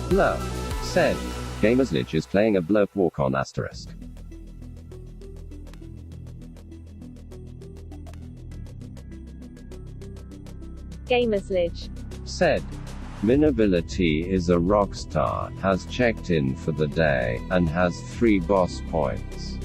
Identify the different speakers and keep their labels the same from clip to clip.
Speaker 1: Blurp said.
Speaker 2: Gamerslich is playing a blurp walk on asterisk.
Speaker 3: Gamerslich
Speaker 1: said.
Speaker 2: Minability is a rock star, has checked in for the day, and has 3 boss points.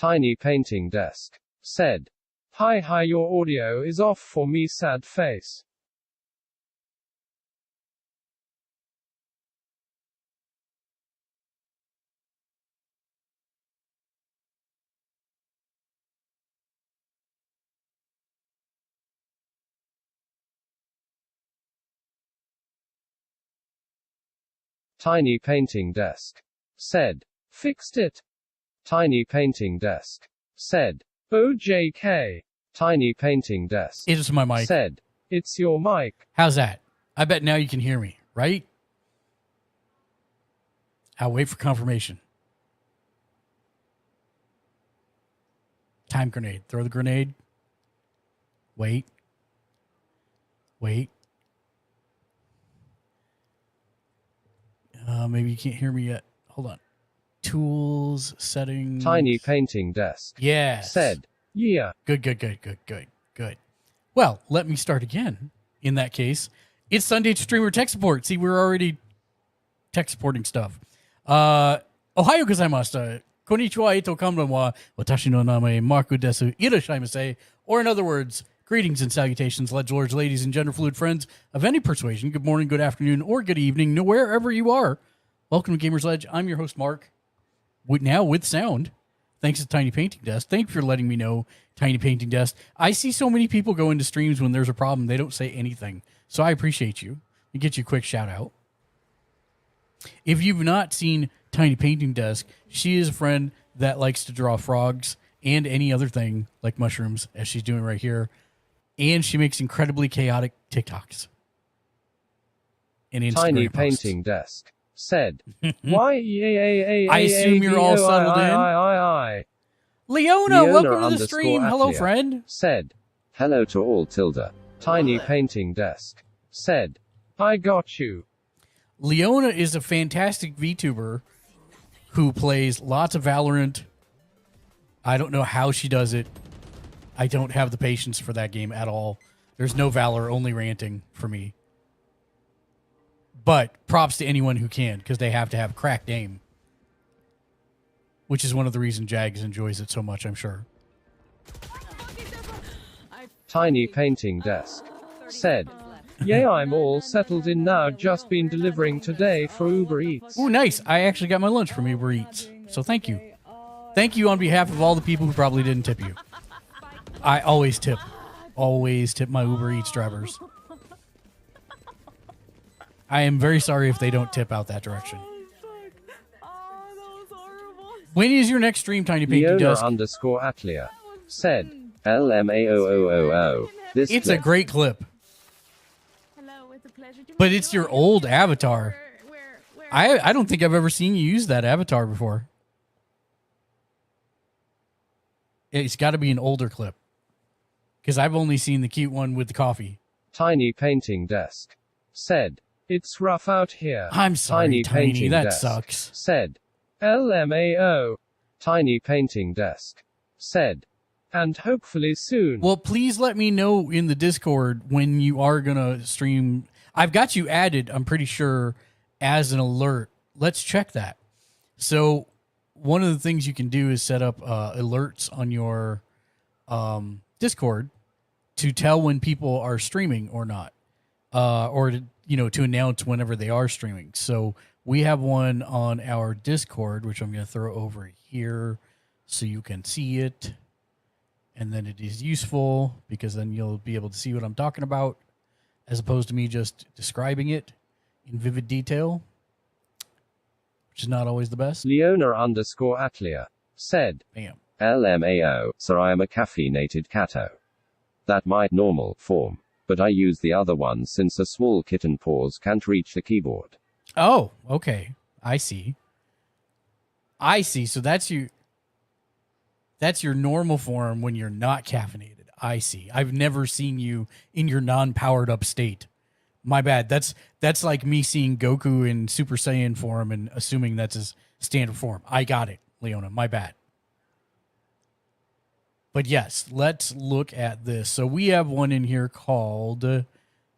Speaker 2: Tiny Painting Desk said, Hi, your audio is off for me, sad face. Tiny Painting Desk said, Fixed it. Tiny Painting Desk said, OJK. Tiny Painting Desk
Speaker 1: It's my mic.
Speaker 2: said, It's your mic.
Speaker 1: How's that? I bet now you can hear me, right? I'll wait for confirmation. Time grenade. Throw the grenade. Wait. Maybe you can't hear me yet. Hold on. Tools, settings.
Speaker 2: Tiny Painting Desk
Speaker 1: Yes.
Speaker 2: said, Yeah.
Speaker 1: Good. Well, let me start again. In that case, it's Sunday Streamer Tech Support. See, we're already tech supporting stuff. Ohio gozaimashita. Konnichiwa, eto konbanwa. Watashi no namae Marku desu. Irashaimase. Or in other words, greetings and salutations, ledgelords, ladies, and gender fluid friends of any persuasion. Good morning, good afternoon, or good evening, wherever you are. Welcome to Gamer's Ledge. I'm your host, Mark. Now with sound. Thanks to Tiny Painting Desk. Thank you for letting me know, Tiny Painting Desk. I see so many people go into streams when there's a problem. They don't say anything. So I appreciate you. And get you a quick shout out. If you've not seen Tiny Painting Desk, she is a friend that likes to draw frogs and any other thing like mushrooms, as she's doing right here. And she makes incredibly chaotic TikToks. And Instagram
Speaker 2: Tiny
Speaker 1: posts.
Speaker 2: Painting Desk said, Why?
Speaker 1: I assume you're all settled in. Leona, welcome to the stream. Hello,
Speaker 2: Atlia
Speaker 1: friend.
Speaker 2: said, Hello to all, Tilda. Tiny Painting Desk said, I got you.
Speaker 1: Leona is a fantastic VTuber who plays lots of Valorant. I don't know how she does it. I don't have the patience for that game at all. There's no Valor, only ranting for me. But props to anyone who can, because they have to have cracked aim. Which is one of the reasons Jags enjoys it so much, I'm sure.
Speaker 2: Tiny Painting Desk said, Yeah, I'm all settled in now, just been delivering today for Uber Eats.
Speaker 1: Ooh, nice. I actually got my lunch from Uber Eats. So thank you. Thank you on behalf of all the people who probably didn't tip you. I always tip. Always tip my Uber Eats drivers. I am very sorry if they don't tip out that direction. When is your next stream, Tiny Painting Desk?
Speaker 2: Leona_Atlia said, LMAOOOO.
Speaker 1: It's a great clip. But it's your old avatar. I don't think I've ever seen you use that avatar before. It's got to be an older clip. Because I've only seen the cute one with the coffee.
Speaker 2: Tiny Painting Desk said, It's rough out here.
Speaker 1: I'm sorry, Tiny. That sucks.
Speaker 2: Said, LMAO. Tiny Painting Desk said, and hopefully soon.
Speaker 1: Well, please let me know in the Discord when you are going to stream. I've got you added, I'm pretty sure, as an alert. Let's check that. So one of the things you can do is set up alerts on your Discord to tell when people are streaming or not, or to announce whenever they are streaming. So we have one on our Discord, which I'm going to throw over here so you can see it. And then it is useful because then you'll be able to see what I'm talking about as opposed to me just describing it in vivid detail, which is not always the best.
Speaker 2: Leona_Atlia said,
Speaker 1: Bam.
Speaker 2: LMAO, sir, I am a caffeinated catto. That might normal form, but I use the other one since a small kitten paws can't reach the keyboard.
Speaker 1: Oh, okay. I see. So that's your normal form when you're not caffeinated. I see. I've never seen you in your non-powered up state. My bad. That's like me seeing Goku in Super Saiyan form and assuming that's his standard form. I got it, Leona. My bad. But yes, let's look at this. So we have one in here called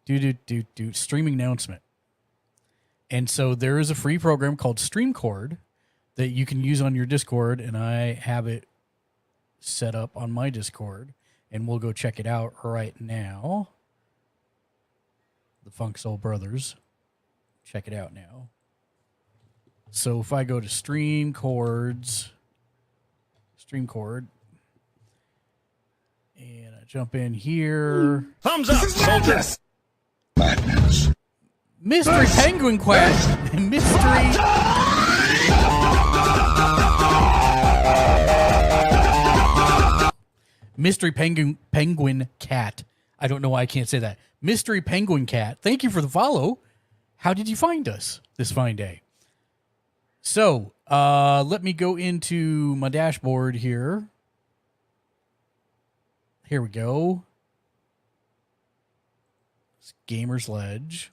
Speaker 1: streaming announcement. And so there is a free program called StreamCord that you can use on your Discord, and I have it set up on my Discord, and we'll go check it out right now. The Funk Soul Brothers. Check it out now. So if I go to Stream Chord, and I jump in here.
Speaker 4: Thumbs up, soldier.
Speaker 1: Mystery Penguin Quack. Mystery Penguin Cat. I don't know why I can't say that. Mystery Penguin Cat. Thank you for the follow. How did you find us this fine day? So, let me go into my dashboard here. Here we go. It's Gamer's Ledge.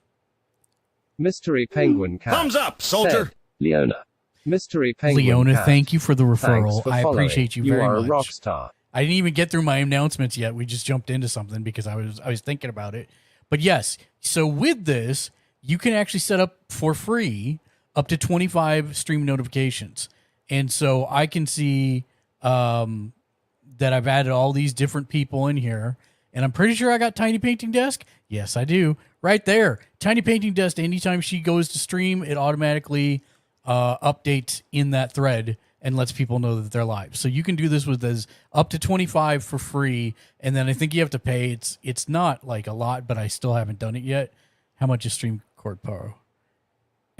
Speaker 2: Mystery Penguin Cat.
Speaker 4: Thumbs up, soldier.
Speaker 2: Said Leona. Mystery Penguin
Speaker 1: Leona,
Speaker 2: Cat.
Speaker 1: thank you for the
Speaker 2: Thanks
Speaker 1: referral.
Speaker 2: for
Speaker 1: I
Speaker 2: following.
Speaker 1: appreciate you very
Speaker 2: You are
Speaker 1: much.
Speaker 2: a rock star.
Speaker 1: I didn't even get through my announcements yet. We just jumped into something because I was thinking about it. But yes, so with this, you can actually set up for free up to 25 stream notifications. And so I can see that I've added all these different people in here. And I'm pretty sure I got Tiny Painting Desk. Yes, I do. Right there. Tiny Painting Desk, anytime she goes to stream, it automatically updates in that thread and lets people know that they're live. So you can do this with as up to 25 for free. And then I think you have to pay. It's not like a lot, but I still haven't done it yet. How much is Stream Chord Pro?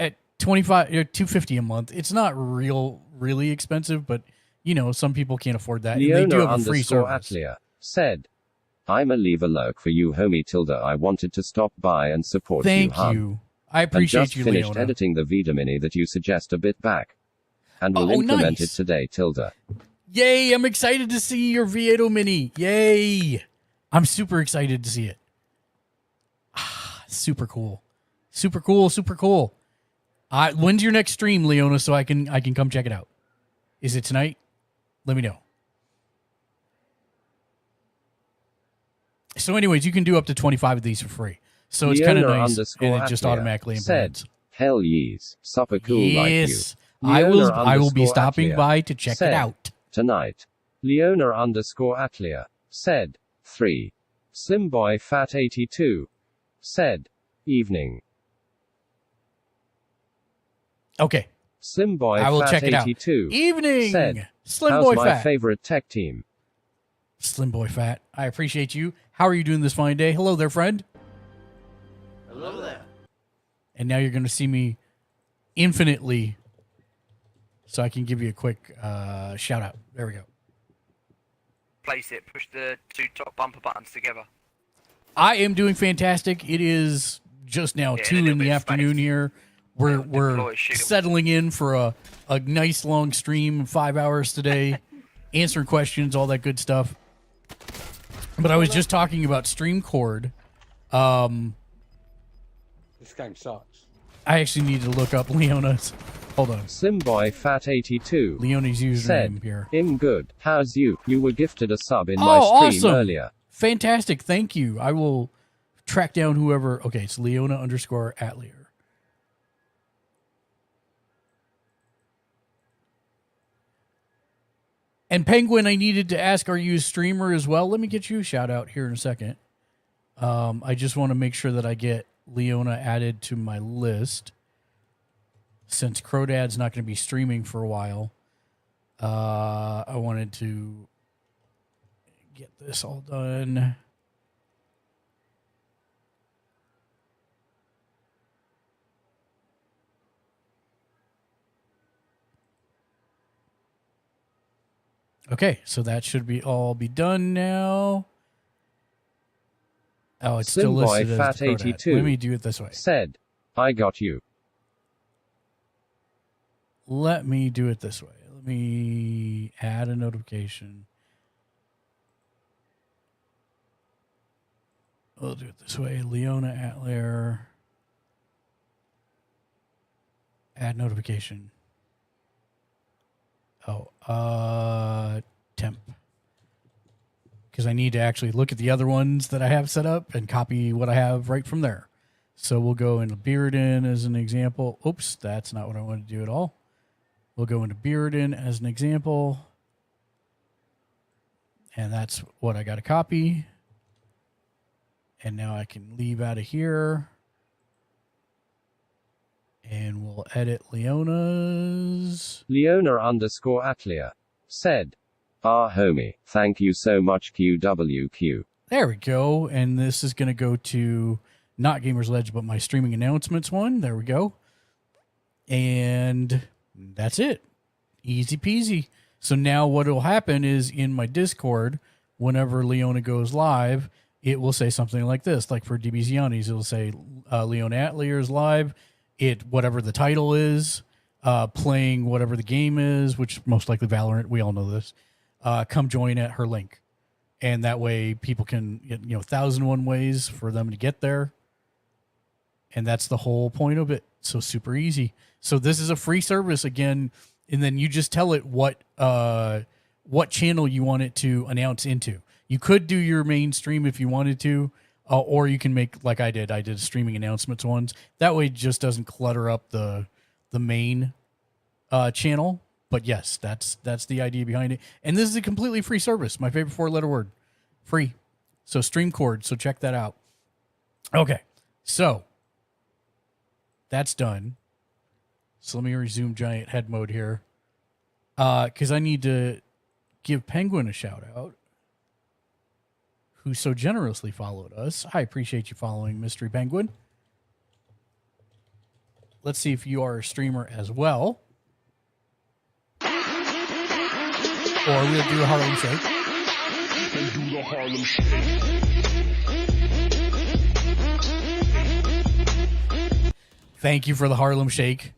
Speaker 1: At 25 or $250 a month. It's not really expensive, but you know, some people can't afford that. And they do
Speaker 2: Leona
Speaker 1: have a free service.
Speaker 2: Atlia said, I'm a leave a lurk for you, homie tilde. I wanted to stop by and support you,
Speaker 1: Thank
Speaker 2: hun.
Speaker 1: you. I
Speaker 2: And
Speaker 1: appreciate
Speaker 2: just
Speaker 1: you,
Speaker 2: finished
Speaker 1: Leona.
Speaker 2: editing the Vida Mini that you suggest a bit back. And will
Speaker 1: Oh,
Speaker 2: implement
Speaker 1: nice.
Speaker 2: it today, tilde.
Speaker 1: Yay, I'm excited to see your Vieto Mini. Yay. I'm super excited to see it. Super cool. Super cool, super cool. When's your next stream, Leona, so I can come check it out? Is it tonight? Let me know. So anyways, you can do up to 25 of these for free. So it's kind of
Speaker 2: Leona
Speaker 1: nice, and it just
Speaker 2: Atlia
Speaker 1: automatically
Speaker 2: said,
Speaker 1: implements.
Speaker 2: hell yes, super cool like you.
Speaker 1: Yes, I will be
Speaker 2: Leona
Speaker 1: stopping
Speaker 2: Atlia
Speaker 1: by to check
Speaker 2: said,
Speaker 1: it out.
Speaker 2: Tonight. Leona Atlia said, 3. Slimboy Fat 82 said, evening.
Speaker 1: Okay,
Speaker 2: Slimboy
Speaker 1: I will
Speaker 2: Fat
Speaker 1: check it out.
Speaker 2: 82
Speaker 1: Evening,
Speaker 2: said,
Speaker 1: Slim
Speaker 2: how's
Speaker 1: Boy
Speaker 2: my
Speaker 1: Fat.
Speaker 2: favorite tech team?
Speaker 1: Slim Boy Fat, I appreciate you. How are you doing this fine day? Hello there, friend.
Speaker 4: Hello there.
Speaker 1: And now you're going to see me infinitely, so I can give you a quick shout out. There we go.
Speaker 5: Place it. Push the two top bumper buttons together.
Speaker 1: I am doing fantastic. It is just now
Speaker 5: Yeah,
Speaker 1: 2
Speaker 5: a little
Speaker 1: in the
Speaker 5: bit of
Speaker 1: afternoon
Speaker 5: space.
Speaker 1: here. We're
Speaker 5: Deploy, shoot 'em.
Speaker 1: settling in for a nice long stream, 5 hours today, answering questions, all that good stuff. But I was just talking about Stream Chord.
Speaker 6: This game sucks.
Speaker 1: I actually need to look up Leona's. Hold on.
Speaker 2: Slimboy Fat 82
Speaker 1: Leona's username
Speaker 2: said,
Speaker 1: here.
Speaker 2: I'm good. How's you? You were gifted a sub in
Speaker 1: Oh,
Speaker 2: my stream
Speaker 1: awesome.
Speaker 2: earlier.
Speaker 1: Fantastic. Thank you. I will track down whoever. Okay, it's Leona_Atlier. And Penguin, I needed to ask, are you a streamer as well? Let me get you a shout out here in a second. I just want to make sure that I get Leona added to my list. Since Crodad's not going to be streaming for a while, I wanted to get this all done. Okay, so that should be all be done now. Oh, it's still
Speaker 2: Slimboy
Speaker 1: listed as
Speaker 2: Fat
Speaker 1: the Crodad.
Speaker 2: 82
Speaker 1: Let me do it this way.
Speaker 2: said, I got you.
Speaker 1: Let me do it this way. Let me add a notification. We'll do it this way. Leona Atlier. Add notification. Oh, temp. Because I need to actually look at the other ones that I have set up and copy what I have right from there. So we'll go into Bearden as an example. Oops, that's not what I want to do at all. We'll go into Bearden as an example. And that's what I got to copy. And now I can leave out of here. And we'll edit Leona's.
Speaker 2: Leona_Atlia said, homie, thank you so much QWQ.
Speaker 1: There we go. And this is going to go to not Gamers Ledge, but my streaming announcements one. There we go. And that's it. Easy peasy. So now what will happen is in my Discord, whenever Leona goes live, it will say something like this. Like for DBZiani's, it will say Leona Atlier is live. Whatever the title is, playing whatever the game is, which most likely Valorant. We all know this. Come join at her link. And that way people can, 1,001 ways for them to get there. And that's the whole point of it. So super easy. So this is a free service again. And then you just tell it what channel you want it to announce into. You could do your main stream if you wanted to, or you can make like I did. I did streaming announcements ones. That way it just doesn't clutter up the main channel. But yes, that's the idea behind it. And this is a completely free service. My favorite 4-letter word. Free. So StreamCord. So check that out. Okay. So that's done. So let me resume giant head mode here. Because I need to give Penguin a shout out, who so generously followed us. I appreciate you following Mystery Penguin. Let's see if you are a streamer as well. Or we'll do a Harlem Shake. Thank you for the Harlem Shake.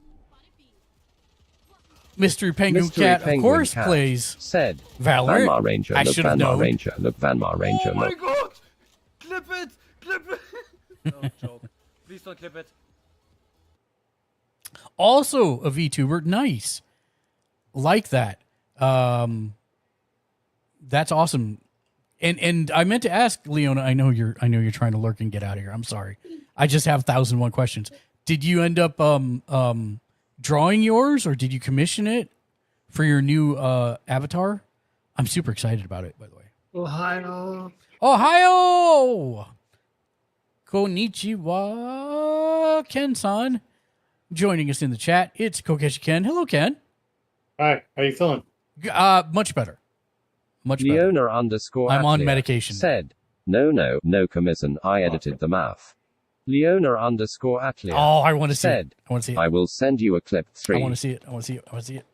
Speaker 1: Mystery Penguin Cat, of course, plays
Speaker 2: said,
Speaker 1: Valorant.
Speaker 2: Vanmar Ranger,
Speaker 1: I
Speaker 2: look,
Speaker 1: should have
Speaker 2: Vanmar
Speaker 1: known.
Speaker 2: Ranger, look, Vanmar Ranger,
Speaker 4: Oh my
Speaker 2: look.
Speaker 4: god! Clip it! Clip it! No, joke. Please don't clip it.
Speaker 1: Also a VTuber. Nice. Like that. That's awesome. And I meant to ask Leona, I know you're trying to lurk and get out of here. I'm sorry. I just have 1,001 questions. Did you end up drawing yours, or did you commission it for your new avatar? I'm super excited about it, by the way.
Speaker 6: Ohio.
Speaker 1: Konnichiwa, Ken-san. Joining us in the chat, it's Kokeshi Ken. Hello, Ken.
Speaker 6: Hi, how you feeling?
Speaker 1: Much better. Much better.
Speaker 2: Leona_Atlia
Speaker 1: I'm on medication.
Speaker 2: said, no, commission, I edited the math. Leona_Atlia
Speaker 1: Oh, I want to see
Speaker 2: said,
Speaker 1: it. I want to see it.
Speaker 2: I will send you a clip 3.
Speaker 1: I want to see it. I want to see it. I want to see it.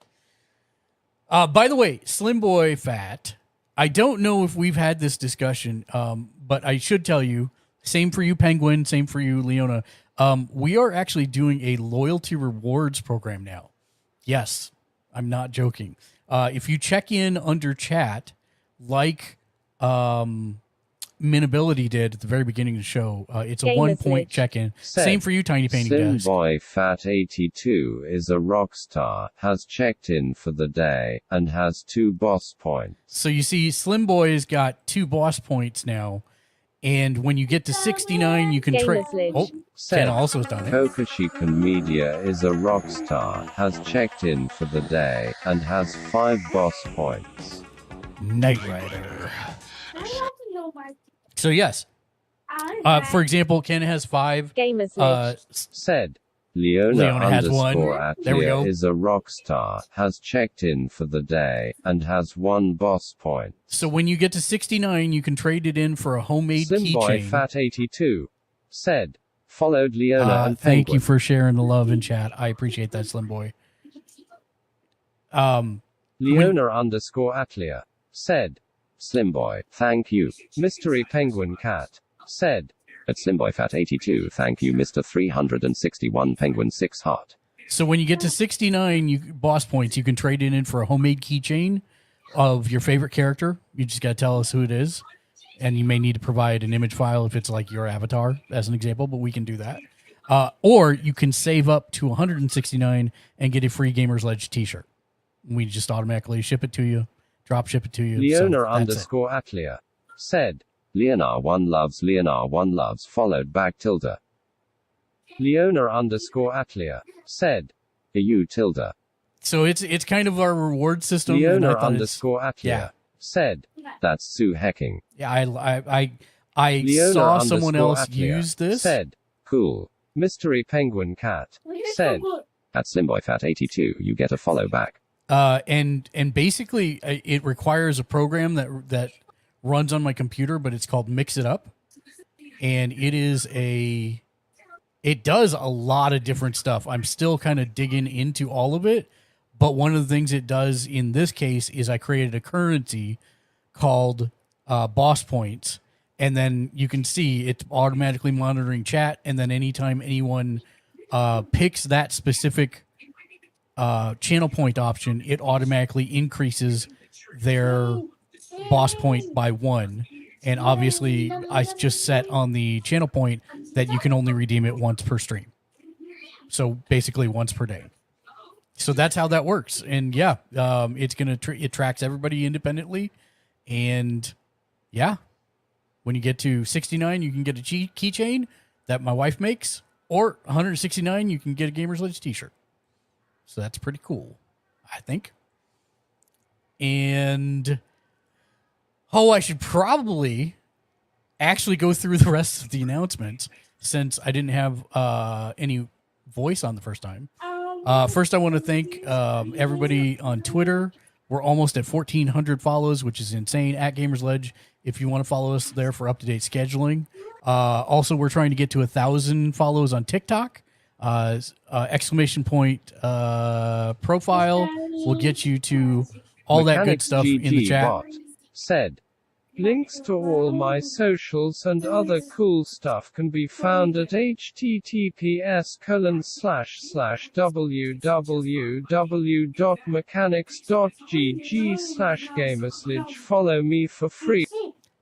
Speaker 1: By the way, Slim Boy Fat, I don't know if we've had this discussion, but I should tell you, same for you, Penguin, same for you, Leona. We are actually doing a loyalty rewards program now. Yes, I'm not joking. If you check in under chat, like Minability did at the very beginning of the show, it's a
Speaker 3: Gamers
Speaker 1: 1-point
Speaker 3: Glitch.
Speaker 1: check-in.
Speaker 2: Said,
Speaker 1: Same for you, Tiny Painting Desk.
Speaker 2: Simboy Fat 82 is a rock star, has checked in for the day, and has 2 boss points.
Speaker 1: So you see, Slim Boy's got 2 boss points now, and when you get to 69, you can trade.
Speaker 3: Gamers Glitch.
Speaker 1: Oh,
Speaker 2: Said,
Speaker 1: Ken also has done it.
Speaker 2: Kokoshikan Media is a rock star, has checked in for the day, and has 5 boss points.
Speaker 1: Knight Rider. So yes, for example, Ken has 5.
Speaker 3: Gamers Glitch.
Speaker 2: Said,
Speaker 1: Leona has 1. There we go.
Speaker 2: Atlia is a rock star, has checked in for the day, and has 1 boss point.
Speaker 1: So when you get to 69, you can trade it in for a homemade
Speaker 2: Simboy
Speaker 1: keychain.
Speaker 2: Fat 82 said, followed Leona and
Speaker 1: Thank
Speaker 2: Penguin.
Speaker 1: you for sharing the love in chat. I appreciate that, Slim Boy.
Speaker 2: Leona_Atlia said, Slimboy, thank you. Mystery Penguin Cat said, at Slimboy Fat 82, thank you, Mr. 361 Penguin 6 Heart.
Speaker 1: So when you get to 69 boss points, you can trade it in for a homemade keychain of your favorite character. You just got to tell us who it is. And you may need to provide an image file if it's like your avatar, as an example, but we can do that. Or you can save up to 169 and get a free Gamers Ledge t-shirt. We just automatically ship it to you, drop ship it to you.
Speaker 2: Leona_Atlia said, Leonar1 loves, followed back tilde. Leona_Atlia said, you tilde.
Speaker 1: So it's kind of our reward system. and I thought
Speaker 2: Leona_Atlia
Speaker 1: yeah.
Speaker 2: said, That's Sue hecking.
Speaker 1: Yeah, I
Speaker 2: Leona
Speaker 1: saw someone
Speaker 2: underscore
Speaker 1: else
Speaker 2: Atlia
Speaker 1: use this.
Speaker 2: Said, cool. Mystery Penguin Cat. Said, at SlimBoyFat82, you get a follow back.
Speaker 1: And basically it requires a program that runs on my computer, but it's called Mix It Up, and it does a lot of different stuff. I'm still kind of digging into all of it, but one of the things it does in this case is I created a currency called Boss Points, and then you can see it's automatically monitoring chat, and then anytime anyone picks that specific channel point option, it automatically increases their boss point by 1. And obviously, I just set on the channel point that you can only redeem it once per stream. So basically once per day. So that's how that works. And yeah, it's going to, it tracks everybody independently. And yeah, when you get to 69, you can get a keychain that my wife makes, or 169, you can get a Gamers Ledge t-shirt. So that's pretty cool, I think. And I should probably actually go through the rest of the announcements since I didn't have any voice on the first time. First, I want to thank everybody on Twitter. We're almost at 1,400 follows, which is insane, at Gamers Ledge, if you want to follow us there for up-to-date scheduling. Also, we're trying to get to 1,000 follows on TikTok. Exclamation point profile will get you to all that good stuff in the chat.
Speaker 2: Bot said, links to all my socials and other cool stuff can be found at https://www.mechanics.gg/gamersledge. Follow me for free.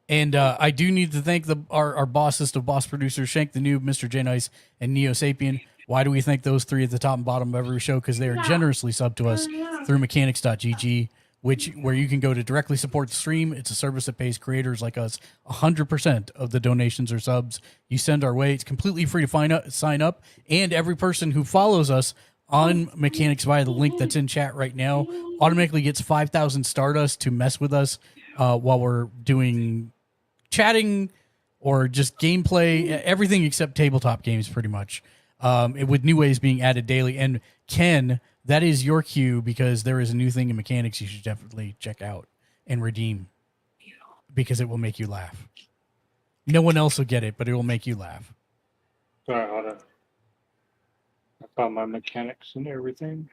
Speaker 1: And I do need to thank our bossest of boss producers, Shank the Noob, Mr. J Nice, and Neo Sapien. Why do we thank those three at the top and bottom of every show? Because they are generously subbed to us through mechanics.gg, where you can go to directly support the stream. It's a service that pays creators like us 100% of the donations or subs you send our way. It's completely free to sign up, and every person who follows us on Mechanics via the link that's in chat right now automatically gets 5,000 Stardust to mess with us while we're doing chatting or just gameplay, everything except tabletop games pretty much, with new ways being added daily. And Ken, that is your cue, because there is a new thing in Mechanics you should definitely check out and redeem, because it will make you laugh. No one else will get it, but it will make you laugh.
Speaker 6: Sorry, hold on. I found my mechanics and everything.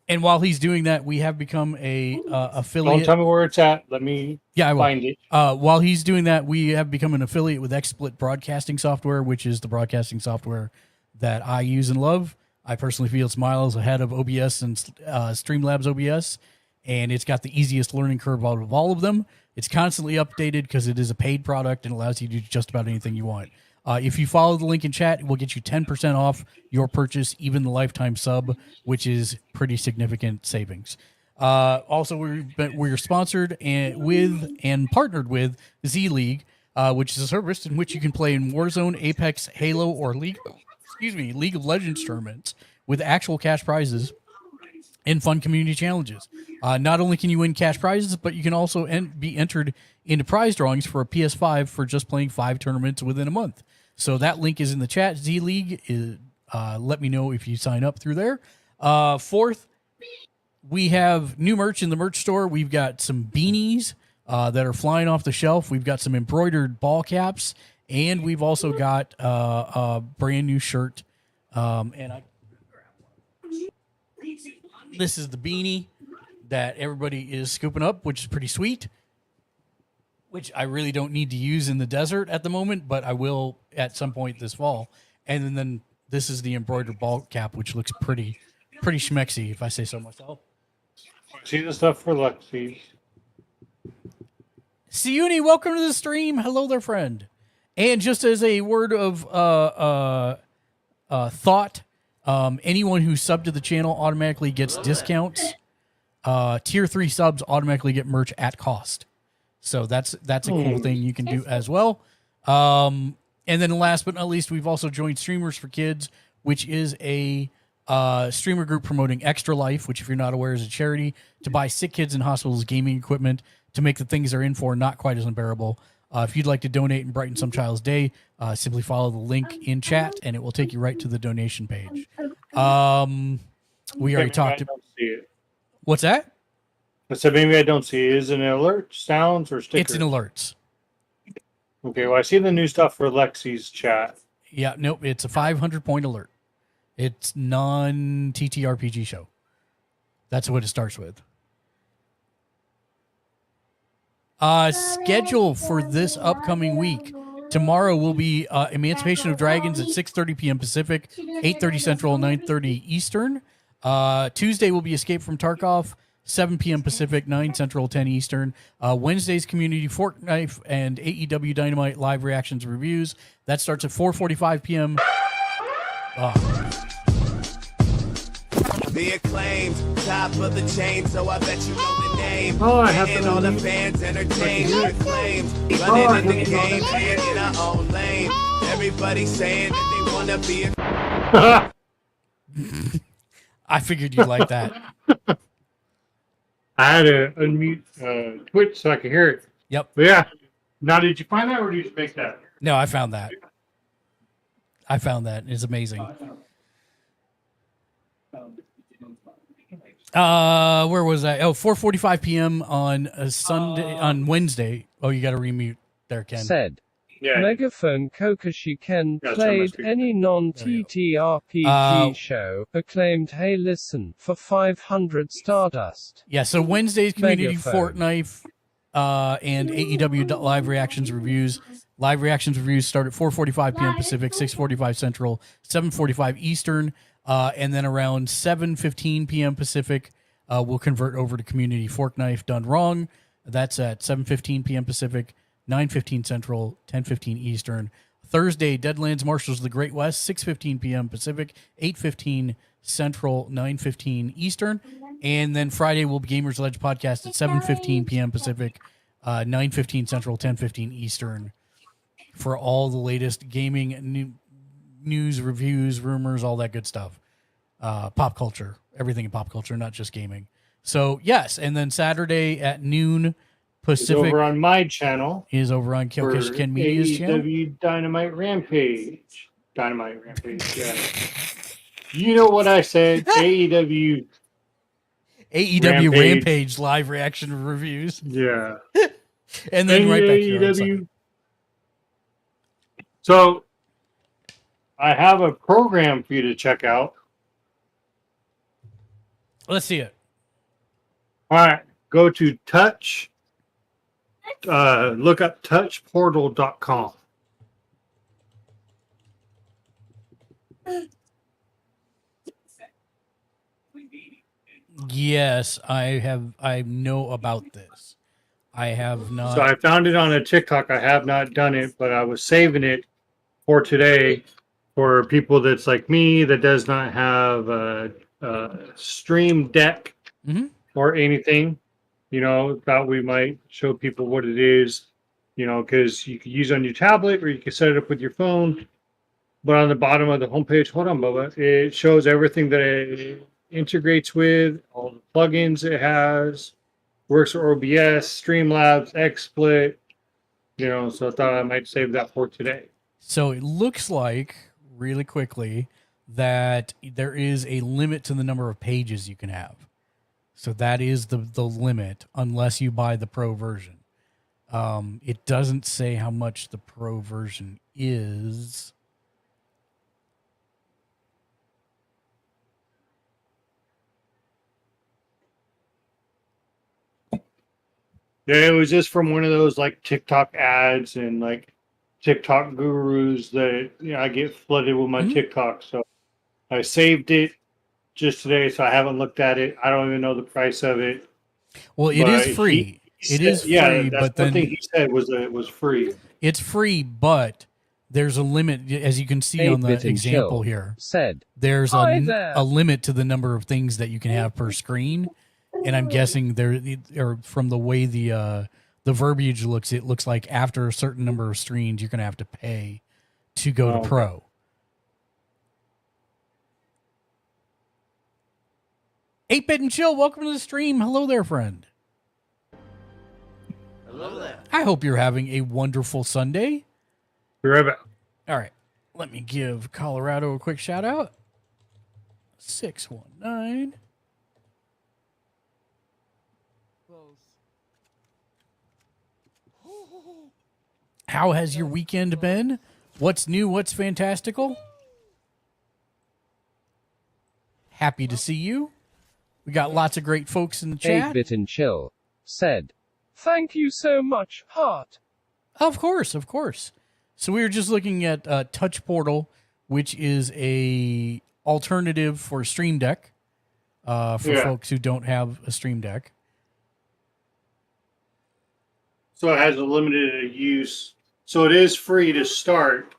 Speaker 1: And while he's doing that, we have become a affiliate.
Speaker 6: Don't tell me where it's at. Let me find it.
Speaker 1: While he's doing that, we have become an affiliate with XSplit Broadcasting Software, which is the broadcasting software that I use and love. I personally feel it's miles ahead of OBS and Streamlabs OBS, and it's got the easiest learning curve out of all of them. It's constantly updated because it is a paid product and allows you to do just about anything you want. If you follow the link in chat, it will get you 10% off your purchase, even the lifetime sub, which is pretty significant savings. Also, we're sponsored and partnered with Z League, which is a service in which you can play in Warzone, Apex, Halo, or League of Legends tournaments with actual cash prizes and fun community challenges. Not only can you win cash prizes, but you can also be entered into prize drawings for a PS5 for just playing 5 tournaments within a month. So that link is in the chat. Z League, let me know if you sign up through there. Fourth, we have new merch in the merch store. We've got some beanies that are flying off the shelf. We've got some embroidered ball caps, and we've also got a brand new shirt. This is the beanie that everybody is scooping up, which is pretty sweet, which I really don't need to use in the desert at the moment, but I will at some point this fall. And then this is the embroidered ball cap, which looks pretty schmexy, if I say so myself.
Speaker 6: See the stuff for Lexi.
Speaker 1: Siuni, welcome to the stream. Hello there, friend. And just as a word of thought, anyone who subbed to the channel automatically gets discounts. Tier 3 subs automatically get merch at cost. So that's a cool thing you can do as well. And then last but not least, we've also joined Streamers for Kids, which is a Streamer group promoting Extra Life, which if you're not aware is a charity to buy sick kids in hospitals gaming equipment to make the things they're in for not quite as unbearable. If you'd like to donate and brighten some child's day, simply follow the link in chat and it will take you right to the donation page. We already talked.
Speaker 6: I don't see it.
Speaker 1: What's that?
Speaker 6: I said maybe I don't see it. Is it an alert, sounds, or stickers?
Speaker 1: It's in alerts.
Speaker 6: Okay, well, I see the new stuff for Lexi's chat.
Speaker 1: Yeah, nope. It's a 500-point alert. It's non-TTRPG show. That's what it starts with. Schedule for this upcoming week. Tomorrow will be Emancipation of Dragons at 6:30 p.m. Pacific, 8:30 Central, 9:30 Eastern. Tuesday will be Escape from Tarkov, 7 p.m. Pacific, 9 Central, 10 Eastern. Wednesday's Community Fortnite and AEW Dynamite live reactions and reviews. That starts at 4:45 p.m.
Speaker 7: The acclaimed, top of the chain, so I bet you know the name.
Speaker 6: Oh, I have
Speaker 7: and
Speaker 6: to
Speaker 7: all the
Speaker 6: unmute.
Speaker 7: fans entertained, the acclaimed.
Speaker 6: I
Speaker 7: Running in
Speaker 6: have
Speaker 7: the
Speaker 6: to
Speaker 7: game and in our own lane. Everybody saying that they want to be a...
Speaker 1: I figured you'd like that.
Speaker 6: I had to unmute Twitch so I could hear it.
Speaker 1: Yep.
Speaker 6: But yeah. Now, did you find that or did you just make that?
Speaker 1: No, I found that. It's amazing. Where was I? Oh, 4:45 p.m. on a Sunday, on Wednesday. Oh, you got to remute there, Ken.
Speaker 2: Said.
Speaker 6: Yeah.
Speaker 2: Megaphone Kokoshi Ken
Speaker 6: Yeah,
Speaker 2: played
Speaker 6: must be.
Speaker 2: any non-TTRPG show, acclaimed hey listen for 500 Stardust.
Speaker 1: Yeah, so Wednesday's Community
Speaker 2: Megaphone.
Speaker 1: Fortnite and AEW live reactions reviews. Live reactions reviews start at 4:45 p.m. Pacific, 6:45 Central, 7:45 Eastern, and then around 7:15 p.m. Pacific, we'll convert over to Community Fortnite Done Wrong. That's at 7:15 p.m. Pacific, 9:15 Central, 10:15 Eastern. Thursday, Deadlands Marshals of the Great West, 6:15 p.m. Pacific, 8:15 Central, 9:15 Eastern. And then Friday will be Gamers Ledge Podcast at 7:15 p.m. Pacific, 9:15 Central, 10:15 Eastern for all the latest gaming news, reviews, rumors, all that good stuff. Pop culture, everything in pop culture, not just gaming. So, yes, and then Saturday at noon
Speaker 6: It's
Speaker 1: Pacific
Speaker 6: over on my channel.
Speaker 1: is over on
Speaker 6: for
Speaker 1: Kilkish Ken Media's channel.
Speaker 6: AEW Dynamite Rampage. Dynamite Rampage, yeah. You know what I said. AEW.
Speaker 1: AEW
Speaker 6: Rampage.
Speaker 1: Rampage live reaction reviews.
Speaker 6: Yeah.
Speaker 1: And then right back here on Sunday.
Speaker 6: So I have a program for you to check out.
Speaker 1: Let's see it.
Speaker 6: All right. Go to touch. Look up touchportal.com.
Speaker 1: Yes, I know about this. I have not.
Speaker 6: So I found it on a TikTok. I have not done it, but I was saving it for today for people that's like me that does not have a Stream Deck
Speaker 1: Mhm.
Speaker 6: or anything. You know, thought we might show people what it is. You know, because you could use it on your tablet or you can set it up with your phone. But on the bottom of the homepage, hold on, Bubba, it shows everything that it integrates with, all the plugins it has, works with OBS, Streamlabs, XSplit, you know, so I thought I might save that for today.
Speaker 1: So it looks like, really quickly, that there is a limit to the number of pages you can have. So that is the limit, unless you buy the pro version. It doesn't say how much the pro version is.
Speaker 6: Yeah, it was just from one of those like TikTok ads and like TikTok gurus that I get flooded with my
Speaker 1: Mhm.
Speaker 6: TikTok. So I saved it just today, so I haven't looked at it. I don't even know the price of it.
Speaker 1: Well, it
Speaker 6: But
Speaker 1: is free.
Speaker 6: he
Speaker 1: It is
Speaker 6: said- yeah,
Speaker 1: free,
Speaker 6: that's
Speaker 1: but
Speaker 6: one
Speaker 1: then
Speaker 6: thing he said was that it was free.
Speaker 1: it's free, but there's a limit, as you can see on the
Speaker 2: 8-bit and
Speaker 1: example
Speaker 2: chill.
Speaker 1: here.
Speaker 2: Said.
Speaker 1: There's
Speaker 2: Hi there.
Speaker 1: a limit to the number of things that you can have per screen, and I'm guessing there, or from the way the verbiage looks, it looks like after a certain number of screens, you're going to have to pay to go
Speaker 6: Oh,
Speaker 1: to pro. 8-Bit and Chill, welcome to the stream. Hello there, friend.
Speaker 7: Hello there.
Speaker 1: I hope you're having a wonderful Sunday.
Speaker 6: Be right back.
Speaker 1: All right. Let me give Colorado a quick shout out. 619. How has your weekend been? What's new? What's fantastical? Happy to see you. We got lots of great folks in the chat.
Speaker 2: 8-Bit and Chill said, "Thank you so much, Heart."
Speaker 1: Of course, of course. So we were just looking at Touch Portal, which is a alternative for Stream Deck for folks who don't have a Stream Deck.
Speaker 6: So it has a limited use. So it is free to start,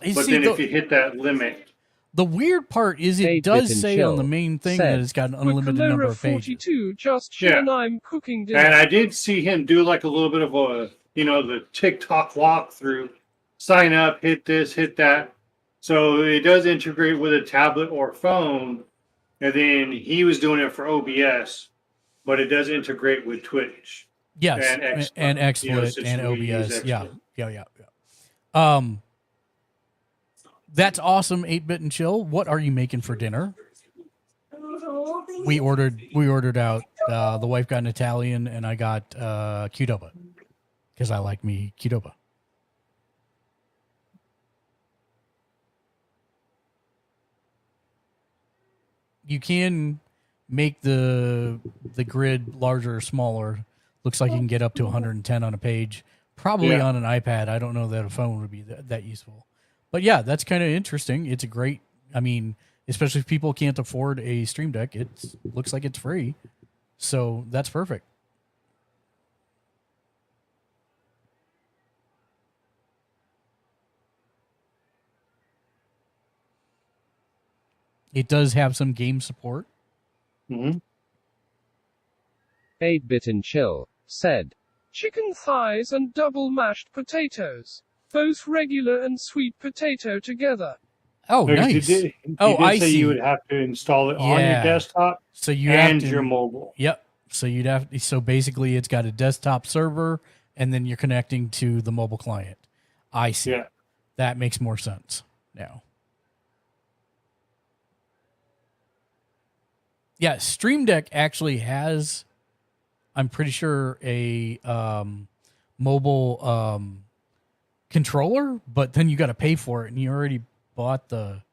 Speaker 1: You
Speaker 6: but
Speaker 1: see,
Speaker 6: then if you hit that limit,
Speaker 1: the weird part is it
Speaker 2: 8-Bit
Speaker 1: does
Speaker 2: and
Speaker 1: say
Speaker 2: Chill
Speaker 1: on the main thing
Speaker 2: said,
Speaker 1: that it's got an unlimited number of pages.
Speaker 2: 42 just
Speaker 6: Yeah.
Speaker 2: and I'm cooking dinner.
Speaker 6: and I did see him do like a little bit of a, the TikTok walkthrough. Sign up, hit this, hit that. So it does integrate with a tablet or phone. And then he was doing it for OBS, but it does integrate with Twitch.
Speaker 1: Yes,
Speaker 6: And XSplit.
Speaker 1: and XSplit
Speaker 6: since
Speaker 1: and
Speaker 6: we use
Speaker 1: OBS. Yeah,
Speaker 6: XSplit.
Speaker 1: yeah. That's awesome. 8-Bit and Chill. What are you making for dinner? We ordered out. The wife got an Italian, and I got Qdoba because I like me Qdoba. You can make the grid larger or smaller. Looks like you can get up to 110 on a page. Probably
Speaker 6: Yeah.
Speaker 1: on an iPad. I don't know that a phone would be that useful. But yeah, that's kind of interesting. It's a great, especially if people can't afford a Stream Deck, it looks like it's free. So that's perfect. It does have some game support.
Speaker 6: Mm-hmm.
Speaker 2: 8-Bit and Chill said, "Chicken thighs and double mashed potatoes. Both regular and sweet potato together."
Speaker 1: Oh, nice.
Speaker 6: You
Speaker 1: I
Speaker 6: say
Speaker 1: see.
Speaker 6: you would have to install it on your
Speaker 1: Yeah.
Speaker 6: desktop
Speaker 1: So you
Speaker 6: and
Speaker 1: have to,
Speaker 6: your mobile.
Speaker 1: Yep. So basically it's got a desktop server and then you're connecting to the mobile client. I see.
Speaker 6: Yeah.
Speaker 1: That makes more sense now. Yeah, Stream Deck actually has, I'm pretty sure, a mobile controller, but then you got to pay for it, and you already bought the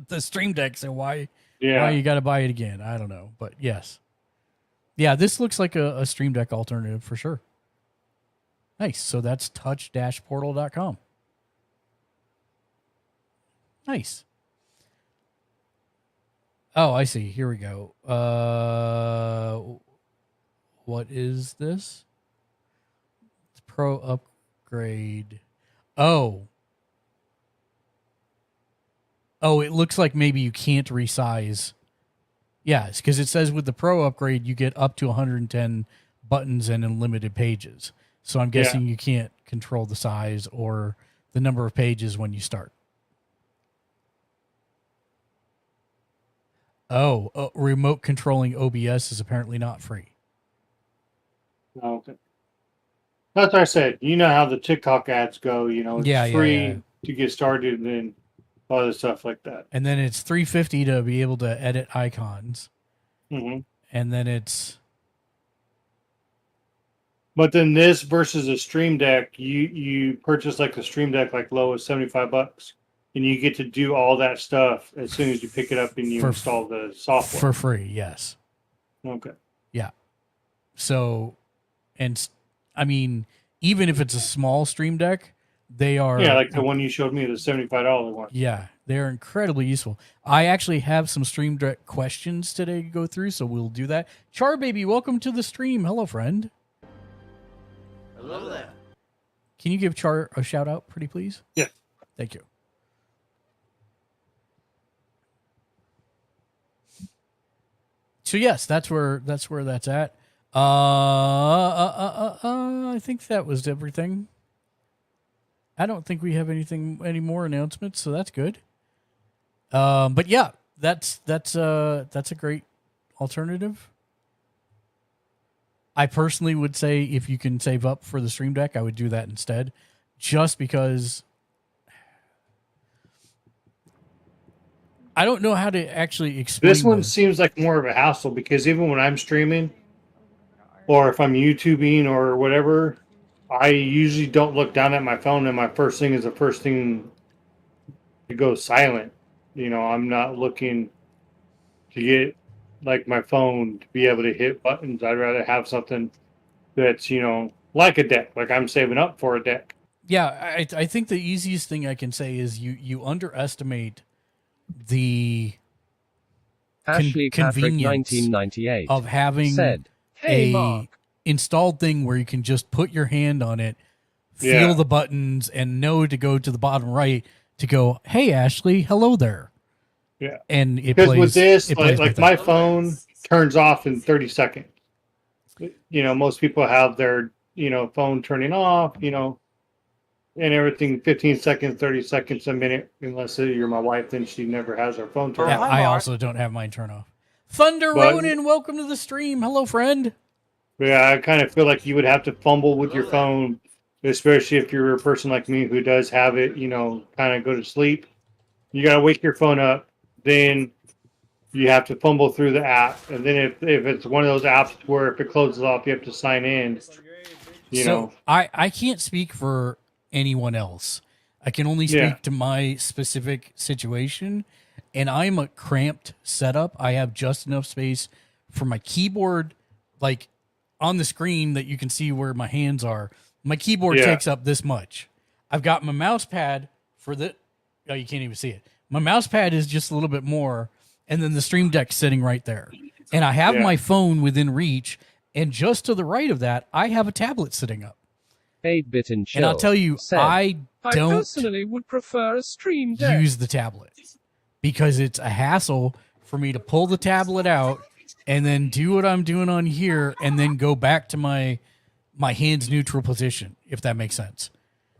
Speaker 1: the Stream Deck. So why you got to buy it again? I don't know, but yes, yeah, this looks like a Stream Deck alternative for sure. Nice. So that's touch-portal.com. Nice. Oh, I see. Here we go. What is this? It's Pro upgrade. Oh, it looks like maybe you can't resize. Yes, because it says with the Pro upgrade, you get up to 110 buttons and unlimited pages. So I'm guessing you can't control the size or the number of pages when you start. Oh, remote controlling OBS is apparently not free.
Speaker 6: Okay. That's what I said. You know how the TikTok ads go. It's free to get started and then other stuff like that.
Speaker 1: And then it's $350 to be able to edit icons.
Speaker 6: Mm-hmm.
Speaker 1: And then it's
Speaker 6: But then this versus a Stream Deck, you purchase like a Stream Deck like low as $75, and you get to do all that stuff as soon as you pick it up and you install the software
Speaker 1: for free. Yes.
Speaker 6: Okay.
Speaker 1: Yeah. So, and even if it's a small Stream Deck, they are
Speaker 6: like the one you showed me, the $75 one.
Speaker 1: Yeah, they're incredibly useful. I actually have some Stream Deck questions today to go through, so we'll do that. Char Baby, welcome to the stream. Hello, friend.
Speaker 7: Hello there.
Speaker 1: Can you give Char a shout out, pretty please?
Speaker 6: Yeah.
Speaker 1: Thank you. So yes, that's where that's at. I think that was everything. I don't think we have any more announcements, so that's good. But yeah, that's a great alternative. I personally would say if you can save up for the Stream Deck, I would do that instead, just because I don't know how to actually explain
Speaker 6: This one seems like more of a hassle because even when I'm streaming or if I'm YouTubing or whatever, I usually don't look down at my phone and my first thing is the first thing to go silent. You know, I'm not looking to get like my phone to be able to hit buttons. I'd rather have something that's, you know, like a deck, like I'm saving up for a deck.
Speaker 1: Yeah, I think the easiest thing I can say is you underestimate the
Speaker 2: Ashley Patrick
Speaker 1: convenience
Speaker 2: 1998
Speaker 1: of having
Speaker 2: said, "Hey
Speaker 1: a
Speaker 2: Mark,
Speaker 1: installed thing where you can just put your hand on it, feel
Speaker 6: Yeah.
Speaker 1: the buttons, and know to go to the bottom right to go, hey, Ashley, hello there.
Speaker 6: Yeah.
Speaker 1: And it
Speaker 6: Because
Speaker 1: plays
Speaker 6: with this,
Speaker 1: it plays
Speaker 6: like
Speaker 1: with
Speaker 6: my
Speaker 1: that.
Speaker 6: phone turns off in 30 seconds. You know, most people have their, you know, phone turning off, you know, and everything 15 seconds, 30 seconds, a minute, unless you're my wife, then she never has her phone turned
Speaker 1: Yeah,
Speaker 6: off.
Speaker 1: I also don't have mine turn off. Thunder
Speaker 6: But-
Speaker 1: Ronin, welcome to the stream. Hello, friend.
Speaker 6: But yeah, I kind of feel like you would have to fumble with your phone, especially if you're a person like me who does have it, you know, kind of go to sleep. You got to wake your phone up. Then you have to fumble through the app. And then if it's one of those apps where if it closes off, you have to sign in. You know,
Speaker 1: I can't speak for anyone else. I can only speak
Speaker 6: Yeah.
Speaker 1: to my specific situation, and I'm a cramped setup. I have just enough space for my keyboard, like on the screen that you can see where my hands are. My keyboard
Speaker 6: Yeah.
Speaker 1: takes up this much. I've got my mouse pad for the. Oh, you can't even see it. My mouse pad is just a little bit more, and then the Stream Deck sitting right there. And I have
Speaker 6: Yeah.
Speaker 1: my phone within reach, and just to the right of that, I have a tablet sitting up.
Speaker 2: 8-bit and chill.
Speaker 1: And I'll tell you,
Speaker 2: said,
Speaker 1: I don't
Speaker 2: personally would prefer a Stream Deck.
Speaker 1: use the tablet because it's a hassle for me to pull the tablet out and then do what I'm doing on here and then go back to my hands neutral position, if that makes sense.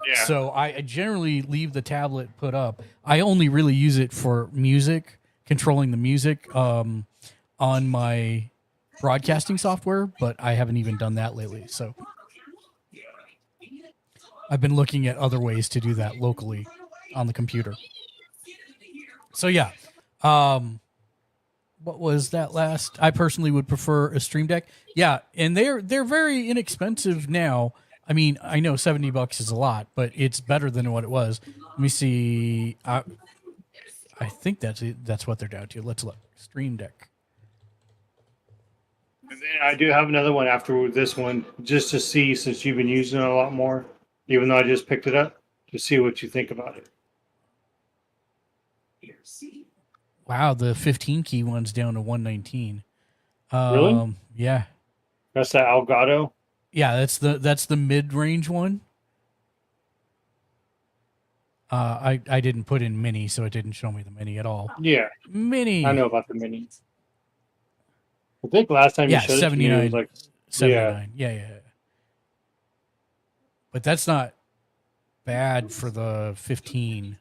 Speaker 6: yeah.
Speaker 1: So I generally leave the tablet put up. I only really use it for music, controlling the music on my broadcasting software, but I haven't even done that lately. So I've been looking at other ways to do that locally on the computer. So yeah, what was that last? I personally would prefer a Stream Deck. Yeah, and they're very inexpensive now. I mean, I know $70 is a lot, but it's better than what it was. Let me see. I think that's what they're down to. Let's look. Stream Deck.
Speaker 6: And then I do have another one after this one, just to see, since you've been using it a lot more, even though I just picked it up, to see what you think about it.
Speaker 1: Wow, the 15 key one's down to 119.
Speaker 6: Really?
Speaker 1: Yeah.
Speaker 6: That's the Elgato.
Speaker 1: Yeah, that's the mid-range one. I didn't put in mini, so it didn't show me the mini at all.
Speaker 6: Yeah,
Speaker 1: Mini.
Speaker 6: I know about the mini. I think last time
Speaker 1: Yeah,
Speaker 6: you showed it to me, it was
Speaker 1: 79.
Speaker 6: like
Speaker 1: 79. Yeah. But that's not bad for the 15.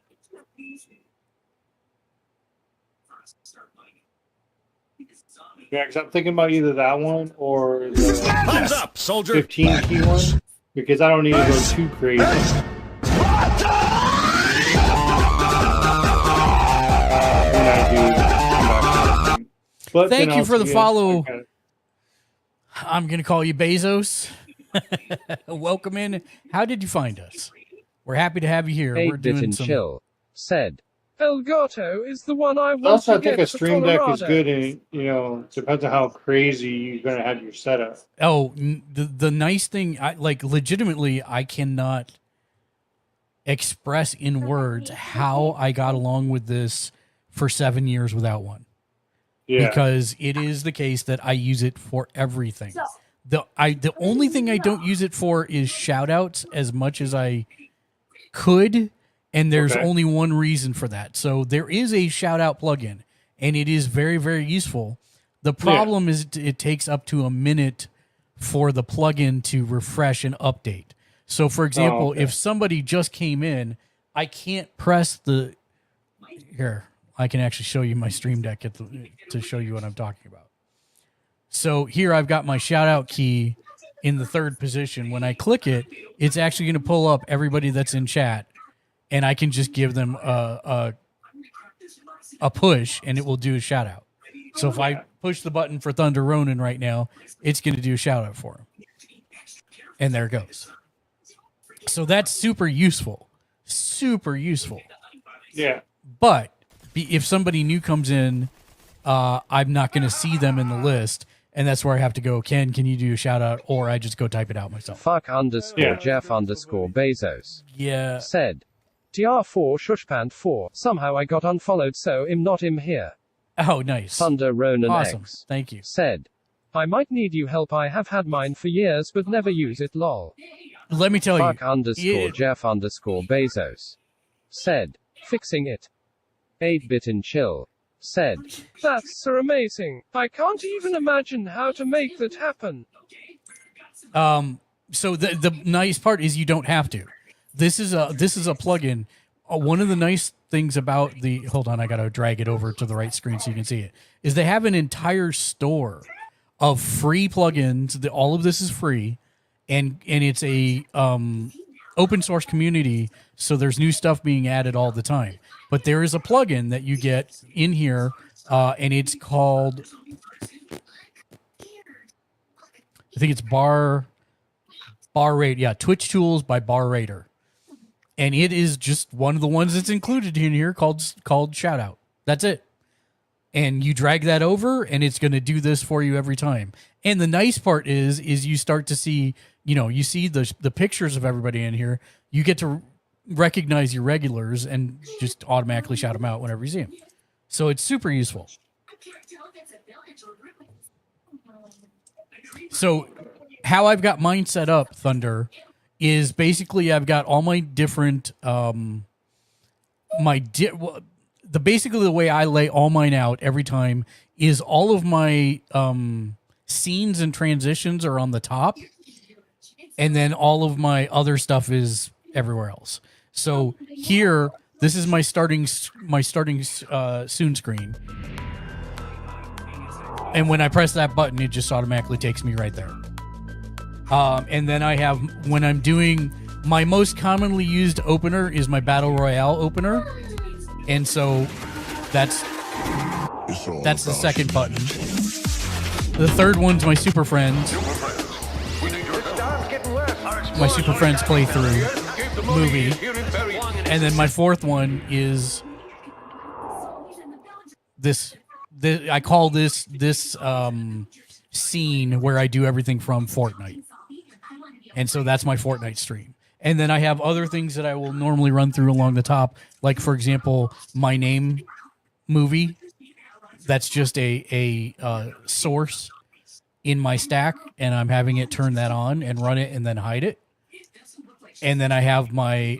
Speaker 6: yeah, because I'm thinking about either that one or the
Speaker 8: Thumbs up, soldier.
Speaker 6: 15 key one, because I don't need to go too crazy. When I do. But
Speaker 1: Thank
Speaker 6: then
Speaker 1: you for the
Speaker 6: also,
Speaker 1: follow.
Speaker 6: okay.
Speaker 1: I'm going to call you Bezos. Welcome in. How did you find us? We're happy to have you here. We're
Speaker 2: 8-bit
Speaker 1: doing
Speaker 2: and
Speaker 1: some.
Speaker 2: chill said, Elgato is the one I want
Speaker 6: Also,
Speaker 2: to
Speaker 6: I think
Speaker 2: get
Speaker 6: a
Speaker 2: for
Speaker 6: Stream Deck is
Speaker 2: Colorado.
Speaker 6: good, and you know, depends on how crazy you're going to have your setup.
Speaker 1: Oh, the nice thing, legitimately, I cannot express in words how I got along with this for 7 years without one.
Speaker 6: Yeah,
Speaker 1: Because it is the case that I use it for everything. The only thing I don't use it for is shout outs as much as I could, and there's
Speaker 6: Okay.
Speaker 1: only one reason for that. So there is a shout out plugin, and it is very, very useful. The problem is it takes up to a minute for the plugin to refresh and update. So for example,
Speaker 6: okay.
Speaker 1: if somebody just came in, I can't press the here. I can actually show you my Stream Deck to show you what I'm talking about. So here I've got my shout out key in the third position. When I click it, it's actually going to pull up everybody that's in chat, and I can just give them a push, and it will do a shout out. So if I push the button for Thunder Ronin right now, it's going to do a shout out for him. And there it goes. So that's super useful. Super useful.
Speaker 6: Yeah.
Speaker 1: But if somebody new comes in, I'm not going to see them in the list. And that's where I have to go, Ken, can you do a shout out? Or I just go type it out myself.
Speaker 2: Fuck_Jeff_Bezos.
Speaker 1: Yeah.
Speaker 2: Said. TR4 Shushpant4. Somehow I got unfollowed, so I'm not him here.
Speaker 1: Oh, nice.
Speaker 2: Thunder Ronan
Speaker 1: Awesome.
Speaker 2: X.
Speaker 1: Thank you.
Speaker 2: Said. I might need you help. I have had mine for years, but never use it. Lol.
Speaker 1: Let me tell you.
Speaker 2: Fuck_Jeff_Bezos. Said. Fixing it. 8-bit and chill. Said. That's so amazing. I can't even imagine how to make that happen.
Speaker 1: So the nice part is you don't have to. This is a plugin. One of the nice things about hold on, I gotta drag it over to the right screen so you can see it, is they have an entire store of free plugins. All of this is free, and it's a open source community, so there's new stuff being added all the time. But there is a plugin that you get in here, and it's called, I think it's Bar Rate. Yeah, Twitch Tools by Bar Rater. And it is just one of the ones that's included in here called Shoutout. That's it. And you drag that over, and it's going to do this for you every time. And the nice part is you start to see, you see the pictures of everybody in here. You get to recognize your regulars and just automatically shout them out whenever you see them. So it's super useful. So how I've got mine set up, Thunder, is basically I've got all my different basically the way I lay all mine out every time is all of my scenes and transitions are on the top, and then all of my other stuff is everywhere else. So here, this is my starting soon screen, and when I press that button, it just automatically takes me right there. And then I have, when I'm doing, my most commonly used opener is my Battle Royale opener. And so that's the second button. The third one's my Super Friends. My Super Friends playthrough movie. And then my fourth one is this I call this scene where I do everything from Fortnite. And so that's my Fortnite stream. And then I have other things that I will normally run through along the top. Like, for example, My Name movie. That's just a source in my stack. And I'm having it turn that on and run it and then hide it. And then I have my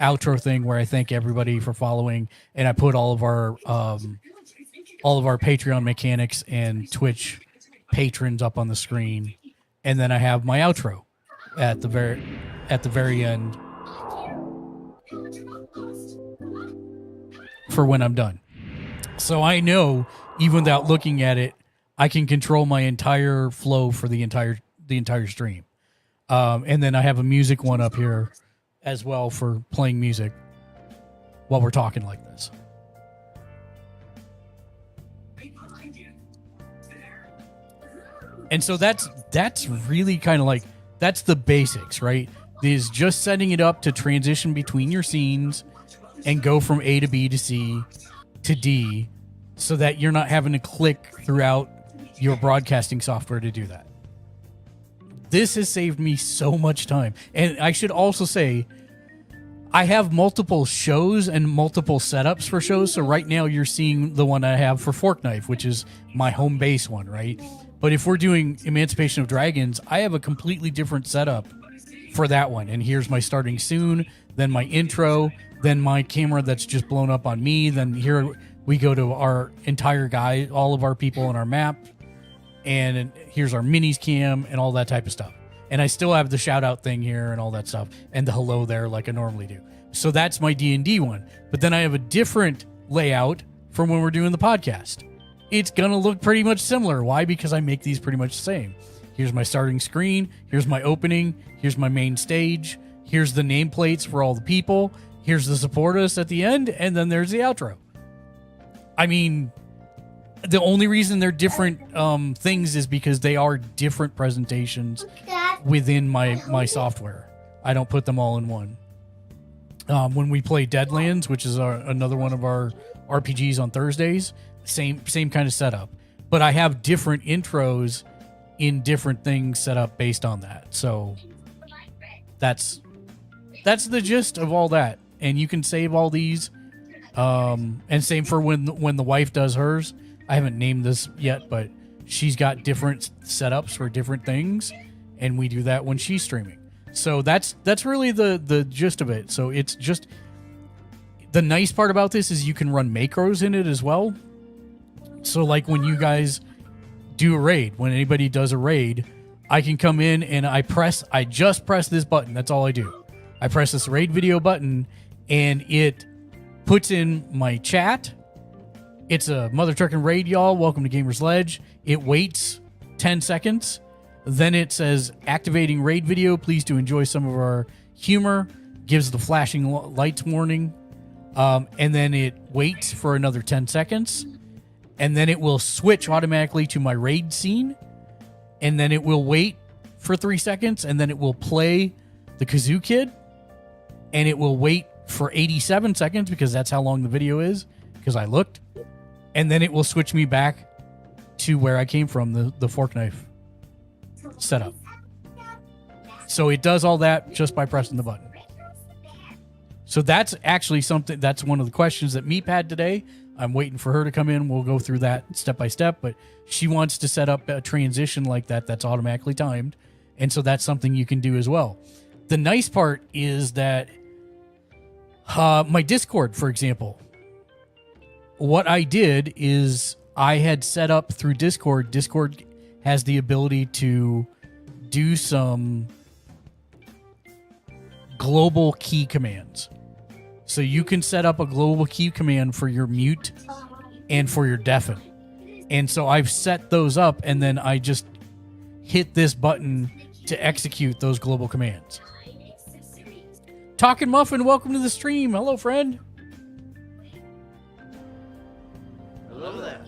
Speaker 1: outro thing where I thank everybody for following. And I put all of our Patreon mechanics and Twitch patrons up on the screen. And then I have my outro at the very end for when I'm done. So I know, even without looking at it, I can control my entire flow for the entire stream. And then I have a music one up here as well for playing music while we're talking like this. And so that's really kind of like, that's the basics, right? Is just setting it up to transition between your scenes and go from A to B to C to D, so that you're not having to click throughout your broadcasting software to do that. This has saved me so much time. And I should also say, I have multiple shows and multiple setups for shows. So right now you're seeing the one I have for Fork Knife, which is my home base one, right? But if we're doing Emancipation of Dragons, I have a completely different setup for that one. And here's my starting soon, then my intro, then my camera that's just blown up on me. Then here we go to our entire guy, all of our people on our map. And here's our minis cam and all that type of stuff. And I still have the shout out thing here and all that stuff and the hello there like I normally do. So that's my D&D one. But then I have a different layout from when we're doing the podcast. It's going to look pretty much similar. Why? Because I make these pretty much the same. Here's my starting screen. Here's my opening. Here's my main stage. Here's the nameplates for all the people. Here's the support us at the end. And then there's the outro. I mean, the only reason they're different things is because they are different presentations within my software. I don't put them all in one. When we play Deadlands, which is another one of our RPGs on Thursdays, same kind of setup. But I have different intros in different things set up based on that. So that's the gist of all that. And you can save all these. And same for when the wife does hers. I haven't named this yet, but she's got different setups for different things, and we do that when she's streaming. So that's really the gist of it. So it's just the nice part about this is you can run macros in it as well. So like when you guys do a raid, when anybody does a raid, I can come in and I just press this button. That's all I do. I press this raid video button and it puts in my chat. It's a mother trucking raid, y'all. Welcome to Gamers Ledge. It waits 10 seconds. Then it says activating raid video. Please do enjoy some of our humor. Gives the flashing lights warning. And then it waits for another 10 seconds. And then it will switch automatically to my raid scene. And then it will wait for 3 seconds. And then it will play the Kazoo Kid. And it will wait for 87 seconds because that's how long the video is. Because I looked. And then it will switch me back to where I came from, the fork knife setup. So it does all that just by pressing the button. So that's actually something, that's one of the questions that Meep had today. I'm waiting for her to come in. We'll go through that step by step, but she wants to set up a transition like that that's automatically timed. And so that's something you can do as well. The nice part is that my Discord, for example, what I did is I had set up through Discord. Discord has the ability to do some global key commands. So you can set up a global key command for your mute and for your deafen. And so I've set those up, and then I just hit this button to execute those global commands. Talking Muffin, welcome to the stream. Hello, friend.
Speaker 4: Hello there.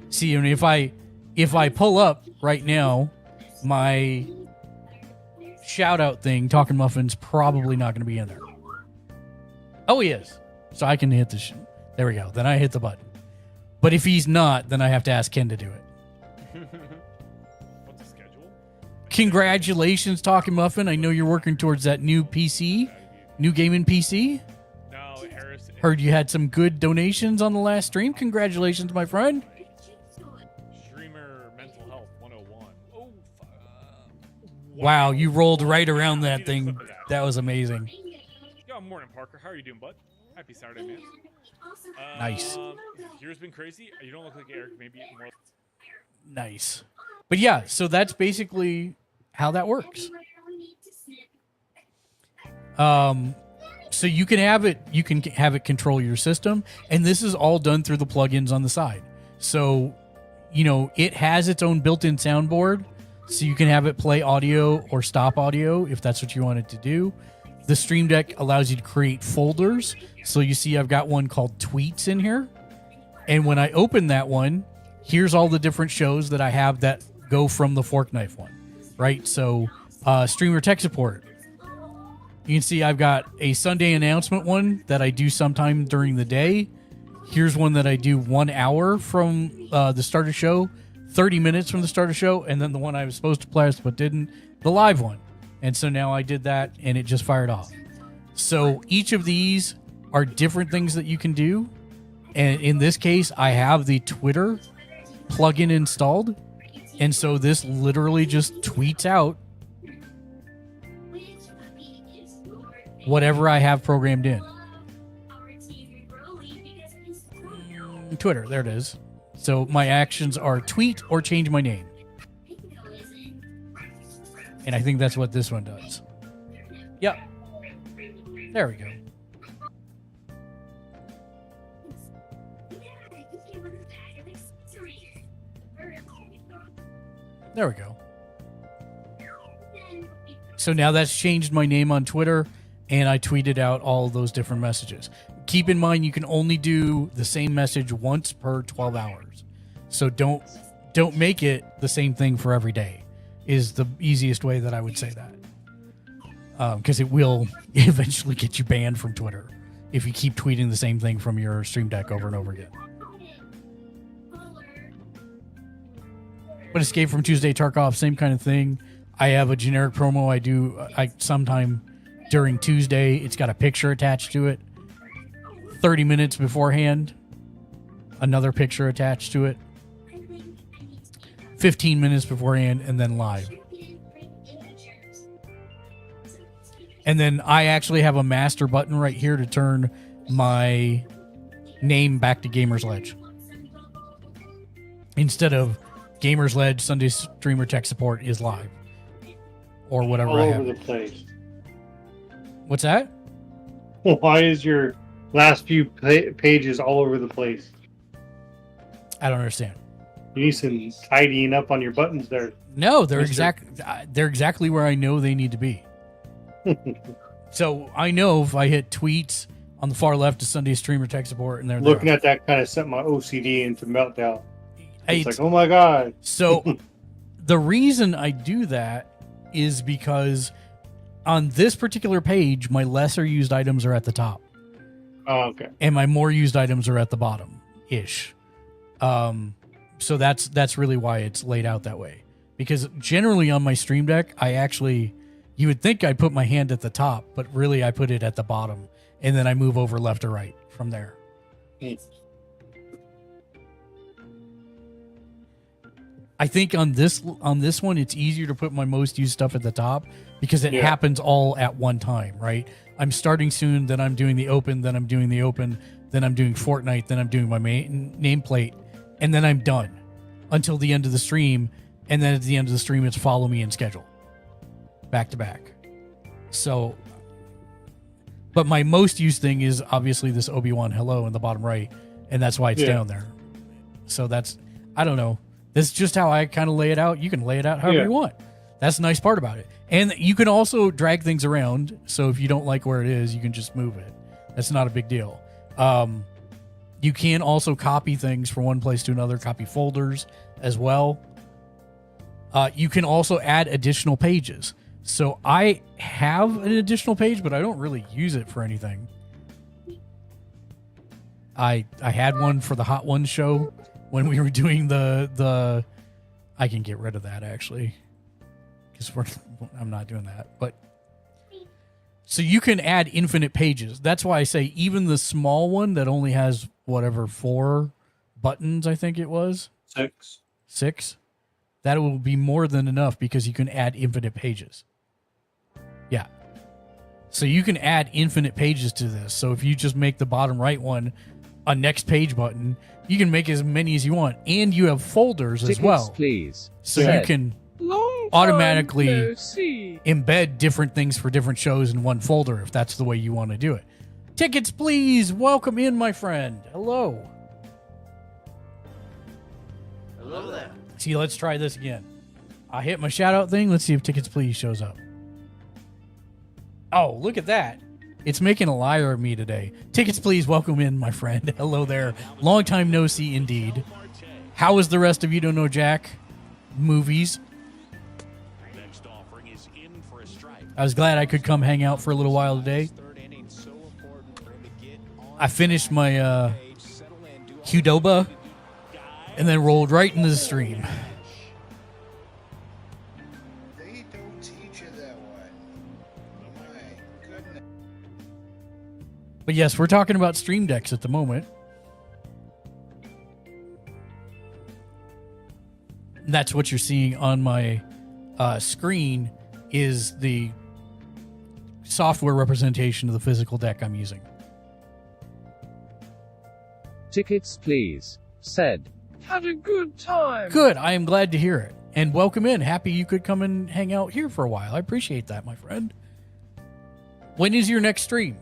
Speaker 1: See, and if I pull up right now, my shout out thing, Talking Muffin's probably not going to be in there. Oh, he is. So I can hit the there we go. Then I hit the button. But if he's not, then I have to ask Ken to do it.
Speaker 8: What's the schedule?
Speaker 1: Congratulations, Talking Muffin. I know you're working towards that new PC, new gaming PC.
Speaker 8: No, Harris.
Speaker 1: Heard you had some good donations on the last stream. Congratulations, my friend.
Speaker 8: Streamer Mental Health 101. Oh,
Speaker 1: Wow, you rolled right around that thing. That was amazing.
Speaker 8: Yo, morning, Parker. How are you doing, bud? Happy Saturday, man.
Speaker 1: Nice.
Speaker 8: Yours been crazy. You don't look like Eric. Maybe more.
Speaker 1: Nice. But yeah, so that's basically how that works. So you can have it control your system, and this is all done through the plugins on the side. So, you know, it has its own built-in soundboard, so you can have it play audio or stop audio if that's what you want it to do. The Stream Deck allows you to create folders. So you see I've got one called Tweets in here. And when I open that one, here's all the different shows that I have that go from the Fork Knife one, right? So Streamer Tech Support. You can see I've got a Sunday announcement one that I do sometime during the day. Here's one that I do 1 hour from the start of show, 30 minutes from the start of show, and then the one I was supposed to play but didn't, the live one. And so now I did that, and it just fired off. So each of these are different things that you can do. And in this case, I have the Twitter plugin installed. And so this literally just tweets out whatever I have programmed in. Twitter, there it is. So my actions are tweet or change my name. And I think that's what this one does. Yep. There we go. There we go. So now that's changed my name on Twitter, and I tweeted out all of those different messages. Keep in mind, you can only do the same message once per 12 hours. So don't make it the same thing for every day, is the easiest way that I would say that. Because it will eventually get you banned from Twitter if you keep tweeting the same thing from your Stream Deck over and over again. But Escape from Tuesday Tarkov, same kind of thing. I have a generic promo I sometime during Tuesday. It's got a picture attached to it. 30 minutes beforehand, another picture attached to it. 15 minutes beforehand, and then live. And then I actually have a master button right here to turn my name back to Gamers Ledge. Instead of Gamers Ledge, Sunday Streamer Tech Support is live. Or whatever
Speaker 6: All
Speaker 1: I
Speaker 6: over
Speaker 1: have.
Speaker 6: the place.
Speaker 1: What's that?
Speaker 6: Why is your last few pages all over the place?
Speaker 1: I don't understand.
Speaker 6: You need some tidying up on your buttons there.
Speaker 1: No, they're
Speaker 6: Mister.
Speaker 1: they're exactly where I know they need to be. So I know if I hit tweets on the far left to Sunday Streamer Tech Support, and they're
Speaker 6: Looking
Speaker 1: there.
Speaker 6: at that kind of set my OCD into meltdown.
Speaker 1: Hey,
Speaker 6: It's like, oh my god.
Speaker 1: so the reason I do that is because on this particular page, my lesser used items are at the top,
Speaker 6: Oh, okay.
Speaker 1: and my more used items are at the bottom ish. So that's really why it's laid out that way. Because generally on my Stream Deck, you would think I put my hand at the top, but really I put it at the bottom, and then I move over left or right from there.
Speaker 6: Hmm.
Speaker 1: I think on this one, it's easier to put my most used stuff at the top because it
Speaker 6: Yeah.
Speaker 1: happens all at one time, right? I'm starting soon, then I'm doing the open, then I'm doing the open, then I'm doing Fortnite, then I'm doing my main nameplate, and then I'm done until the end of the stream. And then at the end of the stream, it's follow me and schedule back to back. So, but my most used thing is obviously this Obi-Wan hello in the bottom right, and that's why it's
Speaker 6: Yeah.
Speaker 1: down there. So I don't know. This is just how I kind of lay it out. You can lay it out however
Speaker 6: Yeah.
Speaker 1: you want. That's the nice part about it. And you can also drag things around. So if you don't like where it is, you can just move it. That's not a big deal. You can also copy things from one place to another, copy folders as well. You can also add additional pages. So I have an additional page, but I don't really use it for anything. I had one for the Hot Ones show when we were doing the I can get rid of that actually because I'm not doing that. But so you can add infinite pages. That's why I say even the small one that only has whatever 4 buttons, I think it was 6. That will be more than enough because you can add infinite pages. Yeah. So you can add infinite pages to this. So if you just make the bottom right one a next page button, you can make as many as you want. And you have folders as
Speaker 2: Tickets,
Speaker 1: well.
Speaker 2: please.
Speaker 1: So
Speaker 2: Said.
Speaker 1: you can automatically embed different things for different shows in one folder if that's the way you want to do it. Tickets, please. Welcome in, my friend. Hello.
Speaker 7: Hello there.
Speaker 1: See, let's try this again. I hit my shout out thing. Let's see if Tickets Please shows up. Oh, look at that. It's making a liar of me today. Tickets Please, welcome in, my friend. Hello there. Long time no see indeed. How is the rest of You Don't Know Jack movies? I was glad I could come hang out for a little while today. I finished my Qdoba and then rolled right into the stream.
Speaker 9: They don't teach you that way. My goodness.
Speaker 1: But yes, we're talking about Stream Decks at the moment. That's what you're seeing on my screen is the software representation of the physical deck I'm using.
Speaker 2: Tickets, please. Said. Had a good time.
Speaker 1: Good. I am glad to hear it. And welcome in. Happy you could come and hang out here for a while. I appreciate that, my friend. When is your next stream?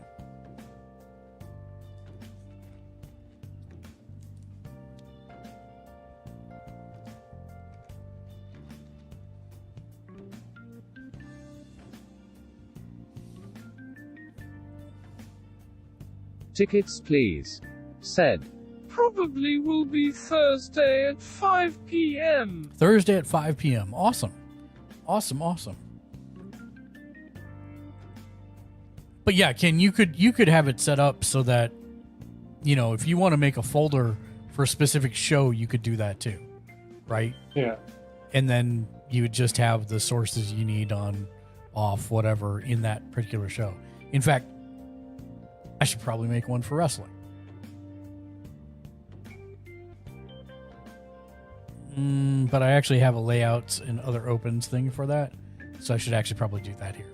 Speaker 2: Tickets please. Said. Probably will be Thursday at 5 p.m.
Speaker 1: Thursday at 5 p.m. Awesome. Awesome. But yeah, Ken, you could have it set up so that, you know, if you want to make a folder for a specific show, you could do that too, right?
Speaker 6: Yeah.
Speaker 1: And then you would just have the sources you need on, off, whatever in that particular show. In fact, I should probably make one for wrestling. But I actually have a layouts and other opens thing for that, so I should actually probably do that here.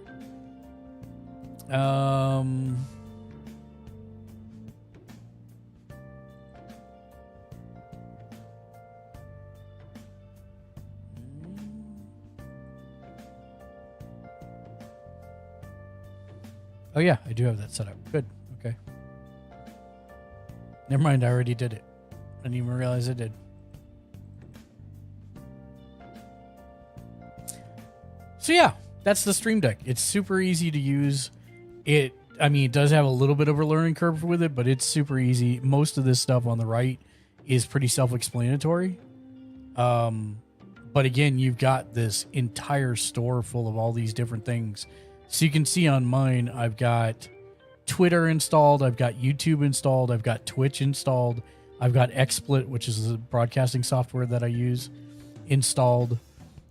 Speaker 1: Oh yeah, I do have that set up. Good. Okay. Never mind, I already did it. I didn't even realize I did. So yeah, that's the Stream Deck. It's super easy to use. It does have a little bit of a learning curve with it, but it's super easy. Most of this stuff on the right is pretty self-explanatory. But again, you've got this entire store full of all these different things. So you can see on mine, I've got Twitter installed, I've got YouTube installed, I've got Twitch installed, I've got XSplit, which is a broadcasting software that I use, installed.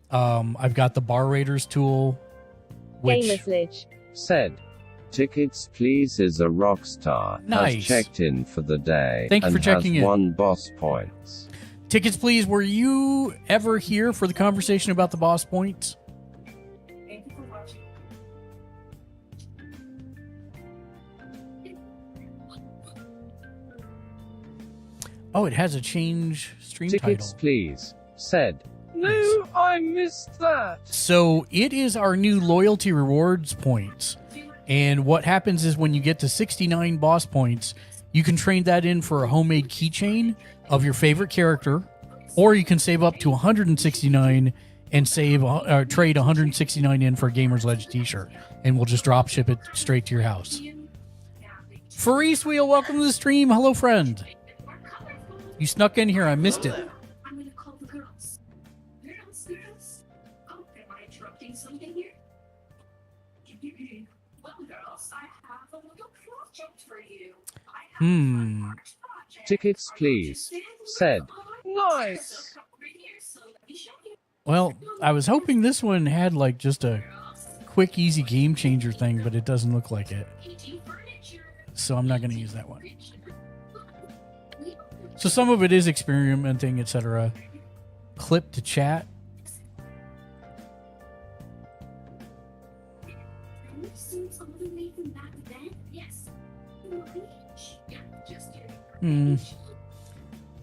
Speaker 1: I've got the Bar Raiders tool, which
Speaker 3: Gamersledge.
Speaker 2: Said. Tickets please is a rock star.
Speaker 1: Nice.
Speaker 2: Has checked in for the day.
Speaker 1: Thank you
Speaker 2: and
Speaker 1: for checking
Speaker 2: has
Speaker 1: in.
Speaker 2: 1 boss points.
Speaker 1: Tickets, please. Were you ever here for the conversation about the boss points? Oh, it has a change stream
Speaker 2: Tickets
Speaker 1: title.
Speaker 2: please. Said. No, I missed that.
Speaker 1: So it is our new loyalty rewards points. And what happens is when you get to 69 boss points, you can trade that in for a homemade keychain of your favorite character, or you can save up to 169 and trade 169 in for a Gamer's Ledge t-shirt, and we'll just drop ship it straight to your house. Faris Wheel, welcome to the stream. Hello, friend. You snuck in here. I missed it.
Speaker 10: I'm gonna call the girls. Girls. Oh, am I interrupting something here? Well, girls, I have a little project for you. I have a project.
Speaker 2: Tickets please. Said. Nice.
Speaker 1: Well, I was hoping this one had like just a quick, easy game changer thing, but it doesn't look like it. So I'm not going to use that one. So some of it is experimenting, etc. Clip to chat.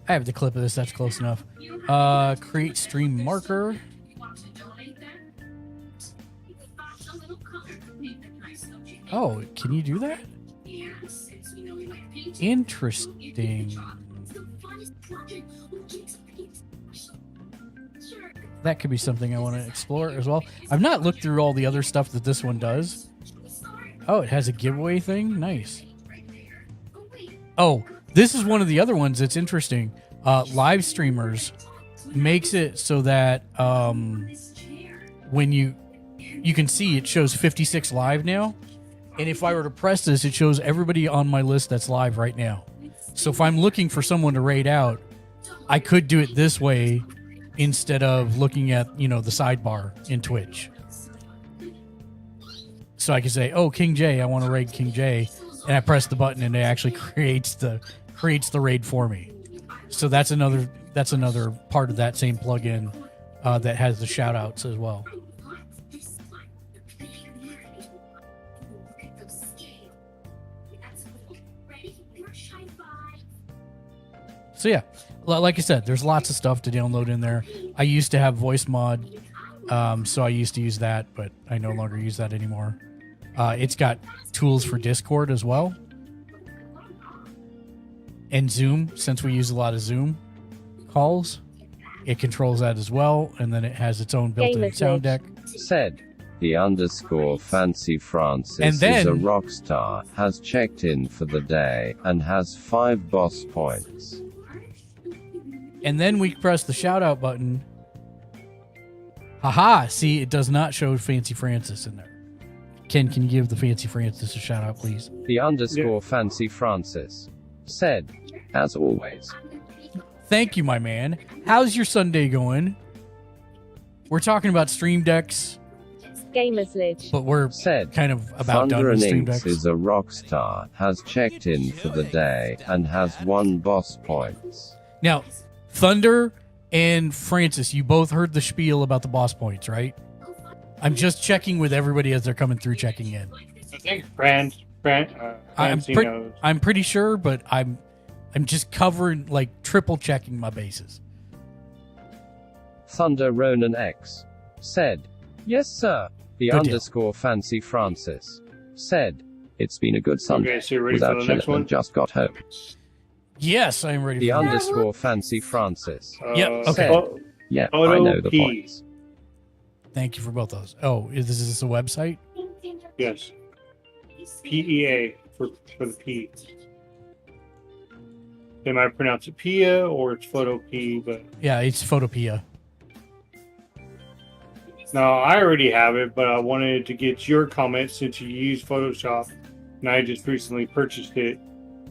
Speaker 1: I have the clip of this. That's close enough. Create stream marker. Oh, can you do that? Interesting. That could be something I want to explore as well. I've not looked through all the other stuff that this one does. Oh, it has a giveaway thing. Nice. Oh, this is one of the other ones that's interesting. Live streamers makes it so that when you can see, it shows 56 live now. And if I were to press this, it shows everybody on my list that's live right now. So if I'm looking for someone to raid out, I could do it this way instead of looking at, the sidebar in Twitch. So I can say, oh, King J, I want to raid King J. And I press the button and it actually creates the raid for me. So that's another part of that same plugin that has the shout outs as well. So yeah, like I said, there's lots of stuff to download in there. I used to have voice mod, so I used to use that, but I no longer use that anymore. It's got tools for Discord as well. And Zoom, since we use a lot of Zoom calls, it controls that as well. And then it has its own built-in sound deck.
Speaker 2: Said. The underscore Fancy Francis
Speaker 1: And
Speaker 2: is a
Speaker 1: then-
Speaker 2: rock star, has checked in for the day, and has 5 boss points.
Speaker 1: And then we press the shout out button. Haha, see, it does not show Fancy Francis in there. Ken, can you give the Fancy Francis a shout out, please?
Speaker 2: The underscore Fancy Francis said, as always.
Speaker 1: Thank you, my man. How's your Sunday going? We're talking about Stream Decks,
Speaker 3: Gamersledge.
Speaker 1: but we're
Speaker 2: Said,
Speaker 1: kind of about done
Speaker 2: Thunder
Speaker 1: with
Speaker 2: and
Speaker 1: Stream
Speaker 2: Inks
Speaker 1: Decks.
Speaker 2: is a rock star, has checked in for the day, and has 1 boss points.
Speaker 1: Now, Thunder and Francis, you both heard the spiel about the boss points, right? I'm just checking with everybody as they're coming through, checking in.
Speaker 6: I think Francie knows.
Speaker 1: I'm pretty sure, but I'm just covering, like, triple checking my bases.
Speaker 2: Thunder Ronan X said, yes sir. The
Speaker 1: Good deal.
Speaker 2: underscore Fancy Francis said, it's been a good Sunday.
Speaker 6: Okay, so you're ready
Speaker 2: Without
Speaker 6: for the
Speaker 2: chilling
Speaker 6: next one?
Speaker 2: and just got home.
Speaker 1: Yes, I am ready
Speaker 2: The
Speaker 1: for this.
Speaker 2: underscore Fancy Francis.
Speaker 1: Yep, okay.
Speaker 2: Said, yeah, I know the
Speaker 6: P.
Speaker 2: points.
Speaker 1: Thank you for both those. Oh, is this a website?
Speaker 6: Yes. PEA for the P. They might pronounce it Pia or it's Photo P, but
Speaker 1: Yeah, it's Photopia.
Speaker 6: no, I already have it, but I wanted to get your comment since you use Photoshop and I just recently purchased it.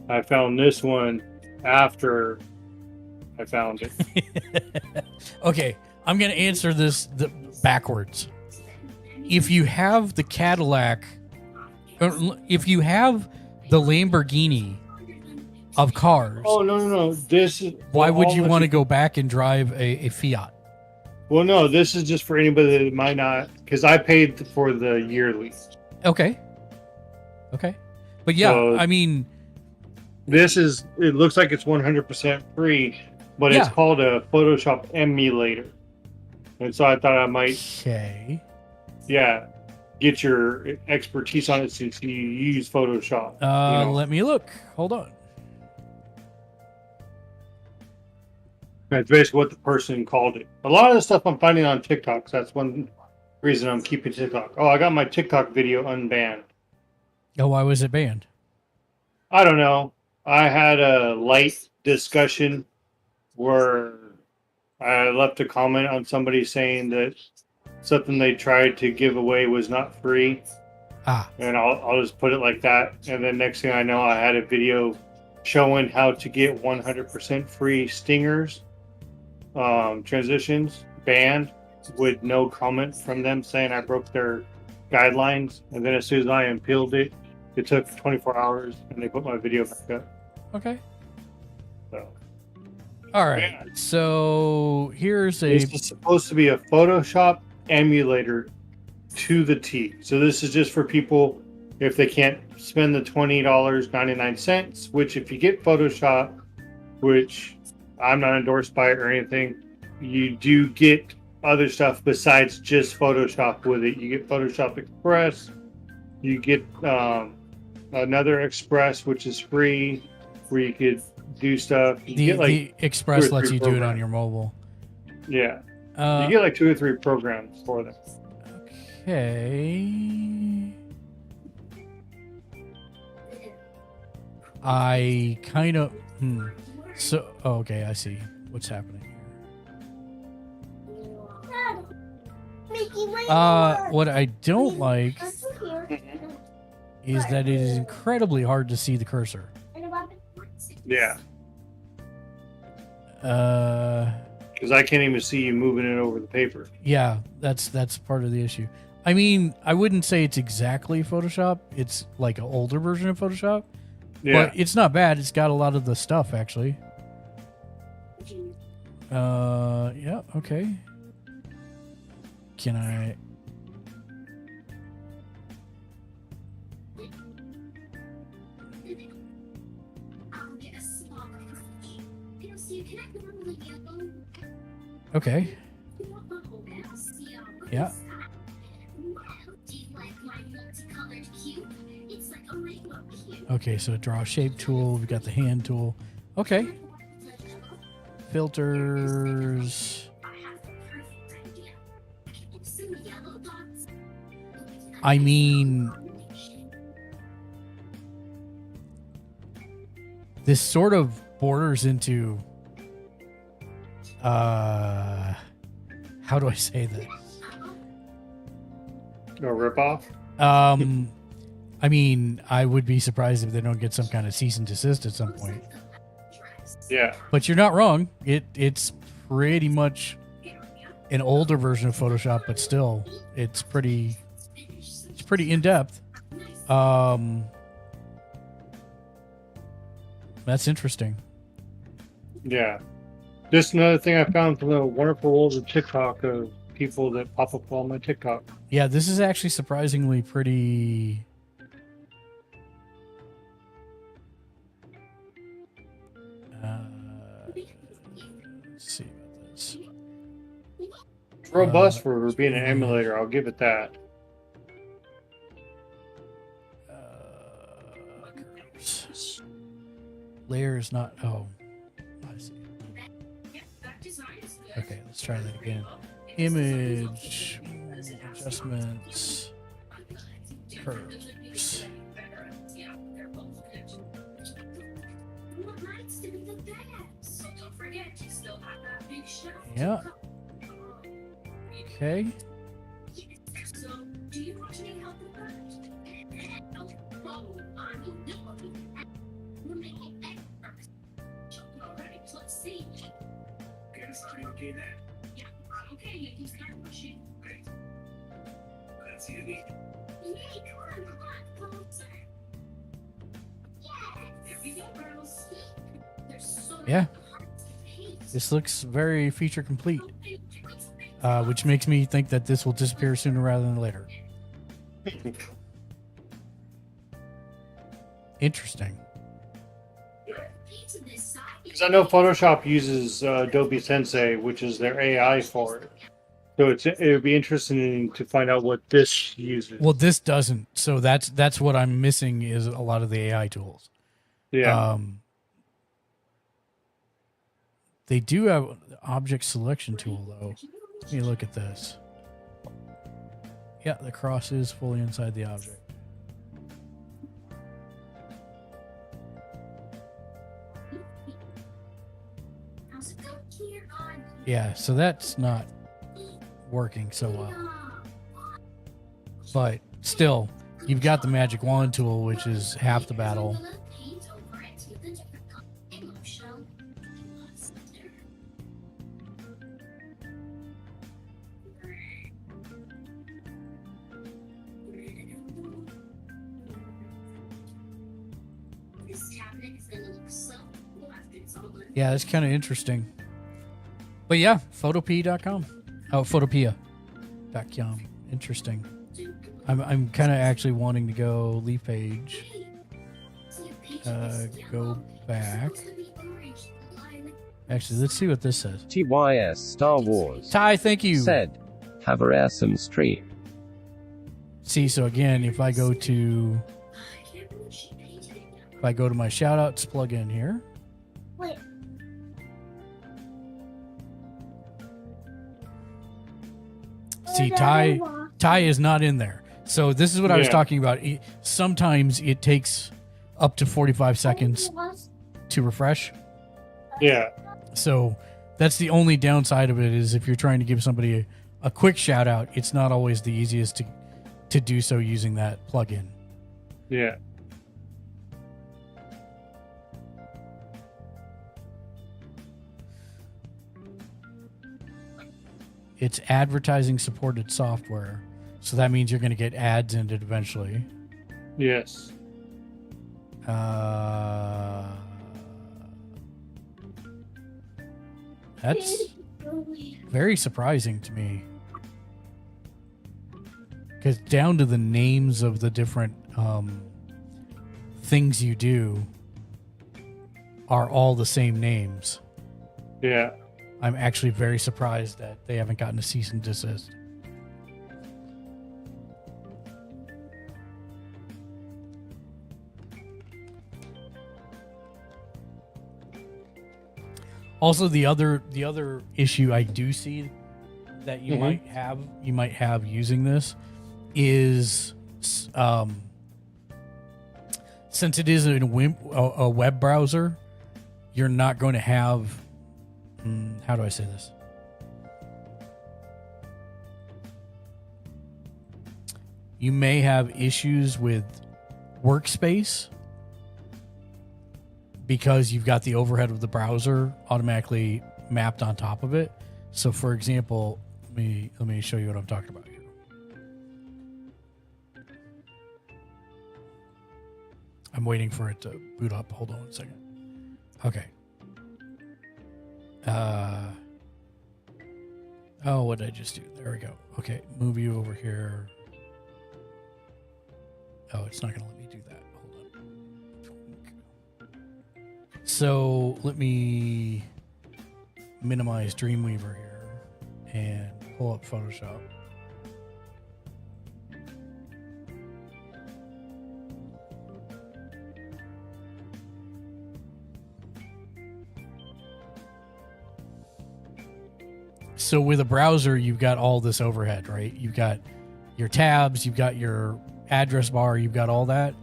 Speaker 6: I found this one after I found it.
Speaker 1: Okay, I'm going to answer this backwards. If you have the Cadillac, or if you have the Lamborghini of cars,
Speaker 6: Oh no! This is
Speaker 1: why would you
Speaker 6: all
Speaker 1: want to
Speaker 6: that
Speaker 1: go back and drive a Fiat?
Speaker 6: Well, no, this is just for anybody that might not, because I paid for the yearly.
Speaker 1: Okay. But yeah,
Speaker 6: So-
Speaker 1: I mean,
Speaker 6: This is. It looks like it's 100% free, but it's
Speaker 1: Yeah.
Speaker 6: called a Photoshop emulator, and so I thought I might,
Speaker 1: okay.
Speaker 6: yeah, get your expertise on it since you use Photoshop. you know.
Speaker 1: Let me look. Hold on.
Speaker 6: That's basically what the person called it. A lot of the stuff I'm finding on TikTok. So that's one reason I'm keeping TikTok. Oh, I got my TikTok video unbanned.
Speaker 1: Oh, why was it banned?
Speaker 6: I don't know. I had a light discussion where I left a comment on somebody saying that something they tried to give away was not free.
Speaker 1: Ah,
Speaker 6: And I'll just put it like that. And then next thing I know, I had a video showing how to get 100% free stingers, transitions banned with no comment from them saying I broke their guidelines. And then as soon as I appealed it, it took 24 hours and they put my video back up.
Speaker 1: okay.
Speaker 6: So
Speaker 1: All right.
Speaker 6: Yeah.
Speaker 1: So here's a
Speaker 6: this is supposed to be a Photoshop emulator to the T. So this is just for people if they can't spend the $20.99, which if you get Photoshop, which I'm not endorsed by it or anything, you do get other stuff besides just Photoshop with it. You get Photoshop Express, you get another Express, which is free, where you could do stuff. You
Speaker 1: the,
Speaker 6: get like
Speaker 1: the Express
Speaker 6: 2 or
Speaker 1: lets
Speaker 6: 3
Speaker 1: you do it on
Speaker 6: programs.
Speaker 1: your mobile.
Speaker 6: Yeah.
Speaker 1: Uh,
Speaker 6: You get like 2 or 3 programs for them.
Speaker 1: Okay. I kind of. So, okay, I see what's happening here. What I don't like is that it is incredibly hard to see the cursor.
Speaker 6: Yeah.
Speaker 1: Uh,
Speaker 6: Because I can't even see you moving it over the paper.
Speaker 1: yeah, that's part of the issue. I mean, I wouldn't say it's exactly Photoshop. It's like an older version of Photoshop.
Speaker 6: Yeah.
Speaker 1: But it's not bad. It's got a lot of the stuff actually. Yeah, okay. Can I? Okay. Yeah. Okay, so draw shape tool. We got the hand tool. Okay. Filters. I mean, this sort of borders into, how do I say this?
Speaker 6: A ripoff?
Speaker 1: I mean, I would be surprised if they don't get some kind of cease and desist at some point.
Speaker 6: Yeah.
Speaker 1: But you're not wrong. It's pretty much an older version of Photoshop, but still, it's pretty in depth. That's interesting.
Speaker 6: Yeah. Just another thing I found from the wonderful world of TikTok of people that pop up on my TikTok.
Speaker 1: Yeah, this is actually surprisingly pretty. Let's see about this.
Speaker 6: It's robust for being an emulator. I'll give it that.
Speaker 1: Curves. Layer is not. Oh, I see. Okay, let's try that again. Image adjustments. Curves. Yeah. Okay. Yeah. This looks very feature complete, which makes me think that this will disappear sooner rather than later. Interesting.
Speaker 6: Because I know Photoshop uses Adobe Sensei, which is their AI for it. So it would be interesting to find out what this uses.
Speaker 1: Well, this doesn't. So that's what I'm missing is a lot of the AI tools.
Speaker 6: Yeah.
Speaker 1: They do have the object selection tool, though. Let me look at this. Yeah, the cross is fully inside the object. Yeah, so that's not working so well. But still, you've got the magic wand tool, which is half the battle. Yeah, that's kind of interesting. But yeah, photopea.com. Oh, photopea.com. Interesting. I'm kind of actually wanting to go leaf page. Go back. Actually, let's see what this says.
Speaker 2: TYS Star Wars.
Speaker 1: Ty, thank you.
Speaker 2: Said, have a awesome stream.
Speaker 1: See, so again, if I go to my shoutouts plugin here. See, Ty is not in there. So this is what I was talking about. Sometimes it takes up to 45 seconds to refresh.
Speaker 6: Yeah.
Speaker 1: So that's the only downside of it is if you're trying to give somebody a quick shout out, it's not always the easiest to do so using that plugin.
Speaker 6: Yeah.
Speaker 1: It's advertising supported software. So that means you're going to get ads in it eventually.
Speaker 6: Yes.
Speaker 1: That's very surprising to me. Because down to the names of the different things you do are all the same names.
Speaker 6: Yeah.
Speaker 1: I'm actually very surprised that they haven't gotten a cease and desist. Also, the other issue I do see that you might have using this is, since it is a web browser, you're not going to have, how do I say this? You may have issues with workspace because you've got the overhead of the browser automatically mapped on top of it. So, for example, let me show you what I'm talking about here. I'm waiting for it to boot up. Hold on 1 second. Okay. Oh, what did I just do? There we go. Okay, move you over here. Oh, it's not going to let me do that. Hold on. So let me minimize Dreamweaver here and pull up Photoshop. So with a browser, you've got all this overhead, right? You've got your tabs, you've got your address bar, you've got all that.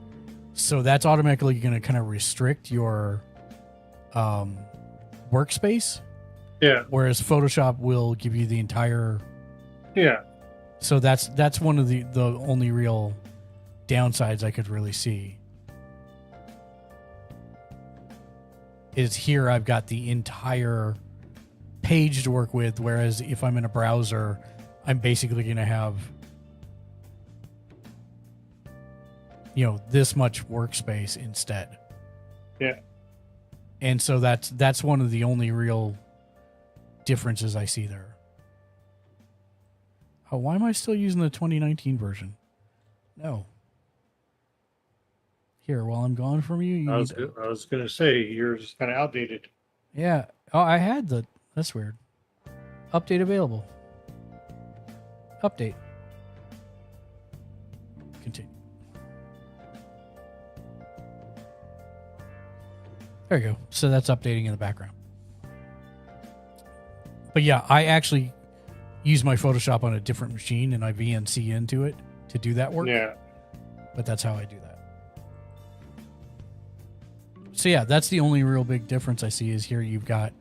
Speaker 1: So that's automatically going to kind of restrict your workspace.
Speaker 6: Yeah.
Speaker 1: Whereas Photoshop will give you the entire.
Speaker 6: Yeah.
Speaker 1: So that's one of the only real downsides I could really see. Is here I've got the entire page to work with, whereas if I'm in a browser, I'm basically going to have, this much workspace instead.
Speaker 6: Yeah.
Speaker 1: And so that's one of the only real differences I see there. Oh, why am I still using the 2019 version? No. Here, while I'm gone from you,
Speaker 6: I was going to say, yours is kind of outdated.
Speaker 1: Yeah. Oh, I had that's weird. Update available. Update. Continue. There you go. So that's updating in the background. But yeah, I actually use my Photoshop on a different machine and I VNC into it to do that work.
Speaker 6: Yeah.
Speaker 1: But that's how I do that. So yeah, that's the only real big difference I see is here you've got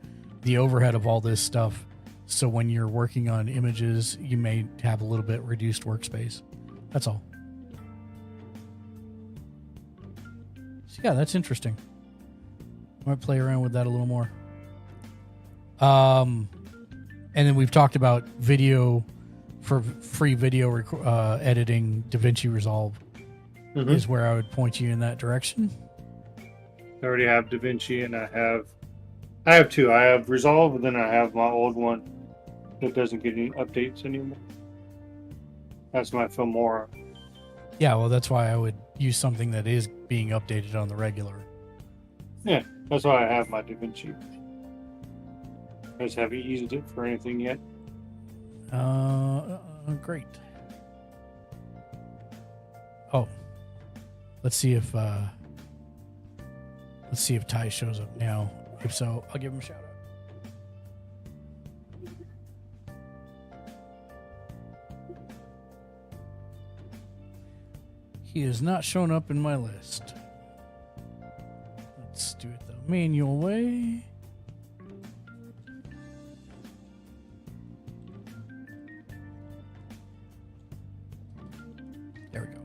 Speaker 1: the overhead of all this stuff. So when you're working on images, you may have a little bit reduced workspace. That's all. So yeah, that's interesting. I might play around with that a little more. And then we've talked about video for free video editing. DaVinci Resolve is where I would point you in that direction.
Speaker 6: I already have DaVinci and I have two. I have Resolve and then I have my old one that doesn't get any updates anymore. That's my Filmora.
Speaker 1: Yeah, well, that's why I would use something that is being updated on the regular.
Speaker 6: Yeah, that's why I have my DaVinci. I just haven't used it for anything yet.
Speaker 1: Great. Oh, let's see if Ty shows up now. If so, I'll give him a shout out. He has not shown up in my list. Let's do it the manual way. There we go.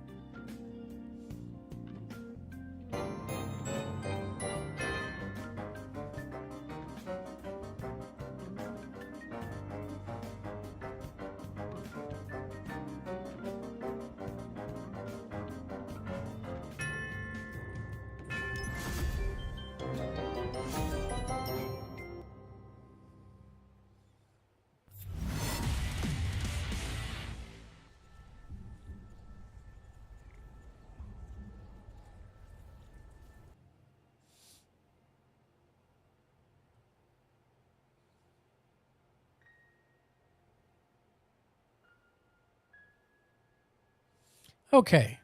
Speaker 1: Okay.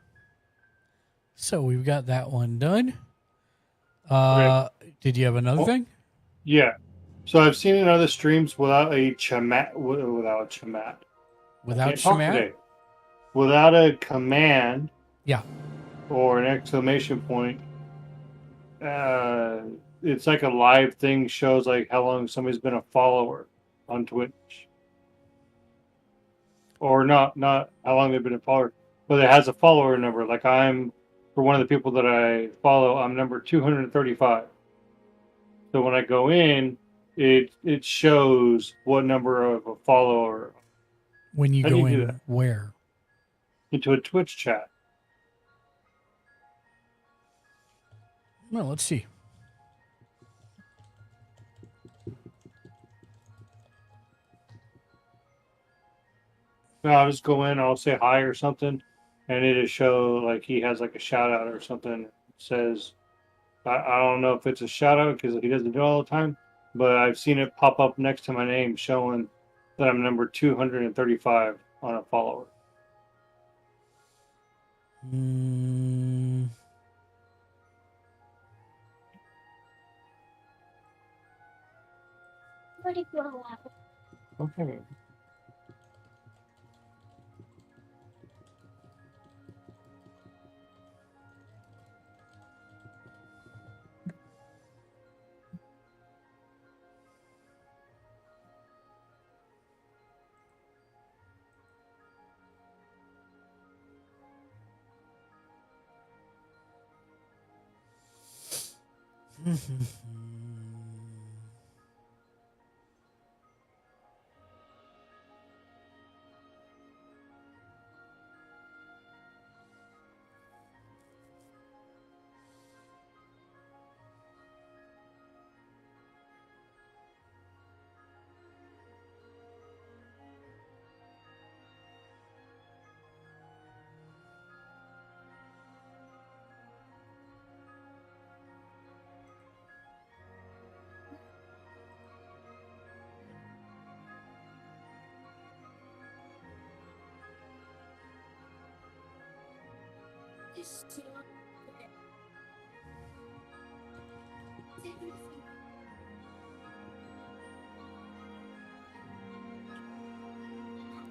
Speaker 1: So we've got that one done. Did you have another thing?
Speaker 6: Yeah. So I've seen in other streams without a chamat.
Speaker 1: Without Shamat?
Speaker 6: without a command,
Speaker 1: Yeah.
Speaker 6: or an exclamation point, it's like a live thing, shows like how long somebody's been a follower on Twitch. Or not how long they've been a follower, but it has a follower number. Like for one of the people that I follow, I'm number 235. So when I go in, it shows what number of a follower
Speaker 1: When you
Speaker 6: How do
Speaker 1: go
Speaker 6: you do
Speaker 1: in,
Speaker 6: that?
Speaker 1: where?
Speaker 6: into a Twitch chat.
Speaker 1: Well, let's see.
Speaker 6: No, I'll just go in, I'll say hi or something, and it'll show like he has like a shout out or something. It says, I don't know if it's a shout out because he doesn't do it all the time, but I've seen it pop up next to my name showing that I'm number 235 on a follower.
Speaker 1: Mm,
Speaker 6: Okay.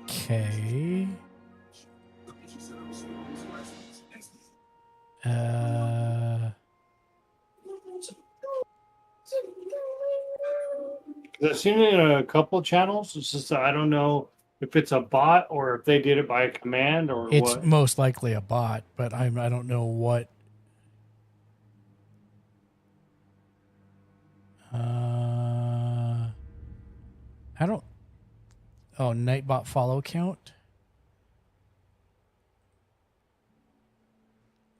Speaker 1: okay.
Speaker 6: I've seen it in a couple channels. It's just that I don't know if it's a bot or if they did it by a command or
Speaker 1: It's
Speaker 6: what.
Speaker 1: most likely a bot, but I don't know what. I don't. Oh, Nightbot follow count.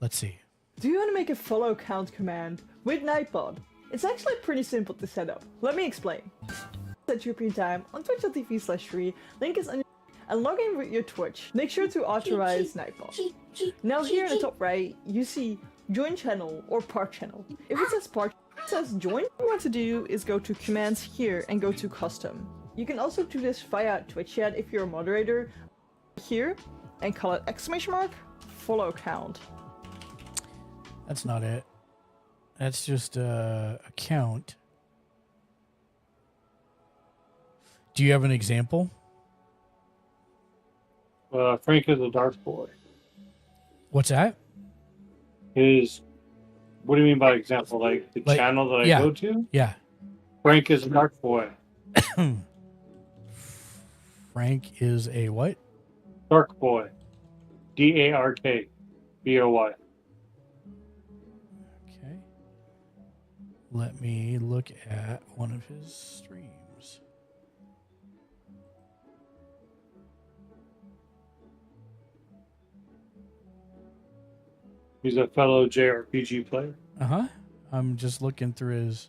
Speaker 1: Let's see.
Speaker 11: Do you want to make a follow count command with Nightbot? It's actually pretty simple to set up. Let me explain. Set European time on twitch.tv/free. Link is on your and log in with your Twitch. Make sure to authorize Nightbot. Now here in the top right, you see join channel or part channel. If it says part, it says join. What you want to do is go to commands here and go to custom. You can also do this via Twitch chat if you're a moderator here and call it !follow count.
Speaker 1: That's not it. That's just a count. Do you have an example?
Speaker 6: Frank is a dark boy.
Speaker 1: What's that?
Speaker 6: What do you mean by example? Like the
Speaker 1: Like,
Speaker 6: channel that I
Speaker 1: yeah.
Speaker 6: go to?
Speaker 1: Yeah.
Speaker 6: Frank is a dark boy.
Speaker 1: Frank is a what?
Speaker 6: Dark boy. DARKBOY.
Speaker 1: Okay. Let me look at one of his streams.
Speaker 6: He's a fellow JRPG player.
Speaker 1: Uh-huh. I'm just looking through his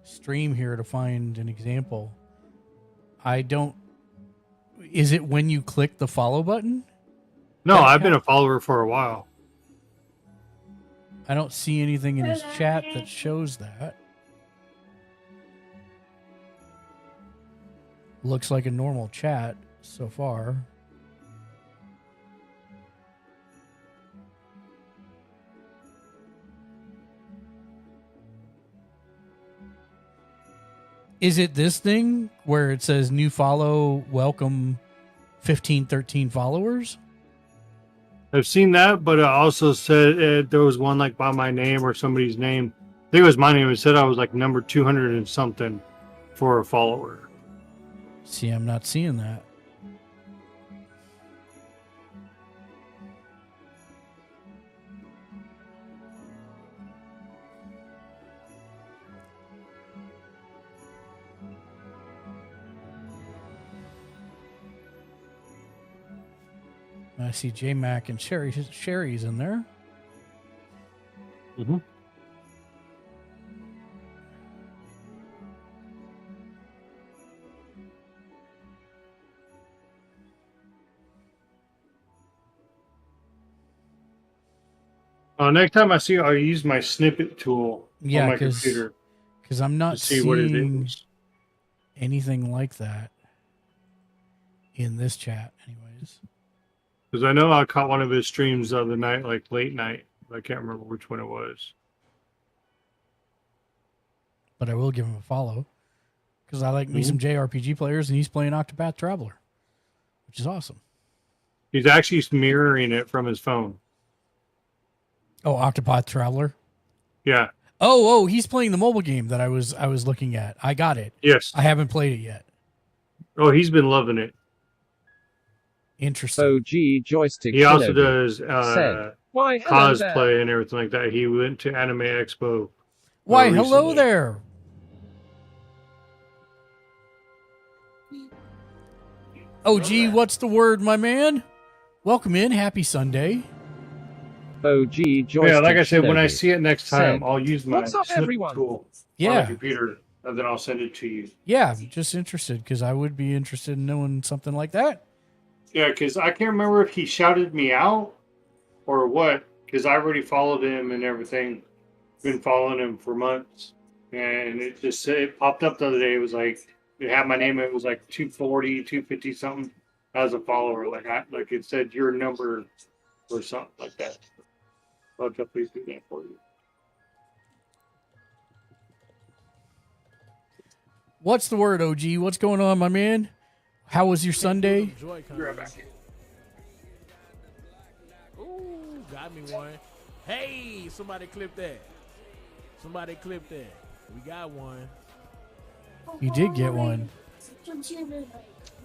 Speaker 1: stream here to find an example. Is it when you click the follow button?
Speaker 6: No,
Speaker 1: That
Speaker 6: I've been
Speaker 1: count?
Speaker 6: a follower for a while.
Speaker 1: I don't see anything in his chat that shows that. Looks like a normal chat so far. Is it this thing where it says new follow, welcome 15, 13 followers.
Speaker 6: I've seen that, but it also said there was one like by my name or somebody's name. I think it was my name. It said I was like number 200 and something for a follower.
Speaker 1: See, I'm not seeing that. I see J Mac and Sherry's in there.
Speaker 6: Mm-hmm. Next time I see you, I'll use my snippet tool on my computer
Speaker 1: because I'm not
Speaker 6: to see what it
Speaker 1: seeing
Speaker 6: is.
Speaker 1: anything like that in this chat, anyways.
Speaker 6: Because I know I caught one of his streams the other night, like late night. I can't remember which one it was.
Speaker 1: But I will give him a follow because I like me some JRPG players, and he's playing Octopath Traveler, which is awesome.
Speaker 6: He's actually mirroring it from his phone.
Speaker 1: Oh, Octopath Traveler.
Speaker 6: Yeah.
Speaker 1: Oh, he's playing the mobile game that I was looking at. I got it.
Speaker 6: Yes.
Speaker 1: I haven't played it yet.
Speaker 6: Oh, he's been loving it.
Speaker 1: Interesting.
Speaker 2: OG joystick.
Speaker 6: He also
Speaker 2: Shinobi
Speaker 6: does
Speaker 2: said, "Why, hello there."
Speaker 6: cosplay and everything like that. He went to Anime Expo.
Speaker 1: Why, hello
Speaker 6: recently.
Speaker 1: there. OG, what's the word, my man? Welcome in. Happy Sunday.
Speaker 2: OG joystick.
Speaker 6: Yeah, like I said, when I
Speaker 2: Shinobi
Speaker 6: see it next time,
Speaker 2: said,
Speaker 6: I'll use my
Speaker 2: "What's up,
Speaker 6: snippet
Speaker 2: everyone?"
Speaker 6: tool on
Speaker 1: Yeah.
Speaker 6: my computer, and then I'll send it to you.
Speaker 1: Yeah, just interested because I would be interested in knowing something like that.
Speaker 6: Yeah, because I can't remember if he shouted me out or what, because I already followed him and everything. Been following him for months. And it just said, it popped up the other day. It was like, it had my name. It was like 240, 250 something as a follower. Like it said your number or something like that. I'll definitely do that for you.
Speaker 1: What's the word, OG? What's going on, my man? How was your Sunday?
Speaker 12: Ooh, got me one. Hey, somebody clip that. Somebody clip that. We got one.
Speaker 1: You did get one.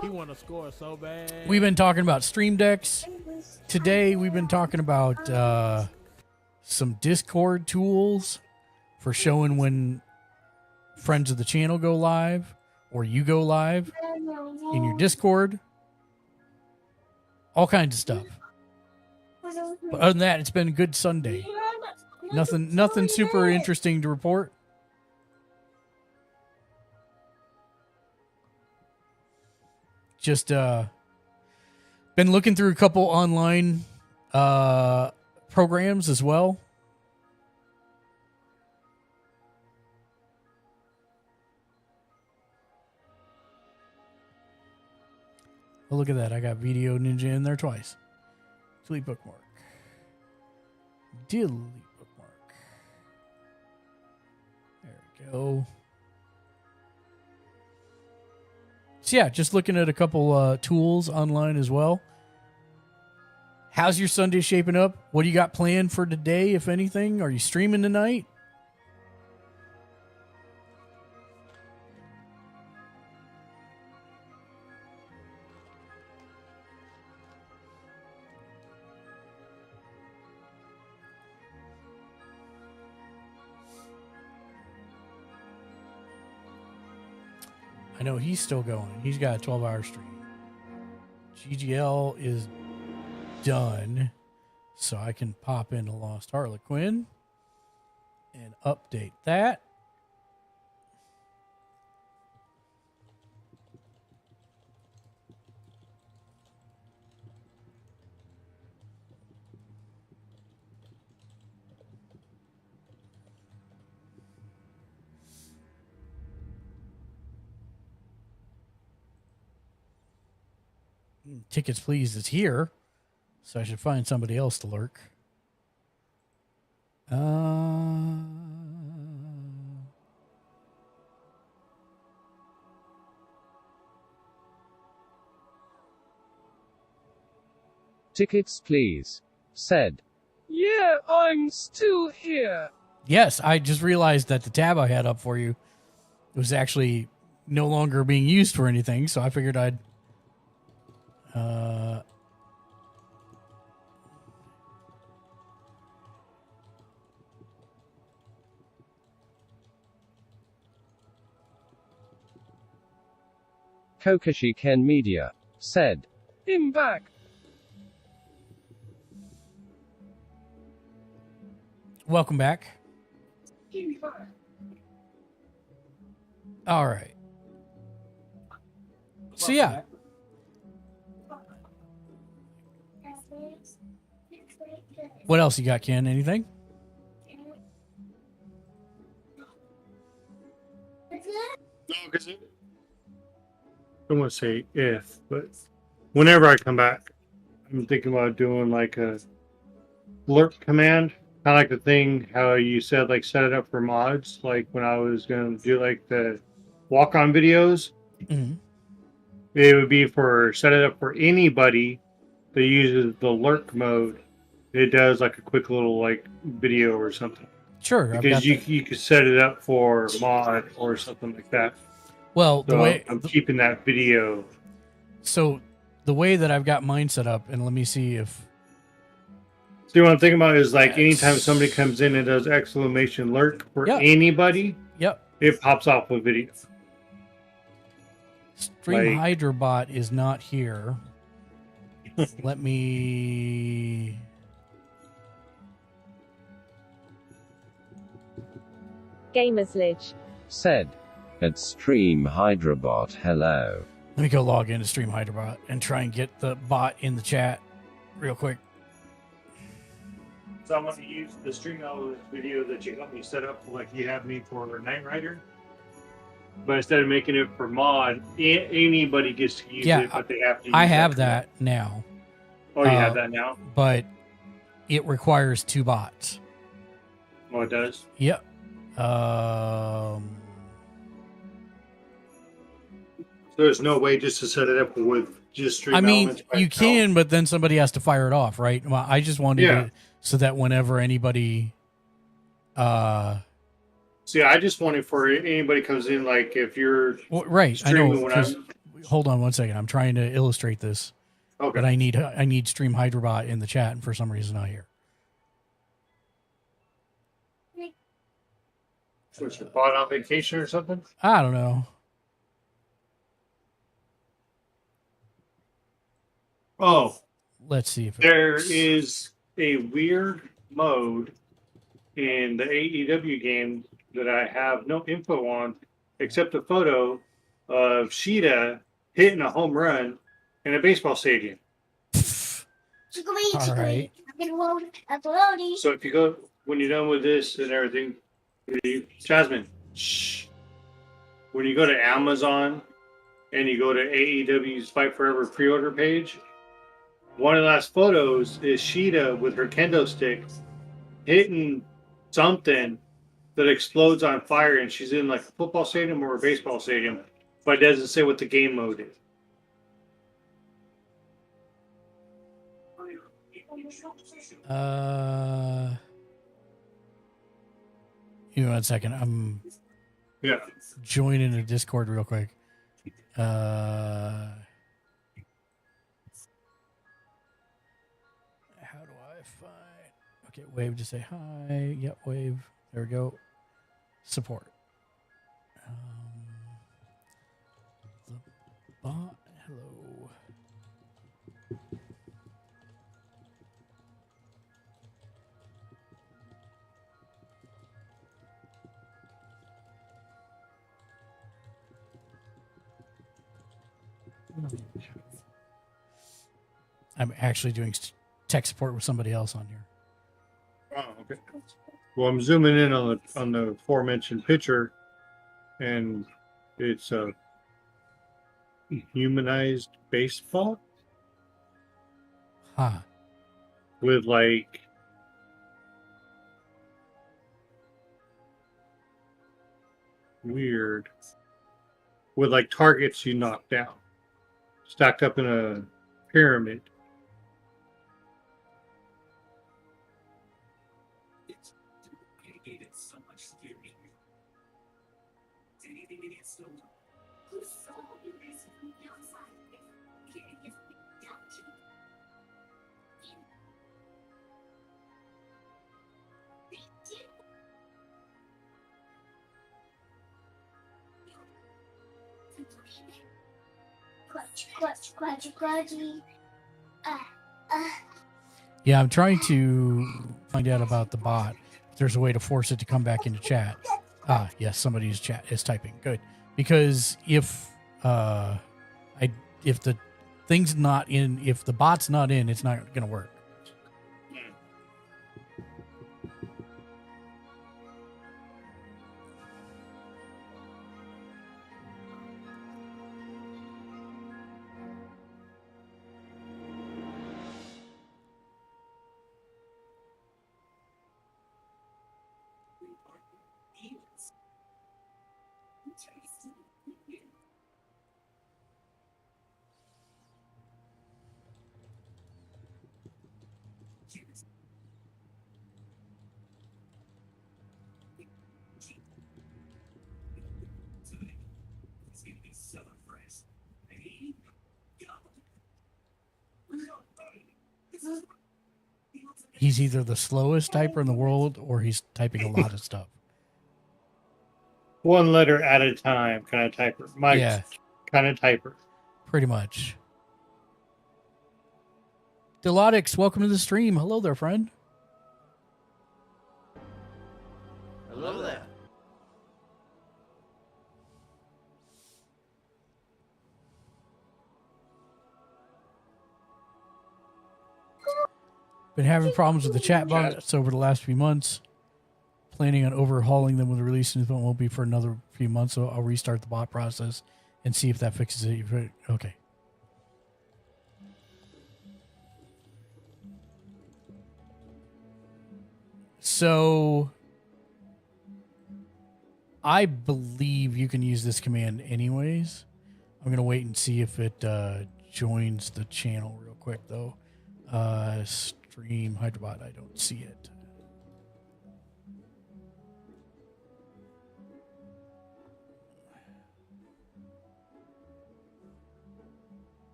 Speaker 12: He want to score so bad.
Speaker 1: We've been talking about Stream Decks. Today, we've been talking about some Discord tools for showing when friends of the channel go live or you go live in your Discord. All kinds of stuff. But other than that, it's been a good Sunday. Nothing super interesting to report. Just been looking through a couple online programs as well. Oh, look at that. I got Video Ninja in there twice. Delete bookmark. Delete bookmark. There we go. So yeah, just looking at a couple tools online as well. How's your Sunday shaping up? What do you got planned for today, if anything? Are you streaming tonight? I know he's still going. He's got a 12-hour stream. GGL is done. So I can pop into Lost Harlequin and update that. Tickets Please is here, so I should find somebody else to lurk.
Speaker 2: Tickets please. Said. Yeah, I'm still here.
Speaker 1: Yes, I just realized that the tab I had up for you was actually no longer being used for anything, so I figured I'd
Speaker 2: Kokashi Ken Media. Said. I'm back.
Speaker 1: welcome back. All right. So yeah, what else you got, Ken? Anything?
Speaker 6: No, because I don't want to say if, but whenever I come back, I'm thinking about doing like a lurk command, kind of like the thing how you said, like set it up for mods. Like when I was going to do like the walk-on videos, it would be for set it up for anybody that uses the lurk mode. It does like a quick little like video or something.
Speaker 1: Sure, I've
Speaker 6: because
Speaker 1: got
Speaker 6: you could set it up for mod or something like that.
Speaker 1: Well, the
Speaker 6: So
Speaker 1: way
Speaker 6: I'm keeping that video.
Speaker 1: so the way that I've got mine set up, and let me see if
Speaker 6: See, what I'm thinking about is like anytime somebody comes in and does exclamation lurk for
Speaker 1: Yep.
Speaker 6: anybody,
Speaker 1: Yep.
Speaker 6: it pops off with video.
Speaker 1: Stream
Speaker 6: Like-
Speaker 1: Hydrobot is not here. Let me.
Speaker 3: Gamersledge.
Speaker 2: Said. At Stream Hydrobot, hello.
Speaker 1: Let me go log into Stream Hydrobot and try and get the bot in the chat real quick.
Speaker 6: So I'm going to use the stream element video that you helped me set up, like you have me for Knight Rider. But instead of making it for mod, anybody gets to use
Speaker 1: Yeah,
Speaker 6: it, but they have to use
Speaker 1: I have
Speaker 6: that.
Speaker 1: that now.
Speaker 6: Oh, you have that now?
Speaker 1: But it requires 2 bots.
Speaker 6: Oh, it does?
Speaker 1: Yep.
Speaker 6: So there's no way just to set it up with just stream
Speaker 1: I mean,
Speaker 6: elements by
Speaker 1: you
Speaker 6: itself?
Speaker 1: can, but then somebody has to fire it off, right? Well, I just wanted
Speaker 6: Yeah.
Speaker 1: it so that whenever anybody,
Speaker 6: See, I just wanted for anybody comes in, like if you're
Speaker 1: right, I know.
Speaker 6: streaming when
Speaker 1: 'Cause-
Speaker 6: I'm
Speaker 1: hold on one second. I'm trying to illustrate this.
Speaker 6: Okay.
Speaker 1: But I need Stream Hydrobot in the chat, and for some reason not here.
Speaker 6: switch your bot on vacation or something.
Speaker 1: I don't know.
Speaker 6: Oh,
Speaker 1: Let's see if it
Speaker 6: there
Speaker 1: works.
Speaker 6: is a weird mode in the AEW game that I have no info on except a photo of Sheeta hitting a home run in a baseball stadium.
Speaker 1: All right.
Speaker 6: So if you go, when you're done with this and everything, Jasmine, shh. When you go to Amazon and you go to AEW's Fight Forever pre-order page, one of the last photos is Sheeta with her kendo stick hitting something that explodes on fire, and she's in like a football stadium or a baseball stadium, but it doesn't say what the game mode is.
Speaker 1: Give me 1 second. I'm
Speaker 6: Yeah.
Speaker 1: joining a Discord real quick. How do I find? Okay, Wave, just say hi. Yep, Wave. There we go. Support. The bot. Hello. I'm actually doing tech support with somebody else on here.
Speaker 6: Oh, okay. Well, I'm zooming in on the aforementioned picture, and it's a humanized baseball
Speaker 1: Huh.
Speaker 6: with like weird with like targets you knock down, stacked up in a pyramid.
Speaker 1: Yeah, I'm trying to find out about the bot. If there's a way to force it to come back into chat. Ah, yes, somebody's chat is typing. Good. Because if if the thing's not in, if the bot's not in, it's not going to work. He's either the slowest typer in the world or he's typing a lot of stuff.
Speaker 6: One letter at a time kind of typer. Mike's
Speaker 1: Yeah.
Speaker 6: kind of typer.
Speaker 1: Pretty much. Delotix, welcome to the stream. Hello there, friend.
Speaker 12: Hello there.
Speaker 1: Been having problems with the chat bots over the last few months. Planning on overhauling them with the release, and it won't be for another few months, so I'll restart the bot process and see if that fixes it. Okay. So I believe you can use this command anyways. I'm going to wait and see if it joins the channel real quick, though. Stream Hydrobot, I don't see it.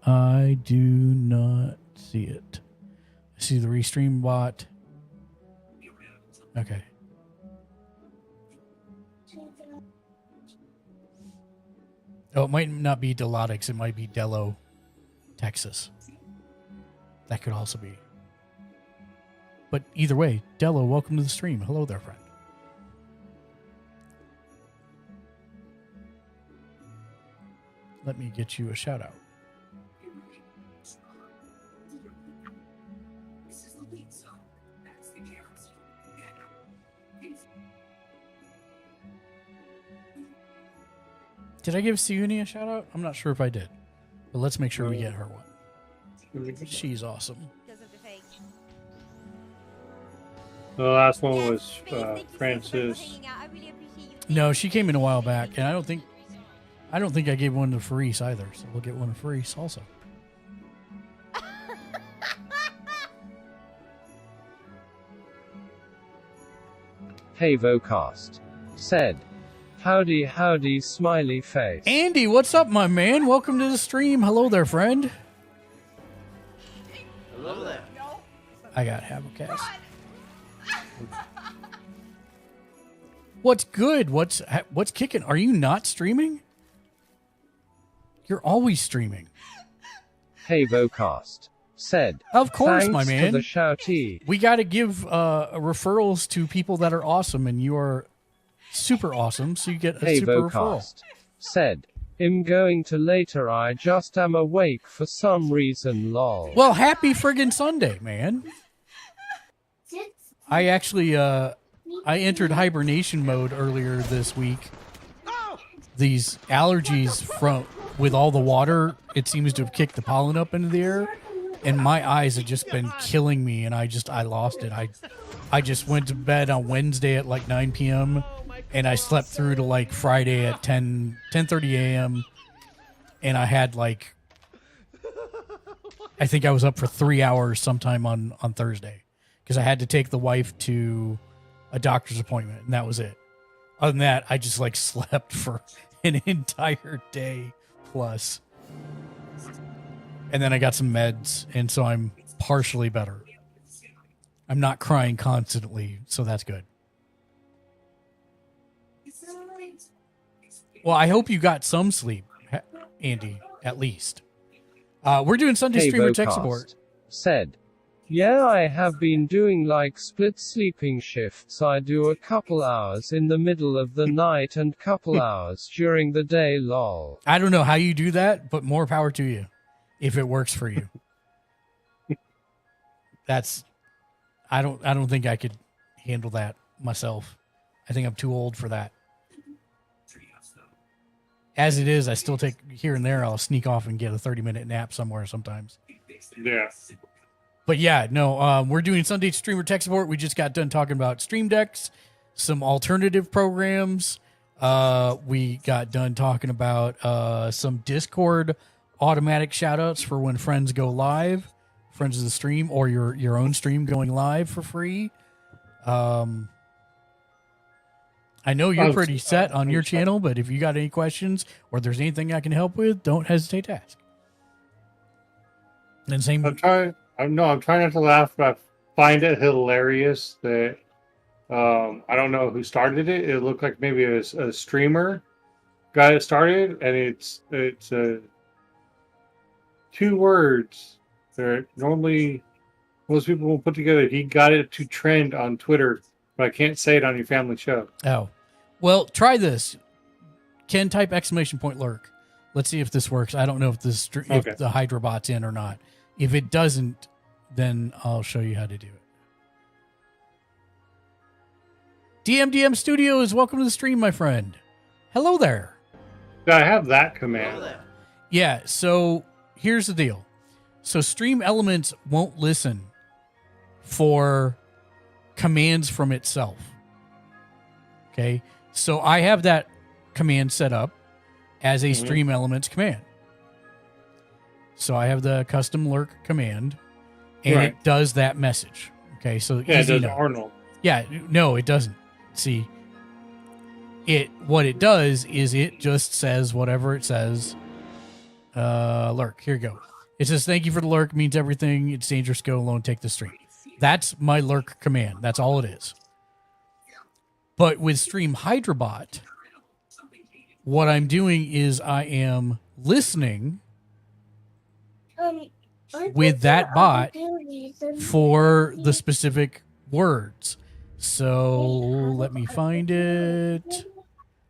Speaker 1: I do not see it. I see the restream bot. Okay. Oh, it might not be Delotix. It might be Delo, Texas. That could also be. But either way, Delo, welcome to the stream. Hello there, friend. Let me get you a shout out. Did I give Siuni a shout out? I'm not sure if I did. But let's make sure we get her one. She's awesome.
Speaker 6: The last one was Francis.
Speaker 1: No, she came in a while back, and I don't think I gave one to Faris either. So we'll get one to Faris also.
Speaker 2: Hey Vocast. Said. Howdy, howdy, smiley face.
Speaker 1: Andy, what's up, my man? Welcome to the stream. Hello there, friend.
Speaker 12: Hello there.
Speaker 1: I got Habocast. What's good? What's kicking? Are you not streaming? You're always streaming.
Speaker 2: Hey Vocast. Said.
Speaker 1: Of course,
Speaker 2: Thanks
Speaker 1: my man.
Speaker 2: For the shouty.
Speaker 1: We got to give referrals to people that are awesome, and you are super awesome, so you get a
Speaker 2: Hey
Speaker 1: super
Speaker 2: Vocast.
Speaker 1: referral.
Speaker 2: Said. I'm going to later. I just am awake for some reason. Lol.
Speaker 1: Well, happy friggin' Sunday, man. I actually I entered hibernation mode earlier this week. These allergies from with all the water, it seems to have kicked the pollen up into the air, and my eyes have just been killing me, and I lost it. I just went to bed on Wednesday at like 9 p.m. and I slept through to like Friday at 10:30 a.m. and I had like, I think I was up for 3 hours sometime on Thursday because I had to take the wife to a doctor's appointment, and that was it. Other than that, I just like slept for an entire day plus. And then I got some meds, and so I'm partially better. I'm not crying constantly, so that's good. Well, I hope you got some sleep, Andy, at least. We're doing Sunday Streamer Tech Support.
Speaker 2: Said, yeah, I have been doing like split sleeping shifts. I do a couple hours in the middle of the night and couple hours during the day, lol.
Speaker 1: I don't know how you do that, but more power to you if it works for you. I don't think I could handle that myself. I think I'm too old for that. As it is, I still take here and there. I'll sneak off and get a 30-minute nap somewhere sometimes.
Speaker 6: Yeah.
Speaker 1: But yeah, no, we're doing Sunday Streamer Tech Support. We just got done talking about Stream Decks, some alternative programs. We got done talking about some Discord automatic shout-outs for when friends go live, friends of the stream, or your own stream going live for free. I know you're pretty set on your channel, but if you got any questions or there's anything I can help with, don't hesitate to ask. And same.
Speaker 6: I'm trying not to laugh, but I find it hilarious that I don't know who started it. It looked like maybe a streamer got it started, and it's 2 words that normally most people will put together. He got it to trend on Twitter, but I can't say it on your family show.
Speaker 1: Oh, well, try this. Ken, type !lurk. Let's see if this works. I don't know if if the Hydrobot's in or not. If it doesn't, then I'll show you how to do it. DMDM Studios, welcome to the stream, my friend. Hello there.
Speaker 6: I have that command.
Speaker 1: Yeah, so here's the deal. So Stream Elements won't listen for commands from itself. Okay, so I have that command set up as a Stream Elements command. So I have the custom lurk command, and it does that message. Okay, so
Speaker 6: it does Arnold.
Speaker 1: Yeah, no, it doesn't. See, what it does is it just says whatever it says. Lurk, here you go. It says, thank you for the lurk, means everything. It's dangerous, go alone, take the stream. That's my lurk command. That's all it is. But with Stream Hydrobot, what I'm doing is I am listening with that bot for the specific words. So let me find it.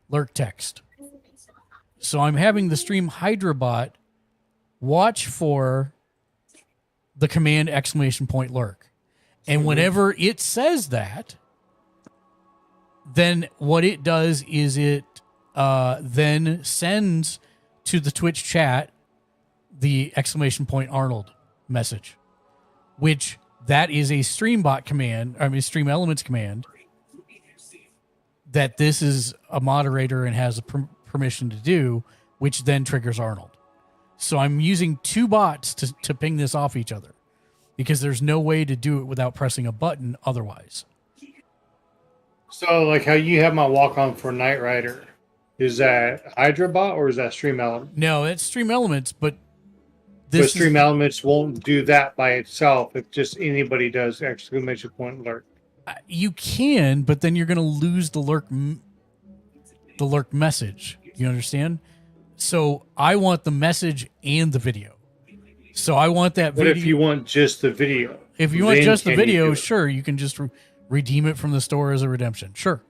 Speaker 1: Lurk text. So I'm having the Stream Hydrobot watch for the command !lurk. And whenever it says that, then what it does is it then sends to the Twitch chat the !Arnold message, which that is a Streambot command, Stream Elements command, that this is a moderator and has a permission to do, which then triggers Arnold. So I'm using 2 bots to ping this off each other, because there's no way to do it without pressing a button otherwise.
Speaker 6: So, like how you have my walk-on for Knight Rider, is that Hydrobot or is that Stream Elements?
Speaker 1: No, it's Stream Elements, but
Speaker 6: Stream Elements won't do that by itself if just anybody does !lurk.
Speaker 1: You can, but then you're going to lose the lurk message. You understand? So I want the message and the video. So I want that video.
Speaker 6: What if you want just the video?
Speaker 1: If you want just the video, sure, you can just redeem it from the store as a redemption. Sure.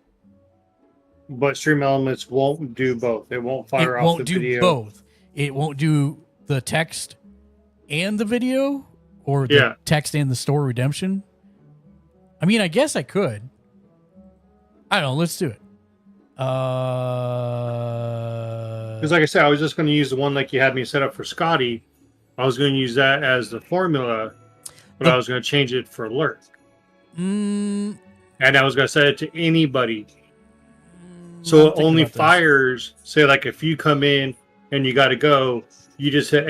Speaker 6: But Stream Elements won't do both. It won't fire off the video.
Speaker 1: It won't do both. It won't do the text and the video, or the text and the store redemption. I mean, I guess I could. I don't know. Let's do it.
Speaker 6: Because like I said, I was just going to use the one like you had me set up for Scotty. I was going to use that as the formula, but I was going to change it for Lurk. And I was going to set it to anybody. So it only fires, say like if you come in and you got to go, you just hit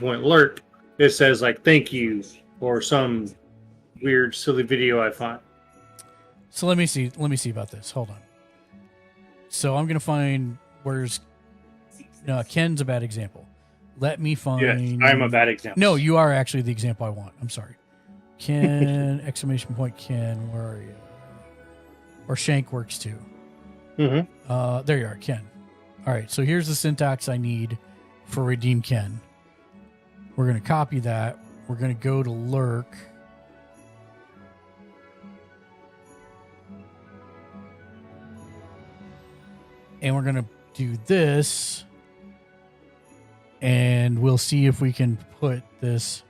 Speaker 6: !Lurk. It says like thank you or some weird, silly video I find.
Speaker 1: So let me see about this. Hold on. So I'm gonna find where's Ken's a bad example. Let me find.
Speaker 6: Yes, I'm a bad example.
Speaker 1: No, you are actually the example I want. I'm sorry. Ken exclamation point Ken, where are you? Or Shank works too.
Speaker 6: Mm-hmm.
Speaker 1: There you are, Ken. All right, so here's the syntax I need for redeem Ken. We're gonna copy that. We're gonna go to lurk. And we're gonna do this. And we'll see if we can put this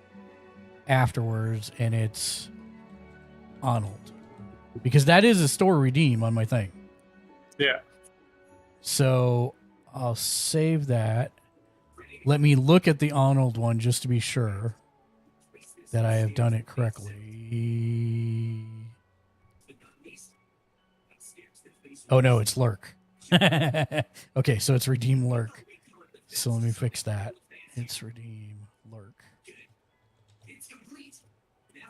Speaker 1: afterwards, and it's Arnold. Because that is a store redeem on my thing.
Speaker 6: Yeah.
Speaker 1: So I'll save that. Let me look at the Arnold one just to be sure that I have done it correctly. Oh no, it's lurk. Okay, so it's redeem lurk. So let me fix that. It's redeem lurk.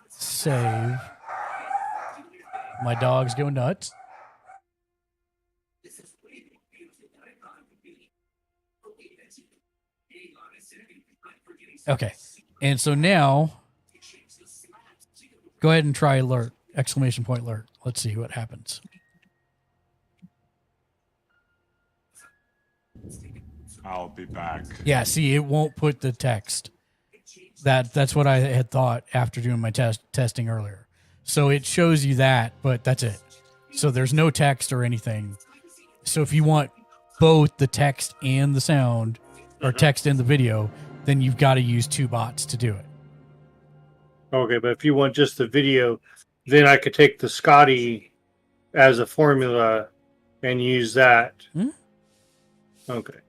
Speaker 1: Save. My dogs go nuts. Okay. And so now, go ahead and try lurk, exclamation point lurk. Let's see what happens.
Speaker 13: I'll be back.
Speaker 1: Yeah, see, it won't put the text. That's what I had thought after doing my testing earlier. So it shows you that, but that's it. So there's no text or anything. So if you want both the text and the sound, or text and the video, then you've got to use two bots to do it.
Speaker 6: Okay, but if you want just the video, then I could take the Scotty as a formula and use that. Okay.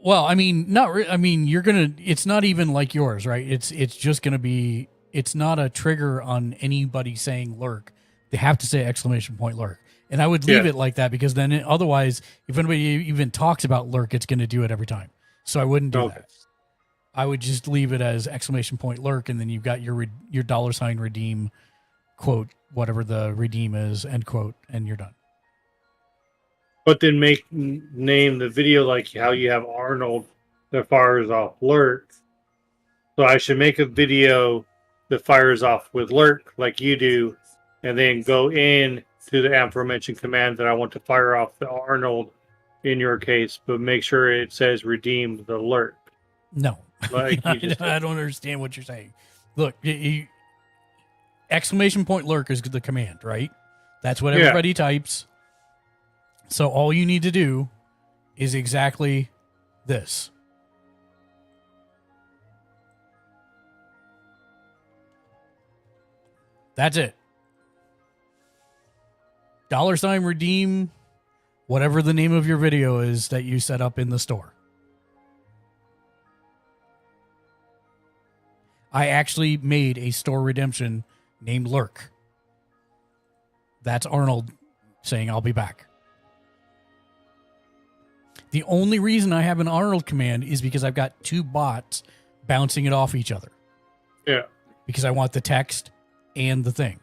Speaker 1: Well, I mean, you're gonna. It's not even like yours, right? It's just gonna be. It's not a trigger on anybody saying lurk. They have to say exclamation point lurk, and I would leave it like that because then otherwise, if anybody even talks about lurk, it's gonna do it every time. So I wouldn't do that. I would just leave it as exclamation point lurk, and then you've got your $ redeem quote, whatever the redeem is, end quote, and you're done.
Speaker 6: But then name the video like how you have Arnold that fires off lurk. So I should make a video that fires off with lurk like you do, and then go in to the aforementioned command that I want to fire off the Arnold in your case, but make sure it says redeem the lurk.
Speaker 1: No,
Speaker 6: like
Speaker 1: I don't understand what you're saying. Look, exclamation point lurk is the command, right? That's what everybody types. So all you need to do is exactly this. That's it. $ redeem whatever the name of your video is that you set up in the store. I actually made a store redemption named Lurk. That's Arnold saying, I'll be back. The only reason I have an Arnold command is because I've got two bots bouncing it off each other.
Speaker 6: Yeah.
Speaker 1: Because I want the text and the thing.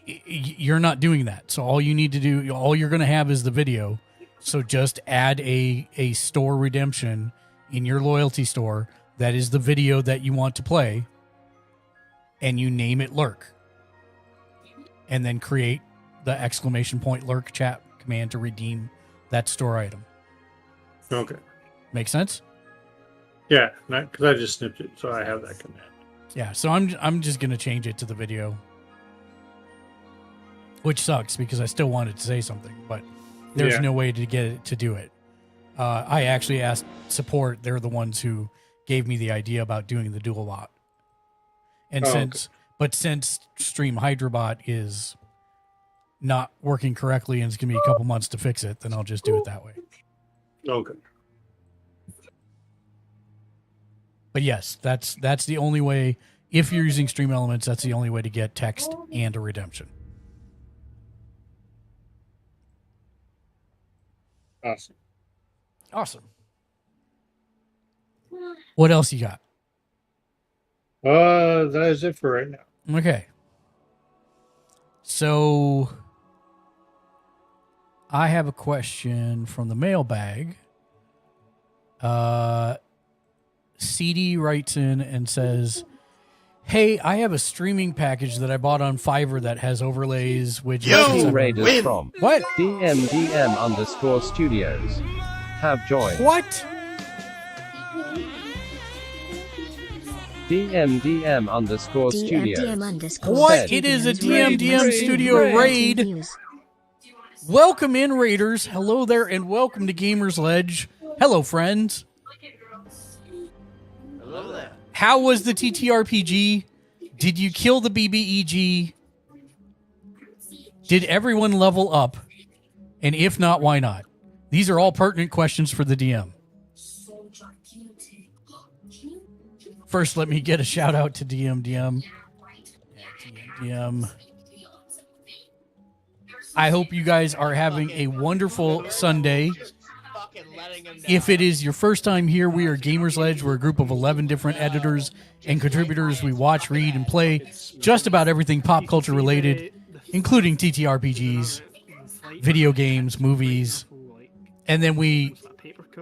Speaker 1: You're not doing that. So all you need to do, all you're going to have is the video. So just add a store redemption in your loyalty store. That is the video that you want to play. And you name it Lurk. And then create the exclamation point Lurk chat command to redeem that store item.
Speaker 6: Okay.
Speaker 1: Make sense?
Speaker 6: Yeah, because I just snipped it, so I have that command.
Speaker 1: Yeah, so I'm just going to change it to the video. Which sucks because I still wanted to say something, but there's no way to get it to do it. I actually asked support. They're the ones who gave me the idea about doing the dual bot. And since Stream Hydrobot is not working correctly and it's going to be a couple months to fix it, then I'll just do it that way.
Speaker 6: Okay.
Speaker 1: But yes, that's the only way. If you're using Stream Elements, that's the only way to get text and a redemption. Awesome. What else you got?
Speaker 6: That is it for right now.
Speaker 1: Okay. So I have a question from the mailbag. CD writes in and says, "Hey, I have a streaming package that I bought on Fiverr that has overlays, widgets,
Speaker 2: Raiders from
Speaker 1: what?
Speaker 2: DMDM_studios have joined.
Speaker 1: What?
Speaker 2: DMDM_studios.
Speaker 1: What? It is a DMDM Studio raid. Welcome in, Raiders. Hello there, and welcome to Gamers Ledge. Hello, friends.
Speaker 12: Hello there.
Speaker 1: How was the TTRPG? Did you kill the BBEG? Did everyone level up? And if not, why not? These are all pertinent questions for the DM. First, let me get a shout out to DMDM. DMDM. I hope you guys are having a wonderful Sunday. If it is your first time here, we are Gamers Ledge. We're a group of 11 different editors and contributors. We watch, read, and play just about everything pop culture related, including TTRPGs, video games, movies. And then we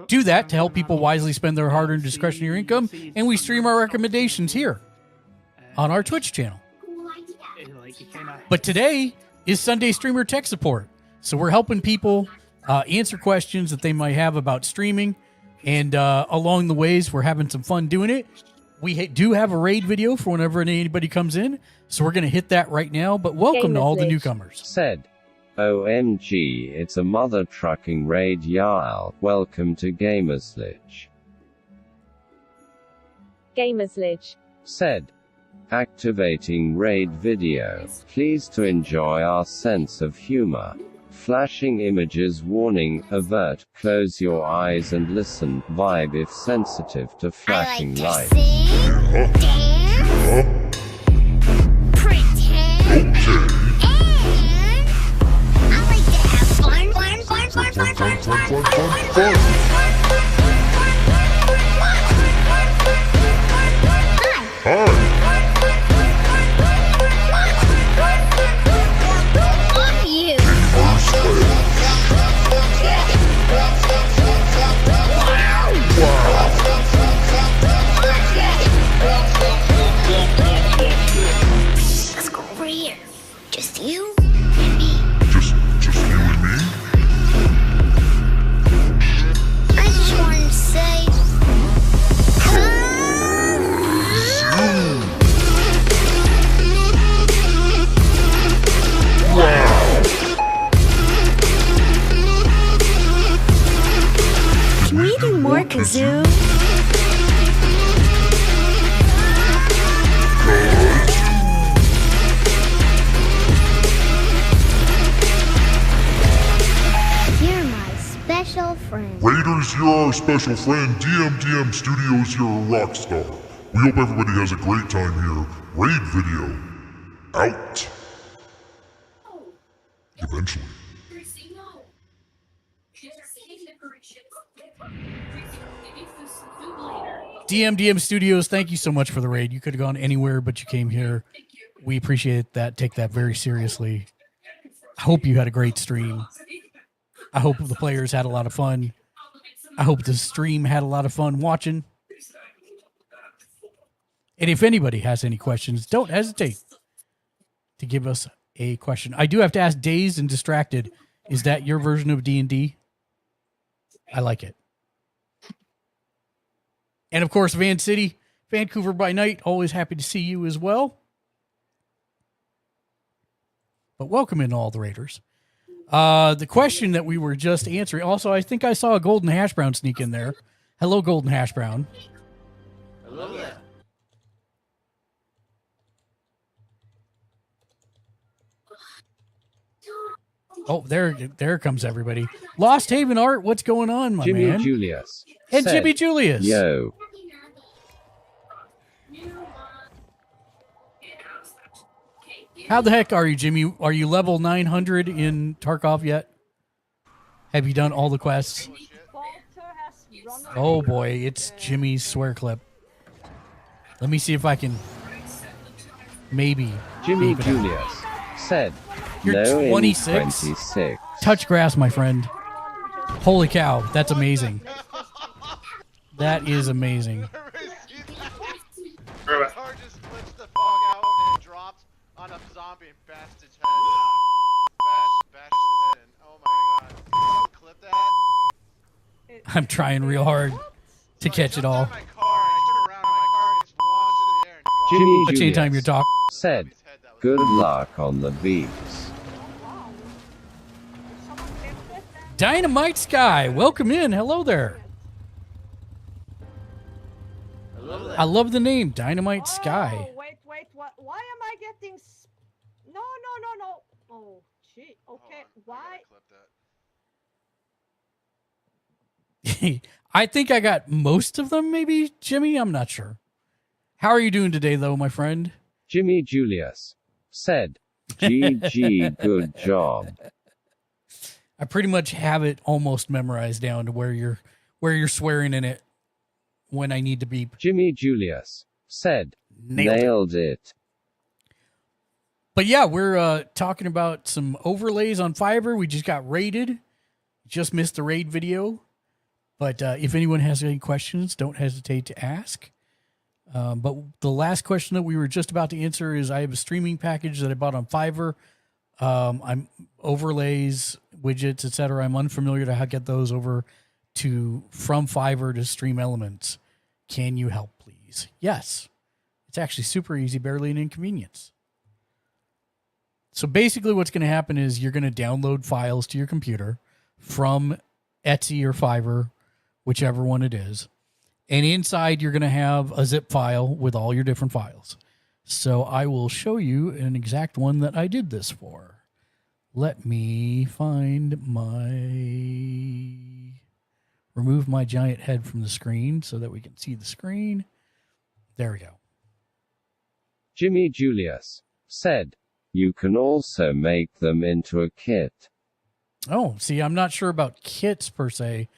Speaker 1: do that to help people wisely spend their hard-earned discretionary income, and we stream our recommendations here on our Twitch channel. But today is Sunday Streamer Tech Support, so we're helping people answer questions that they might have about streaming, and along the ways, we're having some fun doing it. We do have a raid video for whenever anybody comes in, so we're going to hit that right now, but welcome to all the newcomers.
Speaker 2: Said, OMG, it's a mother trucking raid, y'all. Welcome to Gamers Ledge.
Speaker 3: Gamers Ledge.
Speaker 2: Said, activating raid video. Pleased to enjoy our sense of humor. Flashing images warning, avert, close your eyes and listen, vibe if sensitive to flashing lights.
Speaker 10: Let's go over here. Just you and me.
Speaker 13: Just you and me?
Speaker 10: I just wanted to say.
Speaker 13: Can we do more kazoo?
Speaker 10: You're my special friend.
Speaker 13: Raiders, you're our special friend. DMDM Studios, you're a rock star. We hope everybody has a great time here. Raid video. Out. Eventually.
Speaker 1: DMDM Studios, thank you so much for the raid. You could have gone anywhere, but you came here. We appreciate that. Take that very seriously. I hope you had a great stream. I hope the players had a lot of fun. I hope the stream had a lot of fun watching. And if anybody has any questions, don't hesitate to give us a question. I do have to ask, Dazed and Distracted, is that your version of D&D? I like it. And of course, Van City, Vancouver by night, always happy to see you as well. But welcome in all the Raiders. The question that we were just answering, also, I think I saw a Golden Hash Brown sneak in there. Hello, Golden Hash Brown.
Speaker 12: Hello there.
Speaker 1: Oh, there comes everybody. Lost Haven Art, what's going on, my
Speaker 2: Jimmy
Speaker 1: man?
Speaker 2: Julius.
Speaker 1: And
Speaker 2: said,
Speaker 1: Jimmy Julius.
Speaker 2: Yo.
Speaker 1: How the heck are you, Jimmy? Are you level 900 in Tarkov yet? Have you done all the quests? Oh boy, it's Jimmy's swear clip. Let me see if I can maybe.
Speaker 2: Jimmy
Speaker 1: Leave it out.
Speaker 2: Julius said,
Speaker 1: You're
Speaker 2: no in
Speaker 1: 26?
Speaker 2: 26.
Speaker 1: Touch grass, my friend. Holy cow, that's amazing. That is amazing.
Speaker 9: The car just flips the fog out and drops on a zombie and bashed its head. Bashed its head in. Oh my god. Someone clip that?
Speaker 1: I'm trying real hard to catch it all.
Speaker 9: My car, I turned around and my car just launched into the air and dropped.
Speaker 2: Jimmy
Speaker 1: But anytime you're
Speaker 2: Julius
Speaker 1: talking.
Speaker 2: said, good luck on the beats.
Speaker 1: Dynamite Sky, welcome in. Hello there. I love the name, Dynamite Sky.
Speaker 10: Wait, what? Why am I getting? No. Oh, gee. Okay, why?
Speaker 1: I think I got most of them, maybe, Jimmy. I'm not sure. How are you doing today, though, my friend?
Speaker 2: Jimmy Julius said, GG, good job.
Speaker 1: I pretty much have it almost memorized down to where you're swearing in it when I need to beep.
Speaker 2: Jimmy Julius said,
Speaker 1: Nailed
Speaker 2: nailed it.
Speaker 1: But yeah, we're talking about some overlays on Fiverr. We just got raided. Just missed the raid video. But if anyone has any questions, don't hesitate to ask. But the last question that we were just about to answer is I have a streaming package that I bought on Fiverr. I'm overlays, widgets, etc. I'm unfamiliar to how to get those over from Fiverr to Stream Elements. Can you help, please? Yes. It's actually super easy, barely an inconvenience. So basically what's going to happen is you're going to download files to your computer from Etsy or Fiverr, whichever one it is. And inside you're going to have a zip file with all your different files. So I will show you an exact one that I did this for. Let me remove my giant head from the screen so that we can see the screen. There we go.
Speaker 2: Jimmy Julius said, you can also make them into a kit.
Speaker 1: Oh, see, I'm not sure about kits per se,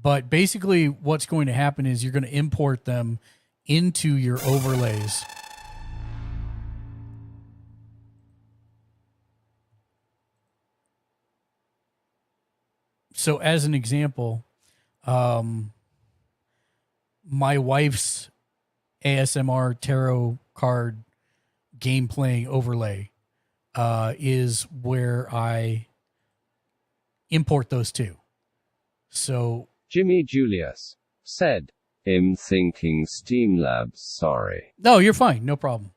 Speaker 1: but basically what's going to happen is you're going to import them into your overlays. So as an example, my wife's ASMR tarot card game playing overlay is where I import those to. So
Speaker 2: Jimmy Julius said, I'm thinking Steamlabs, sorry.
Speaker 1: No, you're fine. No problem.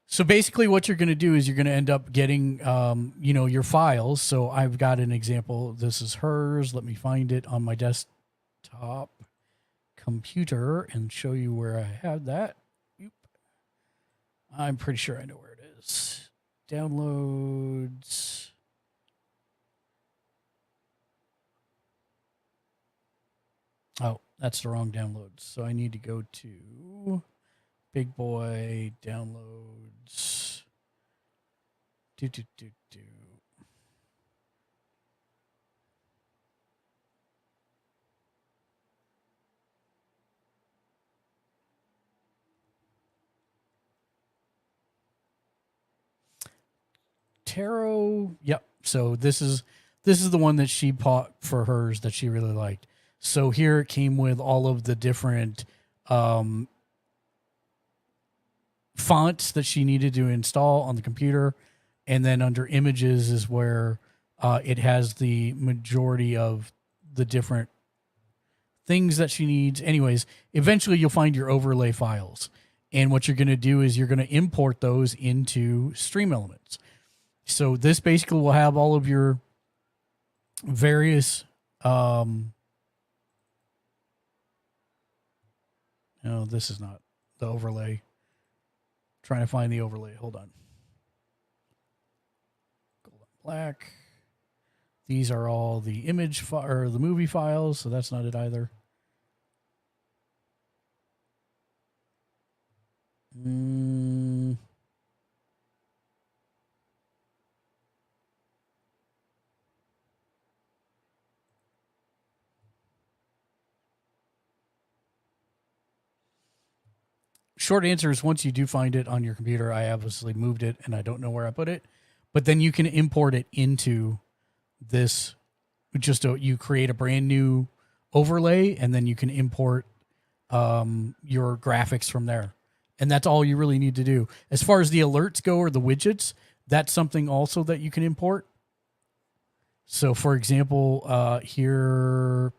Speaker 1: So basically what you're going to do is you're going to end up getting, your files. So I've got an example. This is hers. Let me find it on my desktop computer and show you where I have that. Oop. I'm pretty sure I know where it is. Downloads. Oh, that's the wrong downloads. So I need to go to Big Boy downloads. Do. Tarot. Yep. So this is the one that she bought for hers that she really liked. So here it came with all of the different fonts that she needed to install on the computer. And then under images is where it has the majority of the different things that she needs. Anyways, eventually you'll find your overlay files. And what you're going to do is you're going to import those into Stream Elements. So this basically will have all of your various no, this is not the overlay. Trying to find the overlay. Hold on. Gold and black. These are all the image or the movie files, so that's not it either. short answer is once you do find it on your computer, I obviously moved it and I don't know where I put it, but then you can import it into this. You create a brand new overlay and then you can import your graphics from there. And that's all you really need to do. As far as the alerts go or the widgets, that's something also that you can import. So for example, here,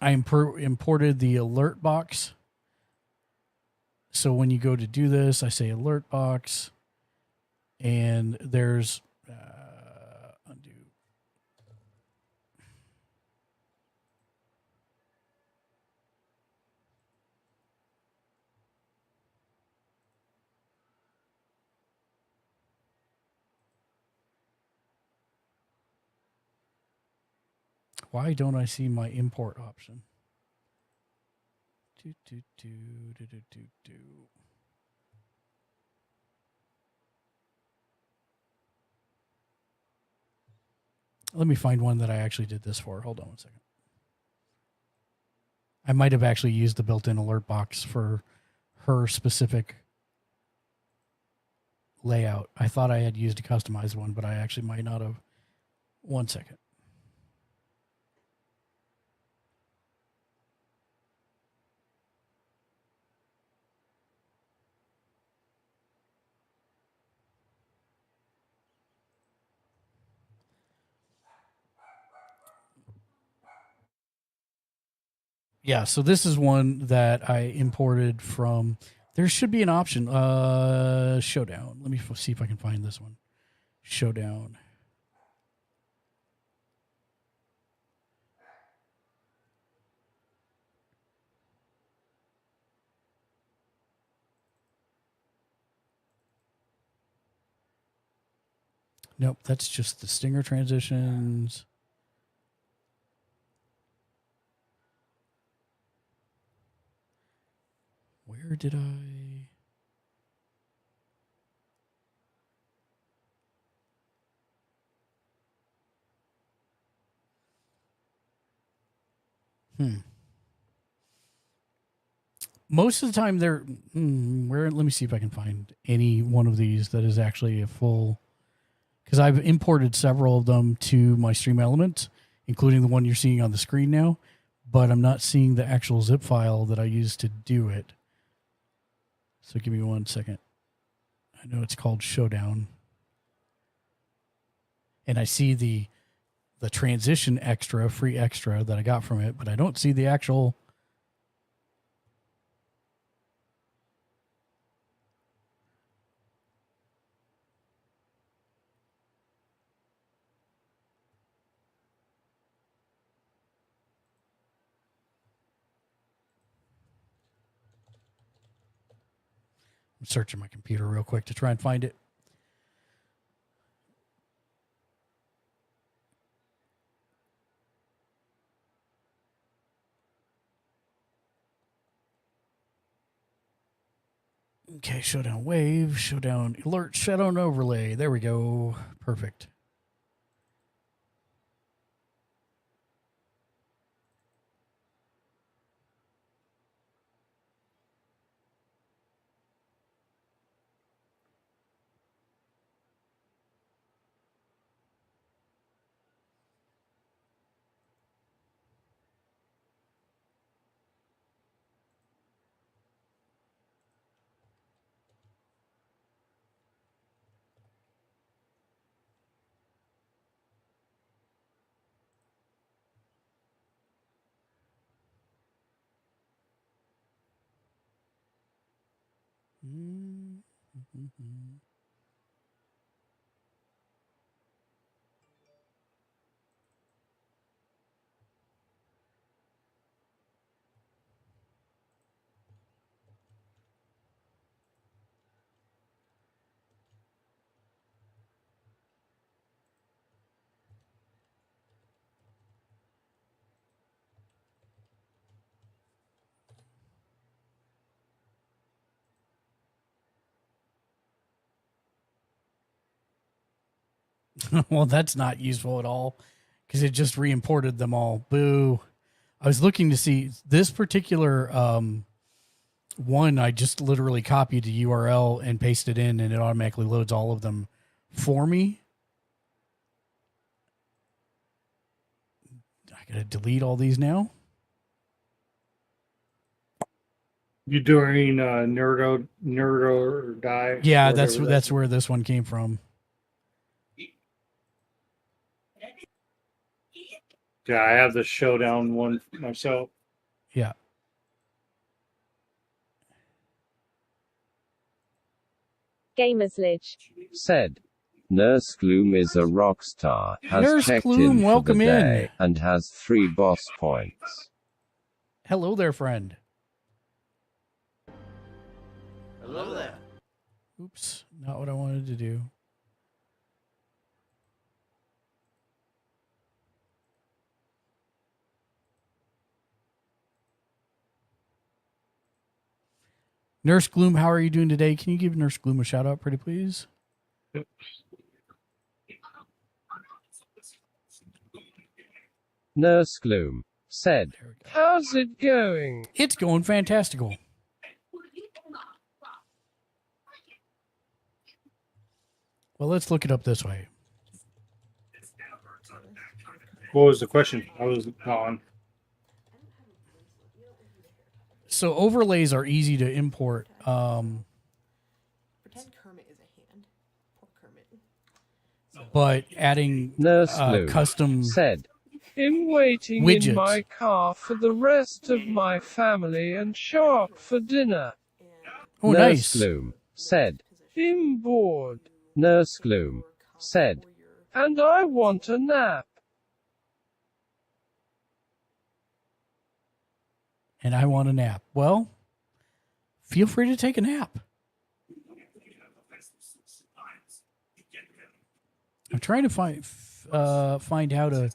Speaker 1: I imported the alert box. So when you go to do this, I say alert box, and there's undo. Why don't I see my import option? Let me find one that I actually did this for. Hold on one second. I might have actually used the built-in alert box for her specific layout. I thought I had used a customized one, but I actually might not have. One second. Yeah, so this is one that I imported from. There should be an option. Showdown. Let me see if I can find this one. Showdown. Nope, that's just the Stinger transitions. Where did I? Most of the time they're where. Let me see if I can find any one of these that is actually a full. Because I've imported several of them to my Stream Elements, including the one you're seeing on the screen now, but I'm not seeing the actual zip file that I used to do it. So give me 1 second. I know it's called Showdown. And I see the transition extra, free extra that I got from it, but I don't see the actual. I'm searching my computer real quick to try and find it. Okay, Showdown Wave, Showdown Alert, Showdown Overlay. There we go. Perfect. Well, that's not useful at all because it just re-imported them all. Boo. I was looking to see this particular one. I just literally copied the URL and pasted in, and it automatically loads all of them for me. I gotta delete all these now.
Speaker 6: You doing Nerdo or Die?
Speaker 1: Yeah,
Speaker 6: whatever
Speaker 1: that's where this one came from.
Speaker 6: Yeah, I have the Showdown one myself.
Speaker 1: Yeah.
Speaker 3: Gamersledge.
Speaker 2: Said. Nurse Gloom is a rock star, has
Speaker 1: Nurse
Speaker 2: checked
Speaker 1: Gloom,
Speaker 2: in for
Speaker 1: welcome
Speaker 2: the
Speaker 1: in.
Speaker 2: day, and has 3 boss points.
Speaker 1: Hello there, friend.
Speaker 12: Hello there.
Speaker 1: Oops, not what I wanted to do. Nurse Gloom, how are you doing today? Can you give Nurse Gloom a shout out, pretty please?
Speaker 2: Nurse Gloom said, "How's it going?"
Speaker 1: It's going fantastical. Well, let's look it up this way.
Speaker 6: What was the question? I was gone.
Speaker 1: So overlays are easy to import.
Speaker 14: Pretend Kermit is a hand. Poor Kermit.
Speaker 1: But adding
Speaker 2: Nurse Gloom
Speaker 1: custom
Speaker 2: said, "I'm waiting
Speaker 1: widgets.
Speaker 2: in my car for the rest of my family and show up for dinner."
Speaker 1: Oh,
Speaker 2: Nurse
Speaker 1: nice.
Speaker 2: Gloom said, "I'm bored." Nurse Gloom said, "And I want a nap."
Speaker 1: And I want a nap. Well, feel free to take a nap. I'm trying to find how to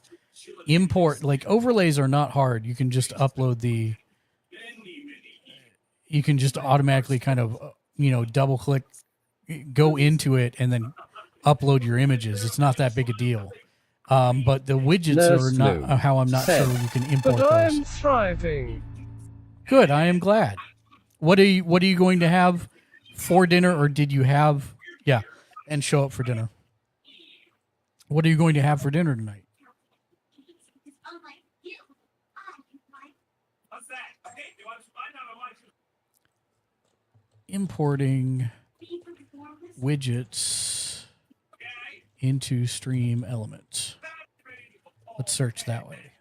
Speaker 1: import. Like, overlays are not hard. You can just upload the. You can just automatically kind of, double click, go into it, and then upload your images. It's not that big a deal. But the widgets
Speaker 2: Nurse
Speaker 1: are not
Speaker 2: Gloom
Speaker 1: how I'm not
Speaker 2: said,
Speaker 1: sure you can import
Speaker 2: "But
Speaker 1: those.
Speaker 2: I'm thriving."
Speaker 1: Good. I am glad. What are you going to have for dinner, or did you have? Yeah, and show up for dinner. What are you going to have for dinner tonight? Importing widgets into Stream Elements. Let's search that way.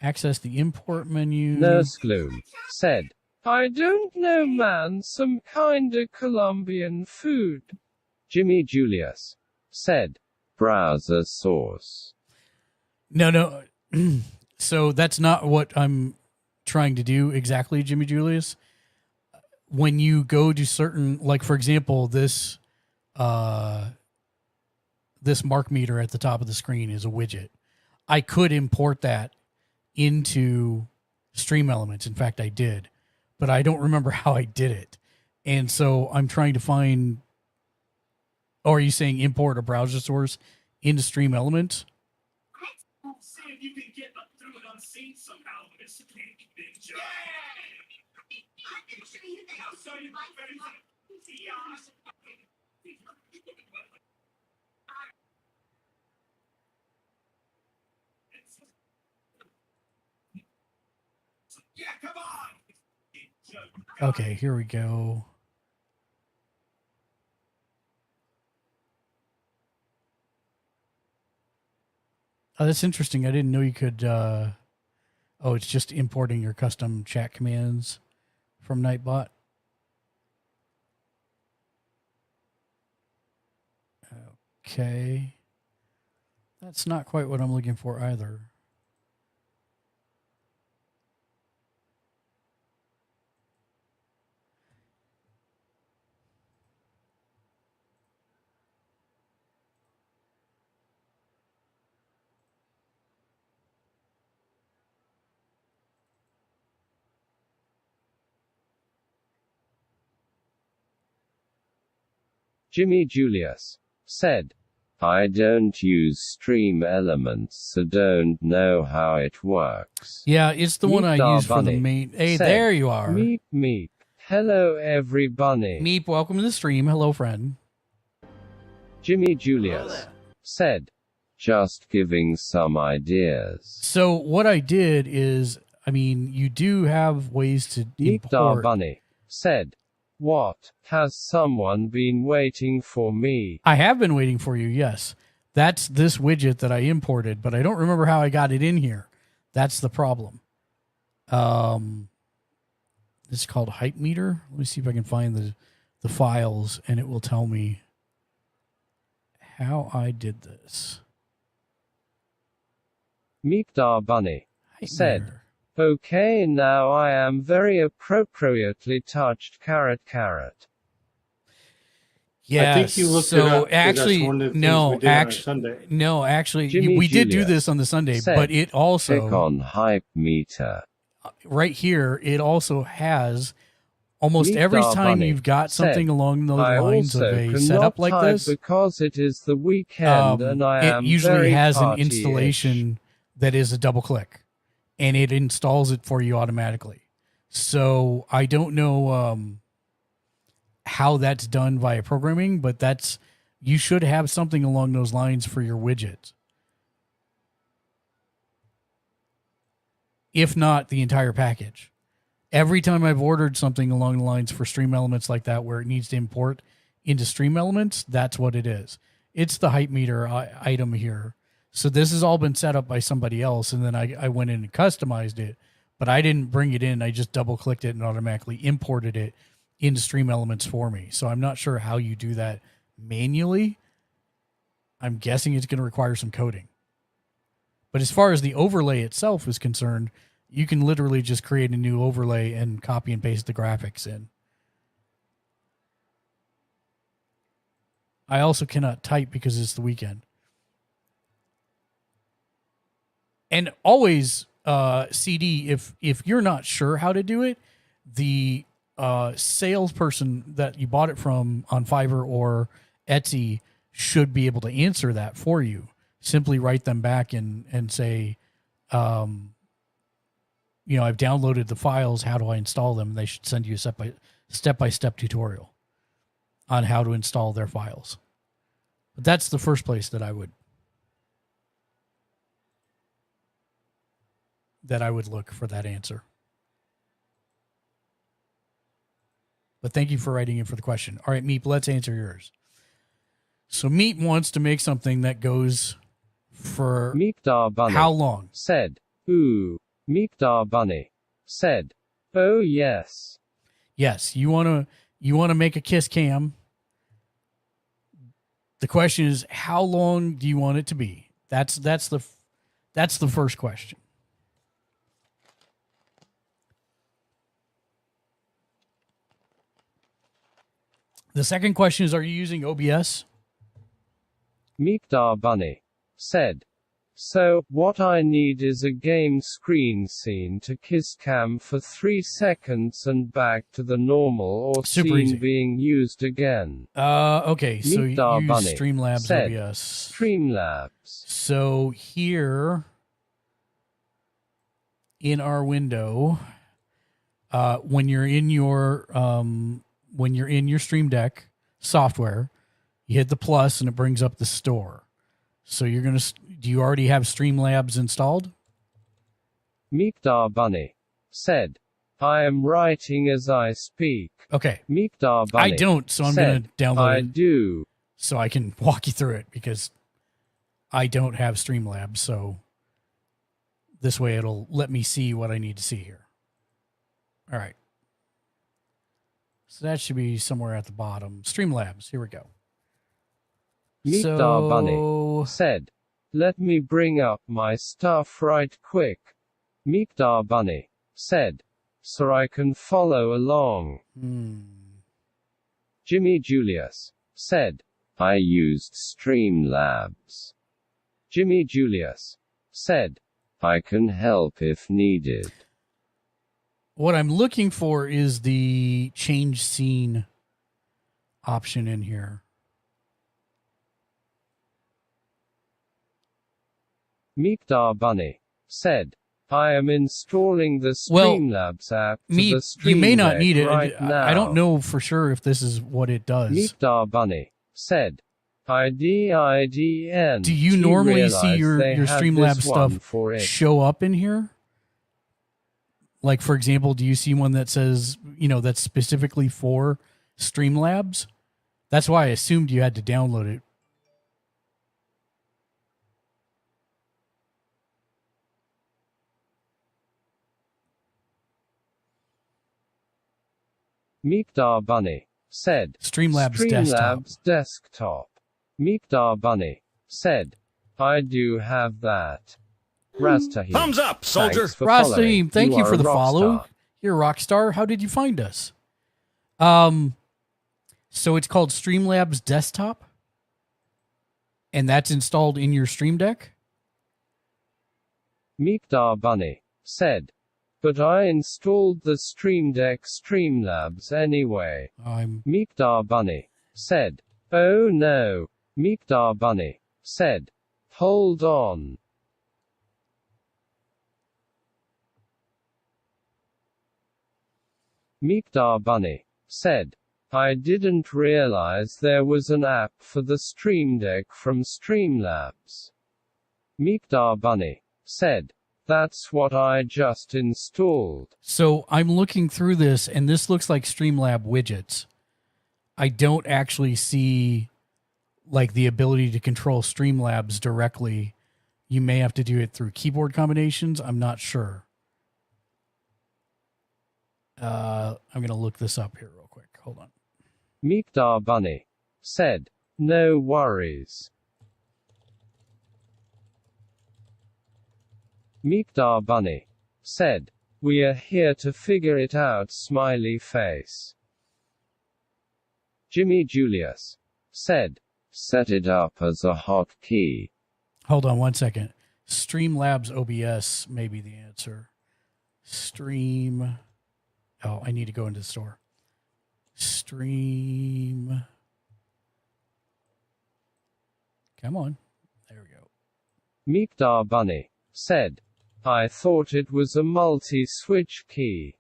Speaker 1: Access the import menu.
Speaker 2: Nurse Gloom said, "I don't know, man, some kinda Colombian food." Jimmy Julius said, "Browser source."
Speaker 1: No. So that's not what I'm trying to do exactly, Jimmy Julius. When you go to certain, like for example, this mark meter at the top of the screen is a widget. I could import that into Stream Elements. In fact, I did, but I don't remember how I did it. And so I'm trying to find, or are you saying import a browser source into Stream Elements?
Speaker 10: See if you can get through it unseen somehow, Mr. Big Joe. I can show you that. I'll show you my very yeah, come on.
Speaker 1: Okay, here we go. Oh, that's interesting. I didn't know you could. It's just importing your custom chat commands from Nightbot. Okay. That's not quite what I'm looking for either.
Speaker 2: Jimmy Julius said, I don't use Stream Elements, so don't know how it works.
Speaker 1: Yeah, it's the one I
Speaker 2: Meep
Speaker 1: use for the
Speaker 2: Bunny
Speaker 1: main. Hey,
Speaker 2: said,
Speaker 1: there you are.
Speaker 2: Meep Meep. Hello everybody.
Speaker 1: Meep, welcome to the stream. Hello, friend.
Speaker 2: Jimmy Julius said, just giving some ideas.
Speaker 1: So what I did is, I mean, you do have ways to import.
Speaker 2: Bunny said, what, has someone been waiting for me?
Speaker 1: I have been waiting for you, yes. That's this widget that I imported, but I don't remember how I got it in here. That's the problem. It's called Hype Meter. Let me see if I can find the files, and it will tell me how I did this.
Speaker 2: Meepdar Bunny
Speaker 1: Hype
Speaker 2: said,
Speaker 1: Meter.
Speaker 2: okay, now I am very appropriately touched carrot.
Speaker 1: Yeah,
Speaker 6: I think you looked
Speaker 1: so
Speaker 6: it up, 'cause
Speaker 1: actually,
Speaker 6: that's one of the things
Speaker 1: no,
Speaker 6: we did on a Sunday.
Speaker 1: no, actually,
Speaker 2: Jimmy
Speaker 1: we did do
Speaker 2: Julius
Speaker 1: this on the Sunday,
Speaker 2: said,
Speaker 1: but it also
Speaker 2: click on Hype Meter.
Speaker 1: right here, it also has almost
Speaker 2: Meep
Speaker 1: every
Speaker 2: Dar
Speaker 1: time
Speaker 2: Bunny
Speaker 1: you've got something
Speaker 2: said,
Speaker 1: along those
Speaker 2: I
Speaker 1: lines of
Speaker 2: also
Speaker 1: a
Speaker 2: cannot
Speaker 1: setup like
Speaker 2: type
Speaker 1: this.
Speaker 2: because it is the weekend and I am
Speaker 1: It usually
Speaker 2: very
Speaker 1: has an
Speaker 2: party-ish.
Speaker 1: installation that is a double click, and it installs it for you automatically. So I don't know how that's done via programming, but you should have something along those lines for your widget. If not the entire package. Every time I've ordered something along the lines for Stream Elements like that, where it needs to import into Stream Elements, that's what it is. It's the Hype Meter item here. So this has all been set up by somebody else, and then I went in and customized it, but I didn't bring it in. I just double clicked it and automatically imported it into Stream Elements for me. So I'm not sure how you do that manually. I'm guessing it's going to require some coding. But as far as the overlay itself is concerned, you can literally just create a new overlay and copy and paste the graphics in. I also cannot type because it's the weekend. And always, CD, if you're not sure how to do it, the salesperson that you bought it from on Fiverr or Etsy should be able to answer that for you. Simply write them back and say, I've downloaded the files. How do I install them? They should send you a step-by-step tutorial on how to install their files. But that's the first place that I would look for that answer. But thank you for writing in for the question. All right, Meep, let's answer yours. So Meep wants to make something that goes for
Speaker 2: Meepdar Bunny
Speaker 1: how long?
Speaker 2: Said, ooh. Meepdar Bunny said, oh yes.
Speaker 1: Yes, you want to make a kiss cam. The question is, how long do you want it to be? That's the first question. The second question is, are you using OBS?
Speaker 2: Meepdar Bunny said, so, what I need is a game screen scene to kiss cam for 3 seconds and back to the normal or
Speaker 1: Super
Speaker 2: scene
Speaker 1: easy.
Speaker 2: being used again.
Speaker 1: Okay, so you
Speaker 2: Meepdar
Speaker 1: use
Speaker 2: Bunny
Speaker 1: Streamlabs
Speaker 2: said,
Speaker 1: OBS.
Speaker 2: Streamlabs.
Speaker 1: So here in our window, when you're in your Stream Deck software, you hit the plus and it brings up the store. So do you already have Streamlabs installed?
Speaker 2: Meepdar Bunny said, I am writing as I speak.
Speaker 1: Okay.
Speaker 2: Meepdar Bunny
Speaker 1: I don't, so I'm
Speaker 2: said,
Speaker 1: going to download
Speaker 2: I
Speaker 1: it.
Speaker 2: do.
Speaker 1: So I can walk you through it because I don't have Streamlabs. So this way it'll let me see what I need to see here. All right. So that should be somewhere at the bottom. Streamlabs. Here we go.
Speaker 2: Meepdar Bunny said, let me bring up my stuff right quick. Meepdar Bunny said, so I can follow along. Jimmy Julius said, I used Streamlabs. Jimmy Julius said, I can help if needed.
Speaker 1: What I'm looking for is the change scene option in here.
Speaker 2: Meekdar Bunny said, I am installing the
Speaker 1: Well,
Speaker 2: Streamlabs app to
Speaker 1: Me,
Speaker 2: the Stream
Speaker 1: you may not
Speaker 2: Deck
Speaker 1: need it.
Speaker 2: right now.
Speaker 1: I don't know for sure if this is what it does.
Speaker 2: Meekdar Bunny said, IDIDN.
Speaker 1: Do you normally see your Streamlabs stuff show up in here? Like, for example, do you see one that says, that's specifically for Streamlabs? That's why I assumed you had to download it.
Speaker 2: Meekdar Bunny said,
Speaker 1: Streamlabs
Speaker 2: desktop. Meekdar Bunny said, I do have that. Rastahim.
Speaker 15: Thumbs up, soldier.
Speaker 1: Rastahim, thank you for the follow.
Speaker 2: Rockstar.
Speaker 1: You're a rock star. How did you find us? So it's called Streamlabs Desktop, and that's installed in your Stream Deck?
Speaker 2: Meekdar Bunny said, but I installed the Stream Deck Streamlabs anyway. Meekdar Bunny said, oh no. Meekdar Bunny said, hold on. Meekdar Bunny said, I didn't realize there was an app for the Stream Deck from Streamlabs. Meekdar Bunny said, that's what I just installed.
Speaker 1: So I'm looking through this, and this looks like Streamlab widgets. I don't actually see like the ability to control Streamlabs directly. You may have to do it through keyboard combinations. I'm not sure. I'm going to look this up here real quick. Hold on.
Speaker 2: Meekdar Bunny said, no worries. Meekdar Bunny said, we are here to figure it out, smiley face. Jimmy Julius said, set it up as a hotkey.
Speaker 1: Hold on one second. Streamlabs OBS may be the answer. Oh, I need to go into the store. Stream. Come on. There we go.
Speaker 2: Meekdar Bunny said, I thought it was a multi-switch key.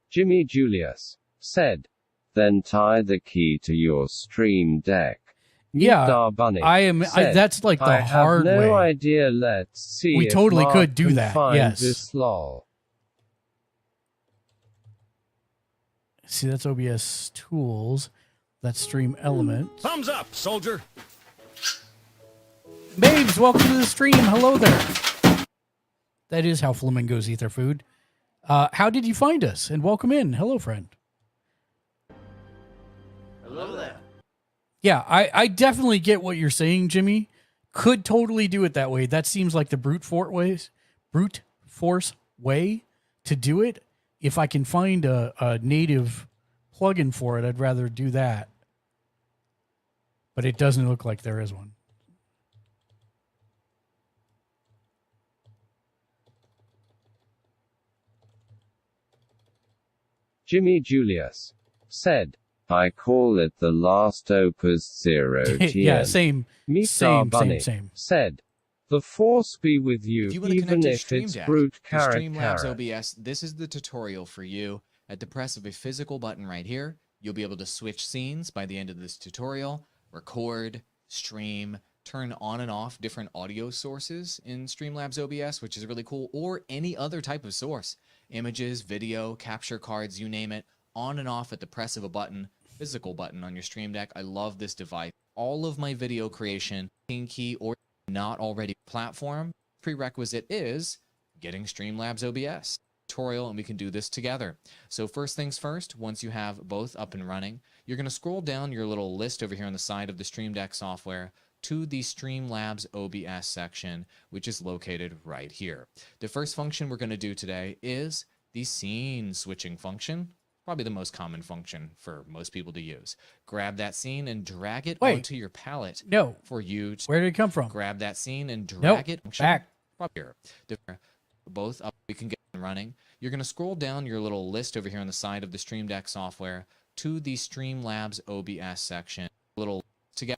Speaker 2: Jimmy Julius said, then tie the key to your Stream Deck.
Speaker 1: Yeah,
Speaker 2: Meekdar Bunny said,
Speaker 1: that's like the hard way.
Speaker 2: I have no idea. Let's see.
Speaker 1: We
Speaker 2: if
Speaker 1: totally
Speaker 2: Mark
Speaker 1: could do
Speaker 2: can
Speaker 1: that.
Speaker 2: Find
Speaker 1: Yes.
Speaker 2: This lol.
Speaker 1: See, that's OBS tools. That's Stream Elements.
Speaker 15: Thumbs up, soldier.
Speaker 1: Babes, welcome to the stream. Hello there. That is how flamingos eat their food. How did you find us? And welcome in. Hello, friend.
Speaker 12: Hello there.
Speaker 1: Yeah, I definitely get what you're saying, Jimmy. Could totally do it that way. That seems like the brute force way to do it. If I can find a native plugin for it, I'd rather do that. But it doesn't look like there is one.
Speaker 2: Jimmy Julius said, I call it the last Opus 0 TN.
Speaker 1: Yeah, same.
Speaker 2: Meekdar Bunny
Speaker 1: same.
Speaker 2: said, the force be with you,
Speaker 16: If you want to
Speaker 2: even
Speaker 16: connect your
Speaker 2: if
Speaker 16: Stream
Speaker 2: it's
Speaker 16: Deck
Speaker 2: brute
Speaker 16: to
Speaker 2: carrot
Speaker 16: Streamlabs
Speaker 2: carrot.
Speaker 16: OBS, this is the tutorial for you. At the press of a physical button right here, you'll be able to switch scenes by the end of this tutorial, record, stream, turn on and off different audio sources in Streamlabs OBS, which is really cool, or any other type of source. Images, video, capture cards, you name it, on and off at the press of a button, physical button on your Stream Deck. I love this device. All of my video creation, key or not already platform, prerequisite is getting Streamlabs OBS tutorial, and we can do this together. So first things first, once you have both up and running, you're going to scroll down your little list over here on the side of the Stream Deck software to the Streamlabs OBS section, which is located right here. The first function we're going to do today is the scene switching function. Probably the most common function for most people to use. Grab that scene and drag it onto your palette.
Speaker 1: No.
Speaker 16: For you to
Speaker 1: Where did it come from?
Speaker 16: grab that scene and drag it
Speaker 1: back.
Speaker 16: up here. Both up, we can get running. You're going to scroll down your little list over here on the side of the Stream Deck software to the Streamlabs OBS section. Little together.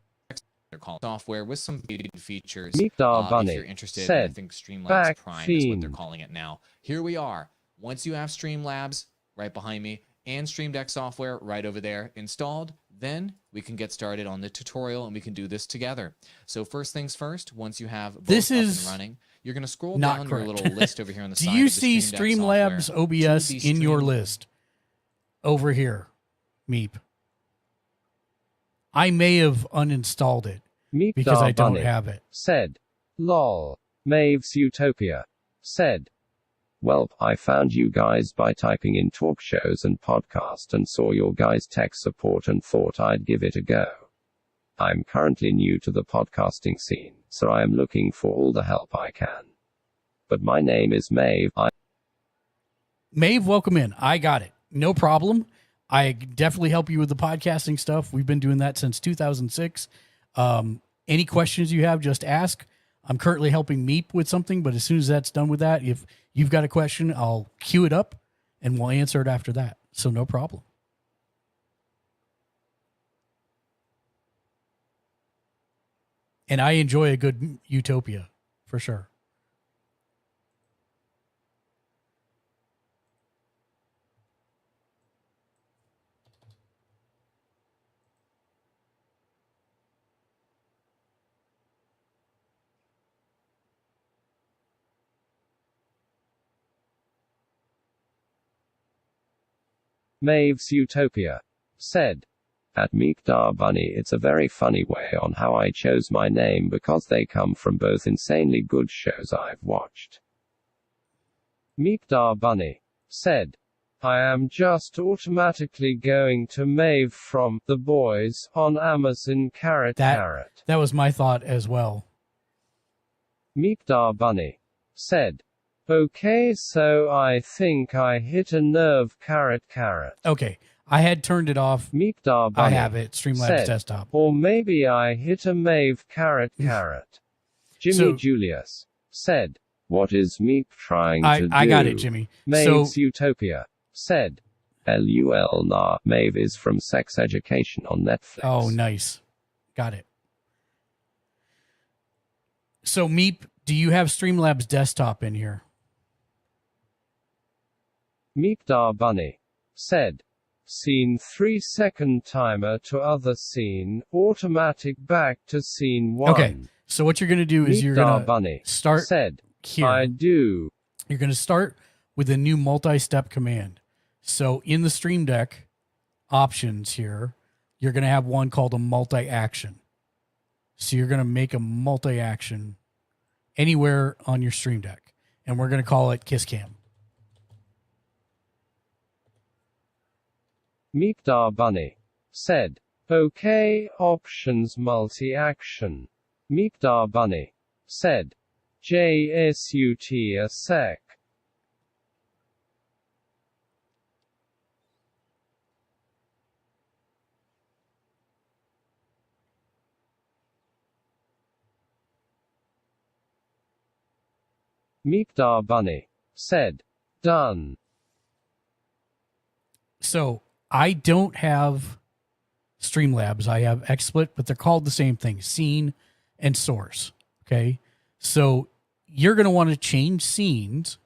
Speaker 16: they're calling software with some features.
Speaker 2: Meepdar
Speaker 16: If
Speaker 2: Bunny
Speaker 16: you're interested, I
Speaker 2: said,
Speaker 16: think Streamlabs
Speaker 2: "Back
Speaker 16: Prime is what they're
Speaker 2: fiend."
Speaker 16: calling it now. Here we are. Once you have Streamlabs right behind me and Stream Deck software right over there installed, then we can get started on the tutorial and we can do this together. So first things first, once you have both
Speaker 1: This
Speaker 16: up
Speaker 1: is
Speaker 16: and running, you're going to scroll
Speaker 1: not
Speaker 16: down
Speaker 1: correct.
Speaker 16: your little list over here on the
Speaker 1: Do
Speaker 16: side.
Speaker 1: you
Speaker 16: of the
Speaker 1: see
Speaker 16: Stream Deck software
Speaker 1: Streamlabs
Speaker 16: to
Speaker 1: OBS
Speaker 16: the
Speaker 1: in your
Speaker 16: Stream-
Speaker 1: list over here, Meep? I may have uninstalled it because
Speaker 2: Meepdar
Speaker 1: I don't
Speaker 2: Bunny
Speaker 1: have it.
Speaker 2: said, "Lol." Mave's Utopia said, "Well, I found you guys by typing in talk shows and podcast and saw your guys' tech support and thought I'd give it a go. I'm currently new to the podcasting scene, so I am looking for all the help I can. But my name is Mave.
Speaker 1: Maeve, welcome in. I got it. No problem. I definitely help you with the podcasting stuff. We've been doing that since 2006. Any questions you have, just ask. I'm currently helping Meep with something, but as soon as that's done with that, if you've got a question, I'll queue it up and we'll answer it after that. So no problem. And I enjoy a good Utopia for sure.
Speaker 2: Mave's Utopia said, "At Meepdar Bunny, it's a very funny way on how I chose my name because they come from both insanely good shows I've watched." Meepdar Bunny said, "I am just automatically going to Maeve from The Boys on Amazon Carrot.
Speaker 1: That was my thought as well.
Speaker 2: Meepdar Bunny said, "Okay, so I think I hit a nerve. Carrot.
Speaker 1: Okay, I had turned it off.
Speaker 2: Meepdar
Speaker 1: I
Speaker 2: Bunny
Speaker 1: have it. Streamlabs
Speaker 2: said,
Speaker 1: desktop.
Speaker 2: "Or maybe I hit a Maeve. Carrot. Jimmy
Speaker 1: So-
Speaker 2: Julius said, "What is Meep trying to do?"
Speaker 1: I got it, Jimmy.
Speaker 2: Maeve's
Speaker 1: So-
Speaker 2: Utopia said, "LUL nah, Maeve is from Sex Education on Netflix."
Speaker 1: Oh, nice. Got it. So, Meep, do you have Streamlabs desktop in here?
Speaker 2: Meepdar Bunny said, "Scene 3-second timer to other scene, automatic back to scene 1.
Speaker 1: Okay, so what you're going to do is you're
Speaker 2: Meepdar
Speaker 1: going to
Speaker 2: Bunny
Speaker 1: start
Speaker 2: said,
Speaker 1: here.
Speaker 2: "I do."
Speaker 1: You're going to start with a new multi-step command. So in the Stream Deck options here, you're going to have one called a multi-action. So you're going to make a multi-action anywhere on your Stream Deck, and we're going to call it Kiss Cam.
Speaker 2: Meepdar Bunny said, "Okay, options multi-action." Meepdar Bunny said, "JSUT a sec." Meepdar Bunny said, "Done."
Speaker 1: So I don't have Streamlabs. I have XSplit, but they're called the same thing, scene and source. Okay. So you're going to want to change scenes.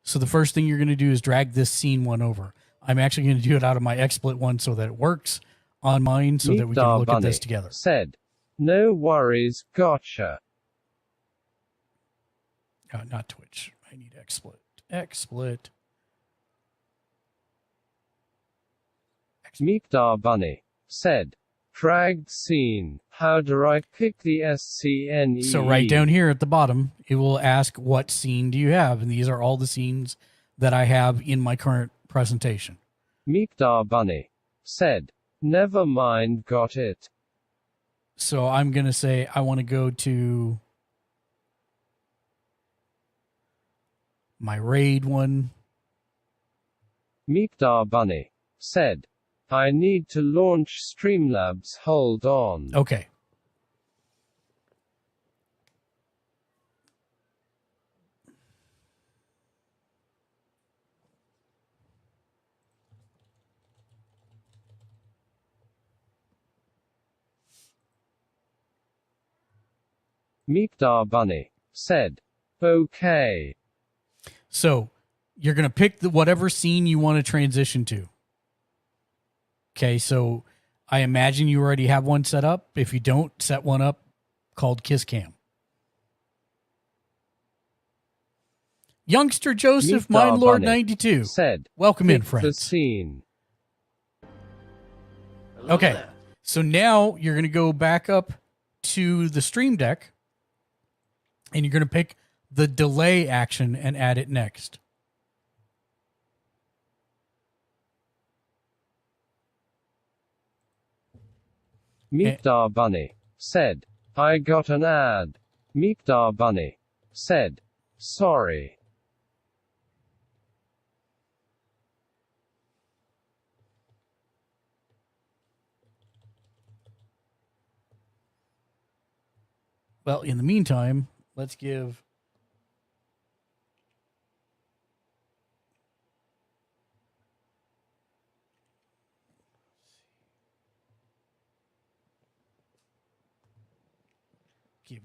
Speaker 1: So the first thing you're going to do is drag this scene one over. I'm actually going to do it out of my XSplit one so that it works on mine so that we can
Speaker 2: Meepdar
Speaker 1: look
Speaker 2: Bunny
Speaker 1: at this together.
Speaker 2: said, "No worries, gotcha."
Speaker 1: Not Twitch. I need XSplit. XSplit.
Speaker 2: Meepdar Bunny said, "Dragged scene. How do I pick the SCNE?"
Speaker 1: So right down here at the bottom, it will ask what scene do you have, and these are all the scenes that I have in my current presentation.
Speaker 2: Meepdar Bunny said, "Never mind, got it."
Speaker 1: So I'm going to say I want to go to my raid one.
Speaker 2: Meepdar Bunny said, "I need to launch Streamlabs, hold on."
Speaker 1: Okay.
Speaker 2: Meepdar Bunny said, okay.
Speaker 1: So you're going to pick whatever scene you want to transition to. Okay, so I imagine you already have one set up. If you don't, set one up called Kiss Cam. Youngster Joseph,
Speaker 2: Meepdar
Speaker 1: Mind Lord
Speaker 2: Bunny
Speaker 1: 92
Speaker 2: said,
Speaker 1: welcome in,
Speaker 2: pick the
Speaker 1: friends.
Speaker 2: scene.
Speaker 1: Okay, so now you're going to go back up to the Stream Deck and you're going to pick the delay action and add it next.
Speaker 2: Meepdar Bunny said, I got an ad. Meepdar Bunny said, sorry.
Speaker 1: Well, in the meantime, let's give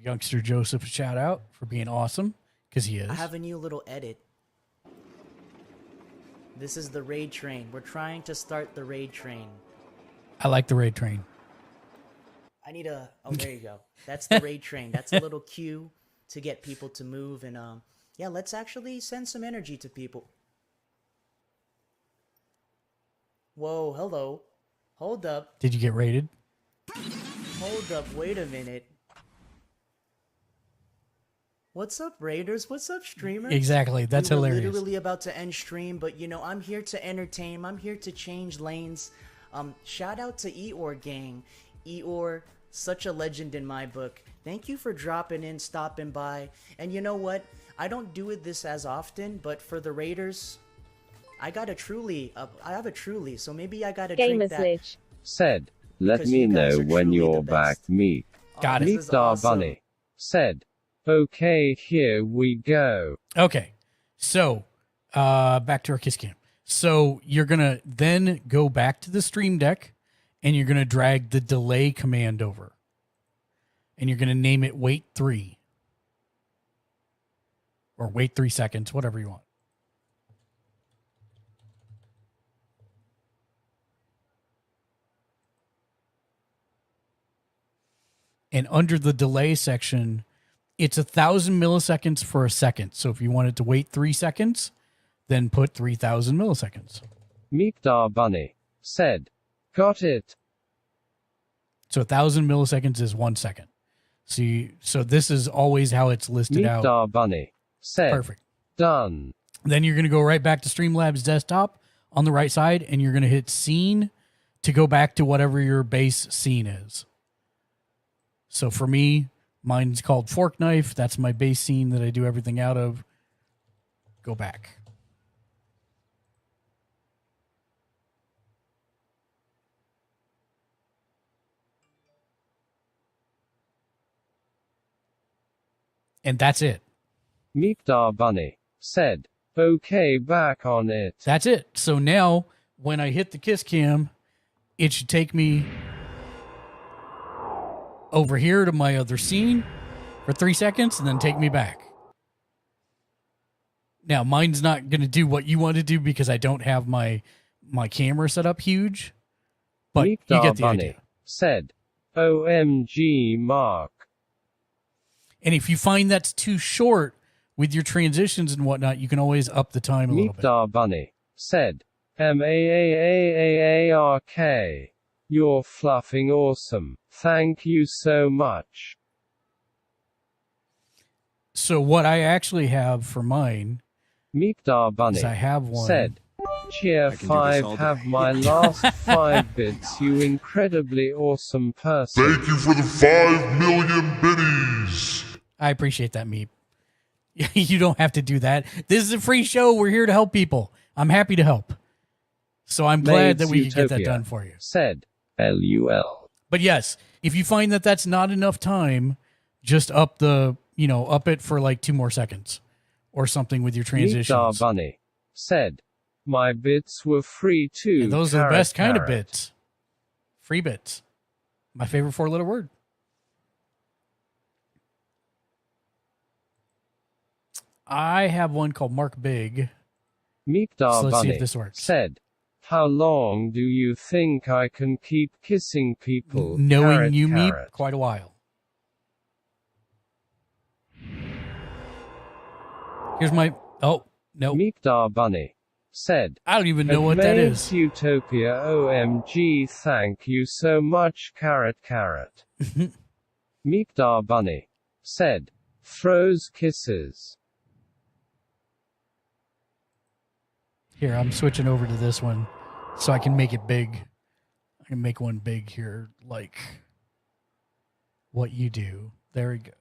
Speaker 1: Youngster Joseph a shout out for being awesome, because he is.
Speaker 15: I have a new little edit. This is the raid train. We're trying to start the raid train.
Speaker 1: I like the raid train.
Speaker 15: I need a... Oh, there you go. That's the raid train. That's a little cue to get people to move. And, yeah, let's actually send some energy to people. Whoa, hello. Hold up.
Speaker 1: Did you get raided?
Speaker 15: Hold up. Wait a minute. What's up, Raiders? What's up, streamers?
Speaker 1: Exactly. That's
Speaker 15: we were
Speaker 1: hilarious.
Speaker 15: Literally about to end stream, but you know, I'm here to entertain. I'm here to change lanes. Shout out to Eeyore gang. Eeyore, such a legend in my book. Thank you for dropping in, stopping by. And you know what? I don't do this as often, but for the Raiders, I got a Truly. I have a Truly, so maybe I gotta drink that.
Speaker 3: Gamersledge
Speaker 2: Said, let
Speaker 15: Because
Speaker 2: me
Speaker 15: you guys
Speaker 2: know
Speaker 15: are
Speaker 2: when
Speaker 15: truly
Speaker 2: you're
Speaker 15: the best.
Speaker 2: back, Meep.
Speaker 1: Got it.
Speaker 15: This is
Speaker 2: Meepdar
Speaker 15: awesome.
Speaker 2: Bunny said, okay, here we go.
Speaker 1: Okay, so back to our Kiss Cam. So you're going to then go back to the Stream Deck and you're going to drag the delay command over. And you're going to name it wait 3. Or wait 3 seconds, whatever you want. And under the delay section, it's 1,000 milliseconds for a second. So if you wanted to wait 3 seconds, then put 3,000 milliseconds.
Speaker 2: Meepdar Bunny said, got it.
Speaker 1: So 1,000 milliseconds is 1 second. So this is always how it's listed out.
Speaker 2: Meepdar Bunny said,
Speaker 1: Perfect.
Speaker 2: Done.
Speaker 1: Then you're going to go right back to Streamlabs desktop on the right side, and you're going to hit scene to go back to whatever your base scene is. So for me, mine's called Fork Knife. That's my base scene that I do everything out of. Go back. And that's it.
Speaker 2: Meepdar Bunny said, okay, back on it.
Speaker 1: That's it. So now when I hit the Kiss Cam, it should take me over here to my other scene for 3 seconds and then take me back. Now, mine's not going to do what you want to do because I don't have my camera set up huge, but you
Speaker 2: Meepdar
Speaker 1: get the
Speaker 2: Bunny
Speaker 1: idea.
Speaker 2: said, OMG Mark.
Speaker 1: And if you find that's too short with your transitions and whatnot, you can always up the time a little bit.
Speaker 2: Meepdar Bunny said, MAAAAARK. You're fluffing awesome. Thank you so much.
Speaker 1: So what I actually have for mine
Speaker 2: Meepdar Bunny
Speaker 1: is I have one.
Speaker 2: said, Cheer 5 have my last 5 bits, you incredibly awesome person.
Speaker 13: Thank you for the 5 million biddies.
Speaker 1: I appreciate that, Meep. You don't have to do that. This is a free show. We're here to help people. I'm happy to help. So I'm glad that we could get that
Speaker 2: Utopia
Speaker 1: done for you.
Speaker 2: Said, LUL.
Speaker 1: But yes, if you find that that's not enough time, just up it for like 2 more seconds or something with your transitions.
Speaker 2: Meepdar Bunny said, my bits were free too.
Speaker 1: And those are the best kind of
Speaker 2: carrot.
Speaker 1: bits. Free bits. My favorite 4-letter word. I have one called Mark Big.
Speaker 2: Meepdar
Speaker 1: So let's see
Speaker 2: Bunny
Speaker 1: if this works.
Speaker 2: said, "How long do you think I can keep kissing people?"
Speaker 1: Knowing
Speaker 2: Carrot,
Speaker 1: you, Meep,
Speaker 2: carrot.
Speaker 1: quite a while. Here's my... Oh, no.
Speaker 2: Meepdar Bunny said,
Speaker 1: I don't even know what that is.
Speaker 2: Utopia, OMG, thank you so much, carrot, carrot. Meepdar Bunny said, "Throws kisses."
Speaker 1: Here, I'm switching over to this one so I can make it big. I can make one big here, like what you do. There we go.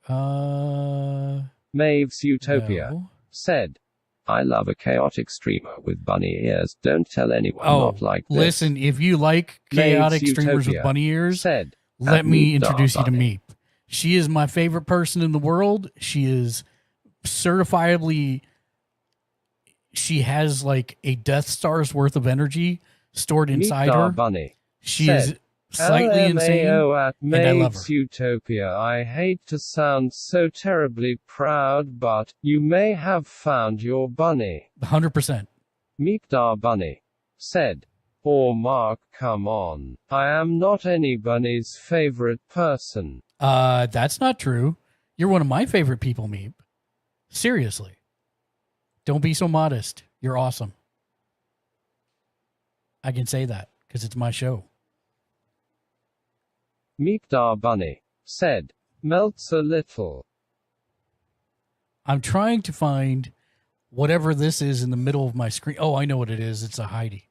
Speaker 2: Maves Utopia
Speaker 1: No.
Speaker 2: said, "I love a chaotic streamer with bunny ears. Don't tell anyone
Speaker 1: Oh,
Speaker 2: not like this."
Speaker 1: listen, if you like chaotic
Speaker 2: Maves
Speaker 1: streamers with
Speaker 2: Utopia
Speaker 1: bunny ears,
Speaker 2: said,
Speaker 1: let
Speaker 2: "At
Speaker 1: me
Speaker 2: Meepdar
Speaker 1: introduce you to
Speaker 2: Bunny."
Speaker 1: Meep. She is my favorite person in the world. She is certifiably... She has like a Death Star's worth of energy stored inside
Speaker 2: Meepdar
Speaker 1: her.
Speaker 2: Bunny
Speaker 1: She is
Speaker 2: said,
Speaker 1: slightly insane,
Speaker 2: LMAO at
Speaker 1: and I love her.
Speaker 2: Maves Utopia. I hate to sound so terribly proud, but you may have found your bunny.
Speaker 1: 100%.
Speaker 2: Meepdar Bunny said, "Or Mark, come on. I am not anybody's favorite person."
Speaker 1: That's not true. You're one of my favorite people, Meep. Seriously. Don't be so modest. You're awesome. I can say that because it's my show.
Speaker 2: Meepdar Bunny said, "Melts a little."
Speaker 1: I'm trying to find whatever this is in the middle of my screen. Oh, I know what it is. It's a Heidi.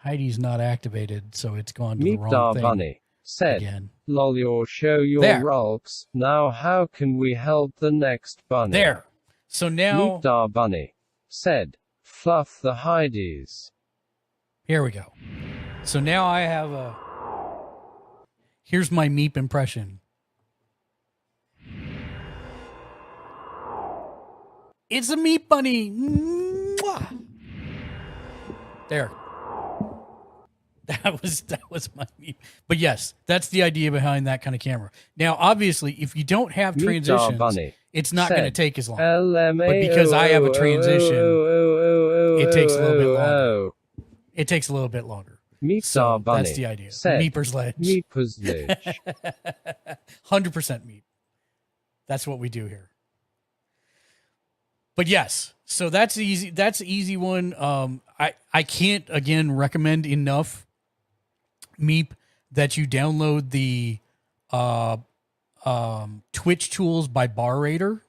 Speaker 1: Heidi's not activated, so it's gone to the wrong
Speaker 2: Meepdar
Speaker 1: thing.
Speaker 2: Bunny said,
Speaker 1: Again.
Speaker 2: "Lol, your show your
Speaker 1: There.
Speaker 2: rolks. Now how can we help the next bunny?"
Speaker 1: There. So now...
Speaker 2: Meepdar Bunny said, "Fluff the Heidies."
Speaker 1: Here we go. So now I have a... Here's my Meep impression. It's a Meep bunny. Mwah. There. That was my Meep. But yes, that's the idea behind that kind of camera. Now, obviously, if you don't have
Speaker 2: Meepdar
Speaker 1: transitions,
Speaker 2: Bunny
Speaker 1: it's not going to
Speaker 2: said,
Speaker 1: take as long.
Speaker 2: LMAO,
Speaker 1: But because I have a transition, it takes a little bit longer.
Speaker 2: oh.
Speaker 1: It takes a little bit longer.
Speaker 2: Meepdar
Speaker 1: So
Speaker 2: Bunny
Speaker 1: that's the idea.
Speaker 2: said,
Speaker 1: Meeper's Ledge.
Speaker 2: Meeper's Ledge.
Speaker 1: 100% Meep. That's what we do here. But yes, so that's easy. That's an easy one. I can't again recommend enough, Meep, that you download the Twitch Tools by Bar Raider.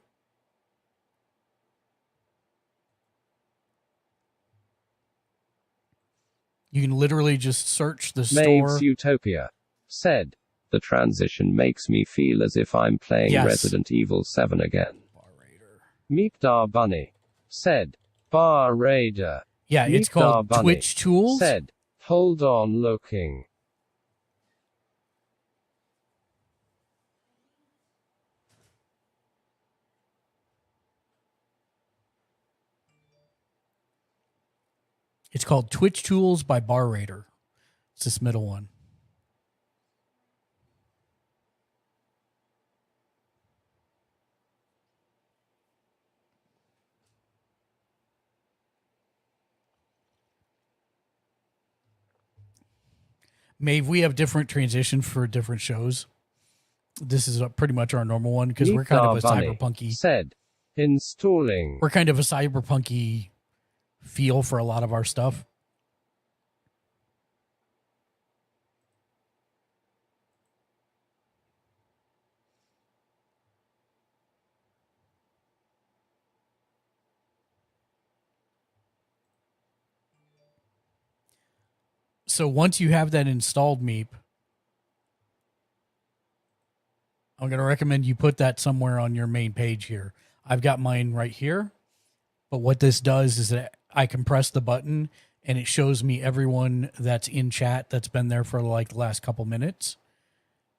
Speaker 1: You can literally just search the store.
Speaker 2: Maves Utopia said, "The transition makes me feel as if I'm playing
Speaker 1: Yes.
Speaker 2: Resident Evil 7 again." Meepdar Bunny said, "Bar Raider."
Speaker 1: Yeah, it's
Speaker 2: Meepdar
Speaker 1: called
Speaker 2: Bunny
Speaker 1: Twitch Tools.
Speaker 2: said, "Hold on looking."
Speaker 1: It's called Twitch Tools by Bar Raider. It's this middle one. Maeve, we have different transitions for different shows. This is pretty much our normal one because we're kind of a
Speaker 2: Meepdar Bunny
Speaker 1: cyberpunky.
Speaker 2: said, "Installing."
Speaker 1: We're kind of a cyberpunky feel for a lot of our stuff. So once you have that installed, Meep, I'm going to recommend you put that somewhere on your main page here. I've got mine right here. But what this does is that I can press the button and it shows me everyone that's in chat that's been there for like the last couple minutes.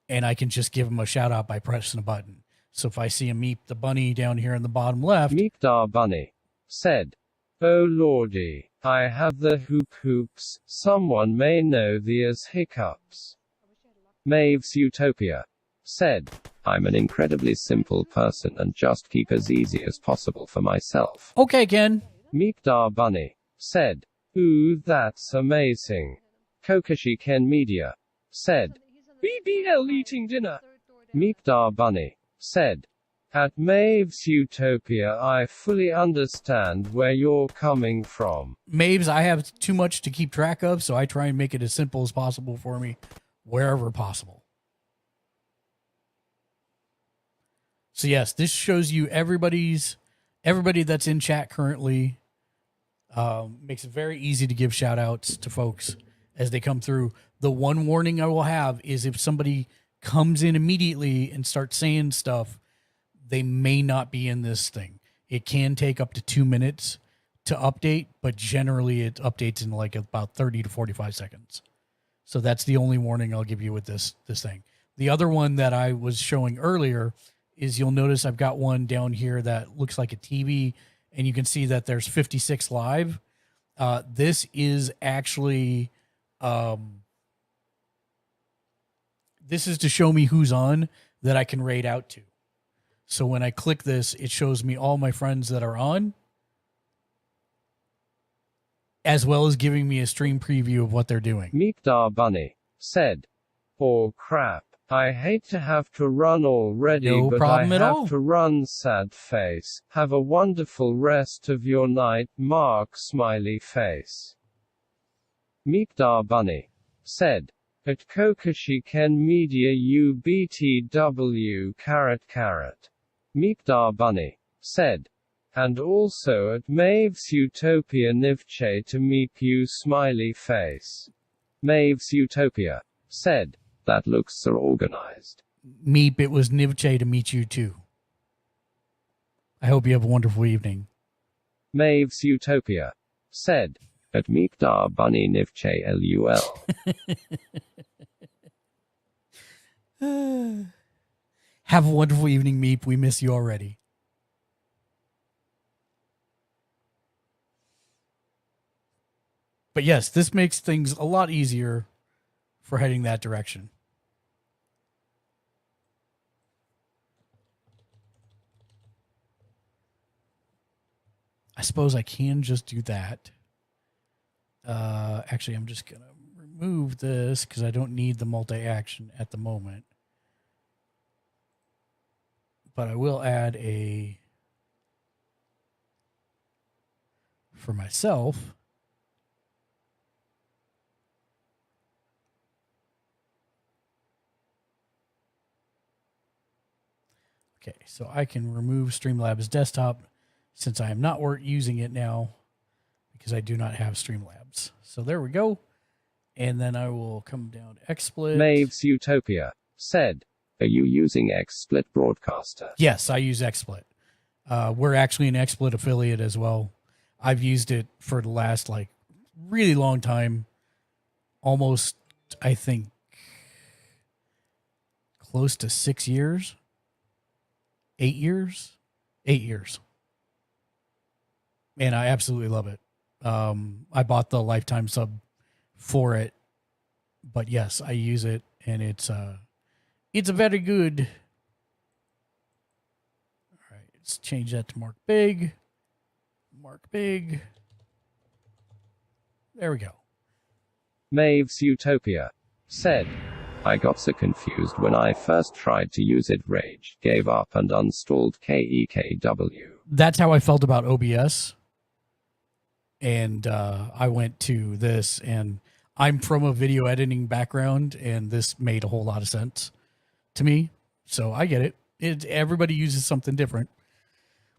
Speaker 1: And I can just give them a shout out by pressing a button. So if I see a Meep the bunny down here in the bottom left.
Speaker 2: Meepdar Bunny said, "Oh lordy, I have the hoops. Someone may know the as hiccups." Maves Utopia said, I'm an incredibly simple person and just keep as easy as possible for myself.
Speaker 1: Okay, Ken.
Speaker 2: Meepdar Bunny said, ooh, that's amazing. Kokashi Ken Media said, BBL eating dinner. Meepdar Bunny said, at Maeve's Utopia I fully understand where you're coming from.
Speaker 1: Maves, I have too much to keep track of, so I try and make it as simple as possible for me, wherever possible. So yes, this shows you everybody that's in chat currently. Makes it very easy to give shout outs to folks as they come through. The one warning I will have is if somebody comes in immediately and starts saying stuff, they may not be in this thing. It can take up to 2 minutes to update, but generally it updates in like about 30 to 45 seconds. So that's the only warning I'll give you with this thing. The other one that I was showing earlier is you'll notice I've got one down here that looks like a TV, and you can see that there's 56 live. This is actually, this is to show me who's on that I can raid out to. So when I click this, it shows me all my friends that are on, as well as giving me a stream preview of what they're doing.
Speaker 2: Meepdar Bunny said, oh crap, I hate to have to run already,
Speaker 1: No
Speaker 2: but
Speaker 1: problem
Speaker 2: I
Speaker 1: at
Speaker 2: have
Speaker 1: all.
Speaker 2: to run, sad face. Have a wonderful rest of your night, Mark smiley face. Meepdar Bunny said, at Kokashi Ken Media UBTW carrot. Meepdar Bunny said, and also at Maeve's Utopia Nivche to meep you smiley face. Maeve's Utopia said, that looks so organized.
Speaker 1: Meep, it was Nivche to meet you too. I hope you have a wonderful evening.
Speaker 2: Maeve's Utopia said, at Meepdar Bunny Nivche LUL.
Speaker 1: Have a wonderful evening, Meep. We miss you already. But yes, this makes things a lot easier for heading that direction. I suppose I can just do that. Actually, I'm just going to remove this because I don't need the multi-action at the moment. But I will add a, for myself, okay, so I can remove Streamlabs desktop since I am not using it now because I do not have Streamlabs. So there we go. And then I will come down to XSplit.
Speaker 2: Maeve's Utopia said, are you using XSplit Broadcaster?
Speaker 1: Yes, I use XSplit. We're actually an XSplit affiliate as well. I've used it for the last like really long time. Almost, I think, close to 6 years. 8 years? 8 years. And I absolutely love it. I bought the lifetime sub for it. But yes, I use it, and it's a very good. All right, let's change that to Mark Big. Mark Big. There we go.
Speaker 2: Maeve's Utopia said, I got so confused when I first tried to use it, rage, gave up and uninstalled KEKW.
Speaker 1: That's how I felt about OBS. And I went to this, and I'm from a video editing background, and this made a whole lot of sense to me. So I get it. Everybody uses something different,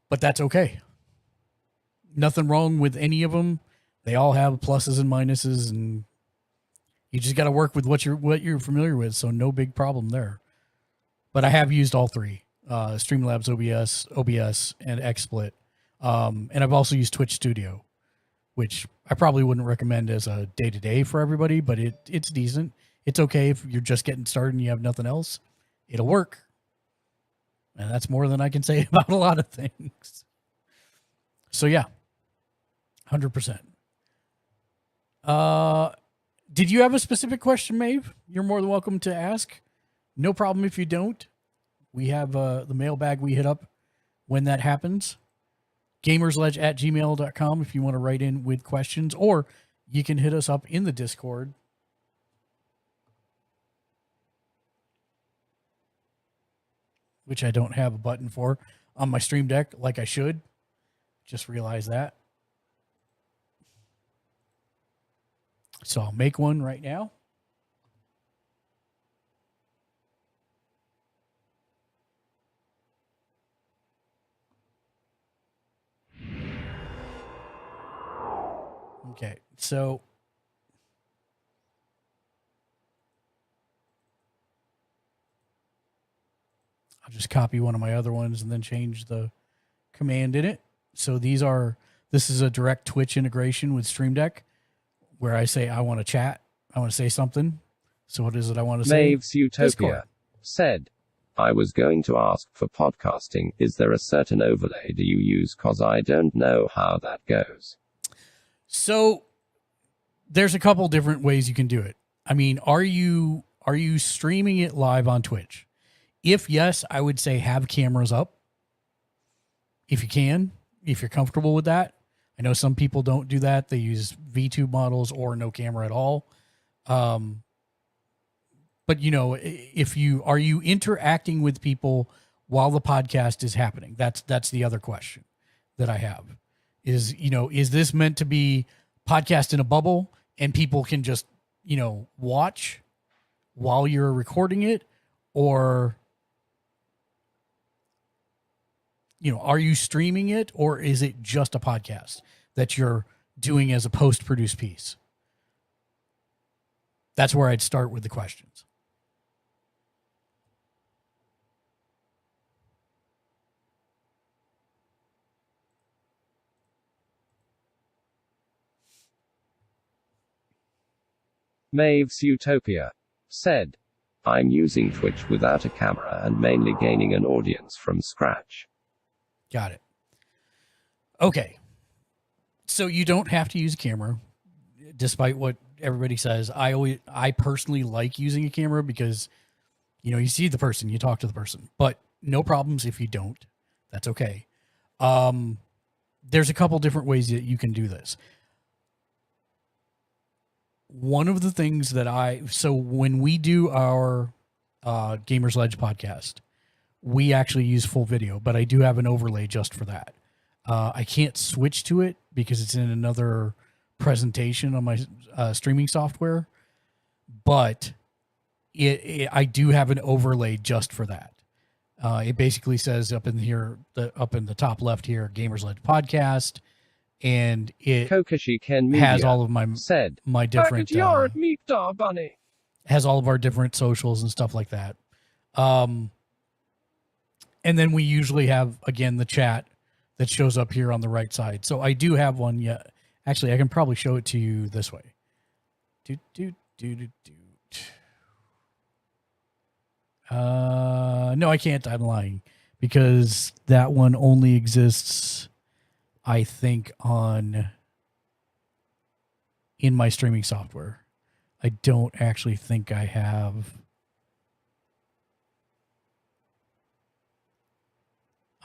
Speaker 1: but that's okay. Nothing wrong with any of them. They all have pluses and minuses, and you just got to work with what you're familiar with. So no big problem there. But I have used all three: Streamlabs, OBS, and XSplit. And I've also used Twitch Studio, which I probably wouldn't recommend as a day-to-day for everybody, but it's decent. It's okay if you're just getting started and you have nothing else. It'll work. And that's more than I can say about a lot of things. So yeah, 100%. Did you have a specific question, Maeve? You're more than welcome to ask. no problem if you don't. We have the mailbag we hit up when that happens. Gamersledge@gmail.com if you want to write in with questions, or you can hit us up in the Discord. Which I don't have a button for on my Stream Deck like I should. Just realized that. So I'll make one right now. Okay, so I'll just copy one of my other ones and then change the command in it. So this is a direct Twitch integration with Stream Deck where I say I want to chat. I want to say something. So what is it I want to say?
Speaker 2: Maves Utopia
Speaker 1: Discord.
Speaker 2: said, I was going to ask for podcasting. Is there a certain overlay do you use? Cause I don't know how that goes.
Speaker 1: So there's a couple different ways you can do it. I mean, are you streaming it live on Twitch? If yes, I would say have cameras up. If you can, if you're comfortable with that. I know some people don't do that. They use VTube models or no camera at all. But you know, are you interacting with people while the podcast is happening? That's the other question that I have. Is this meant to be podcast in a bubble and people can just, watch while you're recording it? Or, are you streaming it, or is it just a podcast that you're doing as a post-produced piece? That's where I'd start with the questions.
Speaker 2: Maves Utopia said, I'm using Twitch without a camera and mainly gaining an audience from scratch.
Speaker 1: Got it. Okay. So you don't have to use a camera, despite what everybody says. I personally like using a camera because, you see the person, you talk to the person, but no problems if you don't. That's okay. There's a couple different ways that you can do this. One of the things so when we do our Gamers Ledge podcast, we actually use full video, but I do have an overlay just for that. I can't switch to it because it's in another presentation on my streaming software, but I do have an overlay just for that. It basically says up in the top left here, Gamers Ledge podcast, and it
Speaker 2: Kokashi Ken Media
Speaker 1: has all of my different
Speaker 2: Bunny.
Speaker 1: Has all of our different socials and stuff like that. And then we usually have, again, the chat that shows up here on the right side. So I do have one. Yeah, actually, I can probably show it to you this way. No, I can't. I'm lying, because that one only exists, I think, in my streaming software. I don't actually think I have.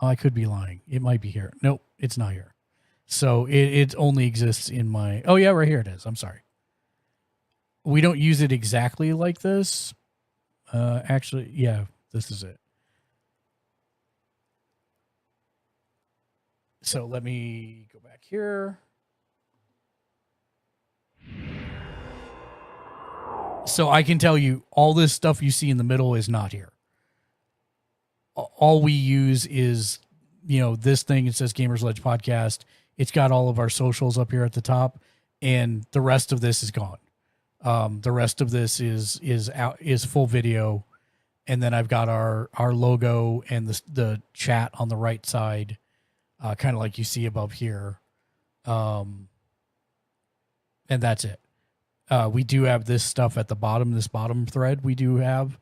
Speaker 1: Oh, I could be lying. It might be here. Nope, it's not here. So it only exists in my... Oh, yeah, right here it is. I'm sorry. We don't use it exactly like this. Actually, yeah, this is it. So let me go back here. So I can tell you all this stuff you see in the middle is not here. All we use is, this thing. It says Gamers Ledge Podcast. It's got all of our socials up here at the top, and the rest of this is gone. The rest of this is full video, and then I've got our logo and the chat on the right side, kind of like you see above here, and that's it. We do have this stuff at the bottom. This bottom thread we do have,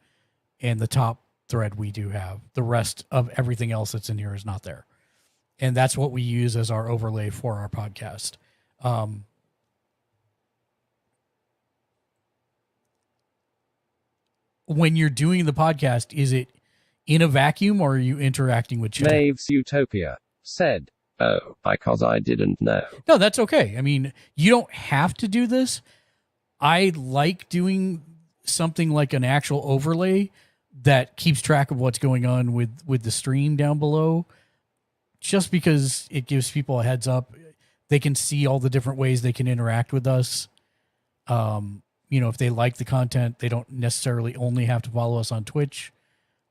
Speaker 1: and the top thread we do have. The rest of everything else that's in here is not there. And that's what we use as our overlay for our podcast. when you're doing the podcast, is it in a vacuum or are you interacting with chat?
Speaker 2: Maeve's Utopia said, "Oh, because I didn't know."
Speaker 1: No, that's okay. I mean, you don't have to do this. I like doing something like an actual overlay that keeps track of what's going on with the stream down below, just because it gives people a heads up. They can see all the different ways they can interact with us. If they like the content, they don't necessarily only have to follow us on Twitch.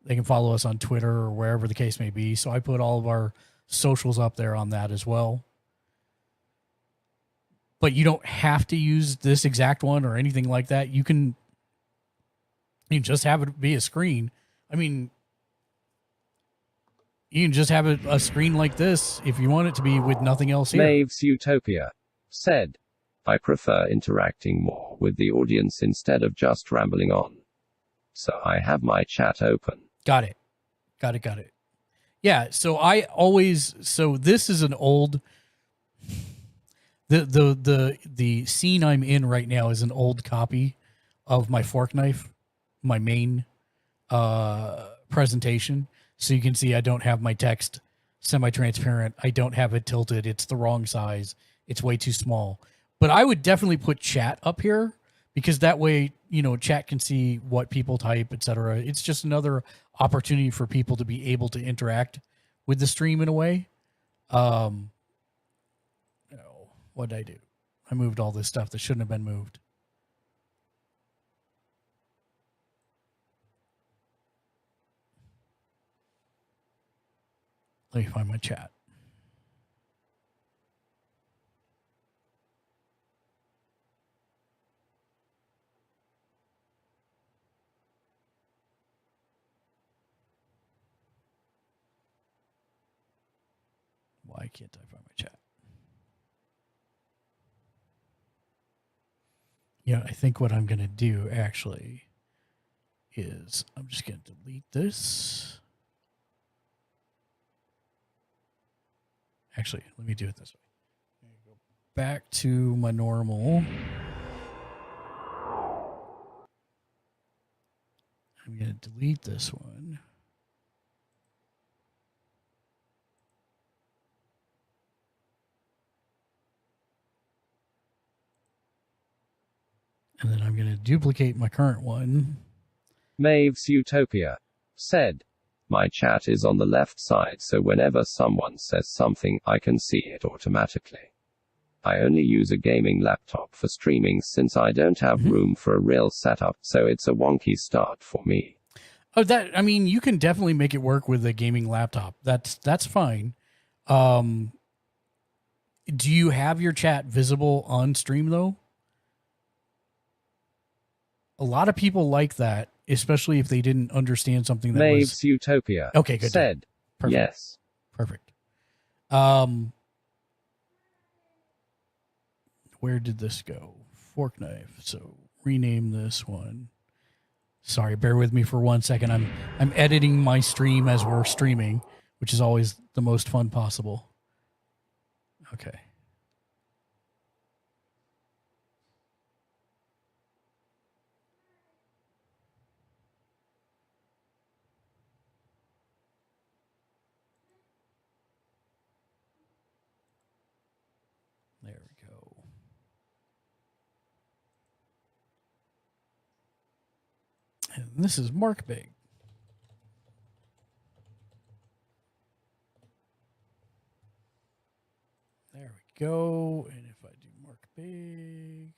Speaker 1: They can follow us on Twitter or wherever the case may be. So I put all of our socials up there on that as well. But you don't have to use this exact one or anything like that. You can just have it be a screen. I mean, you can just have a screen like this if you want it to be with nothing else here.
Speaker 2: Maeve's Utopia said, "I prefer interacting more with the audience instead of just rambling on. So I have my chat open."
Speaker 1: Got it. Yeah, so this is an old the scene I'm in right now is an old copy of my fork knife, my main presentation. So you can see I don't have my text semi-transparent. I don't have it tilted. It's the wrong size. It's way too small. But I would definitely put chat up here because that way, chat can see what people type, etc. It's just another opportunity for people to be able to interact with the stream in a way. What did I do? I moved all this stuff that shouldn't have been moved. Let me find my chat. Why can't I find my chat? I think what I'm going to do actually is I'm just going to delete this. Actually, let me do it this way. Go back to my normal. I'm going to delete this one. And then I'm going to duplicate my current one.
Speaker 2: Maeve's Utopia said, "My chat is on the left side, so whenever someone says something, I can see it automatically. I only use a gaming laptop for streaming since I don't have room for a real setup, so it's a wonky start for me."
Speaker 1: Oh, you can definitely make it work with a gaming laptop. That's fine. Do you have your chat visible on stream though? A lot of people like that, especially if they didn't understand something that
Speaker 2: Maeve's Utopia
Speaker 1: okay, good.
Speaker 2: said,
Speaker 1: Perfect.
Speaker 2: "Yes."
Speaker 1: Perfect. Where did this go? Fork knife. So rename this one. Sorry, bear with me for 1 second. I'm editing my stream as we're streaming, which is always the most fun possible. Okay. There we go. And this is Mark Big. There we go. And if I do Mark Big,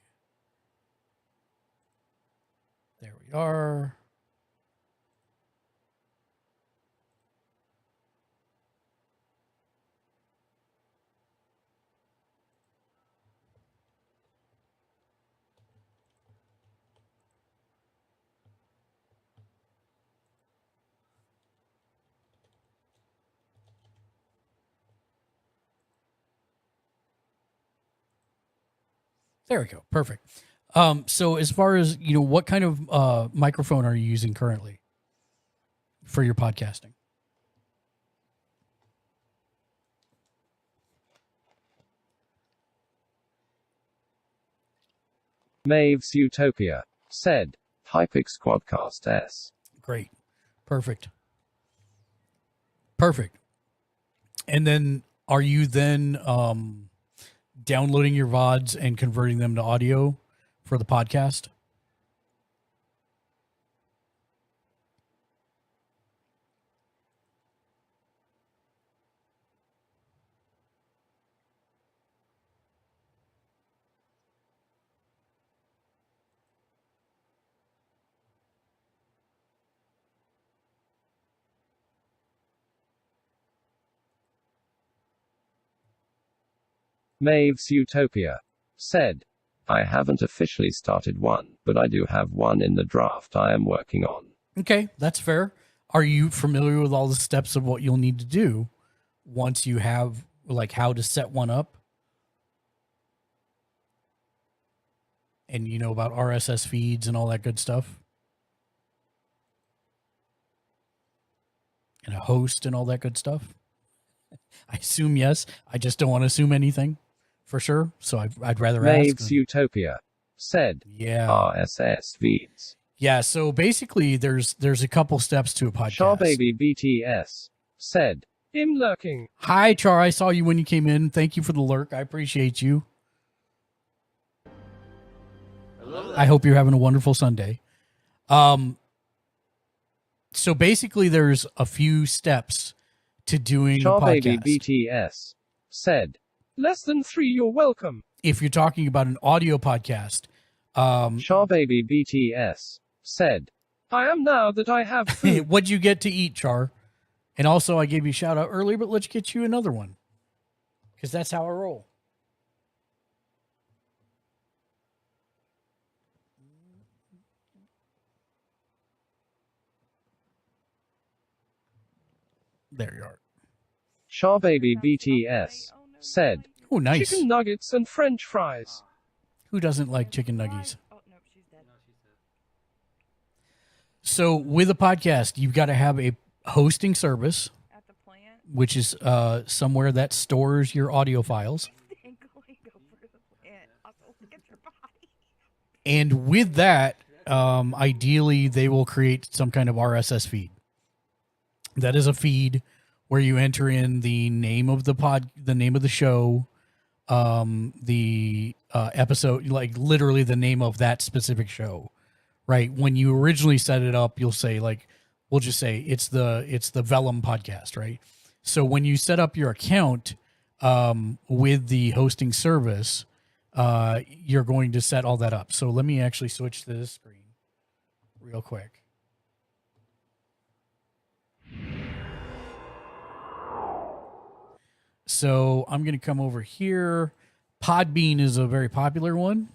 Speaker 1: there we are. There we go. Perfect. So as far as, what kind of microphone are you using currently for your podcasting?
Speaker 2: Maeve's Utopia said, Hypix Quadcast S.
Speaker 1: Great. Perfect. Perfect. And then are you then downloading your VODs and converting them to audio for the podcast?
Speaker 2: Maves Utopia said, I haven't officially started one, but I do have one in the draft I am working on.
Speaker 1: Okay, that's fair. Are you familiar with all the steps of what you'll need to do once you have, like, how to set one up? And you know about RSS feeds and all that good stuff? And a host and all that good stuff? I assume yes. I just don't want to assume anything for sure. So I'd rather ask.
Speaker 2: Maves Utopia said,
Speaker 1: Yeah.
Speaker 2: RSS feeds.
Speaker 1: Yeah, so basically there's a couple steps to a podcast.
Speaker 2: Charbaby BTS said, I'm lurking.
Speaker 1: Hi, Char. I saw you when you came in. Thank you for the lurk. I appreciate you. I hope you're having a wonderful Sunday. So basically there's a few steps to doing a
Speaker 2: Charbaby
Speaker 1: podcast.
Speaker 2: BTS said, less than 3, you're welcome.
Speaker 1: If you're talking about an audio podcast,
Speaker 2: Charbaby BTS said, I am now that I have food.
Speaker 1: what'd you get to eat, Char? And also I gave you a shout out earlier, but let's get you another one. Because that's how I roll. There you are.
Speaker 2: Charbaby BTS said,
Speaker 1: Oh, nice.
Speaker 2: chicken nuggets and french fries.
Speaker 1: Who doesn't like chicken nuggies? So with a podcast, you've got to have a hosting service, which is somewhere that stores your audio files. And with that, ideally, they will create some kind of RSS feed. That is a feed where you enter in the name of the name of the show, the episode, like literally the name of that specific show, right? When you originally set it up, you'll say like, we'll just say it's the Vellum podcast, right? So when you set up your account with the hosting service, you're going to set all that up. So let me actually switch to this screen real quick. So I'm going to come over here. Podbean is a very popular one.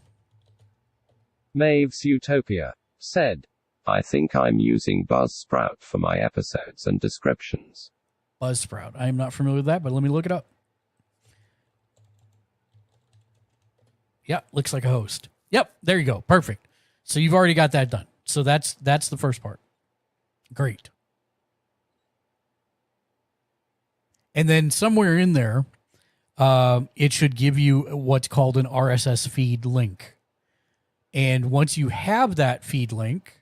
Speaker 2: Maves Utopia said, I think I'm using Buzzsprout for my episodes and descriptions.
Speaker 1: Buzzsprout. I am not familiar with that, but let me look it up. Yeah, looks like a host. Yep, there you go. Perfect. So you've already got that done. So that's the first part. Great. And then somewhere in there, it should give you what's called an RSS feed link. And once you have that feed link,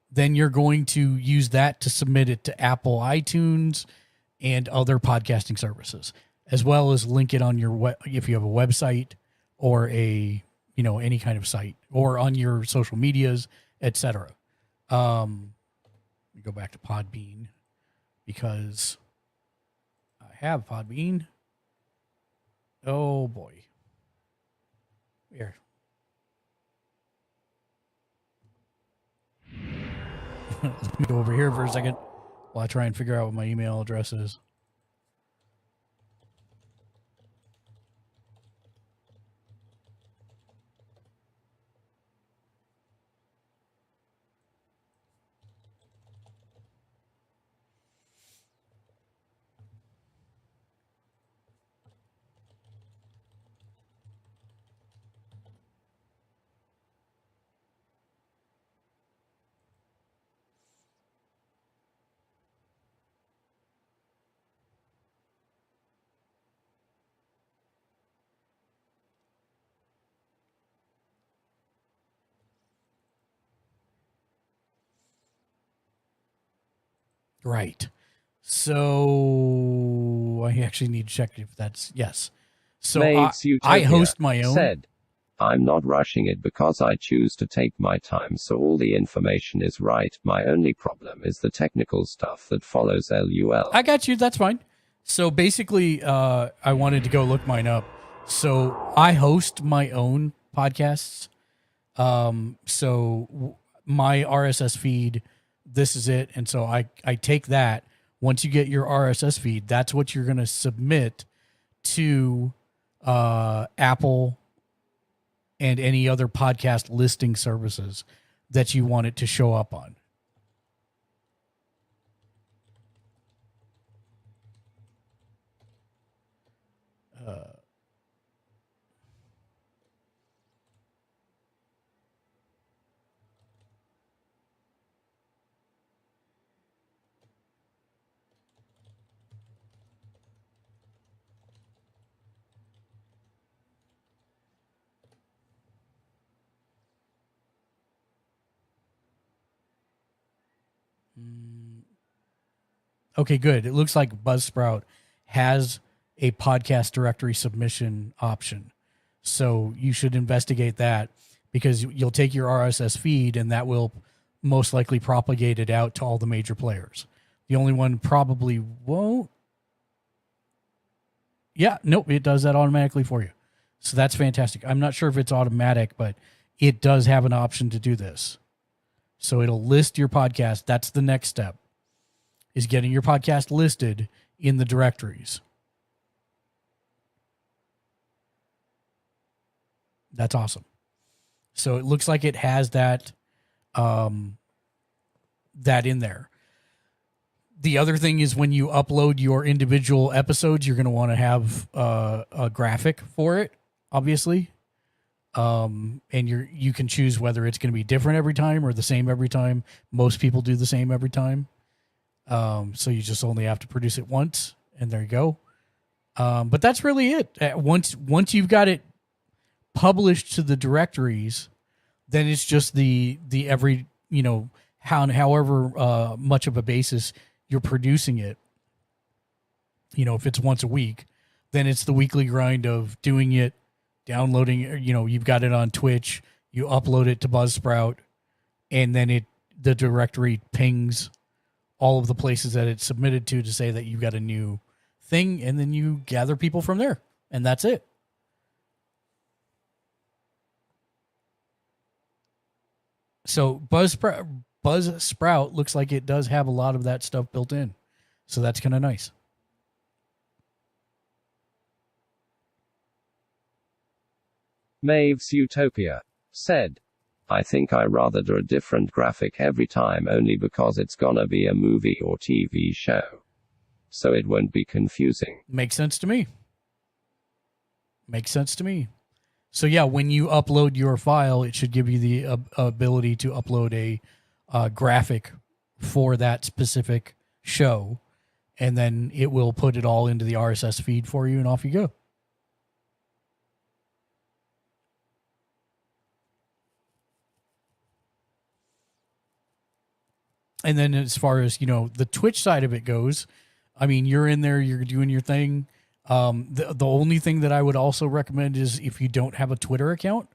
Speaker 1: then you're going to use that to submit it to Apple iTunes and other podcasting services, as well as link it on your if you have a website or a, you know, any kind of site, or on your social medias, etc. Let me go back to Podbean because I have Podbean. Oh boy. Here. Let me go over here for a second while I try and figure out what my email address is. Right. So I actually need to check if that's yes. So
Speaker 2: Maves
Speaker 1: I
Speaker 2: Utopia
Speaker 1: host my own.
Speaker 2: said, I'm not rushing it because I choose to take my time, so all the information is right. My only problem is the technical stuff that follows LUL.
Speaker 1: I got you. That's fine. So basically, I wanted to go look mine up. So I host my own podcasts. My RSS feed, this is it. And so I take that. Once you get your RSS feed, that's what you're going to submit to Apple and any other podcast listing services that you want it to show up on. Okay, good. It looks like Buzzsprout has a podcast directory submission option. So you should investigate that because you'll take your RSS feed and that will most likely propagate it out to all the major players. The only one probably won't. Yeah, nope, it does that automatically for you. So that's fantastic. I'm not sure if it's automatic, but it does have an option to do this. So it'll list your podcast. That's the next step, is getting your podcast listed in the directories. That's awesome. So it looks like it has that that in there. The other thing is when you upload your individual episodes, you're going to want to have a graphic for it, obviously. And you can choose whether it's going to be different every time or the same every time. Most people do the same every time. So you just only have to produce it once, and there you go. But that's really it. Once you've got it published to the directories, then it's just the every, however much of a basis you're producing it. If it's once a week, then it's the weekly grind of doing it, downloading, you've got it on Twitch, you upload it to Buzzsprout, and then the directory pings all of the places that it's submitted to say that you've got a new thing, and then you gather people from there, and that's it. So Buzzsprout looks like it does have a lot of that stuff built in. So that's kind of nice.
Speaker 2: Maves Utopia said, I think I rather do a different graphic every time only because it's gonna be a movie or TV show. So it won't be confusing.
Speaker 1: Makes sense to me. So yeah, when you upload your file, it should give you the ability to upload a graphic for that specific show, and then it will put it all into the RSS feed for you, and off you go. And then as far as, the Twitch side of it goes, I mean, you're in there, you're doing your thing. The only thing that I would also recommend is if you don't have a Twitter account,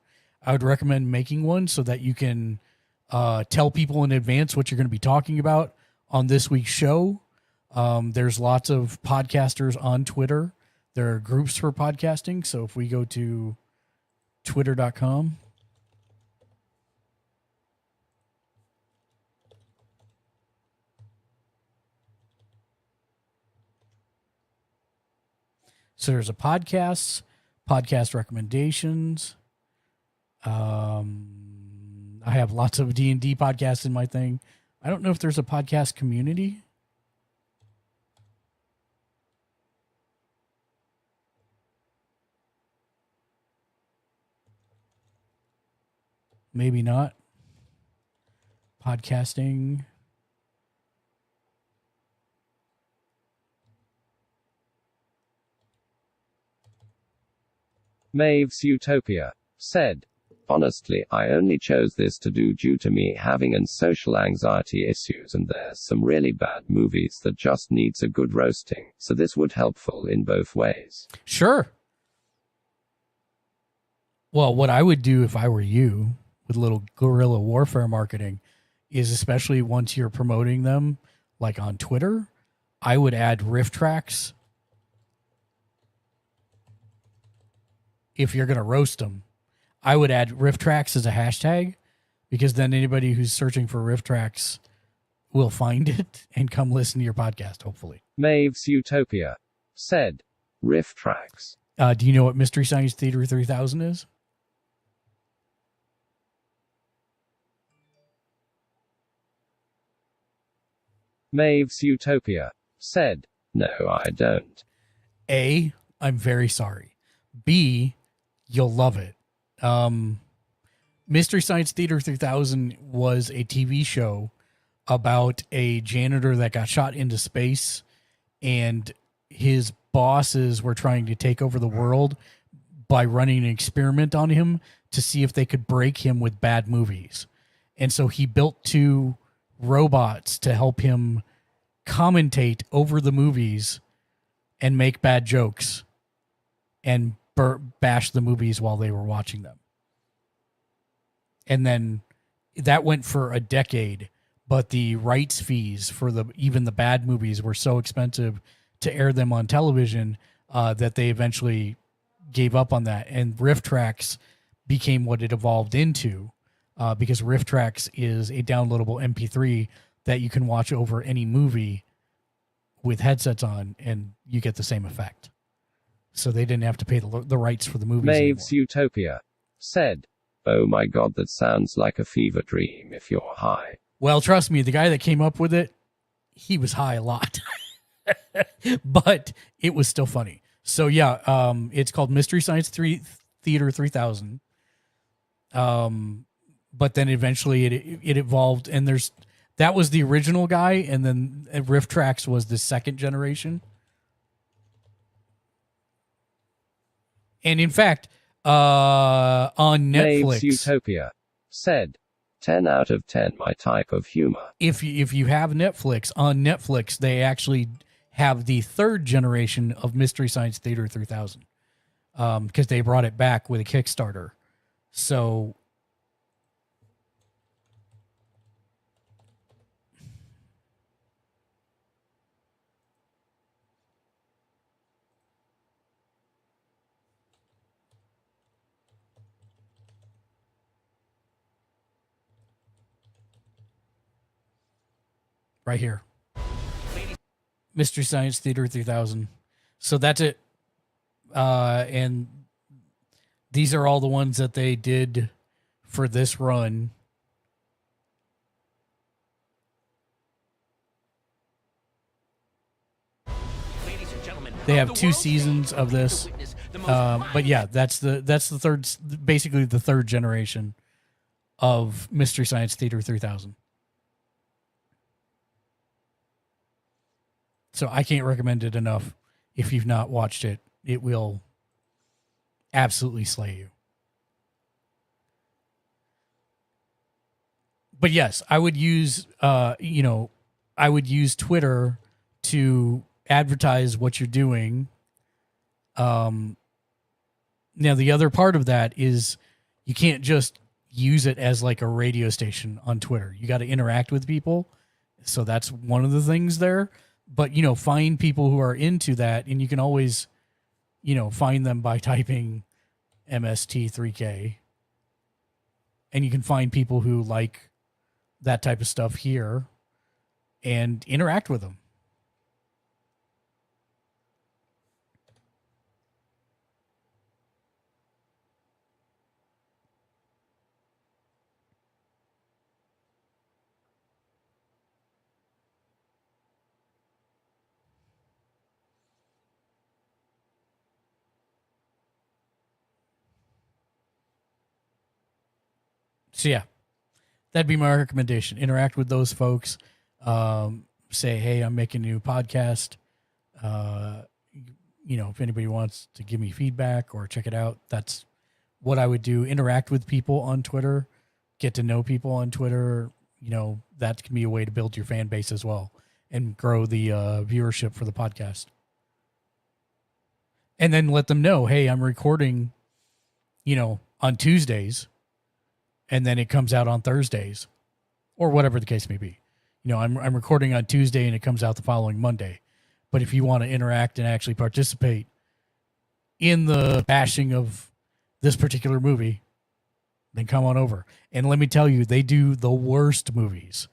Speaker 1: I would recommend making one so that you can tell people in advance what you're going to be talking about on this week's show. There's lots of podcasters on Twitter. There are groups for podcasting. So if we go to twitter.com. So there's a podcast recommendations. I have lots of D&D podcasts in my thing. I don't know if there's a podcast community. Maybe not. Podcasting.
Speaker 2: Maves Utopia said, Honestly, I only chose this to do due to me having an social anxiety issues, and there's some really bad movies that just needs a good roasting, so this would helpful in both ways.
Speaker 1: Sure. Well, what I would do if I were you with little guerrilla warfare marketing is, especially once you're promoting them, like on Twitter, I would add riff tracks. If you're going to roast them, I would add riff tracks as a hashtag, because then anybody who's searching for riff tracks will find it and come listen to your podcast, hopefully.
Speaker 2: Maeve's Utopia said, riff tracks.
Speaker 1: Do you know what Mystery Science Theater 3000 is?
Speaker 2: Maeve's Utopia said, no, I don't.
Speaker 1: A, I'm very sorry. B, you'll love it. Mystery Science Theater 3000 was a TV show about a janitor that got shot into space, and his bosses were trying to take over the world by running an experiment on him to see if they could break him with bad movies. And so he built 2 robots to help him commentate over the movies and make bad jokes and bash the movies while they were watching them. And then that went for a decade, but the rights fees for even the bad movies were so expensive to air them on television that they eventually gave up on that. And Riff Tracks became what it evolved into, because Riff Tracks is a downloadable MP3 that you can watch over any movie with headsets on, and you get the same effect. So they didn't have to pay the rights for the movies
Speaker 2: Maeve's
Speaker 1: anymore.
Speaker 2: Utopia said, oh my god, that sounds like a fever dream if you're high.
Speaker 1: Well, trust me, the guy that came up with it, he was high a lot. But it was still funny. So yeah, it's called Mystery Science Theater 3000. But then eventually it evolved, and that was the original guy, and then Riff Tracks was the second generation. And in fact, on Netflix,
Speaker 2: Maeve's Utopia said, 10 out of 10, my type of humor.
Speaker 1: If you have Netflix, on Netflix, they actually have the third generation of Mystery Science Theater 3000, because they brought it back with a Kickstarter. So right here, Mystery Science Theater 3000. So that's it. And these are all the ones that they did for this run. They have 2 seasons of this. But yeah, that's the third, basically the third generation of Mystery Science Theater 3000. So I can't recommend it enough. If you've not watched it, it will absolutely slay you. But yes, I would use, I would use Twitter to advertise what you're doing. Now the other part of that is you can't just use it as like a radio station on Twitter. You got to interact with people. So that's one of the things there. But, find people who are into that, and you can always, find them by typing MST3K. And you can find people who like that type of stuff here and interact with them. So yeah, that'd be my recommendation. Interact with those folks. Say, hey, I'm making a new podcast. If anybody wants to give me feedback or check it out, that's what I would do, interact with people on Twitter, get to know people on Twitter. You know, that can be a way to build your fan base as well and grow the viewership for the podcast. And then let them know, hey, I'm recording, you know, on Tuesdays, and then it comes out on Thursdays, or whatever the case may be. You know, I'm recording on Tuesday and it comes out the following Monday. But if you want to interact and actually participate in the bashing of this particular movie, then come on over. And let me tell you, they do the worst movies.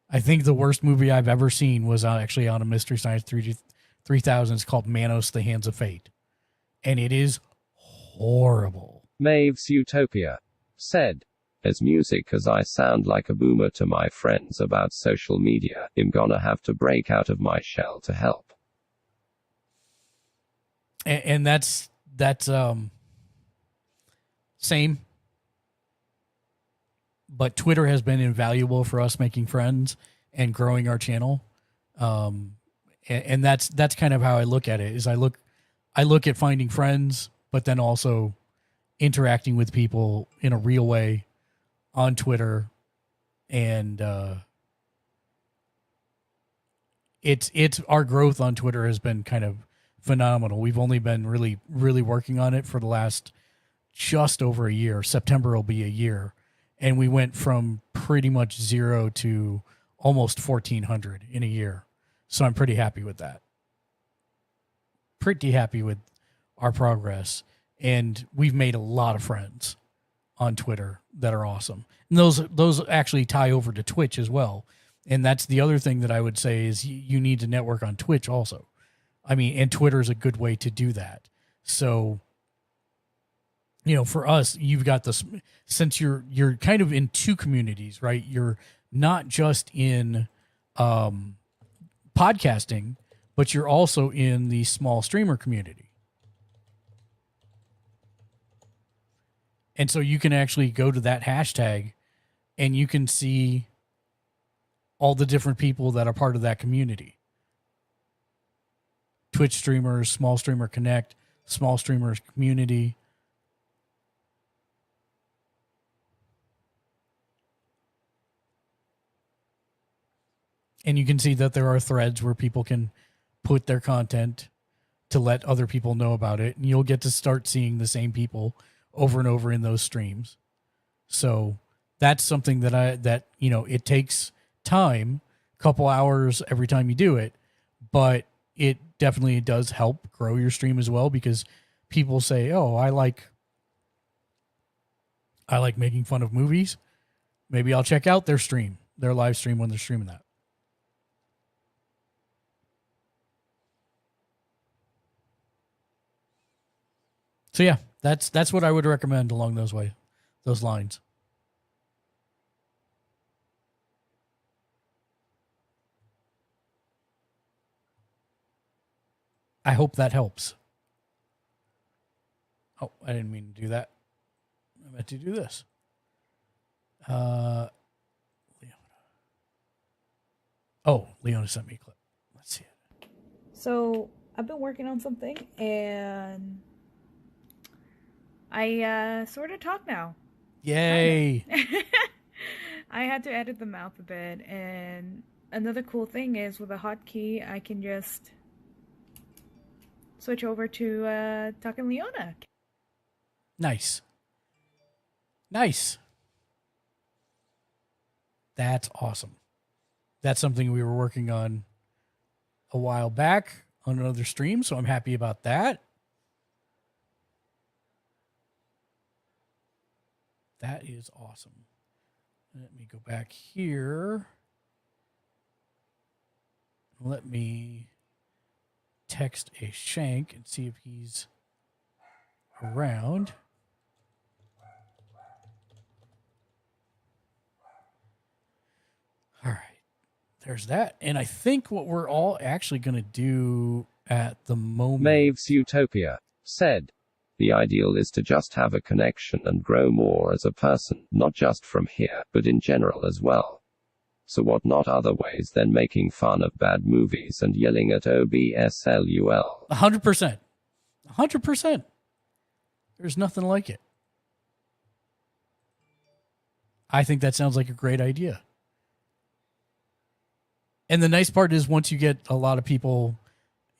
Speaker 1: I think the worst movie I've ever seen was actually on a Mystery Science 3000. It's called Manos, The Hands of Fate. And it is horrible.
Speaker 2: Maves Utopia said, as music as I sound like a boomer to my friends about social media, I'm gonna have to break out of my shell to help.
Speaker 1: And that's same. But Twitter has been invaluable for us making friends and growing our channel. And that's kind of how I look at it, is I look at finding friends, but then also interacting with people in a real way on Twitter. And it's our growth on Twitter has been kind of phenomenal. We've only been really working on it for the last just over a year. September will be a year. And we went from pretty much 0 to almost 1,400 in a year. So I'm pretty happy with that. Pretty happy with our progress. And we've made a lot of friends on Twitter that are awesome. And those actually tie over to Twitch as well. And that's the other thing that I would say is you need to network on Twitch also. I mean, and Twitter is a good way to do that. So, you know, for us, you've got this, since you're kind of in two communities, right? You're not just in podcasting, but you're also in the small streamer community. And so you can actually go to that hashtag and you can see all the different people that are part of that community. Twitch streamers, Small Streamer Connect, Small Streamers Community. And you can see that there are threads where people can put their content to let other people know about it. And you'll get to start seeing the same people over and over in those streams. So that's something that you know, it takes time, a couple hours every time you do it, but it definitely does help grow your stream as well, because people say, oh, I like making fun of movies. Maybe I'll check out their stream, their live stream when they're streaming that. So yeah, that's what I would recommend along those lines. I hope that helps. Oh, I didn't mean to do that. I meant to do this. Leona. Oh, Leona sent me a clip. Let's see it.
Speaker 17: So I've been working on something and I sort of talk now.
Speaker 1: Yay!
Speaker 17: I had to edit the mouth a bit, and another cool thing is with a hotkey, I can just switch over to talking Leona.
Speaker 1: Nice. Nice. That's awesome. That's something we were working on a while back on another stream, so I'm happy about that. That is awesome. Let me go back here. Let me text a Shank and see if he's around. All right. There's that. And I think what we're all actually going to do at the moment.
Speaker 2: Maves Utopia said, the ideal is to just have a connection and grow more as a person, not just from here, but in general as well. So what not other ways than making fun of bad movies and yelling at OBSLUL?
Speaker 1: 100%. 100%. There's nothing like it. I think that sounds like a great idea. And the nice part is once you get a lot of people,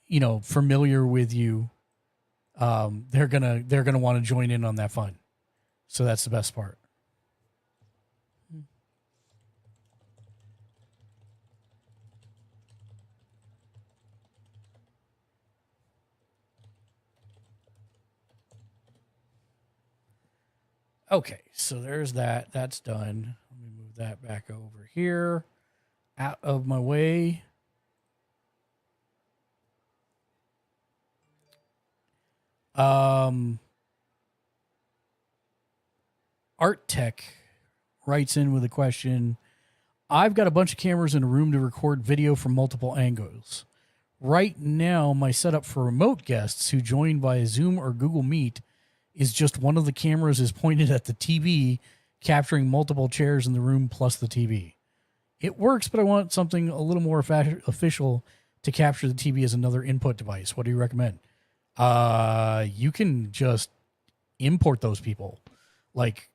Speaker 1: you know, familiar with you, they're gonna want to join in on that fun. So that's the best part. Okay, so there's that. That's done. Let me move that back over here, out of my way. Art Tech writes in with a question. I've got a bunch of cameras in a room to record video from multiple angles. Right now, my setup for remote guests who join via Zoom or Google Meet is just one of the cameras is pointed at the TV, capturing multiple chairs in the room plus the TV. It works, but I want something a little more official to capture the TV as another input device. What do you recommend? You can just import those people. Like,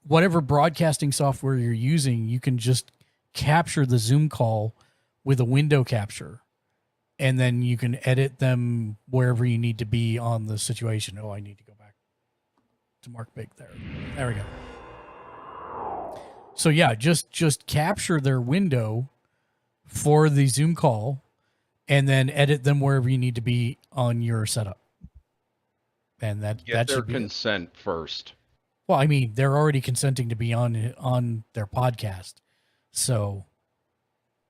Speaker 1: whatever broadcasting software you're using, you can just capture the Zoom call with a window capture. And then you can edit them wherever you need to be on the situation. Oh, I need to go back to Mark Big there. There we go. So yeah, just capture their window for the Zoom call and then edit them wherever you need to be on your setup. And that
Speaker 18: Get their
Speaker 1: should be
Speaker 18: consent first.
Speaker 1: Well, I mean, they're already consenting to be on their podcast. So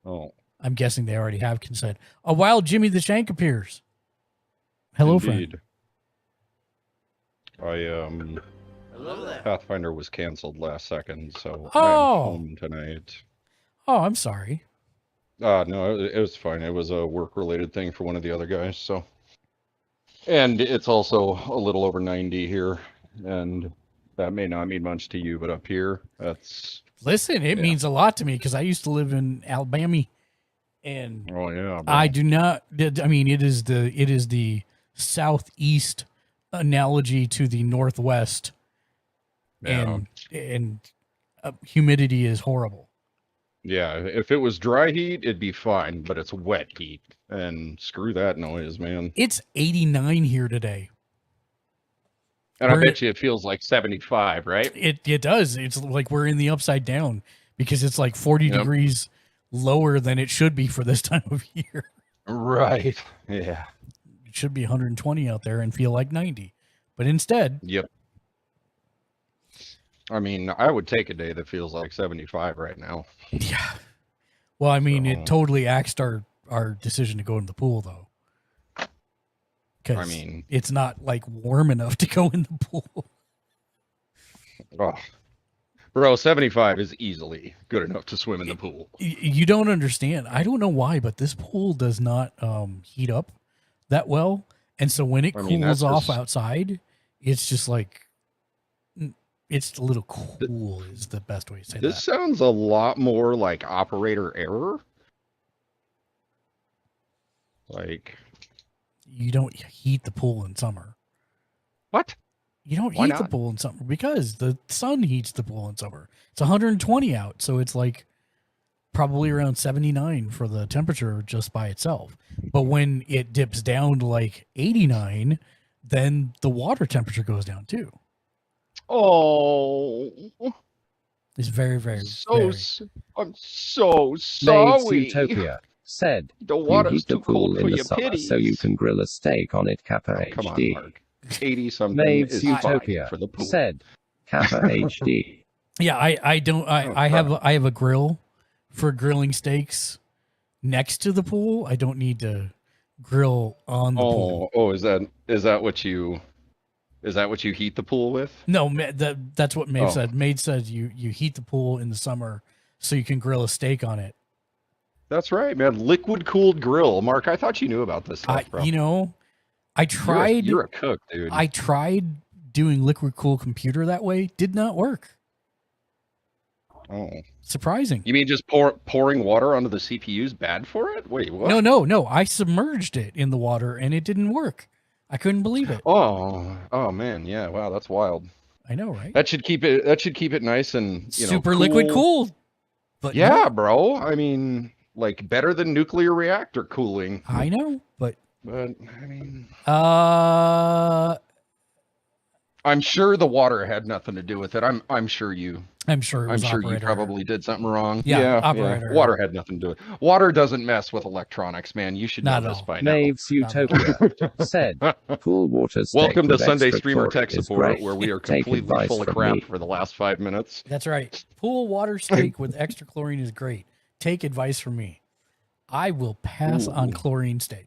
Speaker 1: I'm guessing they already have consent. A wild Jimmy the Shank appears. Hello,
Speaker 18: Indeed.
Speaker 1: friend.
Speaker 18: Pathfinder was canceled last second, so
Speaker 1: Oh.
Speaker 18: I'm home tonight.
Speaker 1: Oh, I'm sorry.
Speaker 18: No, it was fine. It was a work-related thing for one of the other guys, so. And it's also a little over 90 here, and that may not mean much to you, but up here, that's...
Speaker 1: Listen, it means a lot to me because I used to live in Alabama, and
Speaker 18: Oh, yeah. bro.
Speaker 1: I do not. I mean, it is the southeast analogy to the northwest,
Speaker 18: Yeah.
Speaker 1: and humidity is horrible.
Speaker 18: Yeah, if it was dry heat, it'd be fine, but it's wet heat, and screw that noise, man.
Speaker 1: It's 89 here today.
Speaker 18: And I
Speaker 1: We're-
Speaker 18: bet you it feels like 75, right?
Speaker 1: It does. It's like we're in the upside down because it's like 40
Speaker 18: Yep.
Speaker 1: degrees lower than it should be for this time of year.
Speaker 18: Right. Yeah.
Speaker 1: It should be 120 out there and feel like 90. But instead,
Speaker 18: Yep. I mean, I would take a day that feels like 75 right now.
Speaker 1: Yeah. Well, I mean, it totally axed our decision to go in the pool, though. Because
Speaker 18: I mean-
Speaker 1: it's not like warm enough to go in the pool.
Speaker 18: Oh. Bro, 75 is easily good enough to swim in the pool.
Speaker 1: You don't understand. I don't know why, but this pool does not heat up that well. And so when it
Speaker 18: I mean,
Speaker 1: cools
Speaker 18: that's
Speaker 1: off
Speaker 18: just-
Speaker 1: outside, it's just like, it's a little cool is the best way to say
Speaker 18: This
Speaker 1: that.
Speaker 18: sounds a lot more like operator error. Like,
Speaker 1: You don't heat the pool in summer.
Speaker 18: What?
Speaker 1: You don't
Speaker 18: Why
Speaker 1: heat the
Speaker 18: not?
Speaker 1: pool in summer because the sun heats the pool in summer. It's 120 out, so it's like probably around 79 for the temperature just by itself. But when it dips down to like 89, then the water temperature goes down too.
Speaker 18: oh,
Speaker 1: It's very, very,
Speaker 18: so
Speaker 1: very.
Speaker 18: I'm so
Speaker 2: Maids
Speaker 18: sorry.
Speaker 2: Utopia said,
Speaker 18: The
Speaker 2: "You
Speaker 18: water's
Speaker 2: heat the
Speaker 18: too cold
Speaker 2: pool
Speaker 18: for
Speaker 2: in the
Speaker 18: your
Speaker 2: summer
Speaker 18: pitties."
Speaker 2: so you can grill a steak on it, Kappa
Speaker 18: Come on,
Speaker 2: HD."
Speaker 18: Mark. 80 something
Speaker 2: Maids
Speaker 18: is
Speaker 2: Utopia
Speaker 18: fine for the pool.
Speaker 2: said, "Kappa HD."
Speaker 1: Yeah, I don't. I have a grill for grilling steaks next to the pool. I don't need to grill on the pool.
Speaker 18: Is that what you heat the pool with?
Speaker 1: No, that's what Maeve
Speaker 18: Oh.
Speaker 1: said. Maeve said you heat the pool in the summer so you can grill a steak on it.
Speaker 18: That's right, man. Liquid cooled grill. Mark, I thought you knew about this stuff, bro.
Speaker 1: You know, I tried.
Speaker 18: You're a cook, dude.
Speaker 1: I tried doing liquid cool computer that way. Did not work.
Speaker 18: Oh,
Speaker 1: Surprising.
Speaker 18: you mean just pouring water onto the CPU is bad for it? Wait, what?
Speaker 1: No. I submerged it in the water and it didn't work. I couldn't believe it.
Speaker 18: Oh man, yeah. Wow, that's wild.
Speaker 1: I know, right?
Speaker 18: That should keep it nice and
Speaker 1: super liquid cooled. But
Speaker 18: yeah,
Speaker 1: no.
Speaker 18: bro. I mean, like better than nuclear reactor cooling.
Speaker 1: I know, but
Speaker 18: I mean, I'm sure the water had nothing to do with it. I'm sure you.
Speaker 1: I'm sure it was
Speaker 18: I'm sure
Speaker 1: operator.
Speaker 18: you probably did something wrong.
Speaker 1: Yeah, operator.
Speaker 18: Water had nothing to do with it. Water doesn't mess with electronics, man. You should
Speaker 1: Not
Speaker 18: know
Speaker 1: at
Speaker 18: this
Speaker 1: all.
Speaker 18: by now.
Speaker 2: Maves Utopia said, "Pool water steak
Speaker 18: Welcome to
Speaker 2: with
Speaker 18: Sunday
Speaker 2: extra
Speaker 18: Streamer
Speaker 2: chlorine
Speaker 18: Tech
Speaker 2: is
Speaker 18: Support,
Speaker 2: great.
Speaker 18: where we are
Speaker 2: Take
Speaker 18: completely
Speaker 2: advice
Speaker 18: full of
Speaker 2: from
Speaker 18: crap
Speaker 2: me."
Speaker 18: for the last 5 minutes.
Speaker 1: That's right. Pool water steak with extra chlorine is great. Take advice from me. I will pass on chlorine steak.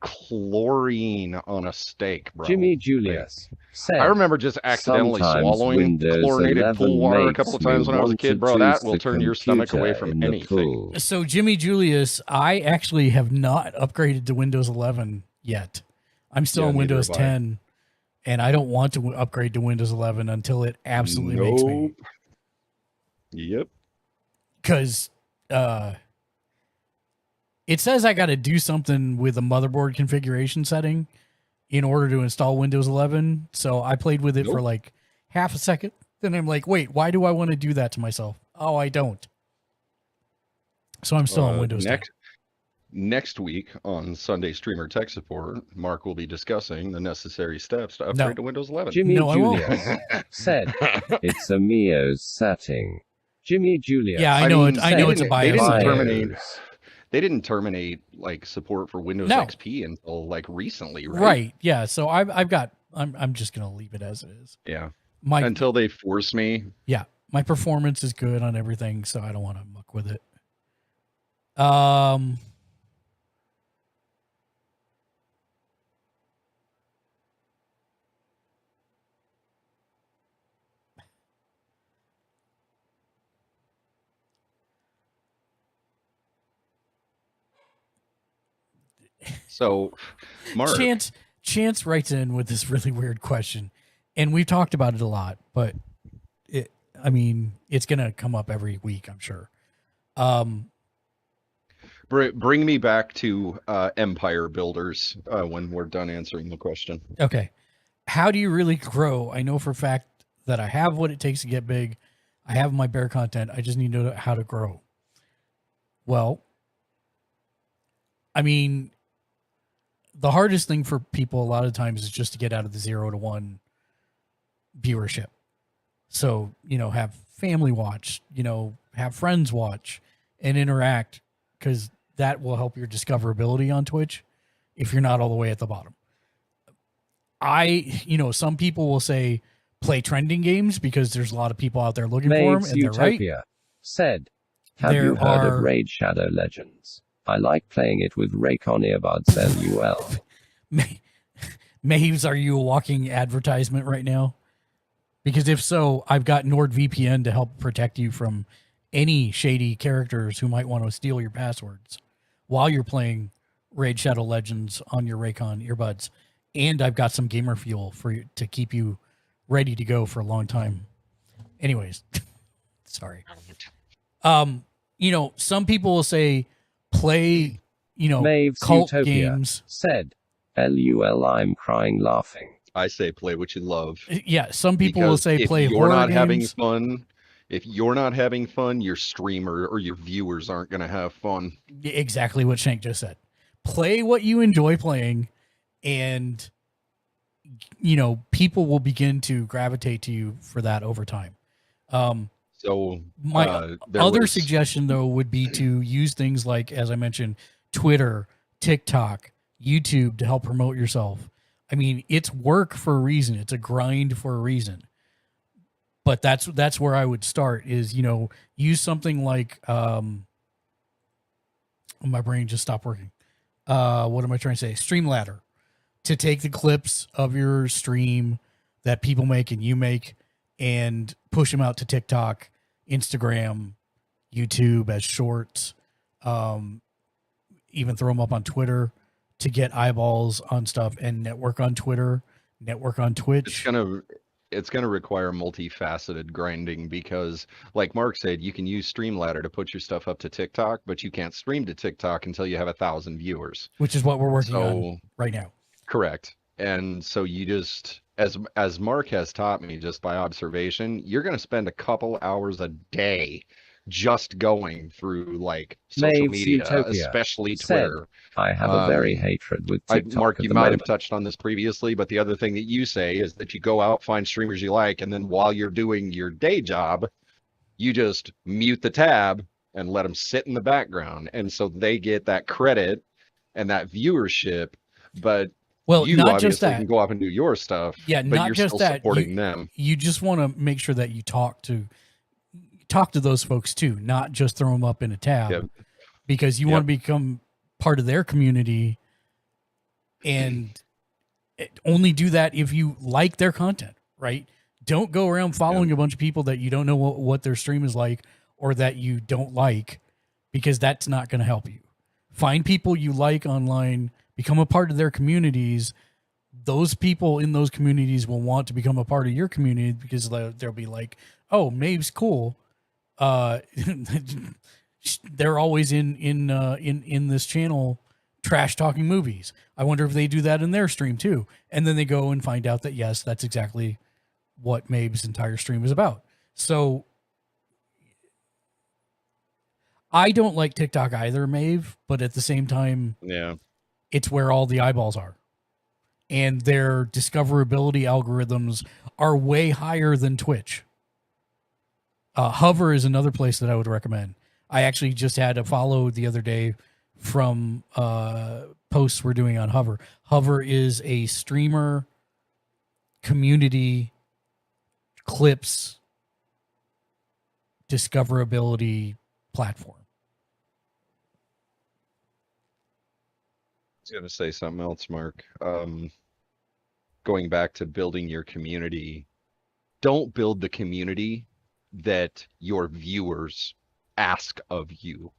Speaker 18: Chlorine on a steak, bro.
Speaker 2: Jimmy Julius said,
Speaker 18: I remember just accidentally
Speaker 2: "Sometimes
Speaker 18: swallowing
Speaker 2: Windows
Speaker 18: chlorinated
Speaker 2: 11
Speaker 18: pool water a
Speaker 2: makes
Speaker 18: couple of
Speaker 2: me
Speaker 18: times when I was a
Speaker 2: want
Speaker 18: kid,
Speaker 2: to
Speaker 18: bro. That
Speaker 2: choose
Speaker 18: will
Speaker 2: the
Speaker 18: turn your stomach away
Speaker 2: computer
Speaker 18: from
Speaker 2: in the
Speaker 18: anything.
Speaker 2: pool."
Speaker 1: So Jimmy Julius, I actually have not upgraded to Windows 11 yet. I'm still
Speaker 18: Yeah,
Speaker 1: on
Speaker 18: neither
Speaker 1: Windows
Speaker 18: have I.
Speaker 1: 10, and I don't want to upgrade to Windows 11 until it absolutely makes me.
Speaker 18: Yep.
Speaker 1: Because it says I got to do something with the motherboard configuration setting in order to install Windows 11. So I played with it for like half a second. Then I'm like, wait, why do I want to do that to myself? Oh, I don't. So I'm still on Windows 10.
Speaker 18: Next week on Sunday Streamer Tech Support, Mark will be discussing the necessary steps to upgrade
Speaker 1: No.
Speaker 18: to Windows 11.
Speaker 2: Jimmy Julius said, "It's a Mio's setting." Jimmy Julius.
Speaker 1: Yeah, I know it. I know it's a
Speaker 18: They
Speaker 1: BIOS.
Speaker 18: didn't
Speaker 1: setting.
Speaker 18: terminate. They didn't terminate like support for Windows
Speaker 1: No.
Speaker 18: XP until like recently, right?
Speaker 1: Right. Yeah. So I'm just gonna leave it as it is.
Speaker 18: Yeah.
Speaker 1: My
Speaker 18: Until they force me.
Speaker 1: yeah, my performance is good on everything, so I don't want to muck with it.
Speaker 18: So, Mark.
Speaker 1: Chance writes in with this really weird question, and we've talked about it a lot, but it's gonna come up every week, I'm sure.
Speaker 18: Bring me back to Empire Builders when we're done answering the question.
Speaker 1: Okay. How do you really grow? I know for a fact that I have what it takes to get big. I have my bear content. I just need to know how to grow. Well, I mean, the hardest thing for people a lot of times is just to get out of the 0 to 1 viewership. So, have family watch, have friends watch and interact, because that will help your discoverability on Twitch if you're not all the way at the bottom. Some people will say play trending games because there's a lot of people out there looking for them,
Speaker 2: Maves
Speaker 1: and they're right.
Speaker 2: Utopia said, "Have
Speaker 1: There
Speaker 2: you heard
Speaker 1: are-
Speaker 2: of Raid Shadow Legends? I like playing it with Raycon earbuds LUL."
Speaker 1: Maves, are you a walking advertisement right now? Because if so, I've got NordVPN to help protect you from any shady characters who might want to steal your passwords while you're playing Raid Shadow Legends on your Raycon earbuds. And I've got some gamer fuel for you to keep you ready to go for a long time. Anyways, sorry. Some people will say play,
Speaker 2: Maves
Speaker 1: cult
Speaker 2: Utopia
Speaker 1: games.
Speaker 2: said, "LUL, I'm crying laughing."
Speaker 18: I say play what you love.
Speaker 1: Yeah, some people will
Speaker 18: Because
Speaker 1: say
Speaker 18: if
Speaker 1: play
Speaker 18: you're
Speaker 1: horror
Speaker 18: not having
Speaker 1: games.
Speaker 18: fun. If you're not having fun, your streamer or your viewers aren't going to have fun.
Speaker 1: Exactly what Shank just said. Play what you enjoy playing, and people will begin to gravitate to you for that over time.
Speaker 18: So
Speaker 1: My
Speaker 18: there
Speaker 1: other
Speaker 18: was-
Speaker 1: suggestion, though, would be to use things like, as I mentioned, Twitter, TikTok, YouTube to help promote yourself. I mean, it's work for a reason. It's a grind for a reason. But that's where I would start is, use something like, my brain just stopped working. What am I trying to say? Streamladder, to take the clips of your stream that people make and you make and push them out to TikTok, Instagram, YouTube as shorts, even throw them up on Twitter to get eyeballs on stuff, and network on Twitter, network on Twitch.
Speaker 18: it's going to require multifaceted grinding because, like Mark said, you can use Streamladder to put your stuff up to TikTok, but you can't stream to TikTok until you have 1,000 viewers.
Speaker 1: Which is what we're working on right now.
Speaker 18: Correct. And so you just, as Mark has taught me just by observation, you're going to spend a couple hours a day just going through like social
Speaker 2: Maeve's
Speaker 18: media,
Speaker 2: Utopia
Speaker 18: especially
Speaker 2: said,
Speaker 18: Twitter.
Speaker 2: I have a very hatred with TikTok.
Speaker 18: Mark,
Speaker 2: at
Speaker 18: you
Speaker 2: the
Speaker 18: might
Speaker 2: moment.
Speaker 18: have touched on this previously, but the other thing that you say is that you go out, find streamers you like, and then while you're doing your day job, you just mute the tab and let them sit in the background. And so they get that credit and that viewership. But
Speaker 1: well,
Speaker 18: you
Speaker 1: not
Speaker 18: obviously
Speaker 1: just that.
Speaker 18: can go off and do your stuff.
Speaker 1: Yeah,
Speaker 18: but
Speaker 1: not
Speaker 18: you're
Speaker 1: just
Speaker 18: still
Speaker 1: that.
Speaker 18: supporting them.
Speaker 1: You just want to make sure that you talk to those folks too, not just throw them up in a tab, because you want to become part of their community, and only do that if you like their content, right? Don't go around following a bunch of people that you don't know what their stream is like or that you don't like, because that's not going to help you. Find people you like online, become a part of their communities. Those people in those communities will want to become a part of your community because they'll be like, oh, Maeve's cool. They're always in this channel trash talking movies. I wonder if they do that in their stream too. And then they go and find out that yes, that's exactly what Maeve's entire stream is about. So I don't like TikTok either, Maeve, but at the same time, it's where all the eyeballs are. And their discoverability algorithms are way higher than Twitch. Hover is another place that I would recommend. I actually just had a follow the other day from posts we're doing on Hover. Hover is a streamer community clips discoverability platform.
Speaker 18: I was going to say something else, Mark. Going back to building your community, don't build the community that your viewers ask of you.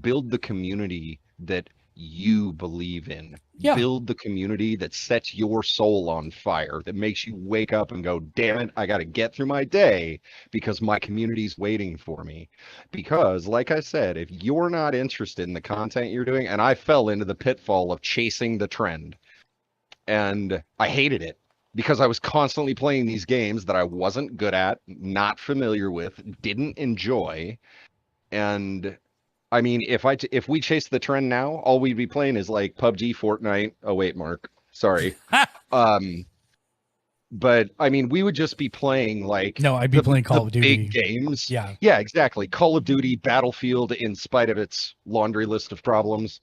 Speaker 18: Build the community that you believe in. Build the community that sets your soul on fire, that makes you wake up and go, damn it, I got to get through my day because my community's waiting for me. Because, like I said, if you're not interested in the content you're doing, and I fell into the pitfall of chasing the trend, and I hated it because I was constantly playing these games that I wasn't good at, not familiar with, didn't enjoy. And I mean, if we chase the trend now, all we'd be playing is like PUBG, Fortnite. Oh wait, Mark, sorry. But I mean, we would just be playing like
Speaker 1: I'd be playing Call of Duty
Speaker 18: big games.
Speaker 1: Yeah,
Speaker 18: exactly. Call of Duty, Battlefield, in spite of its laundry list of problems.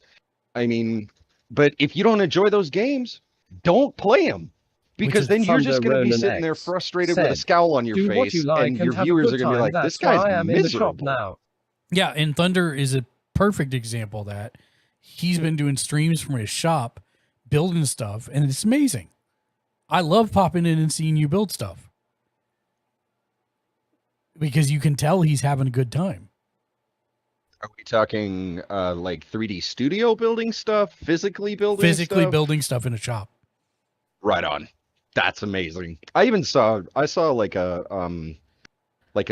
Speaker 18: I mean, but if you don't enjoy those games, don't play them. Because then you're just going to be sitting there frustrated with a scowl on your face, and your viewers are going to be like, "This guy's miserable."
Speaker 2: Now.
Speaker 1: Yeah, and Thunder is a perfect example of that. He's been doing streams from his shop, building stuff, and it's amazing. I love popping in and seeing you build stuff because you can tell he's having a good time.
Speaker 18: Are we talking like 3D studio building stuff, physically building stuff?
Speaker 1: Building stuff in a shop.
Speaker 18: Right on. That's amazing. I saw like a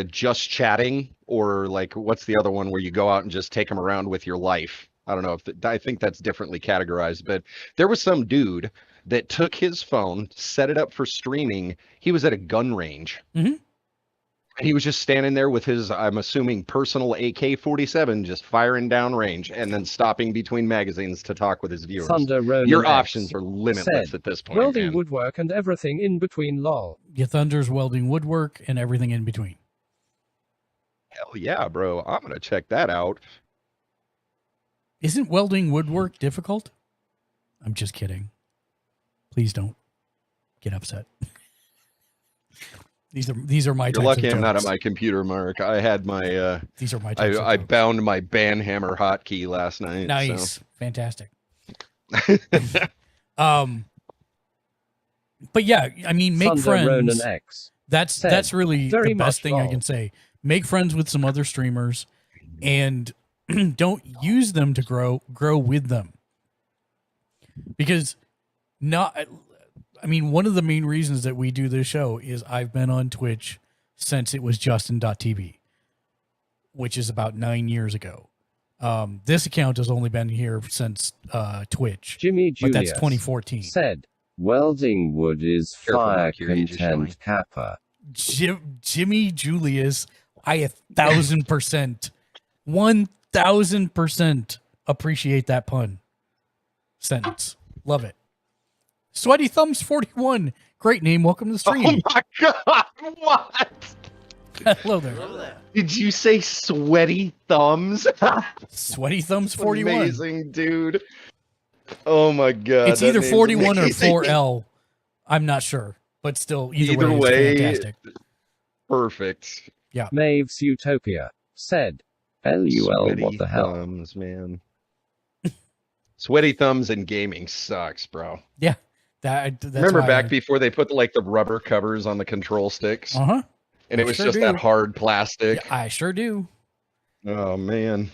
Speaker 18: just chatting, or like, what's the other one where you go out and just take them around with your life? I don't know I think that's differently categorized, but there was some dude that took his phone, set it up for streaming. He was at a gun range.
Speaker 1: Mm-hmm.
Speaker 18: He was just standing there with his, I'm assuming, personal AK-47, just firing down range and then stopping between magazines to talk with his viewers. Your options are limitless at this point.
Speaker 2: Welding woodwork and everything in between, lol.
Speaker 1: Yeah, Thunder's welding woodwork and everything in between.
Speaker 18: Hell yeah, bro. I'm going to check that out.
Speaker 1: Isn't welding woodwork difficult? I'm just kidding. Please don't get upset. These are my
Speaker 18: You're
Speaker 1: types
Speaker 18: lucky
Speaker 1: of
Speaker 18: I'm not at
Speaker 1: jokes.
Speaker 18: my computer, Mark. I had my
Speaker 1: these are my types of
Speaker 18: I
Speaker 1: jokes.
Speaker 18: bound my banhammer hotkey last night.
Speaker 1: Nice.
Speaker 18: So.
Speaker 1: Fantastic. But yeah, I mean, make
Speaker 2: Thunder
Speaker 1: friends.
Speaker 2: Ronan X
Speaker 1: That's really the
Speaker 2: "Very
Speaker 1: best
Speaker 2: much
Speaker 1: thing I
Speaker 2: lol."
Speaker 1: can say. Make friends with some other streamers and don't use them to grow with them. Because I mean, one of the main reasons that we do this show is I've been on Twitch since it was Justin.tv, which is about 9 years ago. This account has only been here since Twitch.
Speaker 2: Jimmy
Speaker 1: but that's
Speaker 2: Julius
Speaker 1: 2014.
Speaker 2: said, welding wood is
Speaker 1: Careful,
Speaker 2: fire
Speaker 1: Mark, your age is showing.
Speaker 2: content kappa.
Speaker 1: Jimmy Julius, I 1,000%, 1,000% appreciate that pun sentence. Love it. Sweaty Thumbs 41. Great name. Welcome to the stream.
Speaker 19: Oh my god, what?
Speaker 1: Hello there.
Speaker 19: Did you say Sweaty Thumbs?
Speaker 1: Sweaty Thumbs 41.
Speaker 19: Amazing, dude. Oh my god.
Speaker 1: It's
Speaker 19: that
Speaker 1: either
Speaker 19: name's
Speaker 1: 41 or
Speaker 19: amazing.
Speaker 1: 4L. I'm not sure, but still, either way, it's fantastic.
Speaker 19: Perfect.
Speaker 1: Yeah.
Speaker 2: Maeve's Utopia said, LUL,
Speaker 19: Sweaty
Speaker 2: what the hell?
Speaker 19: Thumbs, man. Sweaty Thumbs in gaming sucks, bro.
Speaker 1: Yeah. That's
Speaker 19: Remember
Speaker 1: why
Speaker 19: back before they put the rubber covers on the control sticks?
Speaker 1: Uh-huh.
Speaker 19: And it
Speaker 1: I
Speaker 19: was
Speaker 1: sure
Speaker 19: just
Speaker 1: do.
Speaker 19: that hard plastic.
Speaker 1: Yeah, I sure do.
Speaker 19: Oh man.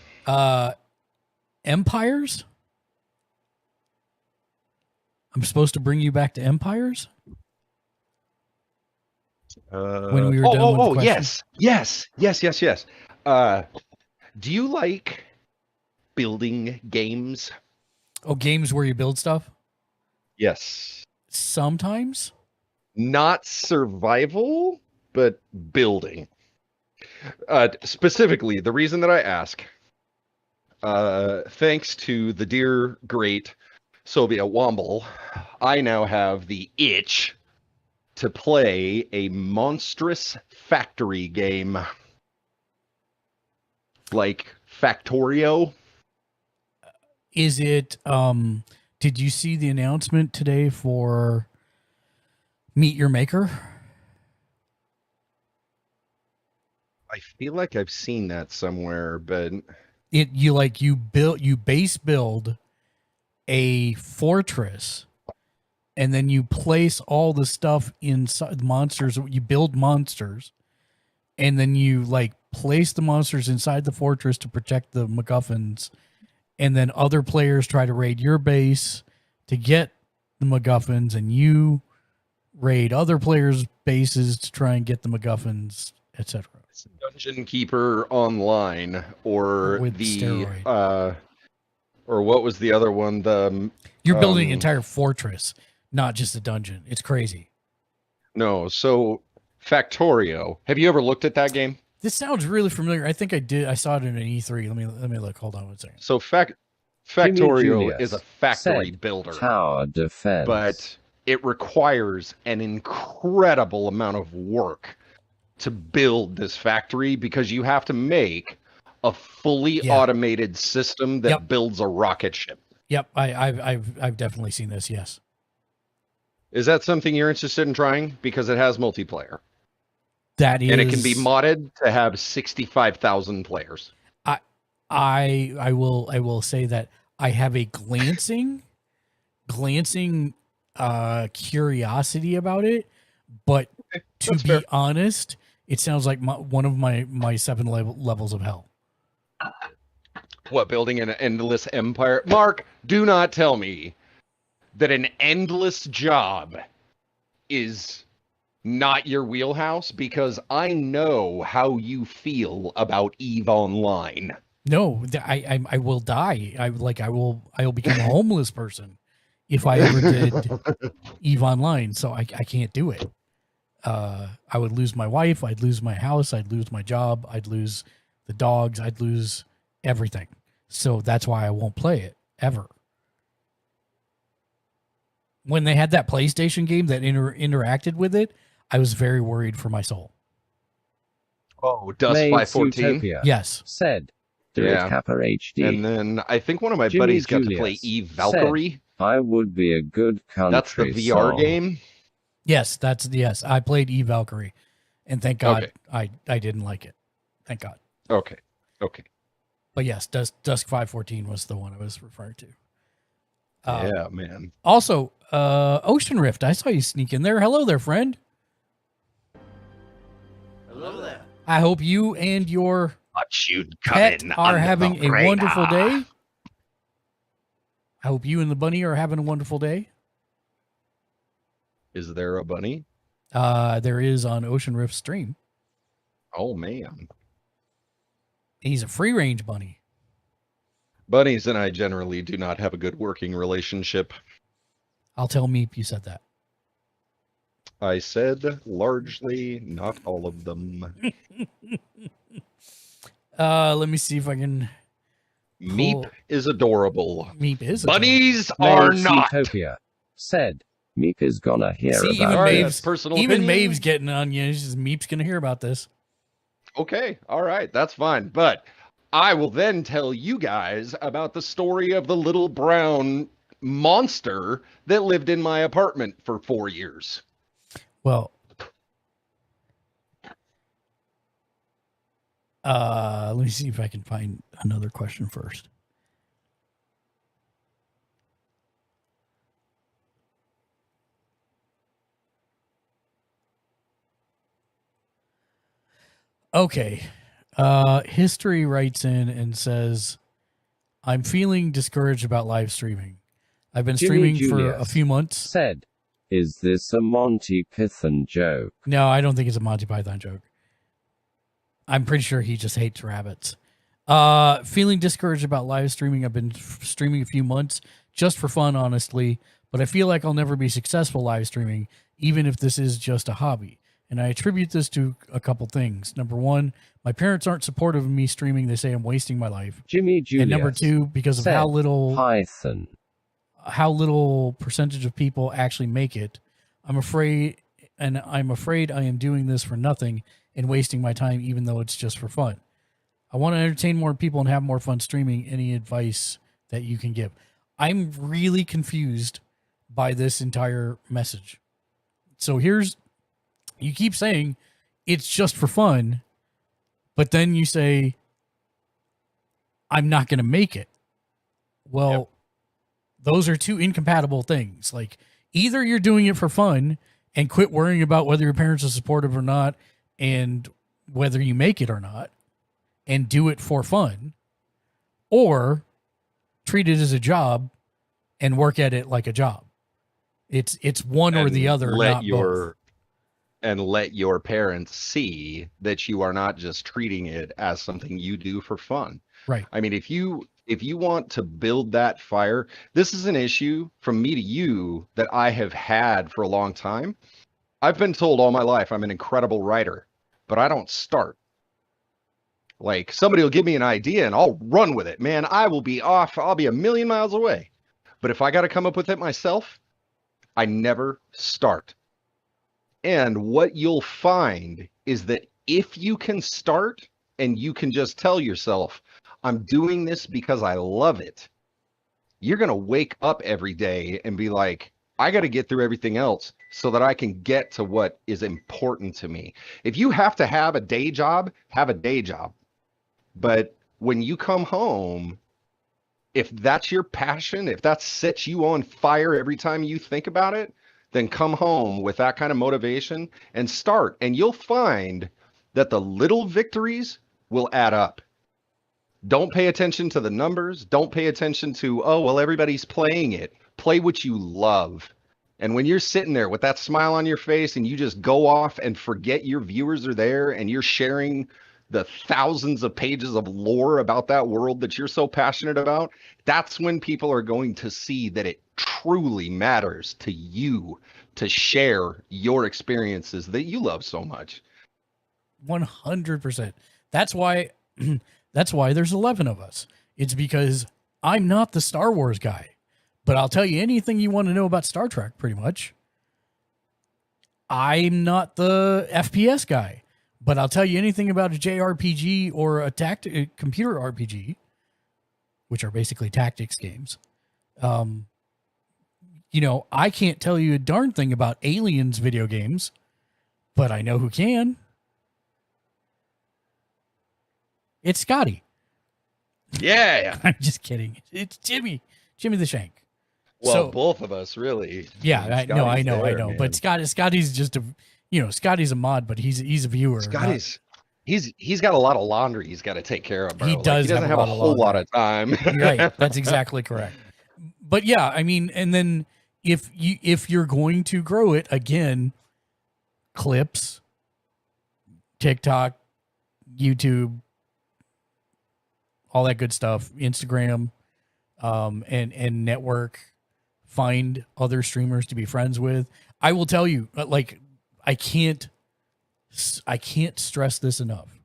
Speaker 1: Empires? I'm supposed to bring you back to Empires? When we were done with the question?
Speaker 19: yes. Do you like building games?
Speaker 1: Oh, games where you build stuff?
Speaker 19: Yes.
Speaker 1: Sometimes.
Speaker 19: Not survival, but building. Specifically, the reason that I ask, thanks to the dear great Soviet Womble, I now have the itch to play a monstrous factory game. Like Factorio.
Speaker 1: Is it, did you see the announcement today for Meet Your Maker?
Speaker 19: I feel like I've seen that somewhere, but
Speaker 1: you base build a fortress and then you place all the stuff inside monsters. You build monsters and then you place the monsters inside the fortress to protect the MacGuffins. And then other players try to raid your base to get the MacGuffins, and you raid other players' bases to try and get the MacGuffins, etc.
Speaker 19: Dungeon Keeper Online, or
Speaker 1: With
Speaker 19: the
Speaker 1: steroid.
Speaker 19: or what was the other one?
Speaker 1: You're building an entire fortress, not just a dungeon. It's crazy.
Speaker 19: No, so Factorio. Have you ever looked at that game?
Speaker 1: This sounds really familiar. I think I did. I saw it in an E3. Let me look. Hold on one second.
Speaker 19: So Factorio is a factory
Speaker 2: said,
Speaker 19: builder.
Speaker 2: Tower defense.
Speaker 19: But it requires an incredible amount of work to build this factory because you have to make a fully automated system that builds a rocket ship.
Speaker 1: Yep, I've definitely seen this. Yes.
Speaker 19: Is that something you're interested in trying? Because it has multiplayer.
Speaker 1: That is,
Speaker 19: and it can be modded to have 65,000 players.
Speaker 1: I will say that I have a glancing curiosity about it, but to be honest, it sounds like one of my 7 levels of hell.
Speaker 19: What, building an endless empire? Mark, do not tell me that an endless job is not your wheelhouse, because I know how you feel about EVE Online.
Speaker 1: No, I will die. I will become a homeless person if I ever did EVE Online. So I can't do it. I would lose my wife. I'd lose my house. I'd lose my job. I'd lose the dogs. I'd lose everything. So that's why I won't play it ever. When they had that PlayStation game that interacted with it, I was very worried for my soul.
Speaker 19: Oh, Dust 514?
Speaker 2: Utopia
Speaker 1: Yes.
Speaker 2: Said, do it Kappa HD.
Speaker 19: And then I think one of my
Speaker 2: Jimmy
Speaker 19: buddies got to
Speaker 2: Julius
Speaker 19: play EVE Valkyrie.
Speaker 2: said, I would be a good country
Speaker 19: That's the VR
Speaker 2: song.
Speaker 19: game?
Speaker 1: Yes, yes. I played EVE Valkyrie, and thank God I didn't like it. Thank God.
Speaker 19: Okay.
Speaker 1: But yes, Dusk 514 was the one I was referring to.
Speaker 19: Yeah, man.
Speaker 1: Also, Ocean Rift, I saw you sneak in there. Hello there, friend.
Speaker 12: Hello there.
Speaker 1: I hope you and your pet are having a wonderful day. I hope you and the bunny are having a wonderful day.
Speaker 19: Is there a bunny?
Speaker 1: There is on Ocean Rift stream.
Speaker 19: Oh man.
Speaker 1: He's a free range bunny.
Speaker 19: Bunnies and I generally do not have a good working relationship.
Speaker 1: I'll tell Meep you said that.
Speaker 19: I said largely, not all of them.
Speaker 1: Let me see if I can.
Speaker 19: Meep is adorable.
Speaker 1: Meep is
Speaker 19: Bunnies are not.
Speaker 2: Zootopia said, Meep is gonna hear
Speaker 1: See, even
Speaker 2: about
Speaker 1: Maeve's,
Speaker 2: this.
Speaker 19: personal
Speaker 1: even
Speaker 19: opinion.
Speaker 1: Maeve's getting on you. It's just Meep's gonna hear about this.
Speaker 19: Okay, all right, that's fine. But I will then tell you guys about the story of the little brown monster that lived in my apartment for 4 years.
Speaker 1: Well, let me see if I can find another question first. Okay. History writes in and says, I'm feeling discouraged about live streaming. I've been
Speaker 2: Jimmy
Speaker 1: streaming for a
Speaker 2: Julius
Speaker 1: few months.
Speaker 2: Said, is this a Monty Python joke?
Speaker 1: No, I don't think it's a Monty Python joke. I'm pretty sure he just hates rabbits. Feeling discouraged about live streaming. I've been streaming a few months just for fun, honestly, but I feel like I'll never be successful live streaming, even if this is just a hobby. And I attribute this to a couple things. Number one, my parents aren't supportive of me streaming. They say I'm wasting my life.
Speaker 2: Jimmy Julius
Speaker 1: And number two, because of
Speaker 2: said,
Speaker 1: how little
Speaker 2: Python.
Speaker 1: Percentage of people actually make it, I'm afraid I am doing this for nothing and wasting my time, even though it's just for fun. I want to entertain more people and have more fun streaming. Any advice that you can give? I'm really confused by this entire message. So you keep saying it's just for fun, but then you say, I'm not going to make it. Well, those are two incompatible things. Like, either you're doing it for fun and quit worrying about whether your parents are supportive or not and whether you make it or not, and do it for fun, or treat it as a job and work at it like a job. It's one or the other, not both.
Speaker 19: And let your parents see that you are not just treating it as something you do for fun.
Speaker 1: Right.
Speaker 19: I mean, if you want to build that fire, this is an issue from me to you that I have had for a long time. I've been told all my life I'm an incredible writer, but I don't start. Like, somebody will give me an idea and I'll run with it. Man, I will be off. I'll be a million miles away. But if I got to come up with it myself, I never start. And what you'll find is that if you can start and you can just tell yourself, I'm doing this because I love it, you're going to wake up every day and be like, I got to get through everything else so that I can get to what is important to me. If you have to have a day job, have a day job. But when you come home, if that's your passion, if that sets you on fire every time you think about it, then come home with that kind of motivation and start. And you'll find that the little victories will add up. Don't pay attention to the numbers. Don't pay attention to, oh, well, everybody's playing it. Play what you love. And when you're sitting there with that smile on your face and you just go off and forget your viewers are there and you're sharing the thousands of pages of lore about that world that you're so passionate about, that's when people are going to see that it truly matters to you to share your experiences that you love so much.
Speaker 1: 100%. That's why there's 11 of us. It's because I'm not the Star Wars guy, but I'll tell you anything you want to know about Star Trek, pretty much. I'm not the FPS guy, but I'll tell you anything about a JRPG or a computer RPG, which are basically tactics games. I can't tell you a darn thing about Aliens video games, but I know who can. It's Scotty.
Speaker 19: Yeah.
Speaker 1: I'm just kidding. It's Jimmy the Shank.
Speaker 19: Well,
Speaker 1: So-
Speaker 19: both of us, really.
Speaker 1: Yeah, I know.
Speaker 19: Scotty's there,
Speaker 1: But Scotty's just Scotty's a mod, but he's a viewer.
Speaker 19: Scotty's he's got a lot of laundry he's got to take care of. Bro.
Speaker 1: He does
Speaker 19: He doesn't
Speaker 1: have
Speaker 19: have
Speaker 1: a
Speaker 19: a
Speaker 1: lot of
Speaker 19: whole lot
Speaker 1: laundry.
Speaker 19: of time.
Speaker 1: Right. That's exactly correct. But yeah, I mean, and then if you're going to grow it, again, clips, TikTok, YouTube, all that good stuff, Instagram, and network, find other streamers to be friends with. I will tell you, like, I can't stress this enough.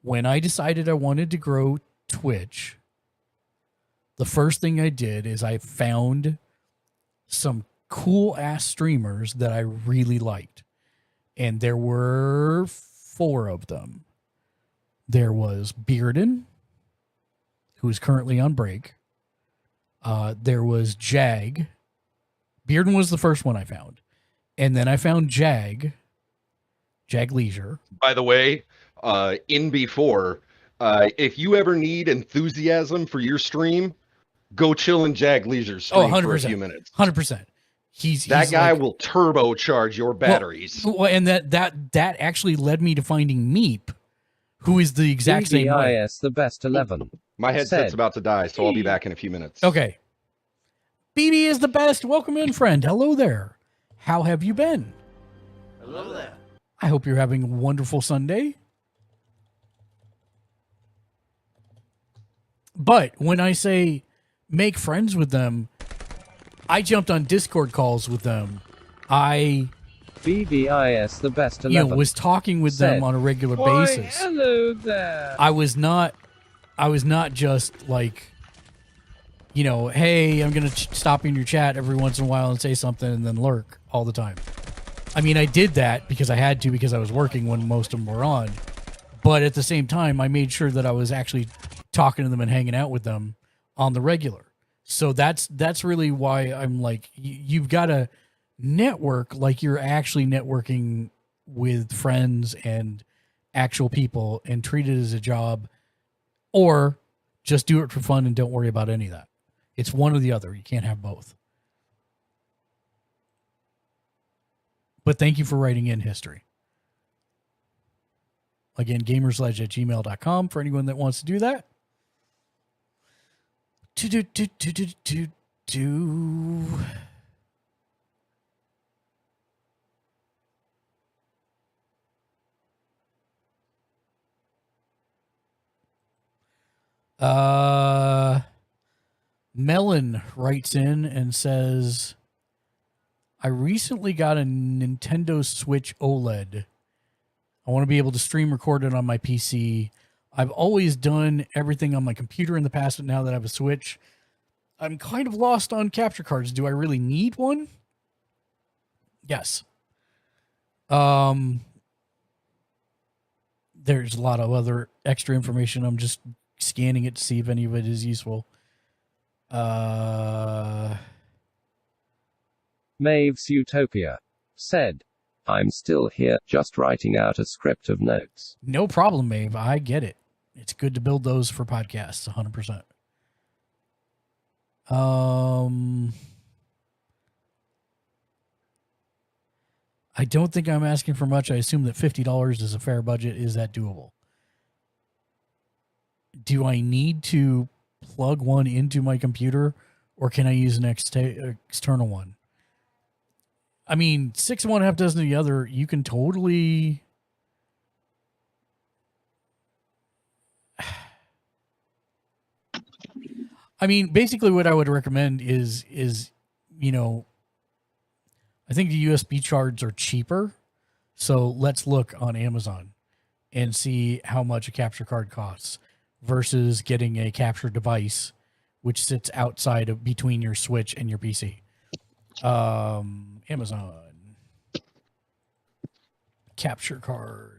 Speaker 1: When I decided I wanted to grow Twitch, the first thing I did is I found some cool ass streamers that I really liked. And there were 4 of them. There was Bearden, who is currently on break. There was Jag. Bearden was the first one I found. And then I found Jag Leisure.
Speaker 19: By the way, in before, if you ever need enthusiasm for your stream, go chill in Jag Leisure's stream for a few minutes.
Speaker 1: 100%. He's
Speaker 19: that guy
Speaker 1: like,
Speaker 19: will turbocharge your batteries.
Speaker 1: Well, and that actually led me to finding Meep, who is the exact same way.
Speaker 2: BBIS the best 11.
Speaker 19: My headset's about to die, so I'll be back in a few minutes.
Speaker 1: Okay. BB is the best. Welcome in, friend. Hello there. How have you been?
Speaker 12: Hello there.
Speaker 1: I hope you're having a wonderful Sunday. But when I say make friends with them, I jumped on Discord calls with them. I
Speaker 2: BBIS the best 11.
Speaker 1: was talking with them on a regular basis.
Speaker 2: Hello there.
Speaker 1: I was not just like, hey, I'm going to stop in your chat every once in a while and say something and then lurk all the time. I mean, I did that because I had to, because I was working when most of them were on. But at the same time, I made sure that I was actually talking to them and hanging out with them on the regular. So that's really why I'm like, you've got to network like you're actually networking with friends and actual people and treat it as a job, or just do it for fun and don't worry about any of that. It's one or the other. You can't have both. But thank you for writing in history. Again, gamersledge@gmail.com for anyone that wants to do that. Melon writes in and says, I recently got a Nintendo Switch OLED. I want to be able to stream record it on my PC. I've always done everything on my computer in the past, but now that I have a Switch, I'm kind of lost on capture cards. Do I really need one? Yes. There's a lot of other extra information. I'm just scanning it to see if any of it is useful.
Speaker 2: Maeve's Utopia said, I'm still here, just writing out a script of notes.
Speaker 1: No problem, Maeve. I get it. It's good to build those for podcasts, 100%. I don't think I'm asking for much. I assume that $50 is a fair budget. Is that doable? Do I need to plug one into my computer, or can I use an external one? I mean, 6 of one, half dozen of the other. You can totally. I mean, basically, what I would recommend is I think the USB cards are cheaper. So let's look on Amazon and see how much a capture card costs versus getting a capture device, which sits outside of between your Switch and your PC. Amazon capture card.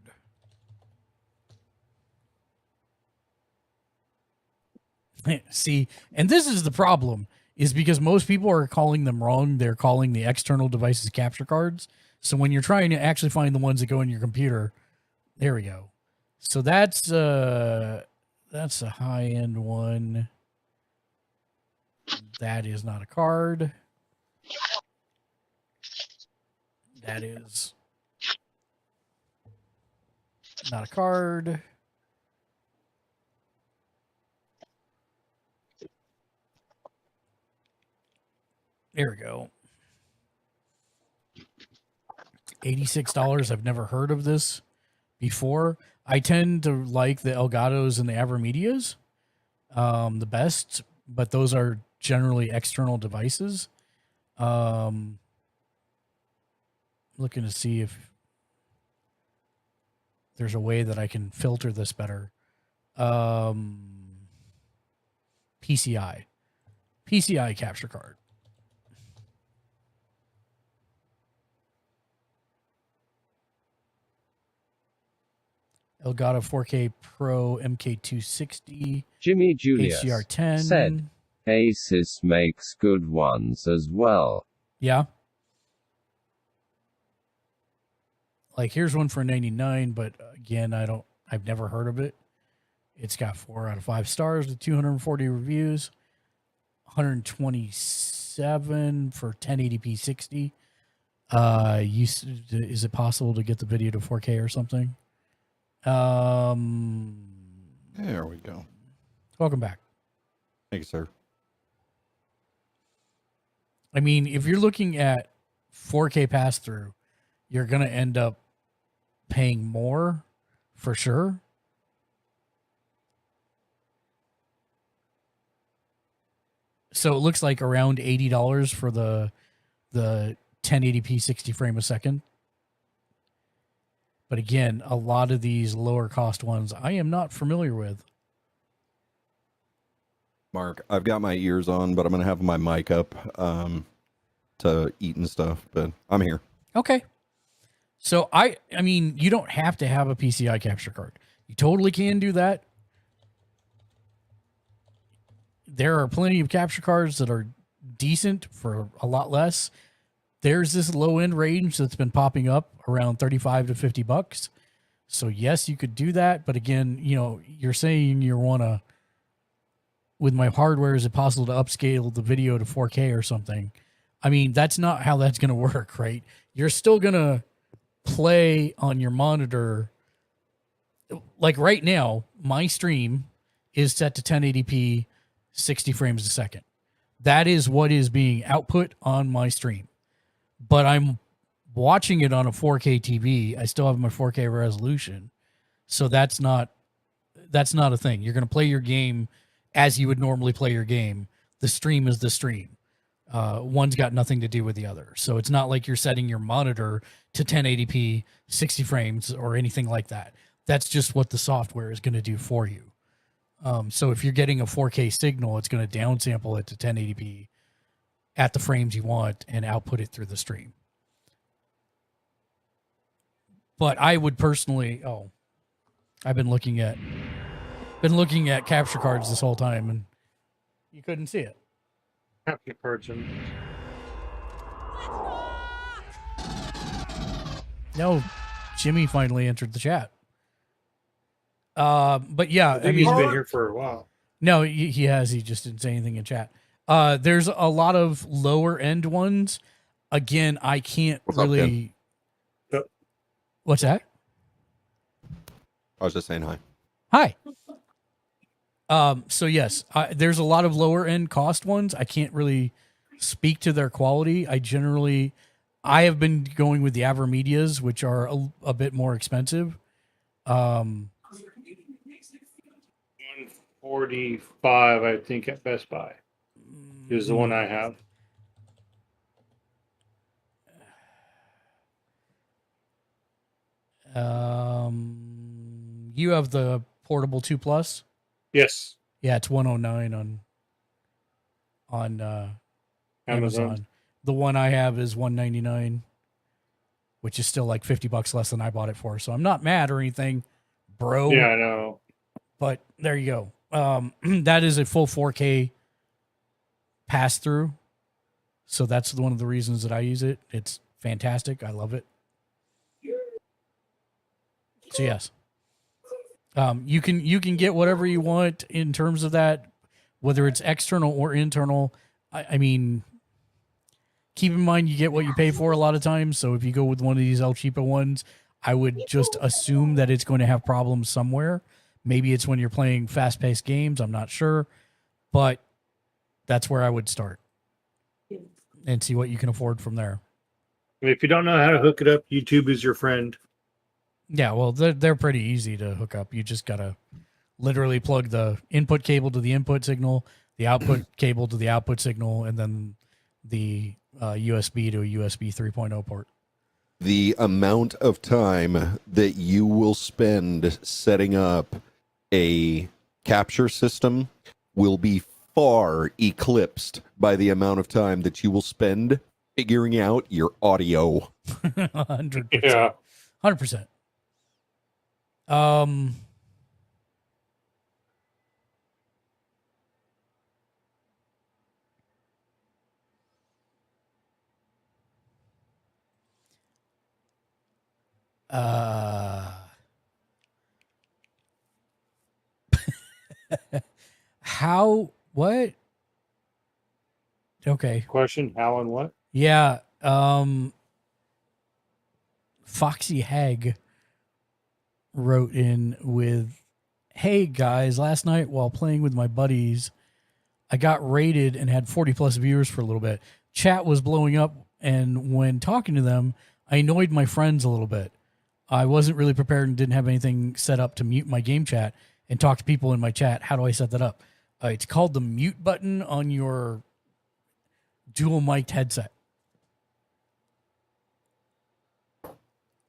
Speaker 1: See, and this is the problem, is because most people are calling them wrong. They're calling the external devices capture cards. So when you're trying to actually find the ones that go in your computer, there we go. So that's a high-end one. That is not a card. That is not a card. There we go. $86. I've never heard of this before. I tend to like the Elgatos and the Avermedias the best, but those are generally external devices. Looking to see if there's a way that I can filter this better. PCI capture card. Elgato 4K Pro MK260.
Speaker 2: Jimmy Julius
Speaker 1: HDR10
Speaker 2: said, Asus makes good ones as well.
Speaker 1: Yeah. Like here's one for 99, but again, I've never heard of it. It's got 4 out of 5 stars with 240 reviews, 127 for 1080p 60. Is it possible to get the video to 4K or something?
Speaker 18: There we go.
Speaker 1: Welcome back.
Speaker 18: Thank you, sir.
Speaker 1: I mean, if you're looking at 4K pass through, you're going to end up paying more for sure. So it looks like around $80 for the 1080p 60 frame a second. But again, a lot of these lower cost ones I am not familiar with.
Speaker 18: Mark, I've got my ears on, but I'm going to have my mic up to eat and stuff, but I'm here.
Speaker 1: Okay. So I mean, you don't have to have a PCI capture card. You totally can do that. There are plenty of capture cards that are decent for a lot less. There's this low end range that's been popping up around 35 to 50 bucks. So yes, you could do that. But again, you know, you're saying you want to, with my hardware, is it possible to upscale the video to 4K or something? I mean, that's not how that's going to work, right? You're still going to play on your monitor. Like right now, my stream is set to 1080p 60 frames a second. That is what is being output on my stream. But I'm watching it on a 4K TV. I still have my 4K resolution. So that's not a thing. You're going to play your game as you would normally play your game. The stream is the stream. One's got nothing to do with the other. So it's not like you're setting your monitor to 1080p 60 frames or anything like that. That's just what the software is going to do for you. So if you're getting a 4K signal, it's going to downsample it to 1080p at the frames you want and output it through the stream. But I would personally, I've been looking at capture cards this whole time and you couldn't see it.
Speaker 6: Capture cards and
Speaker 1: No, Jimmy finally entered the chat. But yeah,
Speaker 6: I think he's been here for a while.
Speaker 1: No, he has. He just didn't say anything in chat. There's a lot of lower end ones. Again, I can't really. What's that?
Speaker 18: I was just saying hi.
Speaker 1: Hi. So yes, there's a lot of lower end cost ones. I can't really speak to their quality. I have been going with the Avermedias, which are a bit more expensive.
Speaker 6: 145, I think, at Best Buy is the one I have.
Speaker 1: You have the Portable 2 Plus?
Speaker 6: Yes.
Speaker 1: Yeah, it's 109 on Amazon. The one I have is 199, which is still like $50 less than I bought it for. So I'm not mad or anything, bro.
Speaker 6: Yeah, I know.
Speaker 1: But there you go. That is a full 4K pass through. So that's one of the reasons that I use it. It's fantastic. I love it. So yes. You can get whatever you want in terms of that, whether it's external or internal. I mean, keep in mind you get what you pay for a lot of times. So if you go with one of these El Cheapo ones, I would just assume that it's going to have problems somewhere. Maybe it's when you're playing fast-paced games. I'm not sure, but that's where I would start. and see what you can afford from there.
Speaker 6: If you don't know how to hook it up, YouTube is your friend.
Speaker 1: Yeah, well, they're pretty easy to hook up. You just gotta literally plug the input cable to the input signal, the output cable to the output signal, and then the USB to a USB 3.0 port.
Speaker 20: The amount of time that you will spend setting up a capture system will be far eclipsed by the amount of time that you will spend figuring out your audio.
Speaker 1: 100%.
Speaker 6: Yeah.
Speaker 1: 100%. How, what? Okay.
Speaker 6: Question, how and what?
Speaker 1: Yeah. Foxy Hag wrote in with, "Hey guys, last night while playing with my buddies, I got raided and had 40 plus viewers for a little bit. Chat was blowing up, and when talking to them, I annoyed my friends a little bit. I wasn't really prepared and didn't have anything set up to mute my game chat and talk to people in my chat. How do I set that up?" It's called the mute button on your dual mic'd headset.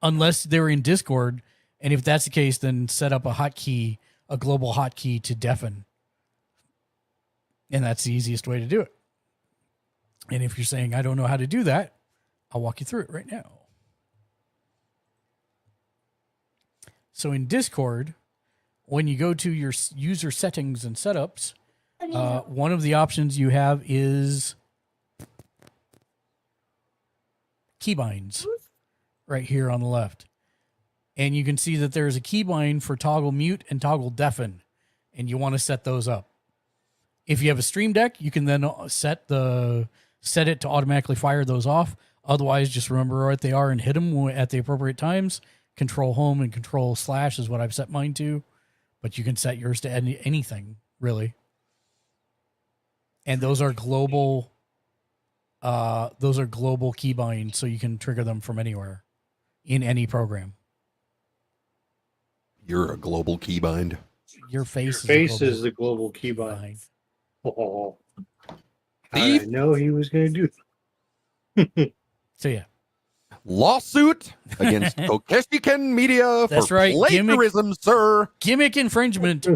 Speaker 1: Unless they're in Discord, and if that's the case, then set up a hotkey, a global hotkey to deafen. And that's the easiest way to do it. And if you're saying, I don't know how to do that, I'll walk you through it right now. So in Discord, when you go to your user settings and setups, one of the options you have is keybinds right here on the left. And you can see that there's a keybind for toggle mute and toggle deafen. And you want to set those up. If you have a Stream Deck, you can then set it to automatically fire those off. Otherwise, just remember what they are and hit them at the appropriate times. Control home and control / is what I've set mine to. But you can set yours to anything, really. And those are global keybinds, so you can trigger them from anywhere in any program.
Speaker 20: You're a global keybind.
Speaker 1: Your face
Speaker 6: is the global keybind. Oh, I know he was going to do.
Speaker 1: So yeah,
Speaker 20: lawsuit against Kokeshiken Media
Speaker 1: that's
Speaker 20: for
Speaker 1: right.
Speaker 20: plagiarism, sir.
Speaker 1: Gimmick infringement.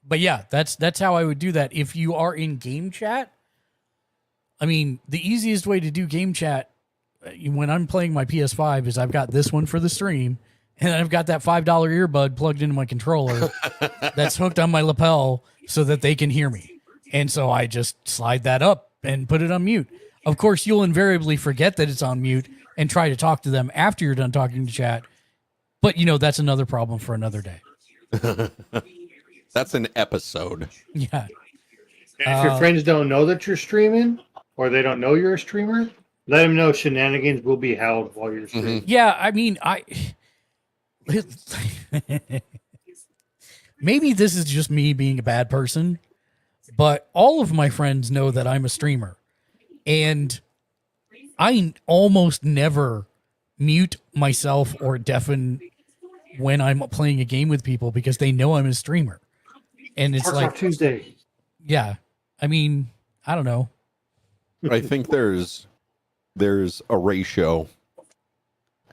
Speaker 1: But yeah, that's how I would do that. If you are in game chat, I mean, the easiest way to do game chat when I'm playing my PS5 is I've got this one for the stream, and I've got that $5 earbud plugged into my controller that's hooked on my lapel so that they can hear me. And so I just slide that up and put it on mute. Of course, you'll invariably forget that it's on mute and try to talk to them after you're done talking to chat. But, that's another problem for another day.
Speaker 20: That's an episode.
Speaker 1: Yeah.
Speaker 6: If your friends don't know that you're streaming, or they don't know you're a streamer, let them know shenanigans will be held while you're streaming.
Speaker 1: Yeah, I mean, maybe this is just me being a bad person, but all of my friends know that I'm a streamer. And I almost never mute myself or deafen when I'm playing a game with people because they know I'm a streamer. And it's like
Speaker 6: Tuesday.
Speaker 1: Yeah. I mean, I don't know.
Speaker 20: I think there's a ratio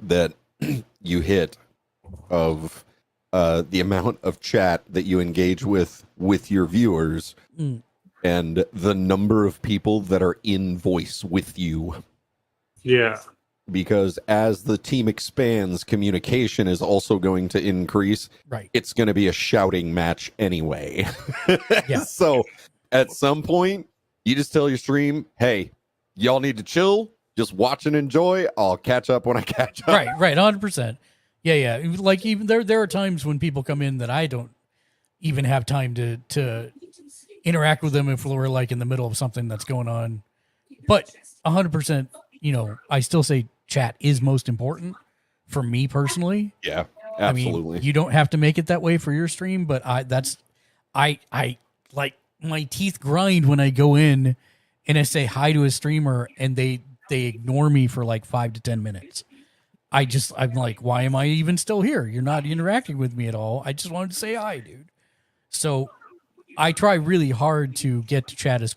Speaker 20: that you hit of the amount of chat that you engage with your viewers and the number of people that are in voice with you.
Speaker 6: Yeah.
Speaker 20: Because as the team expands, communication is also going to increase.
Speaker 1: Right.
Speaker 20: It's going to be a shouting match anyway.
Speaker 1: Yeah.
Speaker 20: So at some point, you just tell your stream, hey, y'all need to chill. Just watch and enjoy. I'll catch up when I catch up.
Speaker 1: Right, 100%. Yeah. Like even there are times when people come in that I don't even have time to interact with them if we're like in the middle of something that's going on. But 100%, I still say chat is most important for me personally.
Speaker 20: Yeah, absolutely.
Speaker 1: I mean, you don't have to make it that way for your stream, but I like my teeth grind when I go in and I say hi to a streamer and they ignore me for like 5 to 10 minutes. I'm like, why am I even still here? You're not interacting with me at all. I just wanted to say hi, dude. So I try really hard to get to chat as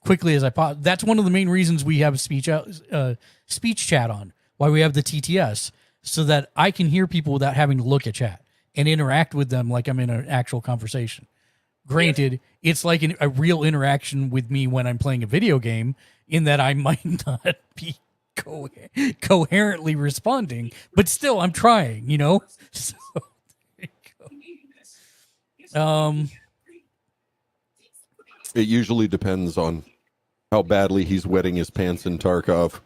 Speaker 1: quickly as I possibly. That's one of the main reasons we have speech chat on. Why we have the TTS, so that I can hear people without having to look at chat and interact with them like I'm in an actual conversation. Granted, it's like a real interaction with me when I'm playing a video game, in that I might not be coherently responding, but still I'm trying, you know? So, there you go.
Speaker 20: It usually depends on how badly he's wetting his pants in Tarkov.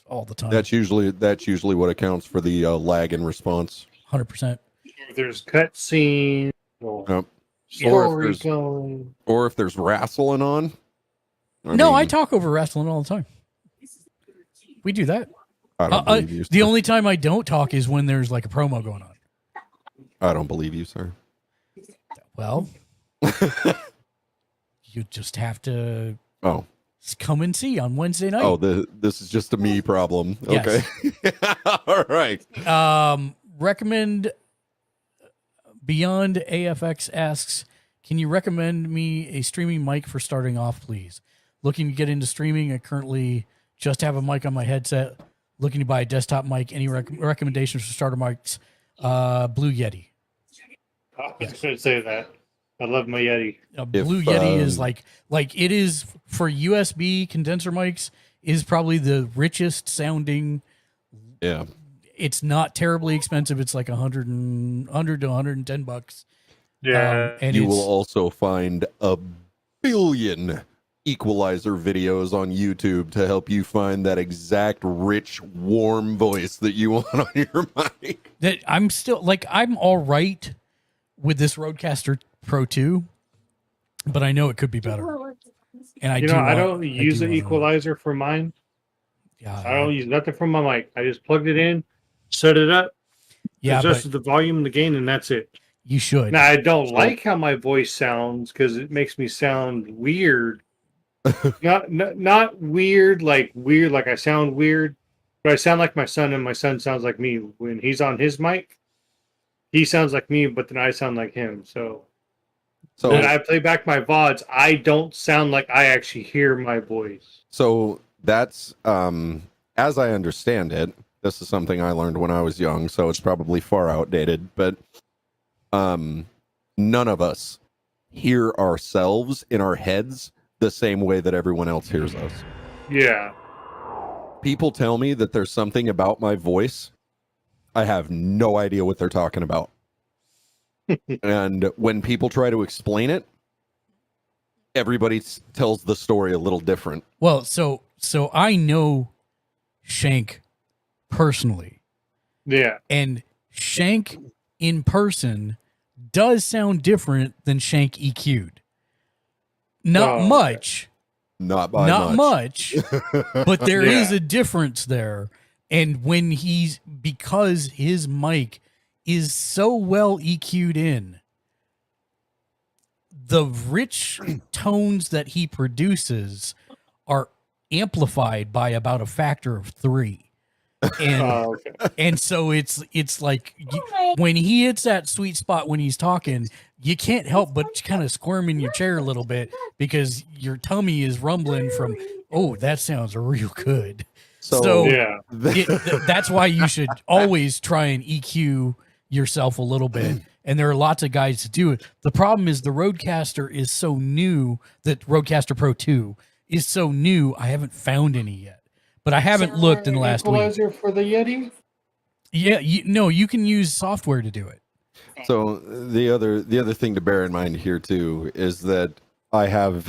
Speaker 1: All the time.
Speaker 20: That's usually what accounts for the lag in response.
Speaker 1: 100%.
Speaker 6: If there's cutscenes or
Speaker 20: Yep.
Speaker 6: story going.
Speaker 20: Or if there's wrestling on.
Speaker 1: I talk over wrestling all the time. We do that.
Speaker 20: I don't believe you,
Speaker 1: the
Speaker 20: sir.
Speaker 1: only time I don't talk is when there's like a promo going on.
Speaker 20: I don't believe you, sir.
Speaker 1: Well, you just have to come and see on Wednesday night.
Speaker 20: Oh, this is just a me problem.
Speaker 1: Yes.
Speaker 20: Okay. All right.
Speaker 1: Recommend Beyond AFX asks, can you recommend me a streaming mic for starting off, please? Looking to get into streaming. I currently just have a mic on my headset. Looking to buy a desktop mic. Any recommendations for starter mics? Blue Yeti.
Speaker 6: I was going to say that. I love my Yeti.
Speaker 1: Blue Yeti is like it is for USB condenser mics, is probably the richest sounding.
Speaker 20: Yeah.
Speaker 1: It's not terribly expensive. It's like $100 to $110.
Speaker 6: Yeah.
Speaker 1: And
Speaker 20: you will also find a billion equalizer videos on YouTube to help you find that exact rich, warm voice that you want on your mic.
Speaker 1: That I'm all right with this Rodecaster Pro 2, but I know it could be better. And I
Speaker 6: don't use an equalizer for mine.
Speaker 1: Yeah,
Speaker 6: I don't use nothing from my mic. I just plugged it in, set it up, adjusted the volume and the gain, and that's it.
Speaker 1: You should.
Speaker 6: Now I don't like how my voice sounds because it makes me sound weird. not weird like I sound weird, but I sound like my son, and my son sounds like me when he's on his mic. He sounds like me, but then I sound like him. So when I play back my VODs, I don't sound like I actually hear my voice.
Speaker 20: So that's, as I understand it, this is something I learned when I was young, so it's probably far outdated, but none of us hear ourselves in our heads the same way that everyone else hears us.
Speaker 6: Yeah.
Speaker 20: People tell me that there's something about my voice. I have no idea what they're talking about. And when people try to explain it, everybody tells the story a little different.
Speaker 1: Well, so I know Shank personally.
Speaker 6: Yeah.
Speaker 1: And Shank in person does sound different than Shank EQ'd. Not much.
Speaker 20: Not by
Speaker 1: Not
Speaker 20: much.
Speaker 1: But there is a difference there. And when because his mic is so well EQ'd in, the rich tones that he produces are amplified by about a factor of 3. And and so it's like when he hits that sweet spot when he's talking, you can't help but kind of squirm in your chair a little bit because your tummy is rumbling from, oh, that sounds real good. So that's why you should always try and EQ yourself a little bit. And there are lots of guys to do it. The problem is the Rodecaster is so new, that Rodecaster Pro 2 is so new, I haven't found any yet. But I haven't looked in the last week.
Speaker 6: Equalizer for the Yeti?
Speaker 1: Yeah, you can use software to do it.
Speaker 20: So the other thing to bear in mind here too is that I have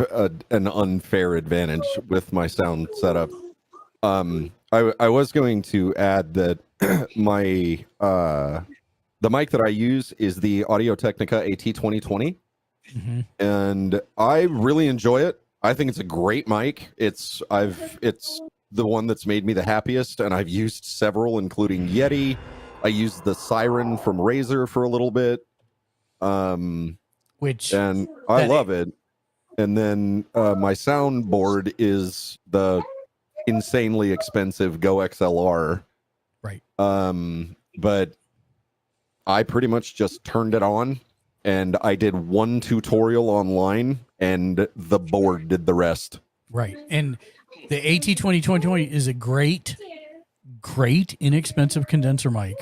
Speaker 20: an unfair advantage with my sound setup. I was going to add that my the mic that I use is the Audio Technica AT2020, and I really enjoy it. I think it's a great mic. It's the one that's made me the happiest, and I've used several, including Yeti. I used the Siren from Razer for a little bit, and I love it. And then my soundboard is the insanely expensive Go XLR.
Speaker 1: Right.
Speaker 20: But I pretty much just turned it on and I did one tutorial online and the board did the rest.
Speaker 1: Right. And the AT2020 is a great inexpensive condenser mic.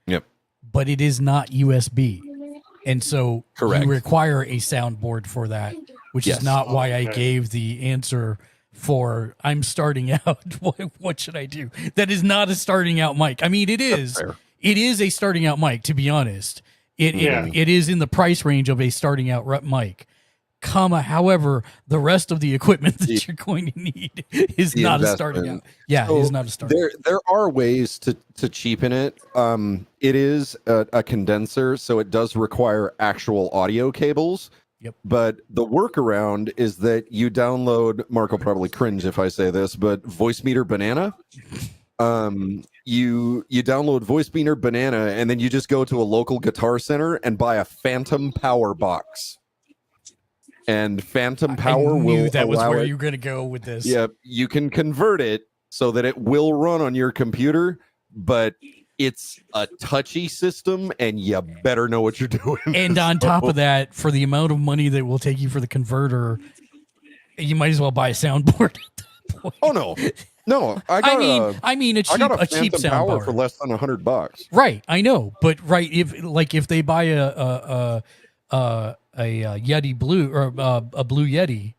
Speaker 20: Yep.
Speaker 1: But it is not USB. And so
Speaker 20: Correct.
Speaker 1: you require a soundboard for that, which
Speaker 20: Yes.
Speaker 1: is not why I gave the answer for I'm starting out. What should I do? That is not a starting out mic. I mean, it is. It is a starting out mic, to be honest. It is in the price range of a starting out mic. However, the rest of the equipment that you're going to need is
Speaker 20: The
Speaker 1: not a
Speaker 20: investment.
Speaker 1: starting out. Yeah,
Speaker 20: So
Speaker 1: it is not a starting out.
Speaker 20: there are ways to cheapen it. It is a condenser, so it does require actual audio cables.
Speaker 1: Yep.
Speaker 20: But the workaround is that you download, Mark will probably cringe if I say this, but Voice Meter Banana. You download Voice Meter Banana and then you just go to a local Guitar Center and buy a Phantom Power box. And Phantom Power
Speaker 1: I knew
Speaker 20: will
Speaker 1: that was
Speaker 20: allow
Speaker 1: where
Speaker 20: it-
Speaker 1: you were going to go with this.
Speaker 20: Yeah, you can convert it so that it will run on your computer, but it's a touchy system and you better know what you're doing.
Speaker 1: And on top
Speaker 20: So-
Speaker 1: of that, for the amount of money that it will take you for the converter, you might as well buy a soundboard.
Speaker 20: Oh no. No, I
Speaker 1: mean a cheap
Speaker 20: got a
Speaker 1: cheap
Speaker 20: Phantom Power
Speaker 1: soundboard
Speaker 20: for less than $100.
Speaker 1: Right, I know, but if they buy a Yeti Blue or a Blue Yeti,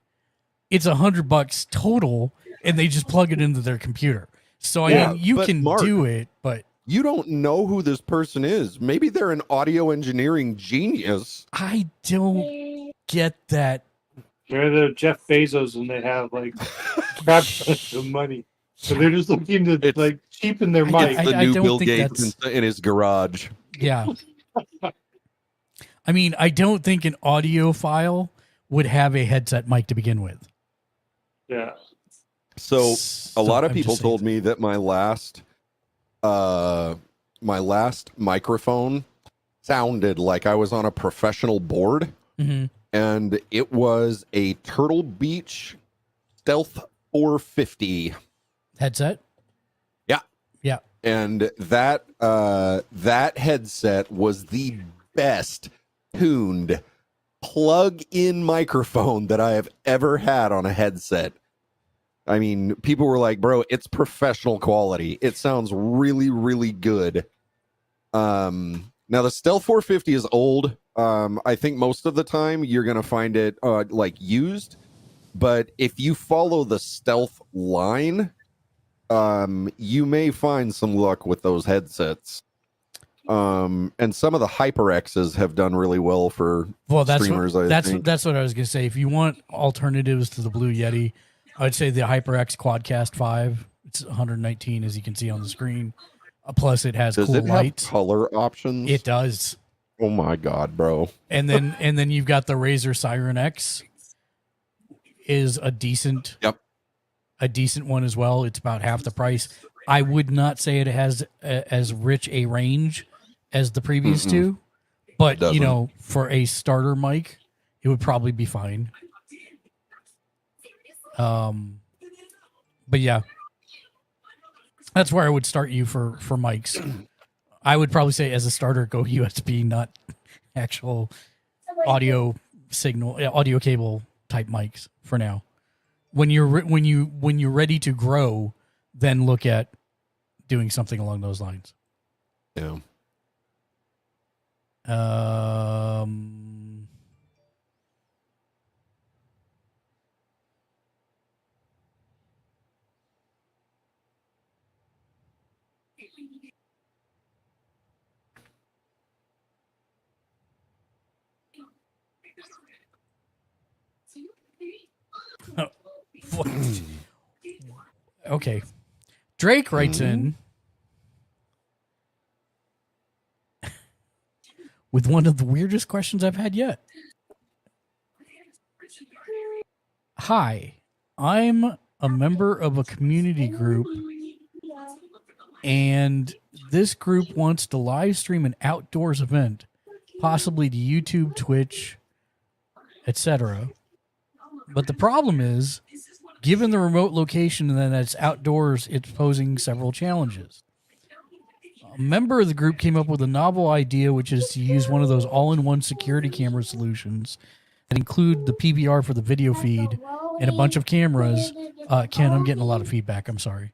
Speaker 1: it's $100 total, and they just plug it into their computer. So I mean, you
Speaker 20: but
Speaker 1: can
Speaker 20: Mark,
Speaker 1: do it, but
Speaker 20: you don't know who this person is. Maybe they're an audio engineering genius.
Speaker 1: I don't get that.
Speaker 6: They're the Jeff Bezos and they have like crap tons of money. So they're just looking to like cheapen their mic.
Speaker 20: It's the new Bill Gates in his garage.
Speaker 1: Yeah. I mean, I don't think an audiophile would have a headset mic to begin with.
Speaker 6: Yeah.
Speaker 20: So a lot of
Speaker 1: I'm
Speaker 20: people
Speaker 1: just
Speaker 20: told me that my last microphone sounded like I was on a professional board,
Speaker 1: Mhm.
Speaker 20: and it was a Turtle Beach Stealth 450
Speaker 1: headset.
Speaker 20: Yeah,
Speaker 1: yeah,
Speaker 20: and that headset was the best tuned plug-in microphone that I have ever had on a headset. I mean, people were like, bro, it's professional quality. It sounds really, really good. Now the Stealth 450 is old. I think most of the time you're going to find it like used, but if you follow the Stealth line, you may find some luck with those headsets. And some of the HyperXs have done really well for streamers. I think.
Speaker 1: That's what I was gonna say. If you want alternatives to the Blue Yeti, I'd say the HyperX Quadcast 5. It's 119, as you can see on the screen. Plus, it has
Speaker 20: Does
Speaker 1: cool
Speaker 20: it have
Speaker 1: lights.
Speaker 20: color options?
Speaker 1: It does.
Speaker 20: Oh my god, bro!
Speaker 1: And then you've got the Razer Siren X. Is a decent.
Speaker 20: Yep.
Speaker 1: A decent one as well. It's about half the price. I would not say it has as rich a range as the previous
Speaker 20: Mm-mm.
Speaker 1: two, but
Speaker 20: Doesn't.
Speaker 1: you know, for a starter mic, it would probably be fine. But yeah, that's where I would start you for mics. I would probably say as a starter, go USB, not actual audio signal, audio cable type mics for now. When you're ready to grow, then look at doing something along those lines.
Speaker 20: Yeah.
Speaker 1: Okay. Drake writes in with one of the weirdest questions I've had yet. Hi, I'm a member of a community group, and this group wants to live stream an outdoors event, possibly to YouTube, Twitch, etc. But the problem is, given the remote location and then it's outdoors, it's posing several challenges. A member of the group came up with a novel idea, which is to use one of those all-in-one security camera solutions that include the PVR for the video feed and a bunch of cameras. Ken, I'm getting a lot of feedback. I'm sorry.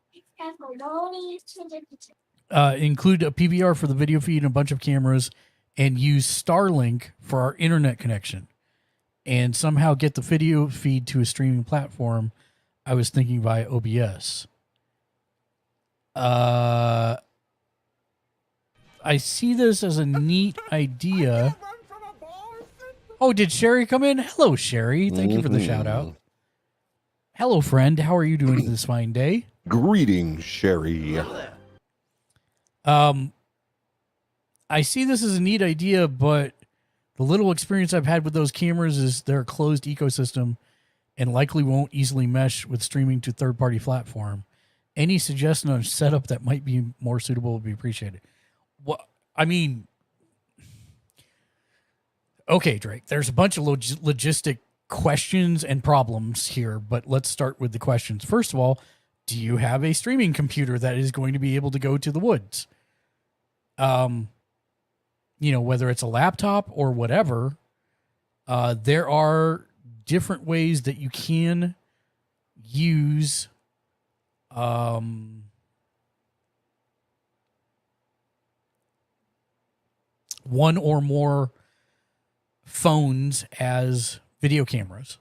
Speaker 1: Include a PVR for the video feed and a bunch of cameras, and use Starlink for our internet connection, and somehow get the video feed to a streaming platform. I was thinking via OBS. I see this as a neat idea. Oh, did Sherry come in? Hello, Sherry. Thank you for the shout out. Hello, friend. How are you doing this fine day?
Speaker 20: Greetings, Sherry.
Speaker 1: I see this as a neat idea, but the little experience I've had with those cameras is they're a closed ecosystem and likely won't easily mesh with streaming to third-party platform. Any suggestion on a setup that might be more suitable would be appreciated. Well, I mean, okay, Drake, there's a bunch of logistic questions and problems here, but let's start with the questions. First of all, do you have a streaming computer that is going to be able to go to the woods? You know, whether it's a laptop or whatever, there are different ways that you can use one or more phones as video cameras.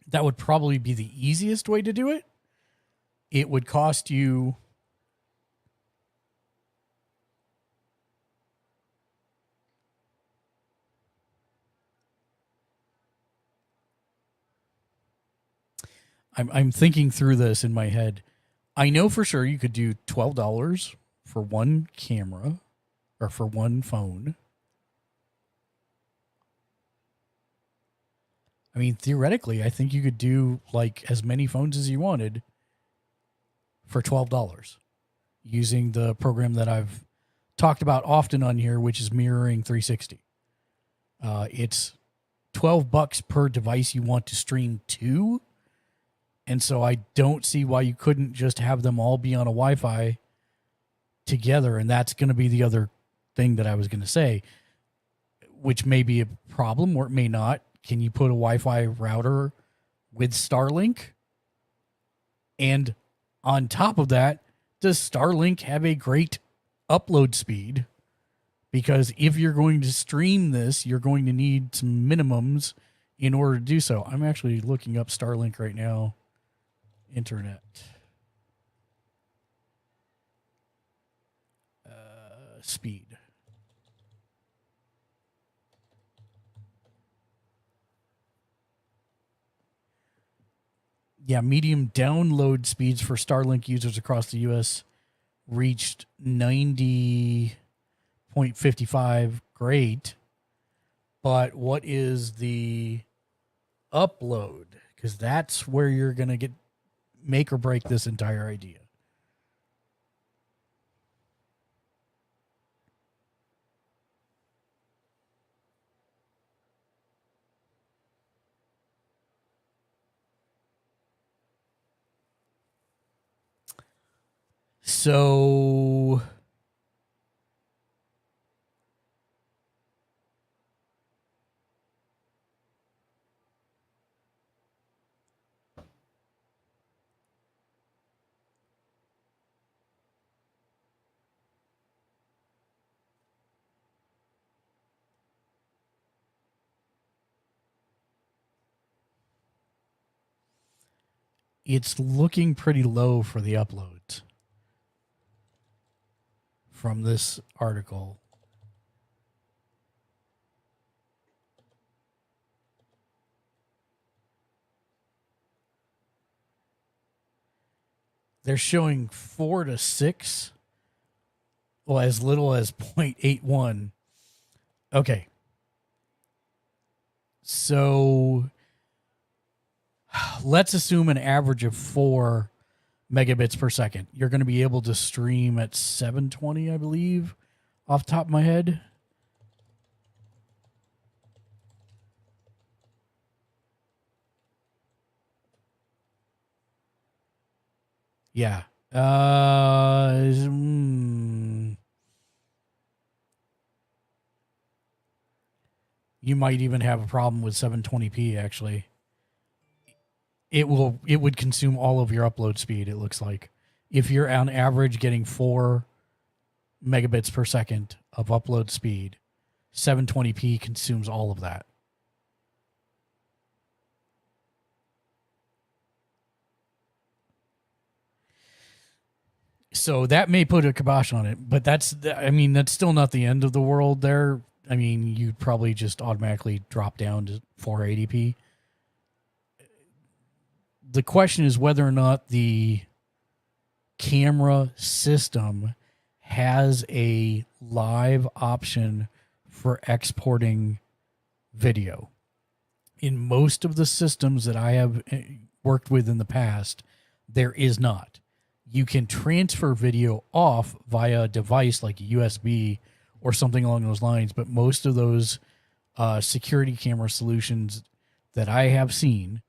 Speaker 1: That would probably be the easiest way to do it. It would cost you I'm thinking through this in my head. I know for sure you could do $12 for one camera or for one phone. I mean, theoretically, I think you could do like as many phones as you wanted for $12 using the program that I've talked about often on here, which is Mirroring 360. It's $12 per device you want to stream to. And so I don't see why you couldn't just have them all be on a Wi-Fi together. And that's going to be the other thing that I was going to say, which may be a problem or it may not. Can you put a Wi-Fi router with Starlink? And on top of that, does Starlink have a great upload speed? Because if you're going to stream this, you're going to need some minimums in order to do so. I'm actually looking up Starlink right now. Internet. Speed. Yeah, medium download speeds for Starlink users across the U.S. reached 90.55. Great. But what is the upload? Because that's where you're going to make or break this entire idea. So it's looking pretty low for the uploads from this article. They're showing 4 to 6, well, as little as 0.81. Okay. So let's assume an average of 4 megabits per second. You're going to be able to stream at 720, I believe, off the top of my head. Yeah. You might even have a problem with 720p, actually. It would consume all of your upload speed, it looks like. If you're on average getting 4 megabits per second of upload speed, 720p consumes all of that. So that may put a kibosh on it, but that's still not the end of the world there. I mean, you'd probably just automatically drop down to 480p. The question is whether or not the camera system has a live option for exporting video. In most of the systems that I have worked with in the past, there is not. You can transfer video off via a device like a USB or something along those lines, but most of those security camera solutions that I have seen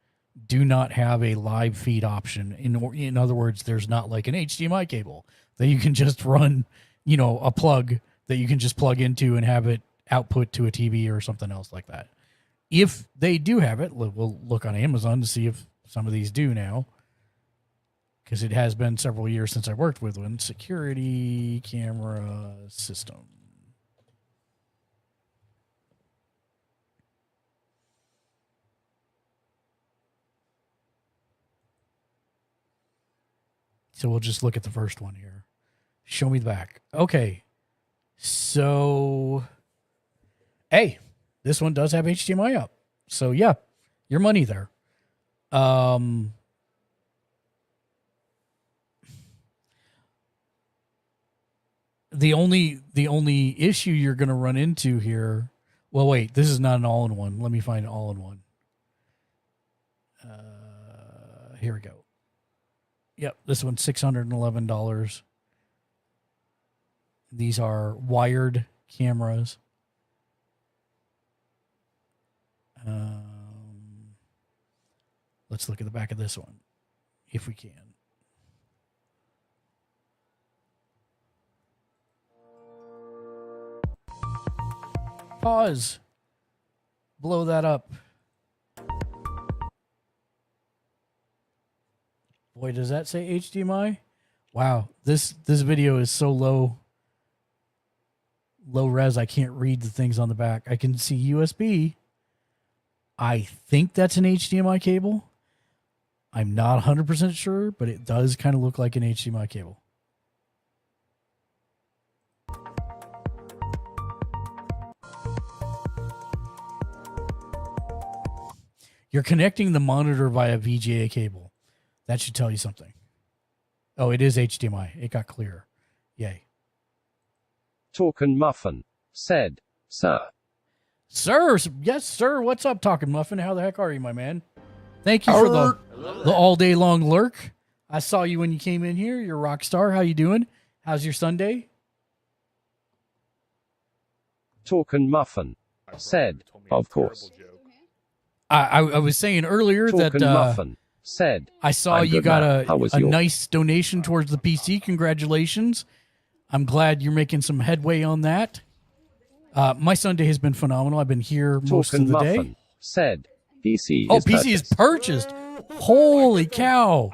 Speaker 1: do not have a live feed option. In other words, there's not like an HDMI cable that you can just run, a plug that you can just plug into and have it output to a TV or something else like that. If they do have it, we'll look on Amazon to see if some of these do now, because it has been several years since I worked with one. Security camera system. So we'll just look at the first one here. Show me the back. Okay. So, hey, this one does have HDMI up. So, yeah, your money there. The only issue you're going to run into here. Well, wait, this is not an all-in-one. Let me find an all-in-one. Here we go. Yep, this one's $611. These are wired cameras. Let's look at the back of this one, if we can. Pause. Blow that up. Boy, does that say HDMI? Wow, this video is so low res, I can't read the things on the back. I can see USB. I think that's an HDMI cable. I'm not 100% sure, but it does kind of look like an HDMI cable. You're connecting the monitor via VGA cable. That should tell you something. Oh, it is HDMI. It got clear. Yay.
Speaker 2: Talkin' Muffin said, "Sir."
Speaker 1: Sir, yes, sir. What's up, Talkin' Muffin? How the heck are you, my man? Thank you for the all day long lurk. I saw you when you came in here. You're a rock star. How you doing? How's your Sunday?
Speaker 2: Talkin' Muffin said, "Of course."
Speaker 1: I was saying earlier that
Speaker 2: Muffin said,
Speaker 1: I saw
Speaker 2: "I'm
Speaker 1: you
Speaker 2: good,
Speaker 1: got
Speaker 2: man. How was
Speaker 1: a
Speaker 2: yours?"
Speaker 1: nice donation towards the PC. Congratulations. I'm glad you're making some headway on that. My Sunday has been phenomenal. I've been here most of the day.
Speaker 2: Muffin said, "PC
Speaker 1: Oh,
Speaker 2: is
Speaker 1: PC is purchased. Holy cow.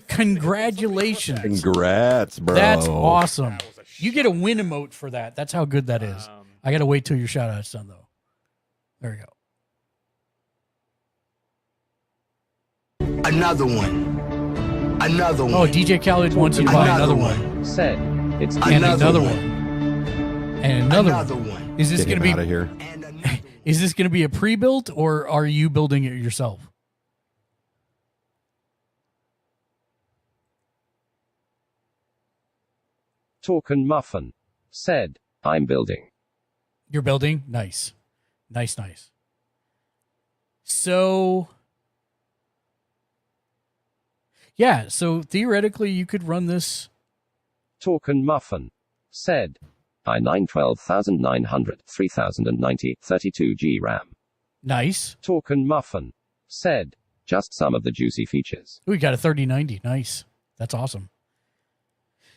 Speaker 1: Congratulations.
Speaker 20: Congrats, bro.
Speaker 1: That's awesome. You get a win emote for that. That's how good that is. I got to wait till your shout out's done, though. There you go.
Speaker 7: Another one. Another one.
Speaker 1: Oh, DJ Khaled wants you to buy another one.
Speaker 2: Said, "It's
Speaker 1: And another one. And another one.
Speaker 7: one.
Speaker 1: Is this
Speaker 20: Get
Speaker 1: going to
Speaker 20: him
Speaker 1: be
Speaker 20: out of here.
Speaker 1: Is this going to be a pre-built, or are you building it yourself?
Speaker 2: Talkin' Muffin said, "I'm building."
Speaker 1: You're building? Nice. Nice, nice. So, yeah, so theoretically you could run this.
Speaker 2: Talkin' Muffin said, "i9 12900 3090 32G RAM."
Speaker 1: Nice.
Speaker 2: Talkin' Muffin said, "Just some of the juicy features."
Speaker 1: We got a 3090. Nice. That's awesome.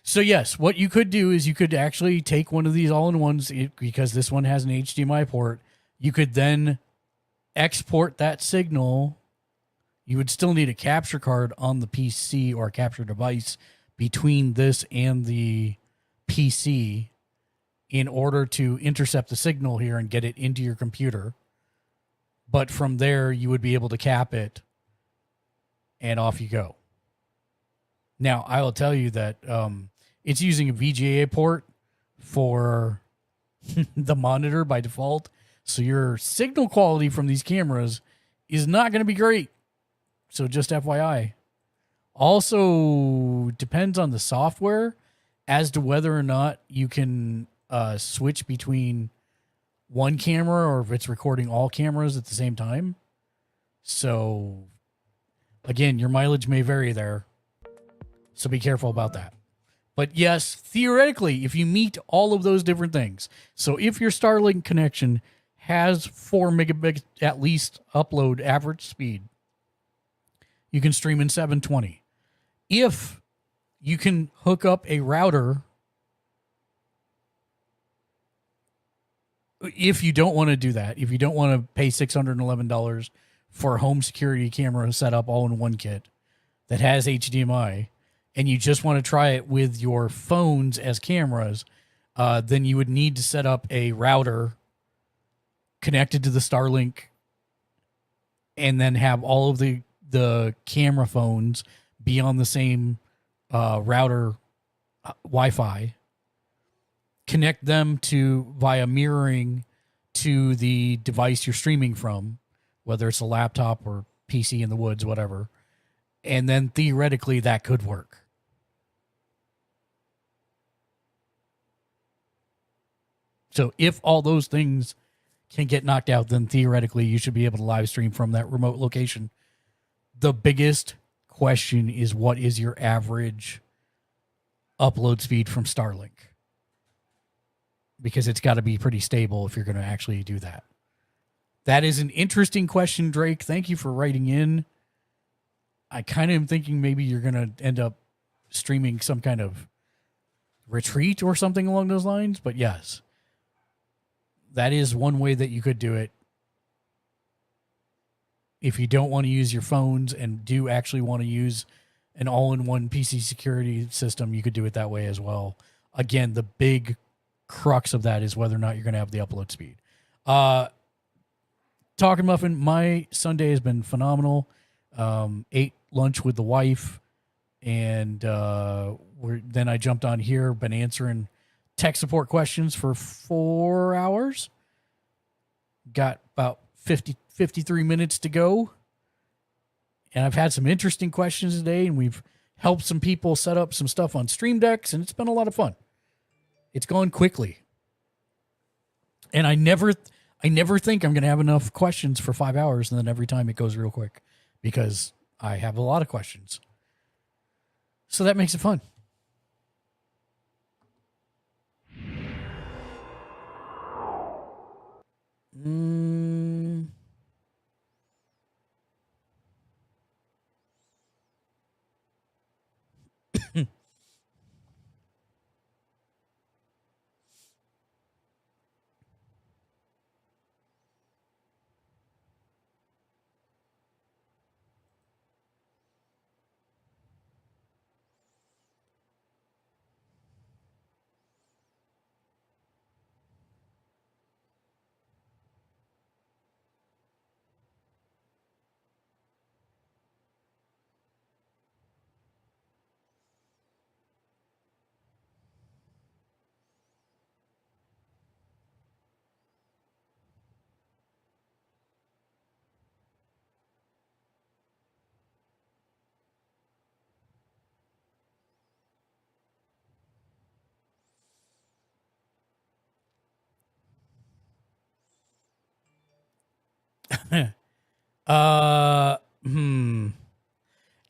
Speaker 1: So yes, what you could do is you could actually take one of these all-in-ones, because this one has an HDMI port. You could then export that signal. You would still need a capture card on the PC or a capture device between this and the PC in order to intercept the signal here and get it into your computer. But from there, you would be able to cap it, and off you go. Now, I will tell you that it's using a VGA port for the monitor by default, so your signal quality from these cameras is not going to be great. So just FYI. Also, depends on the software as to whether or not you can switch between one camera or if it's recording all cameras at the same time. So, again, your mileage may vary there. So be careful about that. But yes, theoretically, if you meet all of those different things, so if your Starlink connection has 4 megabits at least upload average speed, you can stream in 720. If you can hook up a router, if you don't want to do that, if you don't want to pay $611 for a home security camera set up all in one kit that has HDMI, and you just want to try it with your phones as cameras, then you would need to set up a router connected to the Starlink and then have all of the camera phones be on the same router Wi-Fi, connect them to via mirroring to the device you're streaming from, whether it's a laptop or PC in the woods, whatever. And then theoretically that could work. So if all those things can get knocked out, then theoretically you should be able to live stream from that remote location. The biggest question is, what is your average upload speed from Starlink? Because it's got to be pretty stable if you're going to actually do that. That is an interesting question, Drake. Thank you for writing in. I kind of am thinking maybe you're going to end up streaming some kind of retreat or something along those lines. But yes, that is one way that you could do it. If you don't want to use your phones and do actually want to use an all-in-one PC security system, you could do it that way as well. Again, the big crux of that is whether or not you're going to have the upload speed. Talking Muffin, my Sunday has been phenomenal. Ate lunch with the wife, and then I jumped on here, been answering tech support questions for 4 hours. Got about 53 minutes to go. And I've had some interesting questions today, and we've helped some people set up some stuff on Stream Decks, and it's been a lot of fun. It's gone quickly. And I never think I'm going to have enough questions for 5 hours, and then every time it goes real quick because I have a lot of questions. So that makes it fun.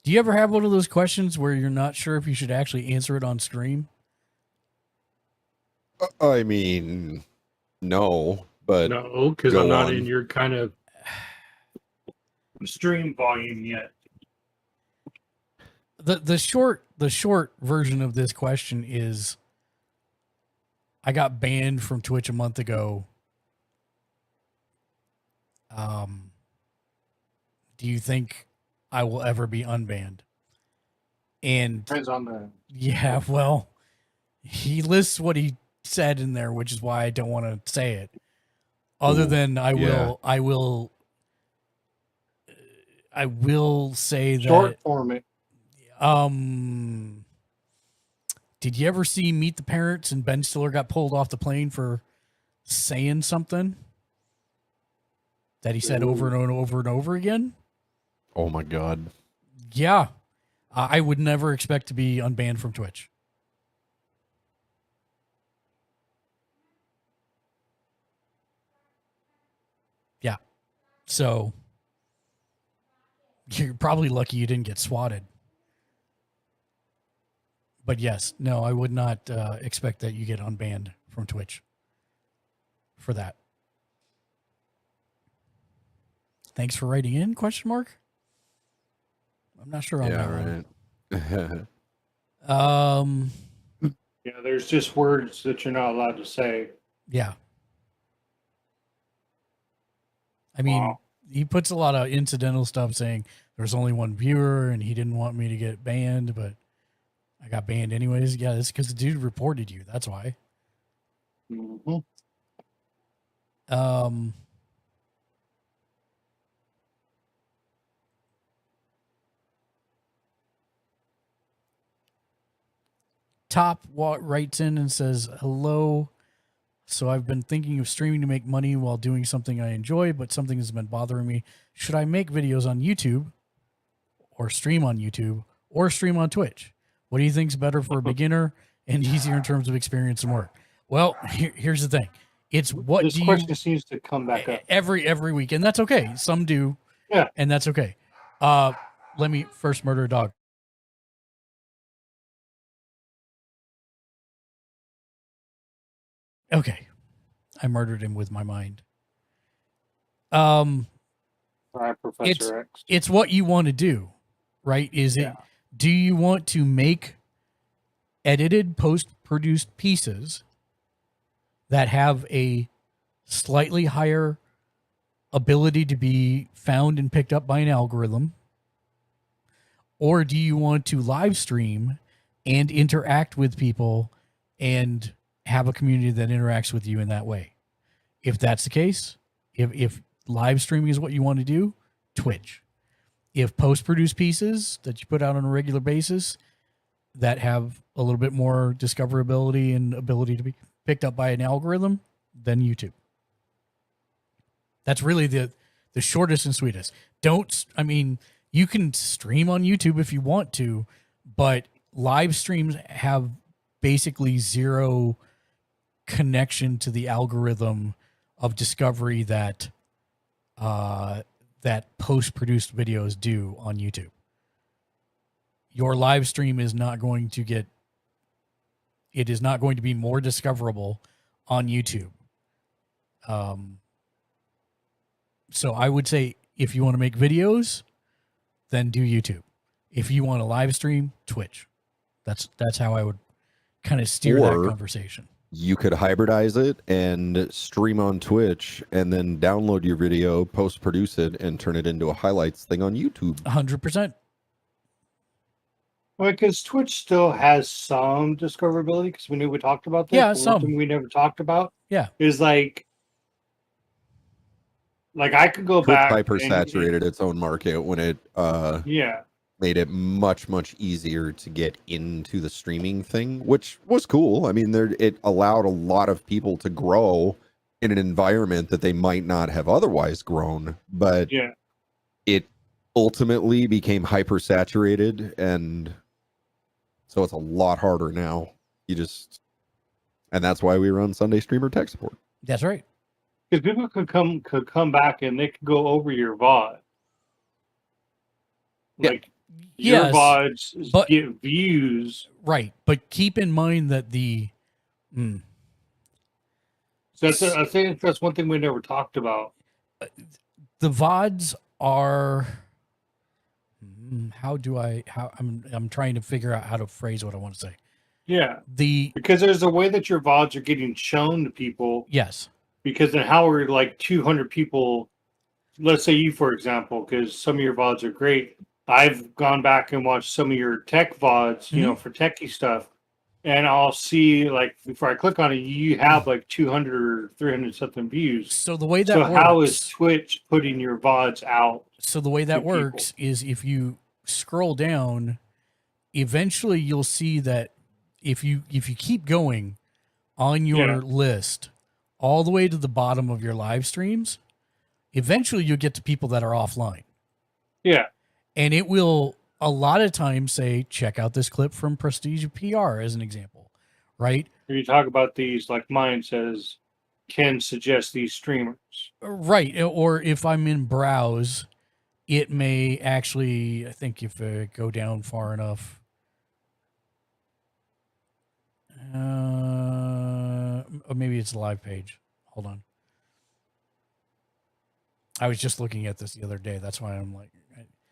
Speaker 1: Do you ever have one of those questions where you're not sure if you should actually answer it on stream?
Speaker 20: I mean, no, but
Speaker 6: no, because I'm not in your kind of stream volume yet.
Speaker 1: the short version of this question is, I got banned from Twitch a month ago. Do you think I will ever be unbanned? And
Speaker 6: Depends on the.
Speaker 1: yeah, well, he lists what he said in there, which is why I don't want to say it. Other than I will say that
Speaker 6: Short form it.
Speaker 1: Did you ever see Meet the Parents and Ben Stiller got pulled off the plane for saying something that he said over and over and over again?
Speaker 20: Oh my God.
Speaker 1: Yeah. I would never expect to be unbanned from Twitch. Yeah. So you're probably lucky you didn't get swatted. But yes, no, I would not expect that you get unbanned from Twitch for that. Thanks for writing in, question mark? I'm not sure on that one.
Speaker 6: Yeah, there's just words that you're not allowed to say.
Speaker 1: Yeah. I mean, he puts a lot of incidental stuff saying there's only one viewer and he didn't want me to get banned, but I got banned anyways. Yeah, that's because the dude reported you. That's why.
Speaker 6: Mm-hmm.
Speaker 1: Top writes in and says, hello. So I've been thinking of streaming to make money while doing something I enjoy, but something has been bothering me. Should I make videos on YouTube or stream on YouTube or stream on Twitch? What do you think is better for a beginner and easier in terms of experience and work? Well, here's the thing. It's what
Speaker 6: this question seems to come back up
Speaker 1: every week, and that's okay. Some do.
Speaker 6: Yeah.
Speaker 1: And that's okay. Let me first murder a dog. Okay. I murdered him with my mind.
Speaker 6: All right, Professor X.
Speaker 1: It's what you want to do, right? Do you want to make edited, post-produced pieces that have a slightly higher ability to be found and picked up by an algorithm? Or do you want to live stream and interact with people and have a community that interacts with you in that way? If that's the case, if live streaming is what you want to do, Twitch. If post-produced pieces that you put out on a regular basis that have a little bit more discoverability and ability to be picked up by an algorithm, then YouTube. That's really the shortest and sweetest. You can stream on YouTube if you want to, but live streams have basically zero connection to the algorithm of discovery that that post-produced videos do on YouTube. Your live stream is not going to be more discoverable on YouTube. So I would say if you want to make videos, then do YouTube. If you want to live stream, Twitch. That's how I would kind of steer that conversation.
Speaker 20: You could hybridize it and stream on Twitch and then download your video, post-produce it, and turn it into a highlights thing on YouTube.
Speaker 1: 100%.
Speaker 6: Well, because Twitch still has some discoverability, because we knew we talked about this.
Speaker 1: Yeah,
Speaker 6: but one
Speaker 1: some.
Speaker 6: thing we never talked about
Speaker 1: Yeah.
Speaker 6: is like I could go
Speaker 20: Twitch
Speaker 6: back.
Speaker 20: hyper-saturated its own market when it
Speaker 6: Yeah.
Speaker 20: made it much easier to get into the streaming thing, which was cool. I mean, it allowed a lot of people to grow in an environment that they might not have otherwise grown, but
Speaker 6: Yeah.
Speaker 20: it ultimately became hyper-saturated, and so it's a lot harder now. And that's why we run Sunday Streamer Tech Support.
Speaker 1: That's right.
Speaker 6: Because people could come back and they could go over your VOD. Like your
Speaker 1: Yes,
Speaker 6: VODs get views.
Speaker 1: Right, but keep in mind that
Speaker 6: So I think that's one thing we never talked about.
Speaker 1: the VODs are How I'm trying to figure out how to phrase what I want to say.
Speaker 6: Yeah.
Speaker 1: The
Speaker 6: Because there's a way that your VODs are getting shown to people.
Speaker 1: Yes.
Speaker 6: Because then how are like 200 people, let's say you, for example, because some of your VODs are great. I've gone back and watched some of your tech VODs, you know, for techie stuff. And I'll see, like, before I click on it, you have like 200 or 300 something views.
Speaker 1: So the way that
Speaker 6: so how
Speaker 1: works-
Speaker 6: is Twitch putting your VODs out?
Speaker 1: So the way that
Speaker 6: to people?
Speaker 1: works is if you scroll down, eventually you'll see that if you keep going on your
Speaker 6: Yeah.
Speaker 1: list all the way to the bottom of your live streams, eventually you'll get to people that are offline.
Speaker 6: Yeah.
Speaker 1: And it will a lot of times say, check out this clip from Prestige PR as an example, right?
Speaker 6: When you talk about these, like mine says, can suggest these streamers.
Speaker 1: Right. Or if I'm in browse, it may actually, I think if I go down far enough, or maybe it's a live page. Hold on. I was just looking at this the other day. That's why I'm like,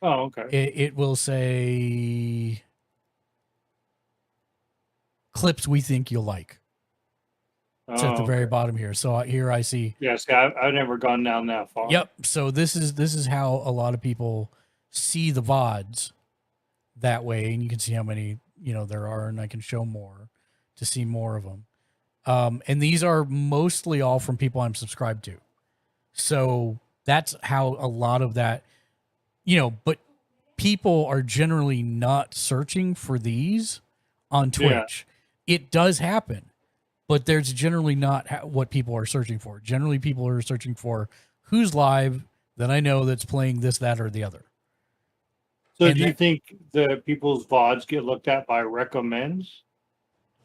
Speaker 6: Oh, okay.
Speaker 1: it will say clips we think you'll like. It's at the very bottom here. So here I see.
Speaker 6: Yes, I've never gone down that far.
Speaker 1: Yep. So this is how a lot of people see the VODs that way, and you can see how many there are, and I can show more to see more of them. And these are mostly all from people I'm subscribed to. So that's how a lot of that, but people are generally not searching for these on Twitch. It does happen, but there's generally not what people are searching for. Generally, people are searching for who's live that I know that's playing this, that, or the other.
Speaker 6: So
Speaker 1: And
Speaker 6: do you think the people's VODs get looked at by recommends?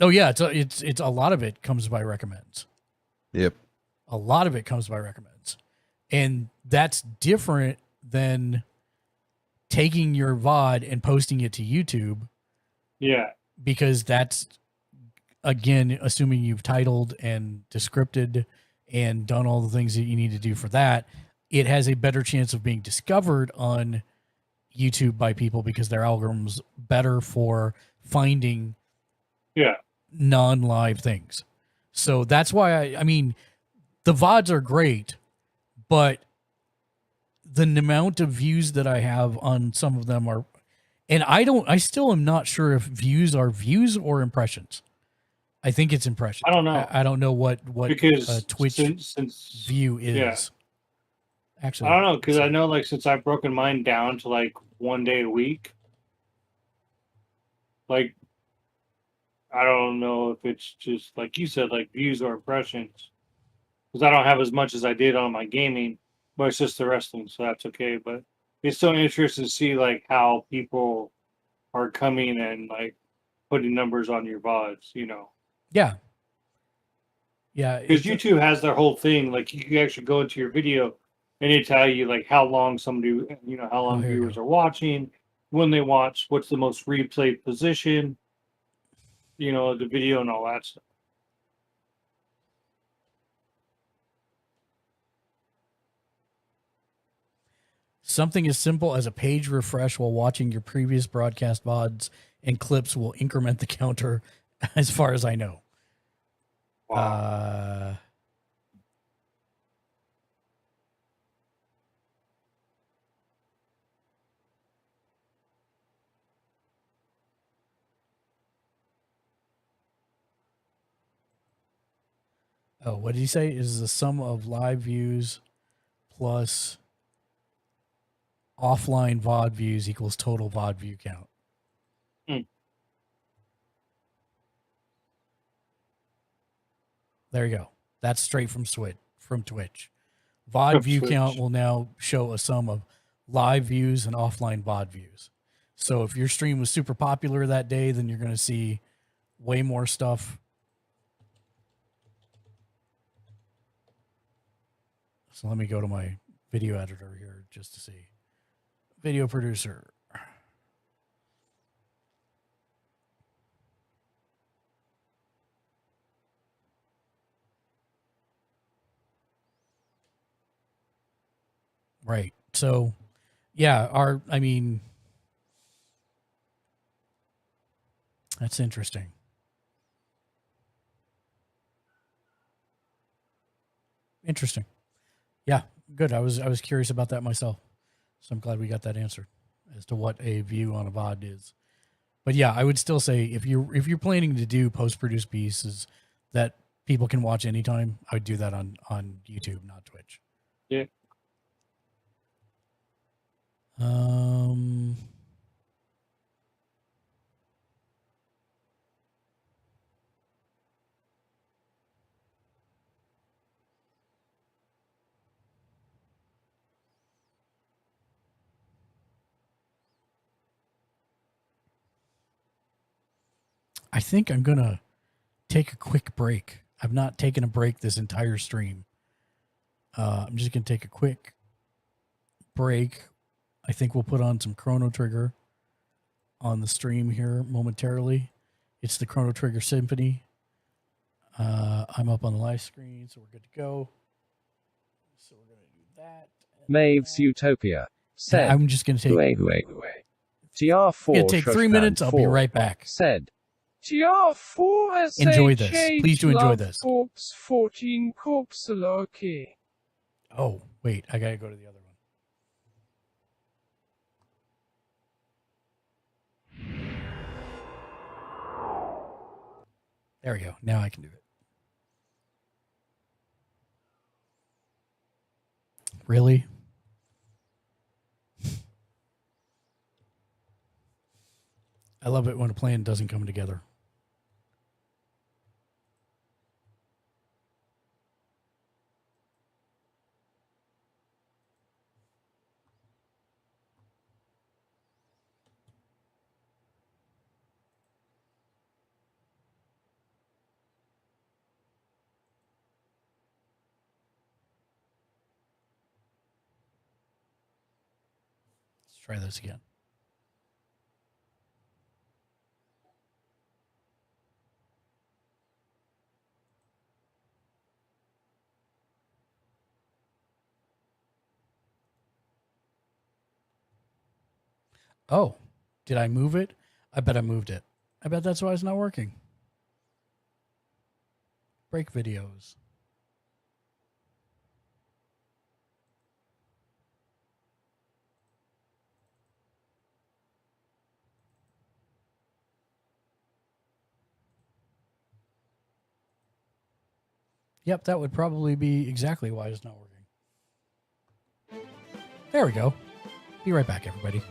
Speaker 1: Oh yeah, it's a lot of it comes by recommends.
Speaker 20: Yep.
Speaker 1: A lot of it comes by recommends. And that's different than taking your VOD and posting it to YouTube.
Speaker 6: Yeah.
Speaker 1: Because that's, again, assuming you've titled and descripted and done all the things that you need to do for that, it has a better chance of being discovered on YouTube by people because their algorithm's better for finding non-live things. So that's why I mean, the VODs are great, but the amount of views that I have on some of them are, and I still am not sure if views are views or impressions. I think it's impressions.
Speaker 6: I don't know.
Speaker 1: I don't know what
Speaker 6: Because
Speaker 1: Twitch
Speaker 6: since
Speaker 1: view is.
Speaker 6: yeah.
Speaker 1: Actually,
Speaker 6: I don't know, because I know, like, since I've broken mine down to like 1 day a week, like, I don't know if it's just like you said, like views or impressions, because I don't have as much as I did on my gaming, but it's just the wrestling, so that's okay. But it's so interesting to see like how people are coming and like putting numbers on your VODs,
Speaker 1: Yeah. Yeah.
Speaker 6: Because YouTube has their whole thing. Like, you can actually go into your video and it tell you like how long somebody, how long
Speaker 1: here you
Speaker 6: viewers are watching, when they watch, what's the most replayed position, the video and all that stuff.
Speaker 1: Something as simple as a page refresh while watching your previous broadcast VODs and clips will increment the counter, as far as I know. Oh, what did he say? Is the sum of live views plus offline VOD views equals total VOD view count. There you go. That's straight from Twitch. VOD
Speaker 6: From
Speaker 1: view
Speaker 6: Twitch.
Speaker 1: count will now show a sum of live views and offline VOD views. So if your stream was super popular that day, then you're going to see way more stuff. So let me go to my video editor here just to see. Video producer. Right. So, yeah, That's interesting. Interesting. Yeah, good. I was curious about that myself. So I'm glad we got that answered as to what a view on a VOD is. But yeah, I would still say if you're planning to do post-produced pieces that people can watch anytime, I would do that on YouTube, not Twitch.
Speaker 6: Yeah.
Speaker 1: I think I'm going to take a quick break. I've not taken a break this entire stream. I'm just going to take a quick break. I think we'll put on some Chrono Trigger on the stream here momentarily. It's the Chrono Trigger Symphony. I'm up on the live screen, so we're good to go. So we're going to do that.
Speaker 2: Maeve's Utopia said,
Speaker 1: I'm just going to take...
Speaker 2: TR4
Speaker 1: It's going to take 3 minutes. I'll be right back.
Speaker 2: Said, TR4
Speaker 1: Enjoy this. Please do enjoy this.
Speaker 2: Corpse 14 Corpseloki.
Speaker 1: Oh, wait. I got to go to the other one. There we go. Now I can do it. Really? I love it when a plan doesn't come together. Let's try this again. Oh, did I move it? I bet I moved it. I bet that's why it's not working. Break videos. Yep, that would probably be exactly why it's not working. There we go. Be right back, everybody.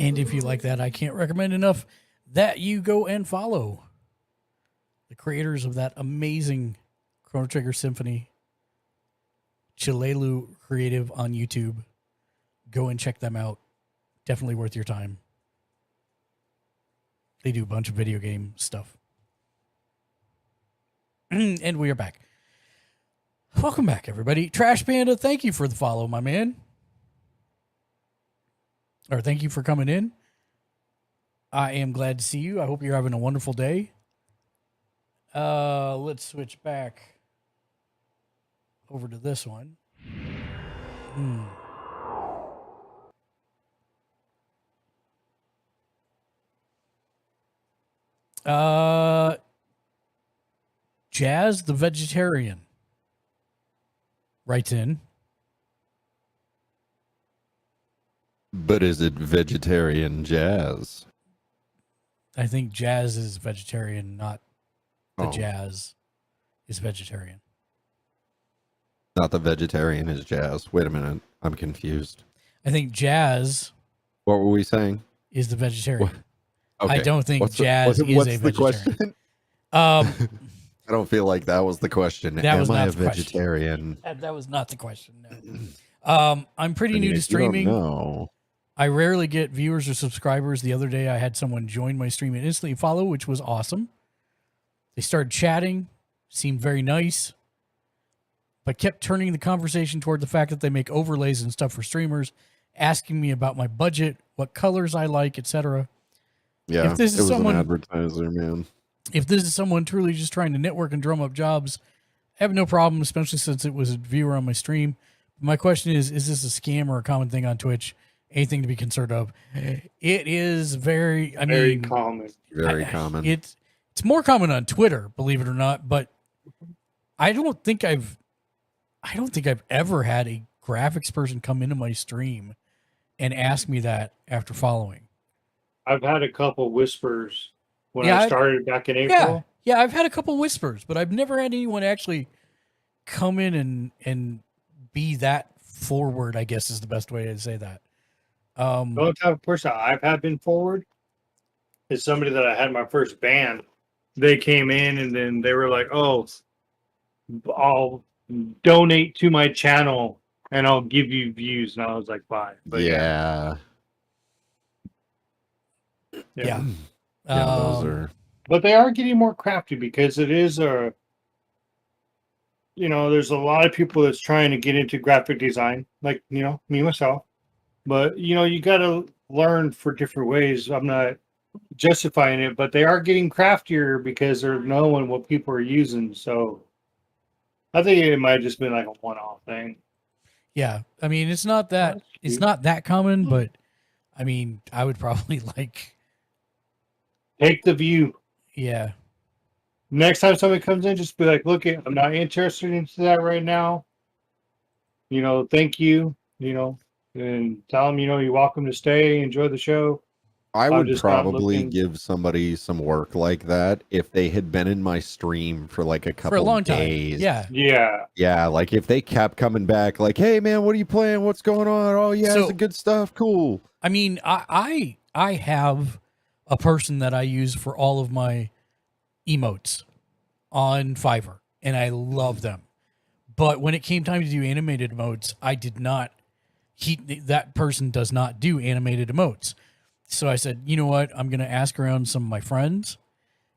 Speaker 1: And if you like that, I can't recommend enough that you go and follow the creators of that amazing Chrono Trigger Symphony, Chilelu Creative on YouTube. Go and check them out. Definitely worth your time. They do a bunch of video game stuff. And we are back. Welcome back, everybody. Trash Panda, thank you for the follow, my man. Or thank you for coming in. I am glad to see you. I hope you're having a wonderful day. Let's switch back over to this one. Jazz the Vegetarian writes in.
Speaker 20: But is it vegetarian jazz?
Speaker 1: I think Jazz is vegetarian, not the
Speaker 20: Oh.
Speaker 1: Jazz is vegetarian.
Speaker 20: Not the vegetarian is jazz. Wait a minute. I'm confused.
Speaker 1: I think Jazz
Speaker 20: What were we saying?
Speaker 1: is the vegetarian.
Speaker 20: Okay.
Speaker 1: I don't think
Speaker 20: What's the-
Speaker 1: Jazz is
Speaker 20: what's
Speaker 1: a
Speaker 20: the
Speaker 1: vegetarian.
Speaker 20: question? I don't feel like that was the question.
Speaker 1: That was
Speaker 20: Am I
Speaker 1: not
Speaker 20: a
Speaker 1: the question.
Speaker 20: vegetarian?
Speaker 1: That was not the question. No. I'm pretty
Speaker 20: I mean,
Speaker 1: new to
Speaker 20: if you don't
Speaker 1: streaming.
Speaker 20: know.
Speaker 1: I rarely get viewers or subscribers. The other day, I had someone join my stream and instantly follow, which was awesome. They started chatting, seemed very nice, but kept turning the conversation toward the fact that they make overlays and stuff for streamers, asking me about my budget, what colors I like, etc.
Speaker 20: Yeah,
Speaker 1: If this is
Speaker 20: it was
Speaker 1: someone-
Speaker 20: an advertiser, man.
Speaker 1: If this is someone truly just trying to network and drum up jobs, I have no problem, especially since it was a viewer on my stream. My question is this a scam or a common thing on Twitch? Anything to be concerned of? It is very,
Speaker 6: Very common.
Speaker 20: Very common.
Speaker 1: It's more common on Twitter, believe it or not, but I don't think I've ever had a graphics person come into my stream and ask me that after following.
Speaker 6: I've had a couple whispers when
Speaker 1: Yeah,
Speaker 6: I started back in
Speaker 1: Yeah,
Speaker 6: April.
Speaker 1: yeah, I've had a couple whispers, but I've never had anyone actually come in and be that forward, I guess is the best way to say that.
Speaker 6: The only type of person I've had been forward is somebody that I had my first band. They came in and then they were like, "Oh, I'll donate to my channel and I'll give you views." And I was like, "Bye." But
Speaker 20: Yeah.
Speaker 1: Yeah.
Speaker 20: Yeah, those are.
Speaker 6: But they are getting more crafty because it is a, there's a lot of people that's trying to get into graphic design, like, me myself. But, you got to learn for different ways. I'm not justifying it, but they are getting craftier because they're knowing what people are using. So I think it might have just been like a one-off thing.
Speaker 1: Yeah, I mean, it's not that common, but I mean, I would probably
Speaker 6: Take the view.
Speaker 1: Yeah.
Speaker 6: Next time somebody comes in, just be like, "Look, I'm not interested into that right now. Thank you. And tell them, you're welcome to stay, enjoy the show."
Speaker 20: I
Speaker 6: I'm
Speaker 20: would
Speaker 6: just not
Speaker 20: probably
Speaker 6: looking-
Speaker 20: give somebody some work like that if they had been in my stream for like a couple
Speaker 1: for a long time.
Speaker 20: days.
Speaker 1: Yeah.
Speaker 6: Yeah.
Speaker 20: Yeah, like if they kept coming back, like, "Hey man, what are you playing? What's going on? Oh yeah,
Speaker 1: So-
Speaker 20: it's good stuff. Cool."
Speaker 1: I mean, I have a person that I use for all of my emotes on Fiverr, and I love them. But when it came time to do animated emotes, I did not. That person does not do animated emotes. So I said, you know what? I'm going to ask around some of my friends,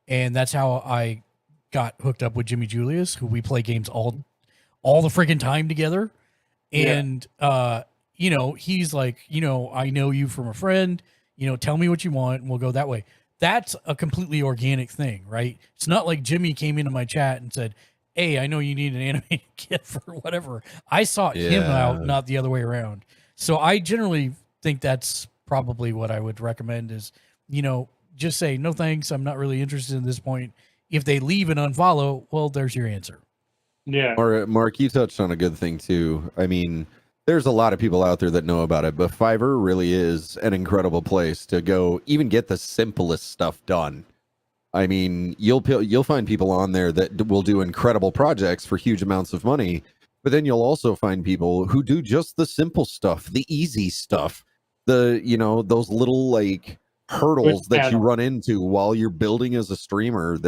Speaker 1: and that's how I got hooked up with Jimmy Julius, who we play games all the freaking time together. And he's like, I know you from a friend. Tell me what you want, and we'll go that way. That's a completely organic thing, right? It's not like Jimmy came into my chat and said, "Hey, I know you need an animated kit for whatever." I sought him
Speaker 20: Yeah.
Speaker 1: out, not the other way around. So I generally think that's probably what I would recommend is, just say, "No thanks, I'm not really interested in this point." If they leave and unfollow, well, there's your answer.
Speaker 6: Yeah.
Speaker 20: Mark, you touched on a good thing too. I mean, there's a lot of people out there that know about it, but Fiverr really is an incredible place to go even get the simplest stuff done. I mean, you'll find people on there that will do incredible projects for huge amounts of money, but then you'll also find people who do just the simple stuff, the easy stuff, those little like hurdles
Speaker 6: With
Speaker 20: that you
Speaker 6: panel.
Speaker 20: run into while you're building as a streamer.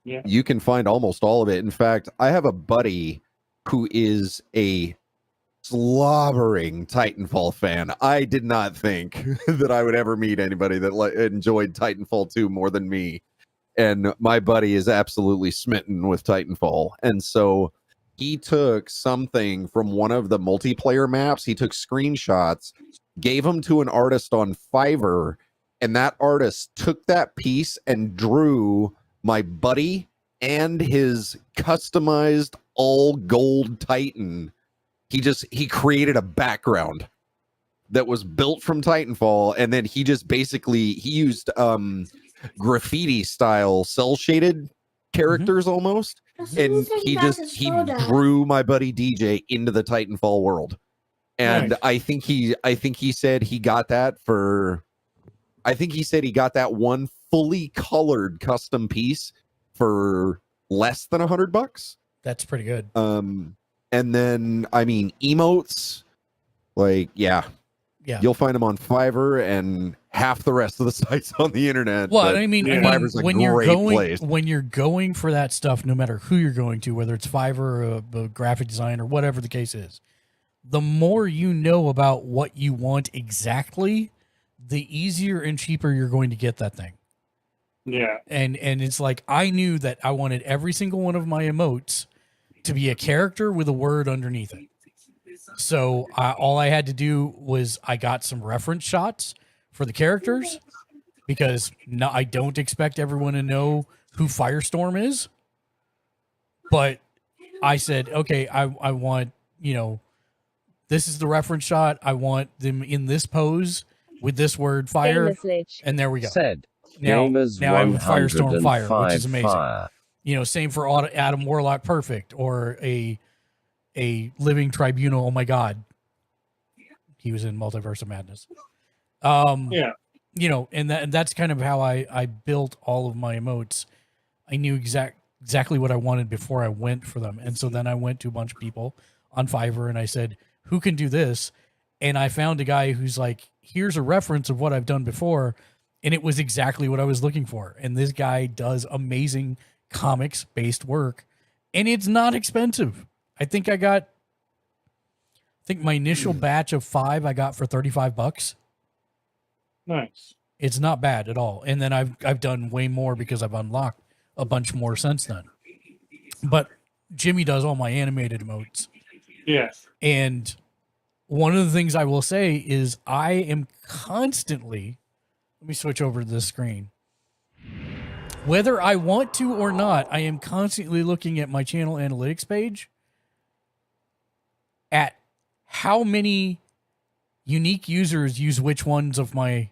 Speaker 6: Yeah.
Speaker 20: You can find almost all of it. In fact, I have a buddy who is a slobbering Titanfall fan. I did not think that I would ever meet anybody that enjoyed Titanfall 2 more than me. And my buddy is absolutely smitten with Titanfall. And so he took something from one of the multiplayer maps. He took screenshots, gave them to an artist on Fiverr, and that artist took that piece and drew my buddy and his customized all gold Titan. He created a background that was built from Titanfall, and then he just basically he used graffiti style cell shaded characters almost, and he drew my buddy DJ into the Titanfall world. And
Speaker 6: Nice.
Speaker 20: I think he said he got that for he got that one fully colored custom piece for less than $100.
Speaker 1: That's pretty good.
Speaker 20: And then I mean emotes, like yeah, you'll find them on Fiverr and half the rest of the sites on the internet.
Speaker 1: Well,
Speaker 20: but
Speaker 1: I mean,
Speaker 20: Fiverr's a
Speaker 1: when you're
Speaker 20: great
Speaker 1: going
Speaker 20: place.
Speaker 1: when you're going for that stuff, no matter who you're going to, whether it's Fiverr or a graphic design or whatever the case is, the more you know about what you want exactly, the easier and cheaper you're going to get that thing.
Speaker 6: Yeah.
Speaker 1: And it's like I knew that I wanted every single one of my emotes to be a character with a word underneath it. So all I had to do was I got some reference shots for the characters because I don't expect everyone to know who Firestorm is. But I said, okay, I want, this is the reference shot. I want them in this pose with this word fire. And there we go.
Speaker 2: Said
Speaker 1: Now
Speaker 2: Gamers
Speaker 1: I have Firestorm Fire,
Speaker 2: 105
Speaker 1: which is amazing.
Speaker 2: fire.
Speaker 1: Same for Adam Warlock Perfect or a Living Tribunal. Oh my God. He was in Multiverse of Madness.
Speaker 6: Yeah.
Speaker 1: And that's kind of how I built all of my emotes. I knew exactly what I wanted before I went for them. And so then I went to a bunch of people on Fiverr and I said, who can do this? And I found a guy who's like, here's a reference of what I've done before. And it was exactly what I was looking for. And this guy does amazing comics based work and it's not expensive. I think my initial batch of 5 I got for $35.
Speaker 6: Nice.
Speaker 1: It's not bad at all. And then I've done way more because I've unlocked a bunch more since then. But Jimmy does all my animated emotes.
Speaker 6: Yes.
Speaker 1: And one of the things I will say is I am constantly, let me switch over to this screen. Whether I want to or not, I am constantly looking at my channel analytics page at how many unique users use which ones of my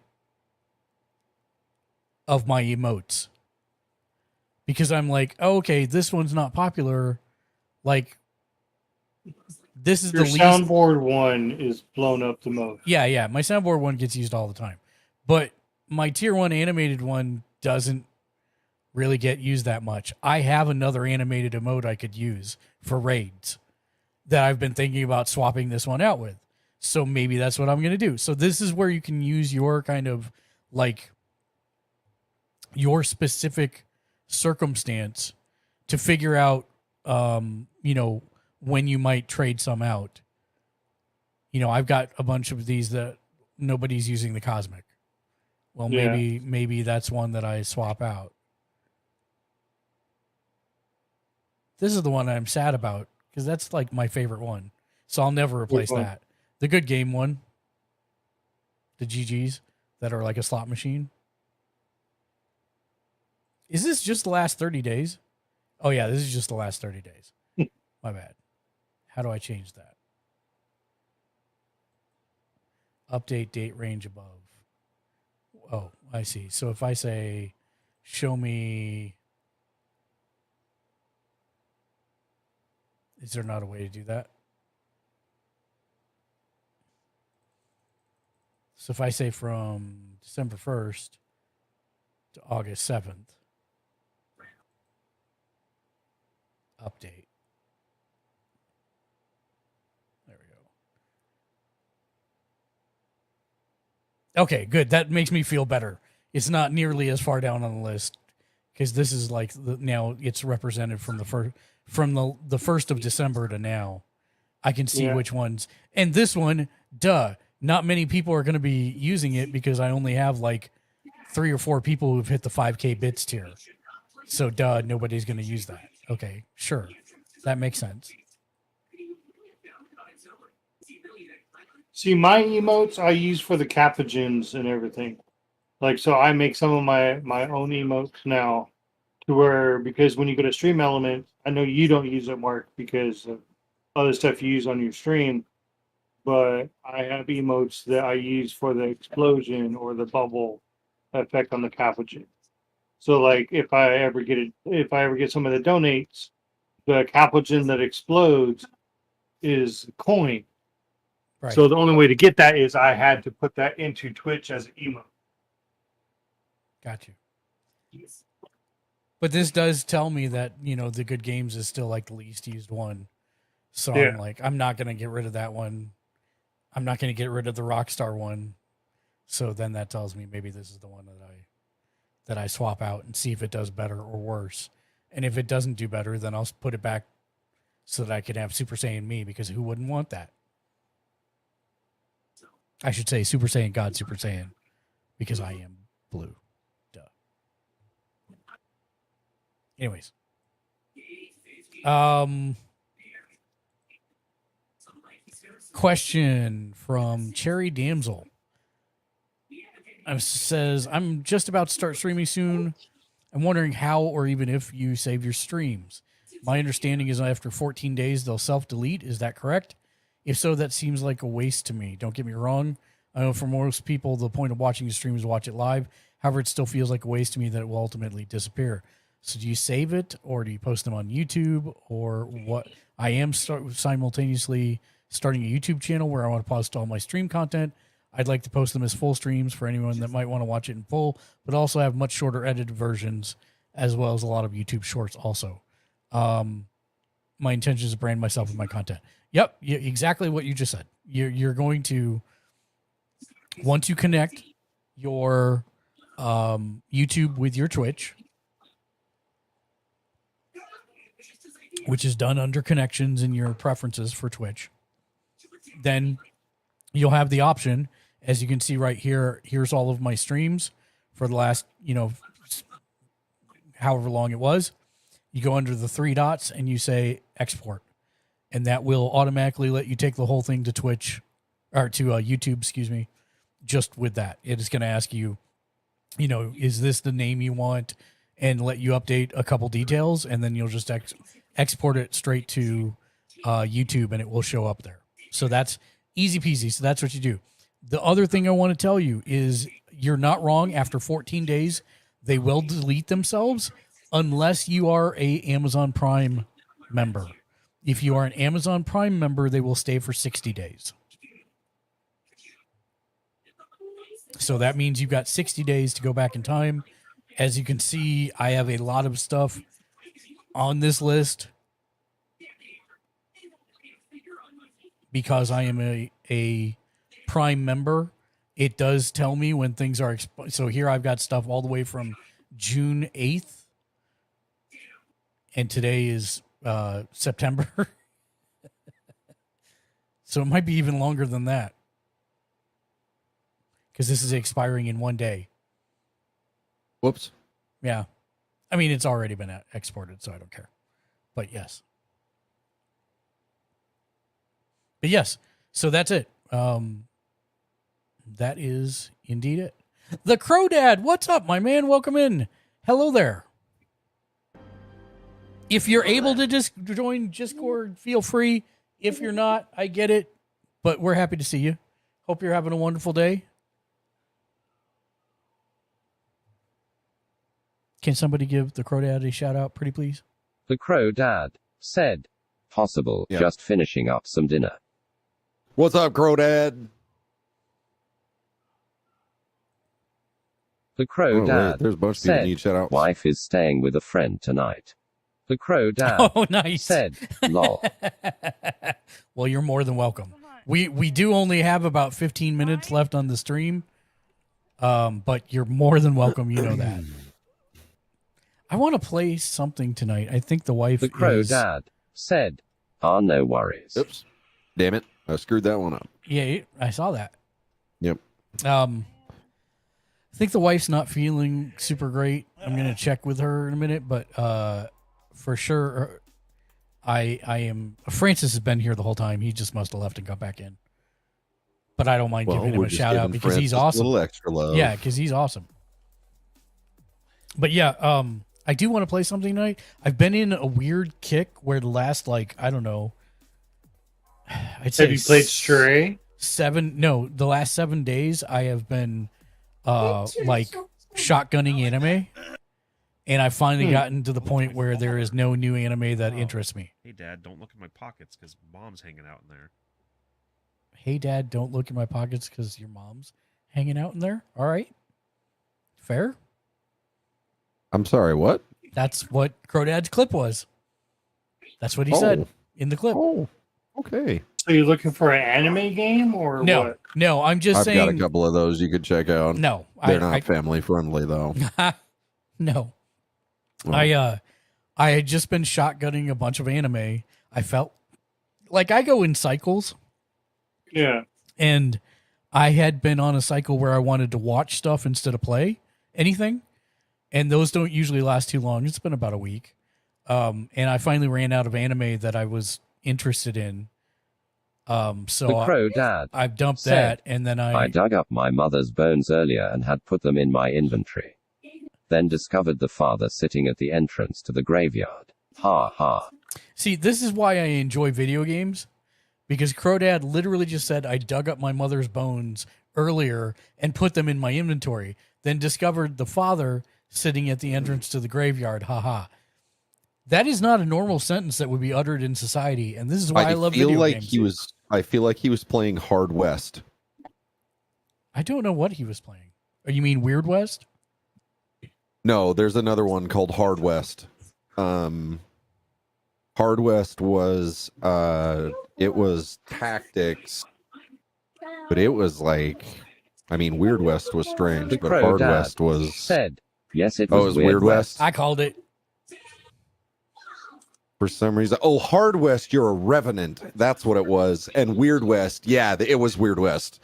Speaker 1: emotes. Because I'm like, oh, okay, this one's not popular. Like, this is
Speaker 6: Your
Speaker 1: the least.
Speaker 6: soundboard one is blown up the most.
Speaker 1: Yeah. My soundboard one gets used all the time. But my tier 1 animated one doesn't really get used that much. I have another animated emote I could use for raids that I've been thinking about swapping this one out with. So maybe that's what I'm going to do. So this is where you can use your kind of like your specific circumstance to figure out, when you might trade some out. I've got a bunch of these that nobody's using the cosmic. Well,
Speaker 6: Yeah.
Speaker 1: maybe that's one that I swap out. This is the one I'm sad about because that's like my favorite one. So I'll never replace
Speaker 6: one?
Speaker 1: that. The good game one. The GGs that are like a slot machine. Is this just the last 30 days? Oh yeah, this is just the last 30 days. My bad. How do I change that? Update date range above. Oh, I see. So if I say, show me, is there not a way to do that? So if I say from December 1st to August 7th, update. There we go. Okay, good. That makes me feel better. It's not nearly as far down on the list because this is like now it's represented from the first of December to now. I can see which ones. And this one, not many people are going to be using it because I only have like 3 or 4 people who've hit the 5K bits tier. So nobody's going to use that. Okay, sure. That makes sense.
Speaker 6: See, my emotes I use for the captagens and everything. Like, so I make some of my own emotes now to where, because when you go to Stream Element, I know you don't use it, Mark, because of other stuff you use on your stream, but I have emotes that I use for the explosion or the bubble effect on the captagen. So like if I ever get somebody that donates, the captagen that explodes is coin.
Speaker 1: Right.
Speaker 6: So the only way to get that is I had to put that into Twitch as an emote.
Speaker 1: Got you. But this does tell me that, the Good Games is still like the least used one. So
Speaker 6: Yeah.
Speaker 1: I'm like, I'm not going to get rid of that one. I'm not going to get rid of the Rockstar one. So then that tells me maybe this is the one that I swap out and see if it does better or worse. And if it doesn't do better, then I'll put it back so that I can have Super Saiyan me, because who wouldn't want that? I should say Super Saiyan God Super Saiyan, because I am blue. Duh. Anyways. Question from Cherry Damsel. Says, I'm just about to start streaming soon. I'm wondering how or even if you save your streams. My understanding is after 14 days, they'll self-delete. Is that correct? If so, that seems like a waste to me. Don't get me wrong. I know for most people, the point of watching the stream is to watch it live. However, it still feels like a waste to me that it will ultimately disappear. So do you save it, or do you post them on YouTube, or what? I am simultaneously starting a YouTube channel where I want to post all my stream content. I'd like to post them as full streams for anyone that might want to watch it in full, but also have much shorter edited versions, as well as a lot of YouTube shorts also. My intention is to brand myself with my content. Yep, exactly what you just said. You're going to, once you connect your YouTube with your Twitch, which is done under connections in your preferences for Twitch, then you'll have the option, as you can see right here, here's all of my streams for the last, however long it was. You go under the 3 dots and you say export, and that will automatically let you take the whole thing to Twitch, or to YouTube, excuse me, just with that. It is going to ask you, is this the name you want, and let you update a couple details, and then you'll just export it straight to YouTube, and it will show up there. So that's easy peasy. So that's what you do. The other thing I want to tell you is you're not wrong. After 14 days, they will delete themselves unless you are a Amazon Prime member. If you are an Amazon Prime member, they will stay for 60 days. So that means you've got 60 days to go back in time. As you can see, I have a lot of stuff on this list because I am a Prime member. It does tell me when things are so here I've got stuff all the way from June 8th, and today is September. So it might be even longer than that, because this is expiring in one day.
Speaker 20: Whoops.
Speaker 1: Yeah. I mean, it's already been exported, so I don't care. But yes. But yes, so that's it. That is indeed it. The Crow Dad, what's up, my man? Welcome in. Hello there. If you're able to just join Discord, feel free. If you're not, I get it. But we're happy to see you. Hope you're having a wonderful day. Can somebody give the Crow Dad a shout out, pretty please?
Speaker 2: The Crow Dad said, possible, just finishing up some dinner.
Speaker 20: What's up, Crow Dad?
Speaker 2: The Crow Dad
Speaker 20: there's a bunch of people
Speaker 2: said,
Speaker 20: need shout-outs.
Speaker 2: wife is staying with a friend tonight. The Crow Dad said, lol.
Speaker 1: Well, you're more than welcome. We do only have about 15 minutes left on the stream. But you're more than welcome. You know that. I want to play something tonight. I think the wife
Speaker 2: The Crow
Speaker 1: is...
Speaker 2: Dad said, no worries.
Speaker 20: Oops. Damn it. I screwed that one up.
Speaker 1: Yeah, I saw that.
Speaker 20: Yep.
Speaker 1: I think the wife's not feeling super great. I'm gonna check with her in a minute, but for sure, I am. Francis has been here the whole time. He just must have left and got back in. But I don't mind giving him a shout out because he's awesome.
Speaker 20: A little extra love.
Speaker 1: Yeah, because he's awesome. But yeah, I do want to play something tonight. I've been in a weird kick where the last, like, I don't know. I'd say
Speaker 6: Have you played Stray?
Speaker 1: the last 7 days I have been like shotgunning anime, and I've finally gotten to the point where there is no new anime that interests me.
Speaker 10: Hey, Dad, don't look in my pockets because Mom's hanging out in there.
Speaker 1: Hey, Dad, don't look in my pockets because your mom's hanging out in there. All right, fair.
Speaker 20: I'm sorry, what?
Speaker 1: That's what Crodad's clip was. That's what he said in the clip.
Speaker 20: Oh, okay.
Speaker 6: So you're looking for an anime game or
Speaker 1: No,
Speaker 6: what?
Speaker 1: no, I'm just
Speaker 20: I've
Speaker 1: saying.
Speaker 20: got a couple of those you could check out.
Speaker 1: No,
Speaker 20: they're not family friendly though.
Speaker 1: No.
Speaker 20: Well.
Speaker 1: I had just been shotgunning a bunch of anime. I felt like I go in cycles.
Speaker 6: Yeah.
Speaker 1: And I had been on a cycle where I wanted to watch stuff instead of play anything. And those don't usually last too long. It's been about a week. And I finally ran out of anime that I was interested in. So
Speaker 2: The Crow Dad
Speaker 1: I've dumped
Speaker 2: said,
Speaker 1: that, and then
Speaker 2: I dug up my mother's bones earlier and had put them in my inventory. Then discovered the father sitting at the entrance to the graveyard. Ha ha.
Speaker 1: See, this is why I enjoy video games, because Crodad literally just said I dug up my mother's bones earlier and put them in my inventory, then discovered the father sitting at the entrance to the graveyard. Ha ha. That is not a normal sentence that would be uttered in society, and this is why I love
Speaker 20: feel
Speaker 1: video
Speaker 20: like
Speaker 1: games.
Speaker 20: I feel like he was playing Hard West.
Speaker 1: I don't know what he was playing. Oh, you mean Weird West?
Speaker 20: No, there's another one called Hard West. Hard West was it was tactics, but it was like, I mean, Weird West was strange,
Speaker 2: The
Speaker 20: but
Speaker 2: Crow
Speaker 20: Hard
Speaker 2: Dad
Speaker 20: West was
Speaker 2: said, yes, it
Speaker 20: oh,
Speaker 2: was,
Speaker 20: it was Weird West.
Speaker 1: I called it.
Speaker 20: For some reason. Oh, Hard West, you're a revenant. That's what it was. And Weird West, yeah, it was Weird West.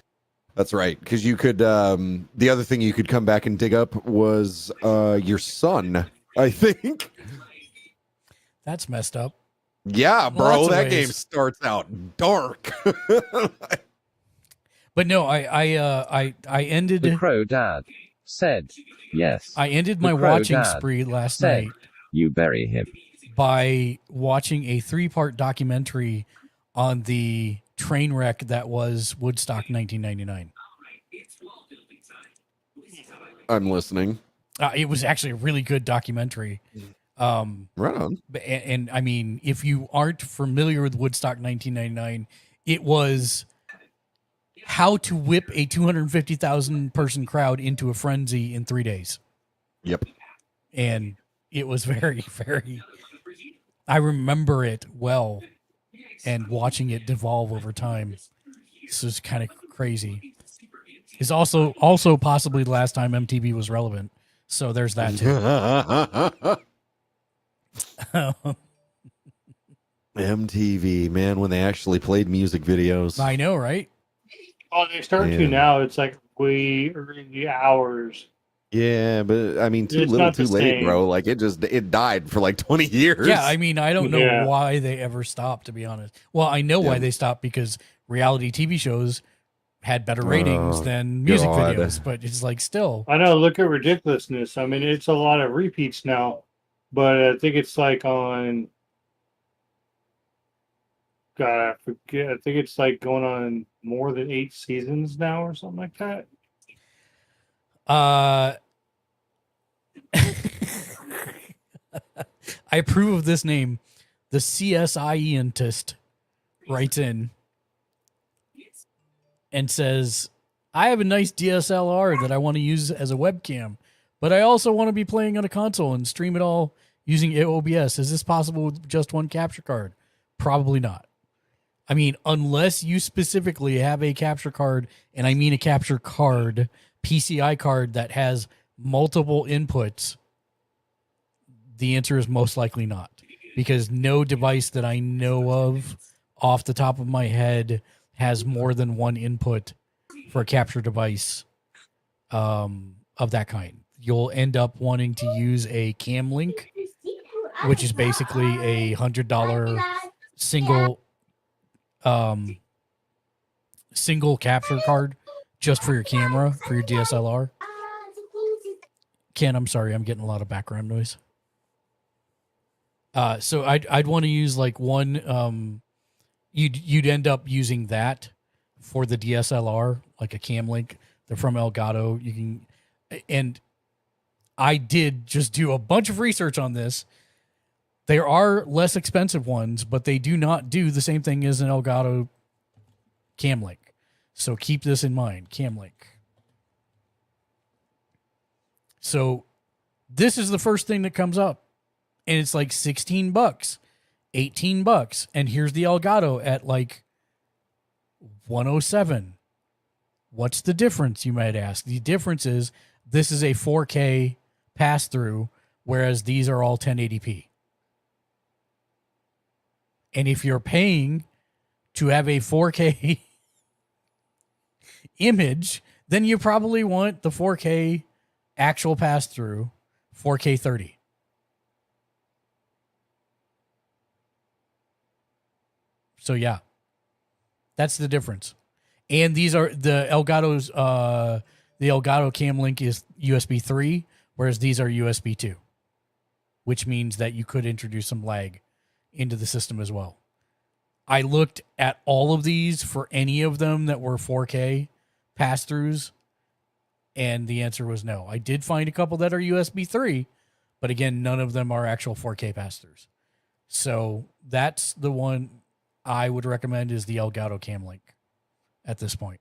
Speaker 20: That's right. Because you could, the other thing you could come back and dig up was your son, I think.
Speaker 1: That's messed up.
Speaker 20: Yeah, bro,
Speaker 1: Lots of
Speaker 20: that
Speaker 1: ways.
Speaker 20: game starts out dark.
Speaker 1: But no, I ended.
Speaker 2: The Crow Dad said, yes.
Speaker 1: I ended
Speaker 2: The
Speaker 1: my
Speaker 2: Crow
Speaker 1: watching
Speaker 2: Dad
Speaker 1: spree last
Speaker 2: said,
Speaker 1: night
Speaker 2: you bury him.
Speaker 1: by watching a 3-part documentary on the train wreck that was Woodstock 1999.
Speaker 20: I'm listening.
Speaker 1: It was actually a really good documentary.
Speaker 20: Right on.
Speaker 1: And I mean, if you aren't familiar with Woodstock 1999, it was how to whip a 250,000 person crowd into a frenzy in 3 days.
Speaker 20: Yep.
Speaker 1: And it was very, very, I remember it well, and watching it devolve over time. This is kind of crazy. It's also possibly the last time MTV was relevant. So there's that too.
Speaker 20: MTV, man, when they actually played music videos.
Speaker 1: I know, right?
Speaker 6: Oh, they start to
Speaker 20: Man.
Speaker 6: now. It's like way early hours.
Speaker 20: Yeah, but I mean, too
Speaker 6: It's
Speaker 20: little,
Speaker 6: not
Speaker 20: too
Speaker 6: the
Speaker 20: late,
Speaker 6: same.
Speaker 20: bro. Like it died for like 20 years.
Speaker 1: Yeah, I mean, I don't know
Speaker 6: Yeah.
Speaker 1: why they ever stopped, to be honest. Well, I know why
Speaker 20: Yeah.
Speaker 1: they stopped, because reality TV shows had better ratings
Speaker 20: Oh,
Speaker 1: than music
Speaker 20: God.
Speaker 1: videos, but it's like still.
Speaker 6: I know. Look at ridiculousness. I mean, it's a lot of repeats now, but I think it's like on. God, I forget. I think it's like going on more than 8 seasons now, or something like that.
Speaker 1: I approve of this name. The CSIentist writes in and says, I have a nice DSLR that I want to use as a webcam, but I also want to be playing on a console and stream it all using OBS. Is this possible with just one capture card? Probably not. I mean, unless you specifically have a capture card, and I mean a capture card, PCI card that has multiple inputs, the answer is most likely not, because no device that I know of off the top of my head has more than one input for a capture device of that kind. You'll end up wanting to use a Cam Link, which is basically a $100 single capture card just for your camera, for your DSLR. Ken, I'm sorry, I'm getting a lot of background noise. So I'd want to use like one. You'd end up using that for the DSLR, like a Cam Link. They're from Elgato. You can, and I did just do a bunch of research on this. There are less expensive ones, but they do not do the same thing as an Elgato Cam Link. So keep this in mind, Cam Link. So this is the first thing that comes up, and it's like $16, $18, and here's the Elgato at like $107. What's the difference, you might ask? The difference is this is a 4K pass-through, whereas these are all 1080p. And if you're paying to have a 4K image, then you probably want the 4K actual pass-through, 4K 30. So yeah, that's the difference. And these are the Elgato's, the Elgato Cam Link is USB 3, whereas these are USB 2, which means that you could introduce some lag into the system as well. I looked at all of these for any of them that were 4K pass-throughs, and the answer was no. I did find a couple that are USB 3, but again, none of them are actual 4K pass-throughs. So that's the one I would recommend, is the Elgato Cam Link at this point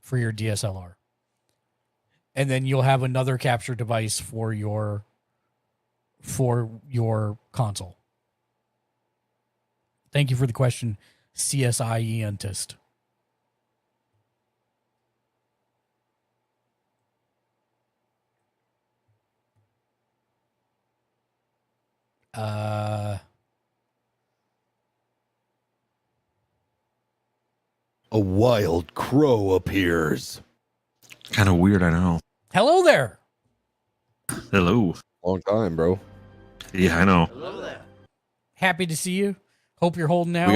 Speaker 1: for your DSLR. And then you'll have another capture device for your console. Thank you for the question, CSIentist.
Speaker 20: A wild crow appears.
Speaker 21: Kind of weird, I know.
Speaker 1: Hello there.
Speaker 21: Hello.
Speaker 20: Long time, bro.
Speaker 21: Yeah, I know.
Speaker 1: Happy to see you. Hope you're holding out.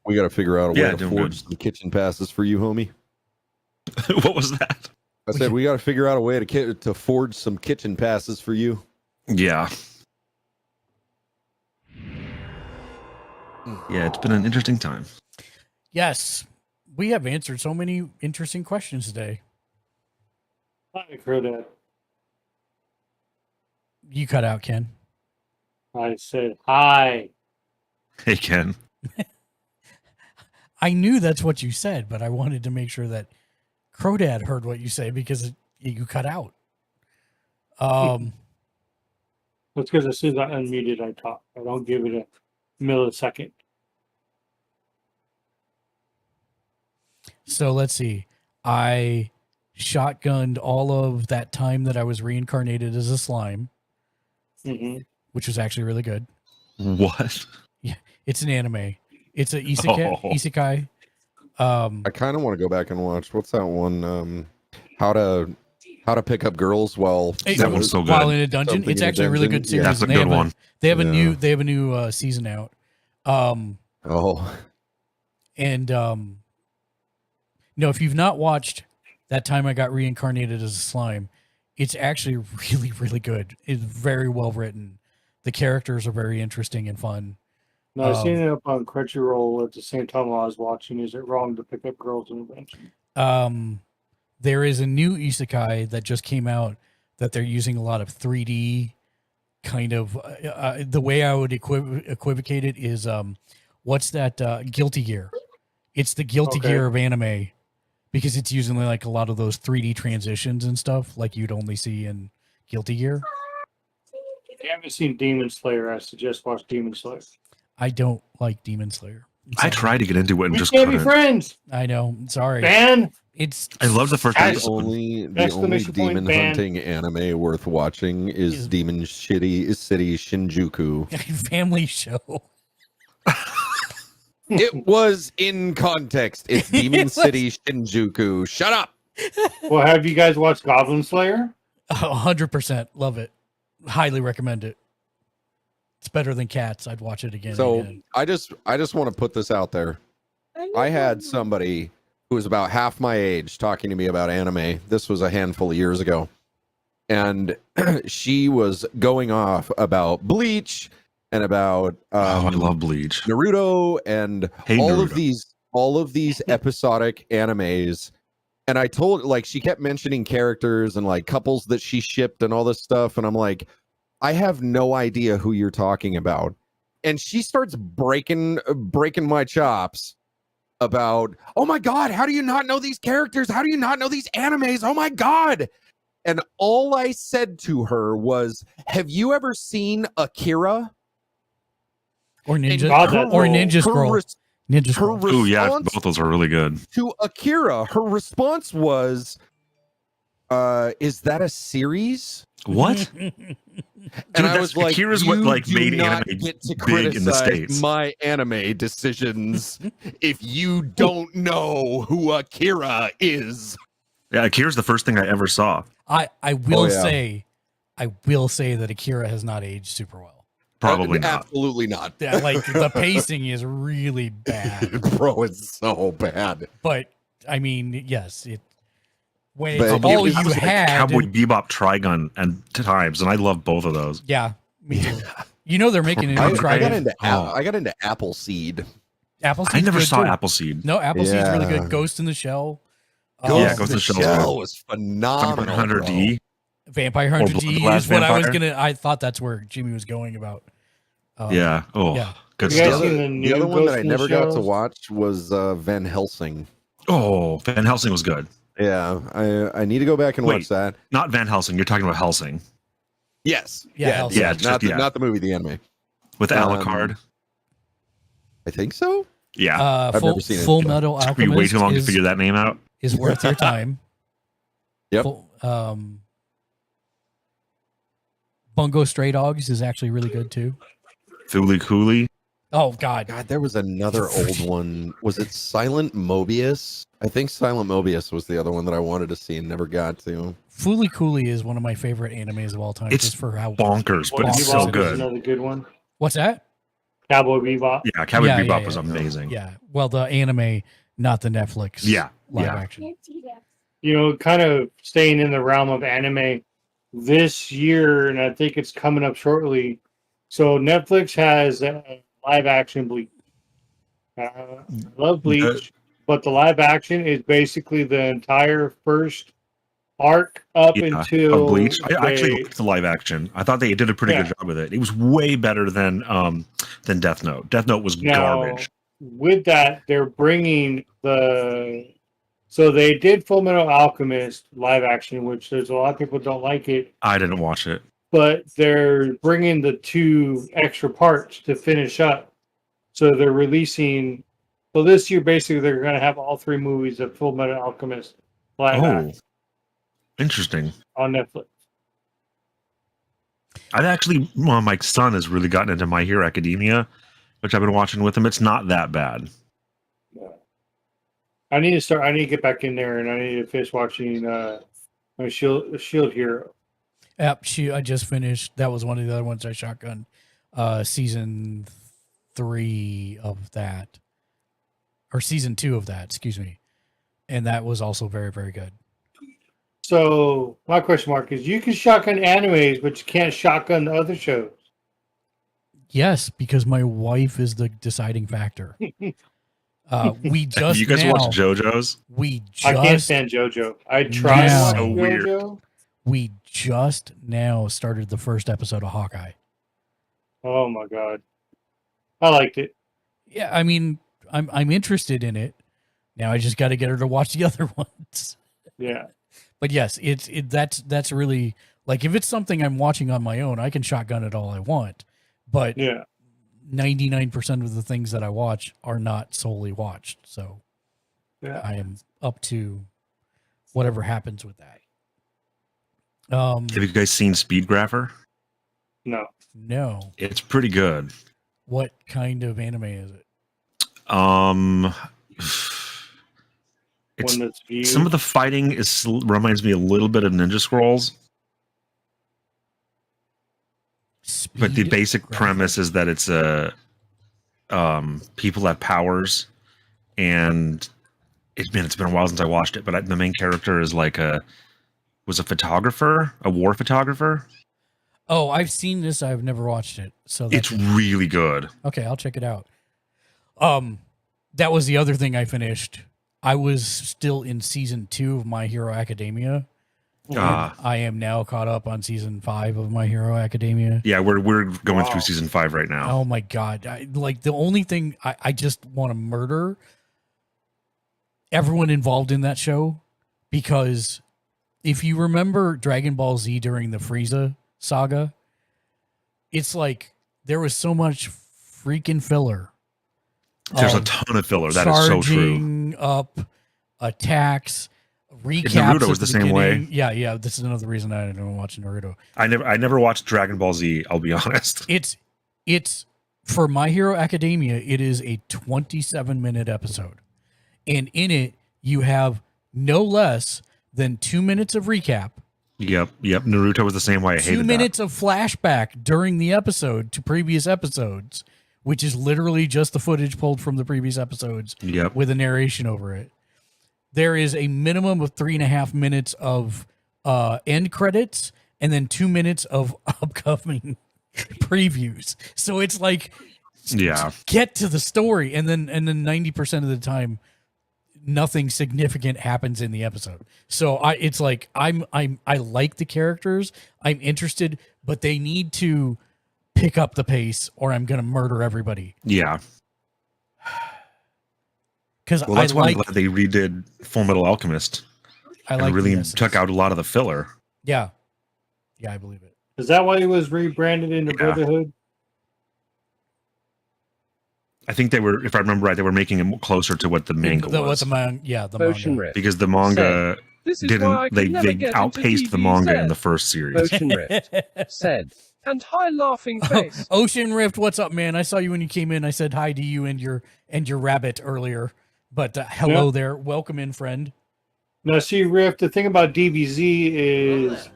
Speaker 20: We gotta figure out a way
Speaker 21: Yeah,
Speaker 20: to
Speaker 21: doing
Speaker 20: forge some kitchen passes for you, homie.
Speaker 21: What was that?
Speaker 20: I said we gotta figure out a way to forge some kitchen passes for you.
Speaker 21: Yeah. Yeah, it's been an interesting time.
Speaker 1: Yes, we have answered so many interesting questions today.
Speaker 6: Hi, Crodad.
Speaker 1: You cut out, Ken.
Speaker 6: I said hi.
Speaker 21: Hey, Ken.
Speaker 1: I knew that's what you said, but I wanted to make sure that Crodad heard what you say, because you cut out.
Speaker 6: That's because as soon as I unmuted, I talk. I don't give it a millisecond.
Speaker 1: So let's see. I shotgunned all of that time that I was reincarnated as a slime, which was actually really good.
Speaker 21: What?
Speaker 1: Yeah, it's an anime. It's a isekai.
Speaker 20: I kind of want to go back and watch. What's that one? How to pick up girls while
Speaker 21: That one's so good.
Speaker 1: While in a dungeon.
Speaker 20: Something
Speaker 1: It's
Speaker 20: in a
Speaker 1: actually a really
Speaker 20: dungeon.
Speaker 1: good series.
Speaker 21: That's a
Speaker 1: and
Speaker 21: good one.
Speaker 1: They have a
Speaker 20: Yeah.
Speaker 1: new season out. And no, if you've not watched that time I got reincarnated as a slime, it's actually really, really good. It's very well written. The characters are very interesting and fun.
Speaker 6: No, I seen it up on Crunchyroll at the same time while I was watching. Is it wrong to pick up girls in a dungeon?
Speaker 1: There is a new isekai that just came out that they're using a lot of 3D kind of. The way I would equivocate it is, what's that? Guilty Gear. It's the Guilty
Speaker 6: Okay.
Speaker 1: Gear of anime, because it's using like a lot of those 3D transitions and stuff like you'd only see in Guilty Gear.
Speaker 6: If you haven't seen Demon Slayer, I suggest watch Demon Slayer.
Speaker 1: I don't like Demon Slayer.
Speaker 21: I tried to get into it and
Speaker 6: We
Speaker 21: just
Speaker 6: can't be
Speaker 21: couldn't.
Speaker 6: friends.
Speaker 1: I know. Sorry.
Speaker 6: Ban.
Speaker 1: It's.
Speaker 21: I love the first
Speaker 20: The
Speaker 21: episode.
Speaker 20: only
Speaker 6: Exclamation point,
Speaker 20: demon
Speaker 6: ban.
Speaker 20: hunting anime worth watching is Demon City Shinjuku.
Speaker 1: Family show.
Speaker 20: It was in context. It's Demon City Shinjuku. Shut up.
Speaker 6: Well, have you guys watched Goblin Slayer?
Speaker 1: 100% love it. Highly recommend it. It's better than Cats. I'd watch it again. and
Speaker 20: So
Speaker 1: again.
Speaker 20: I just want to put this out there. I had somebody who was about half my age talking to me about anime. This was a handful of years ago. And she was going off about Bleach and about
Speaker 21: I love Bleach.
Speaker 20: Naruto and
Speaker 21: Hey,
Speaker 20: all of these episodic animes. And I told, like, she kept mentioning characters and like couples that she shipped and all this stuff, and I'm like, I have no idea who you're talking about. And she starts breaking my chops about, oh my god, how do you not know these characters? How do you not know these animes? Oh my god. And all I said to her was, have you ever seen Akira?
Speaker 1: Or Ninja,
Speaker 20: And
Speaker 1: or Ninja
Speaker 20: her
Speaker 1: Scroll.
Speaker 20: res-
Speaker 1: Ninja
Speaker 20: her
Speaker 1: Scroll.
Speaker 21: Oh yeah,
Speaker 20: response
Speaker 21: both those are really good.
Speaker 20: to Akira, her response was, is that a series?
Speaker 21: What?
Speaker 20: And I was like,
Speaker 21: Akira's what
Speaker 20: "You
Speaker 21: like
Speaker 20: do
Speaker 21: made
Speaker 20: not
Speaker 21: anime
Speaker 20: get to
Speaker 21: big in the
Speaker 20: criticize
Speaker 21: States.
Speaker 20: my anime decisions if you don't know who Akira is."
Speaker 21: Yeah, Akira's the first thing I ever saw.
Speaker 1: I will
Speaker 20: yeah.
Speaker 1: say that Akira has not aged super well.
Speaker 21: Probably not.
Speaker 20: Absolutely not.
Speaker 1: Yeah, like the pacing is really bad.
Speaker 20: Bro, it's so bad.
Speaker 1: But I mean, yes, it when
Speaker 20: But
Speaker 1: it's all
Speaker 21: I
Speaker 1: you
Speaker 21: was like
Speaker 1: had.
Speaker 21: Cowboy Bebop Trigun and times, and I love both of those.
Speaker 1: Yeah, me too. You know they're making a new
Speaker 20: I
Speaker 1: Trigun.
Speaker 20: got into Appleseed.
Speaker 1: Appleseed.
Speaker 21: I never saw Appleseed.
Speaker 1: No, Appleseed's really
Speaker 20: Yeah.
Speaker 1: good. Ghost in the Shell.
Speaker 21: Yeah, Ghost in the Shell
Speaker 20: was phenomenal.
Speaker 21: Hunter
Speaker 20: bro.
Speaker 21: D.
Speaker 1: Vampire Hunter
Speaker 21: Blood
Speaker 1: D
Speaker 21: Glass
Speaker 1: is what I was
Speaker 21: Vampire?
Speaker 1: gonna. I thought that's where Jimmy was going about.
Speaker 21: Yeah. Oh,
Speaker 1: yeah.
Speaker 21: good
Speaker 6: You guys
Speaker 21: stuff.
Speaker 6: seen
Speaker 20: The other one that I
Speaker 6: Ghost in the
Speaker 20: never got to
Speaker 6: Shell?
Speaker 20: watch was Van Helsing.
Speaker 21: Oh, Van Helsing was good.
Speaker 20: Yeah, I need to go back and watch
Speaker 21: Wait.
Speaker 20: that.
Speaker 21: Not Van Helsing. You're talking about Helsing
Speaker 20: Yes.
Speaker 1: Yeah, Helsing.
Speaker 21: Yeah,
Speaker 20: not the movie, the anime.
Speaker 21: with Alucard.
Speaker 20: I think so.
Speaker 21: Yeah.
Speaker 20: I've
Speaker 1: Full,
Speaker 20: never seen it.
Speaker 1: Full Metal
Speaker 21: Took me
Speaker 1: Alchemist
Speaker 21: way too long to
Speaker 1: is,
Speaker 21: figure that name out.
Speaker 1: is worth your time.
Speaker 20: Yep.
Speaker 1: Bungo Stray Dogs is actually really good too.
Speaker 21: Thule Cooley.
Speaker 1: Oh God.
Speaker 20: God, there was another old one. Was it Silent Mobius? I think Silent Mobius was the other one that I wanted to see and never got to.
Speaker 1: Fooly Cooley is one of my favorite animes of all time.
Speaker 21: It's
Speaker 1: just for how
Speaker 21: bonkers, but it's
Speaker 6: Bebop
Speaker 21: so
Speaker 6: is
Speaker 21: good.
Speaker 6: Another good one.
Speaker 1: What's that?
Speaker 6: Cowboy Bebop.
Speaker 21: Yeah, Cowboy
Speaker 1: Yeah,
Speaker 21: Bebop
Speaker 1: yeah,
Speaker 21: was
Speaker 1: yeah.
Speaker 21: amazing.
Speaker 1: Yeah. Well, the anime, not the Netflix.
Speaker 21: Yeah,
Speaker 1: Live
Speaker 21: yeah.
Speaker 1: action.
Speaker 6: You know, kind of staying in the realm of anime this year, and I think it's coming up shortly. So Netflix has live action Bleach. I love Bleach, but the live action is basically the entire first arc up
Speaker 21: Yeah,
Speaker 6: until
Speaker 21: of Bleach. I actually
Speaker 6: they-
Speaker 21: liked the live action. I thought they did a pretty
Speaker 6: Yeah.
Speaker 21: good job with it. It was way better than Death Note. Death Note was
Speaker 6: Now,
Speaker 21: garbage.
Speaker 6: with that, they're bringing the. So they did Full Metal Alchemist live action, which there's a lot of people don't like it,
Speaker 21: I didn't watch it.
Speaker 6: but they're bringing the 2 extra parts to finish up. So they're releasing. So this year, basically, they're going to have all 3 movies of Full Metal Alchemist live
Speaker 21: Oh,
Speaker 6: action
Speaker 21: interesting.
Speaker 6: on Netflix.
Speaker 21: I've actually, well, my son has really gotten into My Hero Academia, which I've been watching with him. It's not that bad.
Speaker 6: I need to start. I need to get back in there, and I need to finish watching my Shield Hero.
Speaker 1: Yep. I just finished. That was one of the other ones I shotgun. Season 3 of that, or season 2 of that. Excuse me, and that was also very, very good.
Speaker 6: So my question mark is: you can shotgun animes, but you can't shotgun the other shows.
Speaker 1: Yes, because my wife is the deciding factor. We just
Speaker 21: you guys
Speaker 1: now,
Speaker 21: watch JoJo's?
Speaker 1: We
Speaker 6: I can't
Speaker 1: just
Speaker 6: stand JoJo. I tried
Speaker 1: now-
Speaker 6: watching
Speaker 21: So weird.
Speaker 6: JoJo.
Speaker 1: we just now started the first episode of Hawkeye.
Speaker 6: Oh my god, I liked it.
Speaker 1: Yeah, I mean, I'm interested in it. Now I just got to get her to watch the other ones.
Speaker 6: Yeah,
Speaker 1: But yes, that's really like if it's something I'm watching on my own, I can shotgun it all I want. But
Speaker 6: yeah.
Speaker 1: 99% of the things that I watch are not solely watched. So
Speaker 6: Yeah.
Speaker 1: I am up to whatever happens with that.
Speaker 21: Have you guys seen Speedgrapher?
Speaker 6: No.
Speaker 1: No.
Speaker 21: It's pretty good.
Speaker 1: What kind of anime is it?
Speaker 21: It's,
Speaker 6: One that's viewed.
Speaker 21: some of the fighting reminds me a little bit of Ninja Scrolls. But the basic premise is that it's people have powers, and it's been a while since I watched it. But the main character is was a photographer, a war photographer.
Speaker 1: Oh, I've seen this. I've never watched it. So
Speaker 21: It's really good.
Speaker 1: okay. I'll check it out. That was the other thing I finished. I was still in season 2 of My Hero Academia. I am now caught up on season 5 of My Hero Academia.
Speaker 21: Yeah, we're going through season 5 right now.
Speaker 1: Oh my god! The only thing I just want to murder everyone involved in that show, because if you remember Dragon Ball Z during the Frieza saga, it's like there was so much freaking filler.
Speaker 21: There's a ton of filler. That is so true.
Speaker 1: Charging up attacks. Recaps.
Speaker 21: Naruto was
Speaker 1: at
Speaker 21: the same way.
Speaker 1: beginning. Yeah. This is another reason I don't watch Naruto.
Speaker 21: I never watched Dragon Ball Z. I'll be honest.
Speaker 1: It's for My Hero Academia. It is a 27-minute episode, and in it you have no less than 2 minutes of recap.
Speaker 21: Yep. Naruto was the same way. I hated
Speaker 1: 2 minutes of flashback during the episode to previous episodes, which is literally just the footage pulled from the previous episodes.
Speaker 21: Yep.
Speaker 1: With a narration over it. There is a minimum of 3.5 minutes of end credits and then 2 minutes of upcoming previews. So it's like, get to the story, and then 90% of the time, nothing significant happens in the episode. So it's like I like the characters, I'm interested, but they need to pick up the pace, or I'm gonna murder everybody.
Speaker 21: Yeah.
Speaker 1: Because
Speaker 21: that's why I'm glad they redid Full Metal Alchemist.
Speaker 1: I like
Speaker 21: and really
Speaker 1: the essence.
Speaker 21: took out a lot of the filler.
Speaker 1: Yeah, I believe it.
Speaker 6: Is that why he was rebranded into Brotherhood?
Speaker 21: I think they were, if I remember right, they were making it closer to what the manga was.
Speaker 1: The manga.
Speaker 21: Because the manga
Speaker 2: This is why I
Speaker 21: they
Speaker 2: could never get into
Speaker 21: outpaced the manga
Speaker 2: DBZ.
Speaker 21: in the first series.
Speaker 2: Ocean Rift said, and hi laughing face.
Speaker 1: Ocean Rift, what's up, man? I saw you when you came in. I said hi to you and your rabbit earlier. But hello there, welcome in, friend.
Speaker 6: Now, see, Rift, the thing about DBZ is,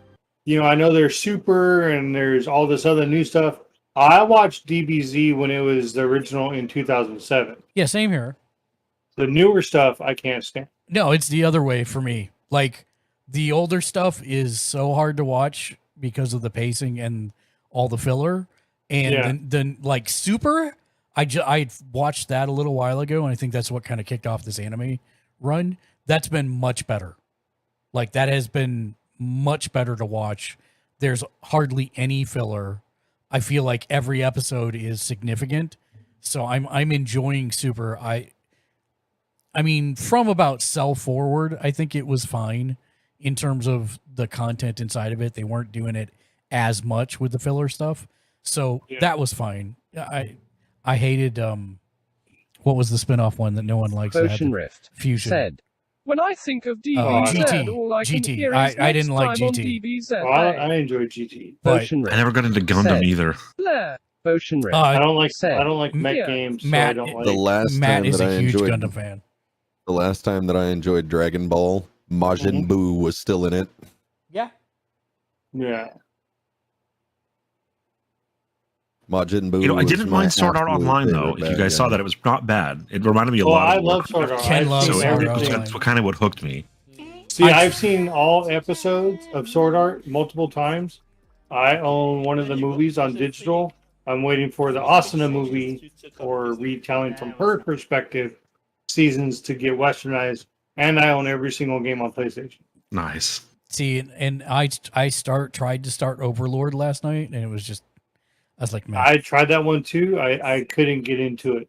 Speaker 6: I know there's Super and there's all this other new stuff. I watched DBZ when it was the original in 2007.
Speaker 1: Yeah, same here.
Speaker 6: The newer stuff, I can't stand.
Speaker 1: No, it's the other way for me. Like, the older stuff is so hard to watch because of the pacing and all the filler. And then like Super, I watched that a little while ago, and I think that's what kind of kicked off this anime run. That's been much better. Like, that has been much better to watch. There's hardly any filler. I feel like every episode is significant. So I'm enjoying Super. I mean, from about Cell forward, I think it was fine in terms of the content inside of it. They weren't doing it as much with the filler stuff. So that was fine. I hated what was the spin-off one that no one likes?
Speaker 2: Ocean Rift
Speaker 1: Fusion
Speaker 2: said, when I think of DBZ,
Speaker 1: GT.
Speaker 2: all I can
Speaker 1: GT.
Speaker 2: hear is
Speaker 1: I didn't like
Speaker 2: next time on
Speaker 1: GT.
Speaker 2: DBZ.
Speaker 6: I enjoy GT.
Speaker 2: Ocean Rift
Speaker 21: I never got into Gundam
Speaker 2: said,
Speaker 21: either.
Speaker 2: Blair. Ocean Rift.
Speaker 6: I don't like
Speaker 2: said,
Speaker 6: mech
Speaker 2: yeah.
Speaker 6: games. So
Speaker 1: Matt-
Speaker 6: I don't like
Speaker 20: The last
Speaker 1: Matt
Speaker 20: time
Speaker 1: is
Speaker 20: that
Speaker 1: a
Speaker 20: I
Speaker 1: huge
Speaker 20: enjoyed
Speaker 1: Gundam fan.
Speaker 20: The last time that I enjoyed Dragon Ball, Majin Buu was still in it.
Speaker 1: Yeah.
Speaker 6: Yeah.
Speaker 20: Majin Buu.
Speaker 21: I
Speaker 20: was
Speaker 21: didn't
Speaker 20: my
Speaker 21: mind Sword Art
Speaker 20: absolute
Speaker 21: Online though.
Speaker 20: favorite
Speaker 21: If you
Speaker 20: bad
Speaker 21: guys saw
Speaker 20: guy.
Speaker 21: that, it was not bad. It reminded me a
Speaker 6: Well,
Speaker 21: lot.
Speaker 6: I
Speaker 21: of
Speaker 6: love Sword Art.
Speaker 1: Ken loves
Speaker 21: So
Speaker 1: Sword Art
Speaker 21: that's
Speaker 1: Online.
Speaker 21: what kind of what hooked me.
Speaker 6: See, I've seen all episodes of Sword Art multiple times. I own one of the movies on digital. I'm waiting for the Asuna movie or retelling from her perspective seasons to get westernized. And I own every single game on PlayStation.
Speaker 21: Nice.
Speaker 1: See, and I tried to start Overlord last night, and it was just, I was like, man,
Speaker 6: I tried that one too. I couldn't get into it.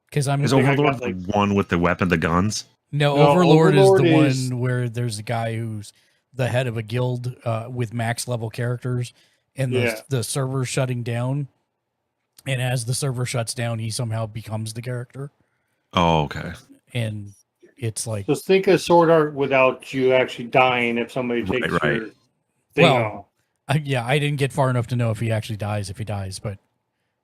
Speaker 1: because I'm
Speaker 21: Is
Speaker 6: think I
Speaker 21: Overlord
Speaker 6: got, like-
Speaker 21: the one with the weapon, the guns?
Speaker 1: No,
Speaker 6: No,
Speaker 1: Overlord is
Speaker 6: Overlord
Speaker 1: the
Speaker 6: is-
Speaker 1: one where there's a guy who's the head of a guild with max level characters, and
Speaker 6: Yeah.
Speaker 1: the server's shutting down. And as the server shuts down, he somehow becomes the character.
Speaker 21: Oh, okay.
Speaker 1: And it's like,
Speaker 6: Just think of Sword Art without you actually dying if somebody takes
Speaker 21: Right.
Speaker 6: your thing off.
Speaker 1: yeah, I didn't get far enough to know if he actually dies, but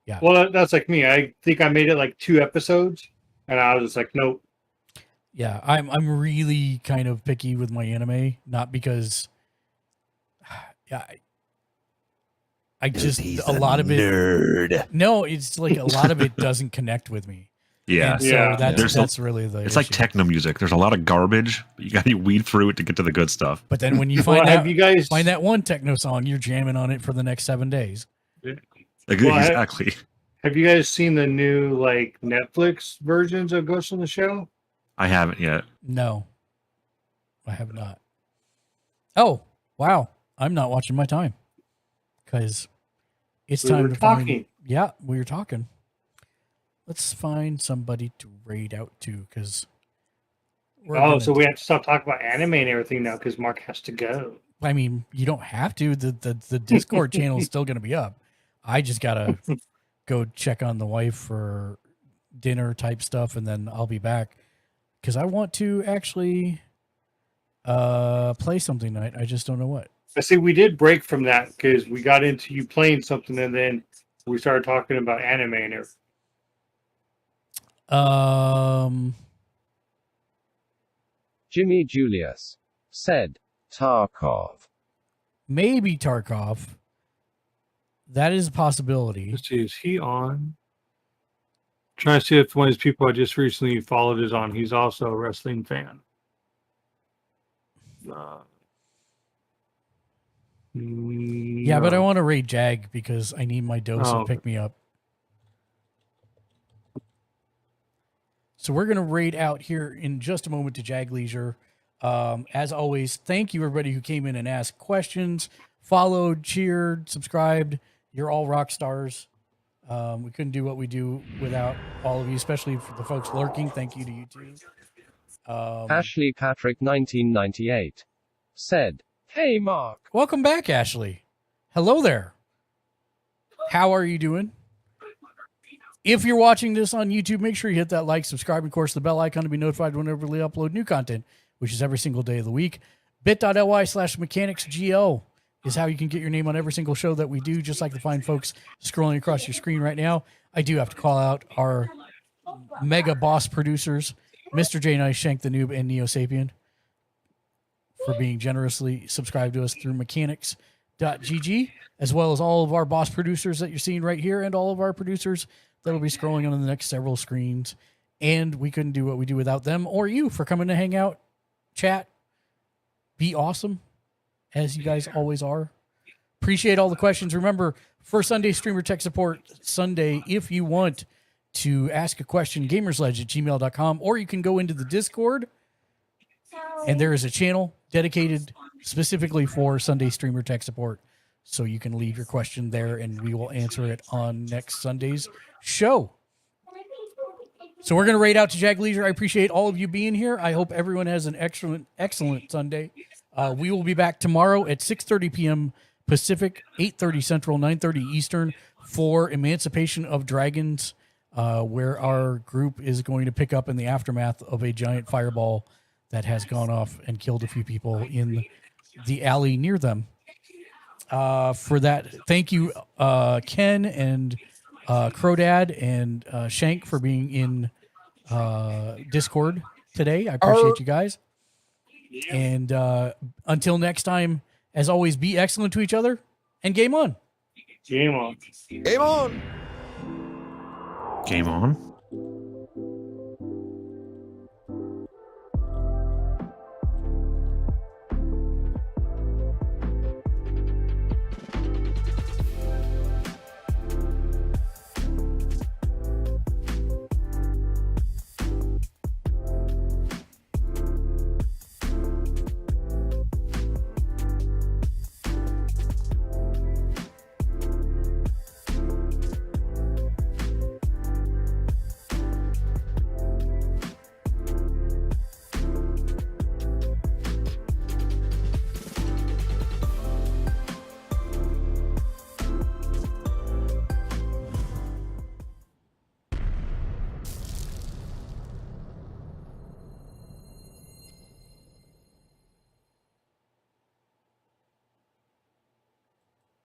Speaker 1: yeah.
Speaker 6: Well, that's like me. I think I made it like 2 episodes, and I was just like, nope.
Speaker 1: Yeah, I'm really kind of picky with my anime, not because yeah, I just a lot of it
Speaker 20: nerd.
Speaker 1: No, it's like a lot of it doesn't connect with me.
Speaker 21: Yeah.
Speaker 1: And so
Speaker 21: There's
Speaker 1: that's really the
Speaker 21: It's like
Speaker 1: issue.
Speaker 21: techno music. There's a lot of garbage, but you got to weed through it to get to the good stuff.
Speaker 1: But then when you find find that one techno song, you're jamming on it for the next 7 days.
Speaker 21: Exactly.
Speaker 6: Have you guys seen the new like Netflix versions of Ghost in the Shell?
Speaker 21: I haven't yet.
Speaker 1: No, I have not. Oh, wow. I'm not watching my time because it's
Speaker 6: We
Speaker 1: time
Speaker 6: were
Speaker 1: to
Speaker 6: talking.
Speaker 1: find. Yeah, we were talking. Let's find somebody to raid out to because.
Speaker 6: So we have to stop talking about anime and everything now because Mark has to go.
Speaker 1: I mean, you don't have to. The Discord channel is still going to be up. I just gotta go check on the wife for dinner type stuff, and then I'll be back because I want to actually play something tonight. I just don't know what.
Speaker 6: I see we did break from that because we got into you playing something and then we started talking about anime and everything.
Speaker 2: Jimmy Julius said Tarkov.
Speaker 1: Maybe Tarkov. That is a possibility.
Speaker 6: Let's see, is he on? Trying to see if one of his people I just recently followed is on. He's also a wrestling fan.
Speaker 1: Yeah, but I want to raid Jag because I need my dose
Speaker 6: Oh,
Speaker 1: of pick me up. So we're going to raid out here in just a moment to Jag Leisure. As always, thank you everybody who came in and asked questions, followed, cheered, subscribed. You're all rock stars. We couldn't do what we do without all of you, especially for the folks lurking. Thank you to you too.
Speaker 2: Ashley Patrick 1998 said, "Hey Mark."
Speaker 1: Welcome back, Ashley. Hello there. How are you doing? If you're watching this on YouTube, make sure you hit that like, subscribe, and of course the bell icon to be notified whenever we upload new content, which is every single day of the week. bit.ly/mechanicsgl is how you can get your name on every single show that we do, just like the fine folks scrolling across your screen right now. I do have to call out our mega boss producers, Mr. J Nice, Shank the Noob, and Neo Sapien, for being generously subscribed to us through mechanics.gg, as well as all of our boss producers that you're seeing right here and all of our producers that will be scrolling on the next several screens. And we couldn't do what we do without them or you for coming to hang out, chat, be awesome, as you guys always are. Appreciate all the questions. Remember, for Sunday Streamer Tech Support Sunday, if you want to ask a question, gamersledge@gmail.com, or you can go into the Discord, and there is a channel dedicated specifically for Sunday Streamer Tech Support. So you can leave your question there, and we will answer it on next Sunday's show. So we're going to raid out to Jag Leisure. I appreciate all of you being here. I hope everyone has an excellent Sunday. We will be back tomorrow at 6:30 p.m. Pacific, 8:30 Central, 9:30 Eastern for Emancipation of Dragons, where our group is going to pick up in the aftermath of a giant fireball that has gone off and killed a few people in the alley near them. For that, thank you, Ken and Crodad and Shank for being in Discord today. I appreciate you guys. And until next time, as always, be excellent to each other and game on.
Speaker 6: Game on.
Speaker 20: Game on.
Speaker 21: Game on.